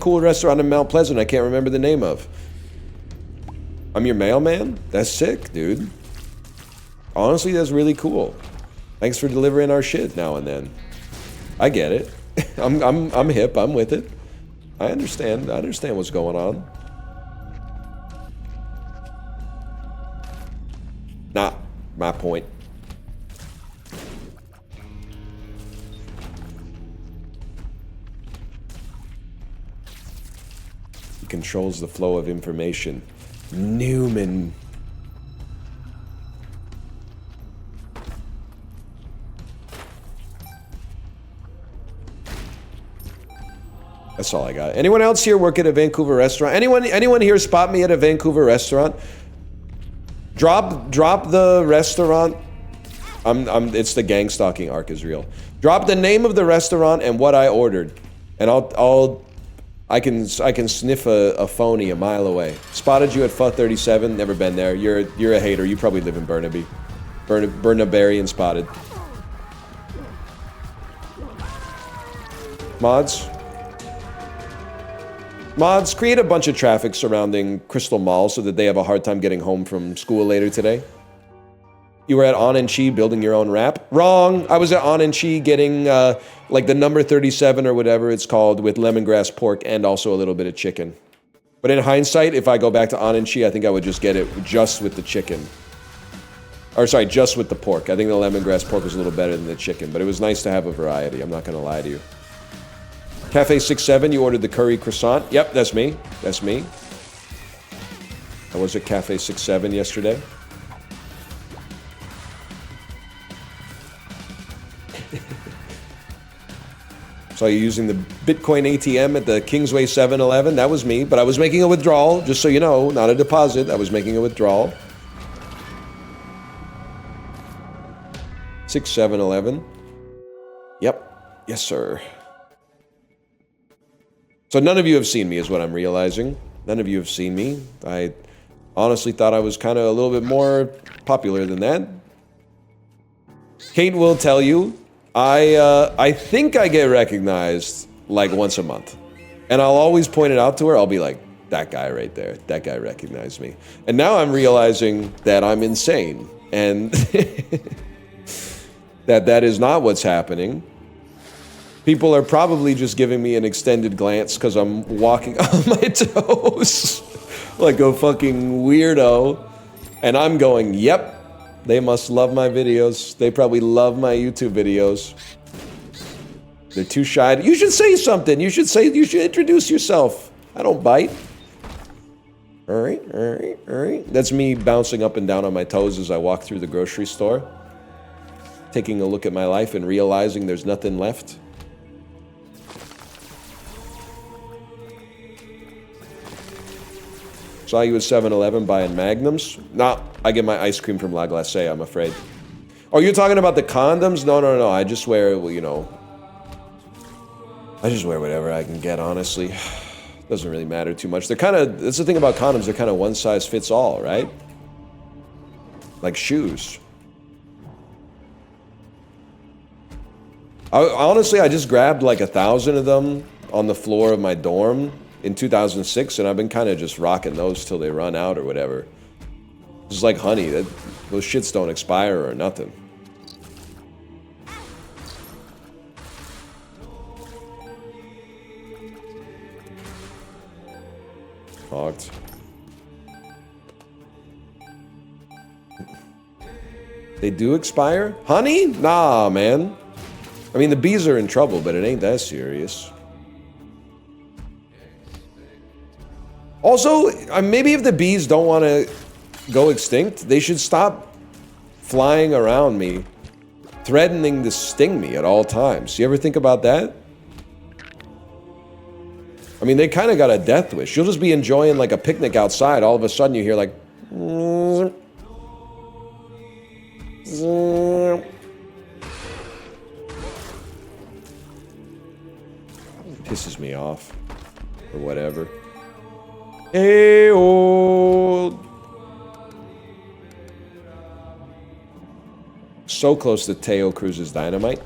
cool restaurant in Mount Pleasant I can't remember the name of. I'm your mailman? That's sick, dude. Honestly, that's really cool. Thanks for delivering our shit now and then. I get it. I'm hip, I'm with it. I understand what's going on. Nah, my point. Controls the flow of information. Newman. That's all I got. Anyone else here work at a Vancouver restaurant? Anyone here spot me at a Vancouver restaurant? Drop the restaurant. It's the gang stalking arc is real. Drop the name of the restaurant and what I ordered, and I can sniff a phony a mile away. Spotted you at Pho 37. Never been there. You're a hater. You probably live in Burnaby. Burnaberry and Spotted. Mods, create a bunch of traffic surrounding Crystal Mall so that they have a hard time getting home from school later today. You were at On and Chi building your own rap? Wrong! I was at On and Chi getting, like the number 37 or whatever it's called with lemongrass pork and also a little bit of chicken. But in hindsight, if I go back to On and Chi, I think I would just get it just with the chicken. Or sorry, just with the pork. I think the lemongrass pork was a little better than the chicken, but it was nice to have a variety. I'm not gonna lie to you. Cafe 67, you ordered the curry croissant. Yep, that's me. That's me. I was at Cafe 67 yesterday. Saw you using the Bitcoin ATM at the Kingsway 7-Eleven. That was me, but I was making a withdrawal, just so you know, not a deposit. I was making a withdrawal. 6-7-Eleven. Yep. Yes, sir. So none of you have seen me is what I'm realizing. None of you have seen me. I honestly thought I was kind of a little bit more popular than that. Kate will tell you, I think I get recognized like once a month. And I'll always point it out to her. I'll be like, that guy right there, that guy recognized me. And now I'm realizing that I'm insane and that is not what's happening. People are probably just giving me an extended glance because I'm walking on my toes like a fucking weirdo. And I'm going, yep, they must love my videos. They probably love my YouTube videos. They're too shy. You should say something. You should introduce yourself. I don't bite. All right, all right, all right. That's me bouncing up and down on my toes as I walk through the grocery store, taking a look at my life and realizing there's nothing left. Saw you at 7-Eleven buying Magnums. Nah, I get my ice cream from La Glacé, I'm afraid. Oh, you're talking about the condoms? No. I just wear, you know... I just wear whatever I can get, honestly. Doesn't really matter too much. They're kind of... That's the thing about condoms. They're kind of one size fits all, right? Like shoes. Honestly, I just grabbed like 1,000 of them on the floor of my dorm in 2006, and I've been kind of just rocking those till they run out or whatever. It's like honey. Those shits don't expire or nothing. Hogged. They do expire? Honey? Nah, man. I mean, the bees are in trouble, but it ain't that serious. Also, maybe if the bees don't want to go extinct, they should stop flying around me, threatening to sting me at all times. You ever think about that? I mean, they kind of got a death wish. You'll just be enjoying like a picnic outside. All of a sudden you hear like... Pisses me off. Or whatever. Hey, old. So close to Teo Cruz's Dynamite.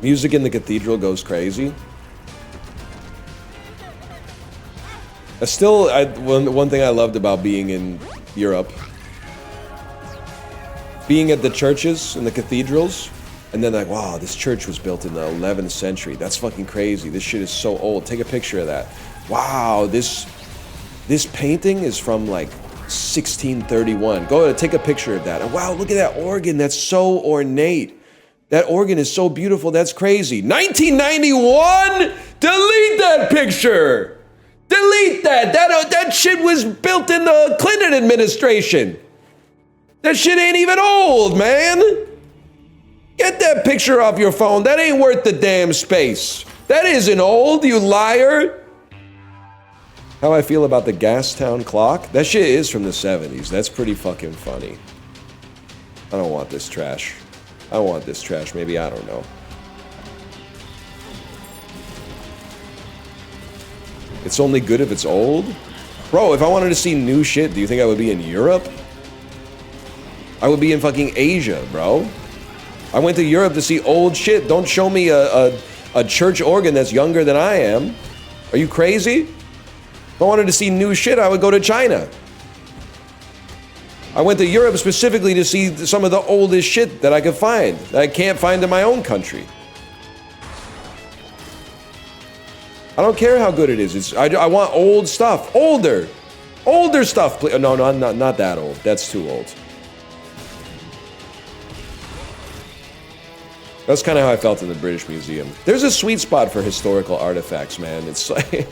Music in the cathedral goes crazy. One thing I loved about being in Europe, being at the churches and the cathedrals, and then like, wow, this church was built in the 11th century. That's fucking crazy. This shit is so old. Take a picture of that. Wow, this painting is from like 1631. Go ahead, take a picture of that. And wow, look at that organ. That's so ornate. That organ is so beautiful. That's crazy. 1991? Delete that picture. Delete that. That shit was built in the Clinton administration. That shit ain't even old, man. Get that picture off your phone. That ain't worth the damn space. That isn't old, you liar. How I feel about the Gastown clock? That shit is from the 70s. That's pretty fucking funny. I don't want this trash. I don't want this trash. Maybe, I don't know. It's only good if it's old? Bro, if I wanted to see new shit, do you think I would be in Europe? I would be in fucking Asia, bro. I went to Europe to see old shit. Don't show me a church organ that's younger than I am. Are you crazy? If I wanted to see new shit, I would go to China. I went to Europe specifically to see some of the oldest shit that I could find, that I can't find in my own country. I don't care how good it is. I want old stuff. Older stuff. No, not that old. That's too old. That's kind of how I felt in the British Museum. There's a sweet spot for historical artifacts, man. It's like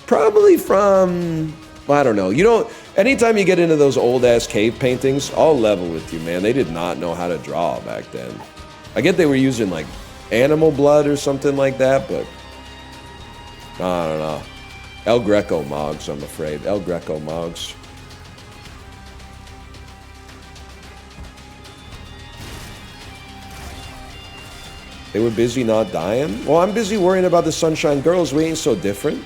probably from, I don't know. You know, anytime you get into those old ass cave paintings, I'll level with you, man. They did not know how to draw back then. I get they were using like animal blood or something like that, but I don't know. El Greco Mogs, I'm afraid. El Greco Mogs. They were busy not dying? Well, I'm busy worrying about the Sunshine Girls. We ain't so different.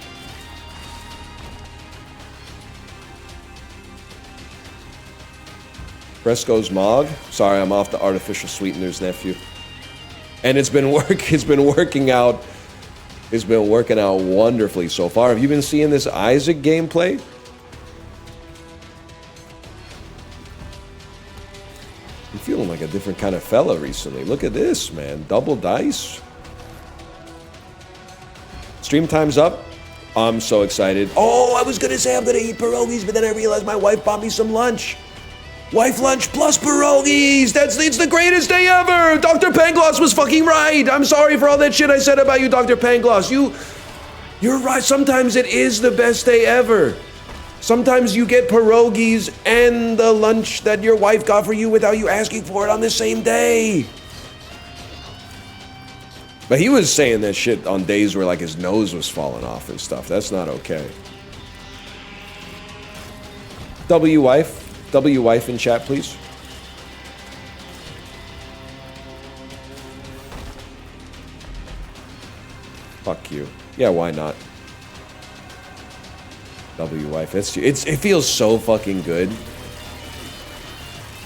Fresco's Mog. Sorry, I'm off the artificial sweeteners, nephew. And it's been working out. It's been working out wonderfully so far. Have you been seeing this Isaac gameplay? I'm feeling like a different kind of fella recently. Look at this, man. Double dice. Stream time's up. I'm so excited. Oh, I was gonna say I'm gonna eat pierogies, but then I realized my wife bought me some lunch. Wife lunch plus pierogies. It's the greatest day ever. Dr. Pangloss was fucking right. I'm sorry for all that shit I said about you, Dr. Pangloss. You're right. Sometimes it is the best day ever. Sometimes you get pierogies and the lunch that your wife got for you without you asking for it on the same day. But he was saying that shit on days where like his nose was falling off and stuff. That's not okay. W wife. W wife in chat, please. Fuck you. Yeah, why not? W wife. It feels so fucking good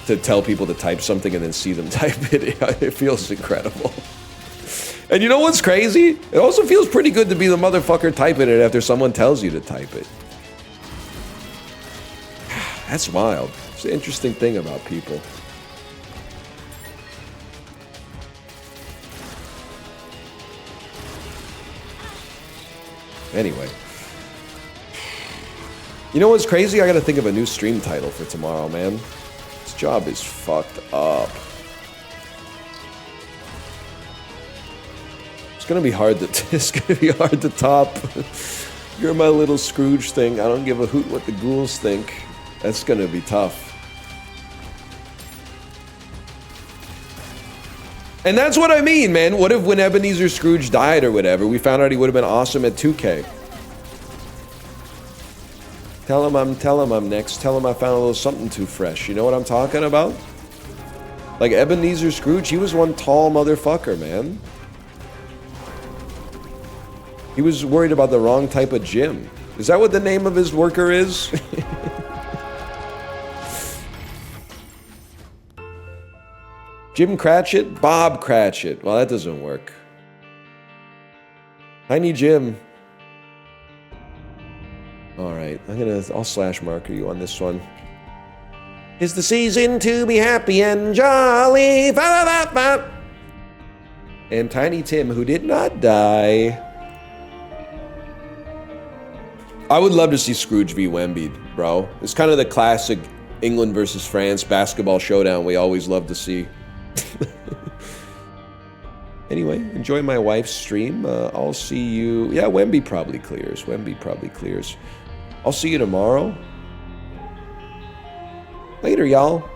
to tell people to type something and then see them type it. It feels incredible. And you know what's crazy? It also feels pretty good to be the motherfucker typing it after someone tells you to type it. That's wild. It's an interesting thing about people. Anyway. You know what's crazy? I gotta think of a new stream title for tomorrow, man. This job is fucked up. It's gonna be hard to top. You're my little Scrooge thing. I don't give a hoot what the ghouls think. That's gonna be tough. And that's what I mean, man. What if when Ebenezer Scrooge died or whatever, we found out he would have been awesome at 2K? Tell him I'm next. Tell him I found a little something too fresh. You know what I'm talking about? Like Ebenezer Scrooge, he was one tall motherfucker, man. He was worried about the wrong type of gym. Is that what the name of his worker is? Jim Cratchit? Bob Cratchit. Well, that doesn't work. Tiny Jim. Alright, I'll slash marker you on this one. It's the season to be happy and jolly. And Tiny Tim, who did not die. I would love to see Scrooge v. Wemby, bro. It's kind of the classic England versus France basketball showdown we always love to see. Anyway, enjoy my wife's stream. I'll see you. Yeah, Wemby probably clears. I'll see you tomorrow. Later, y'all.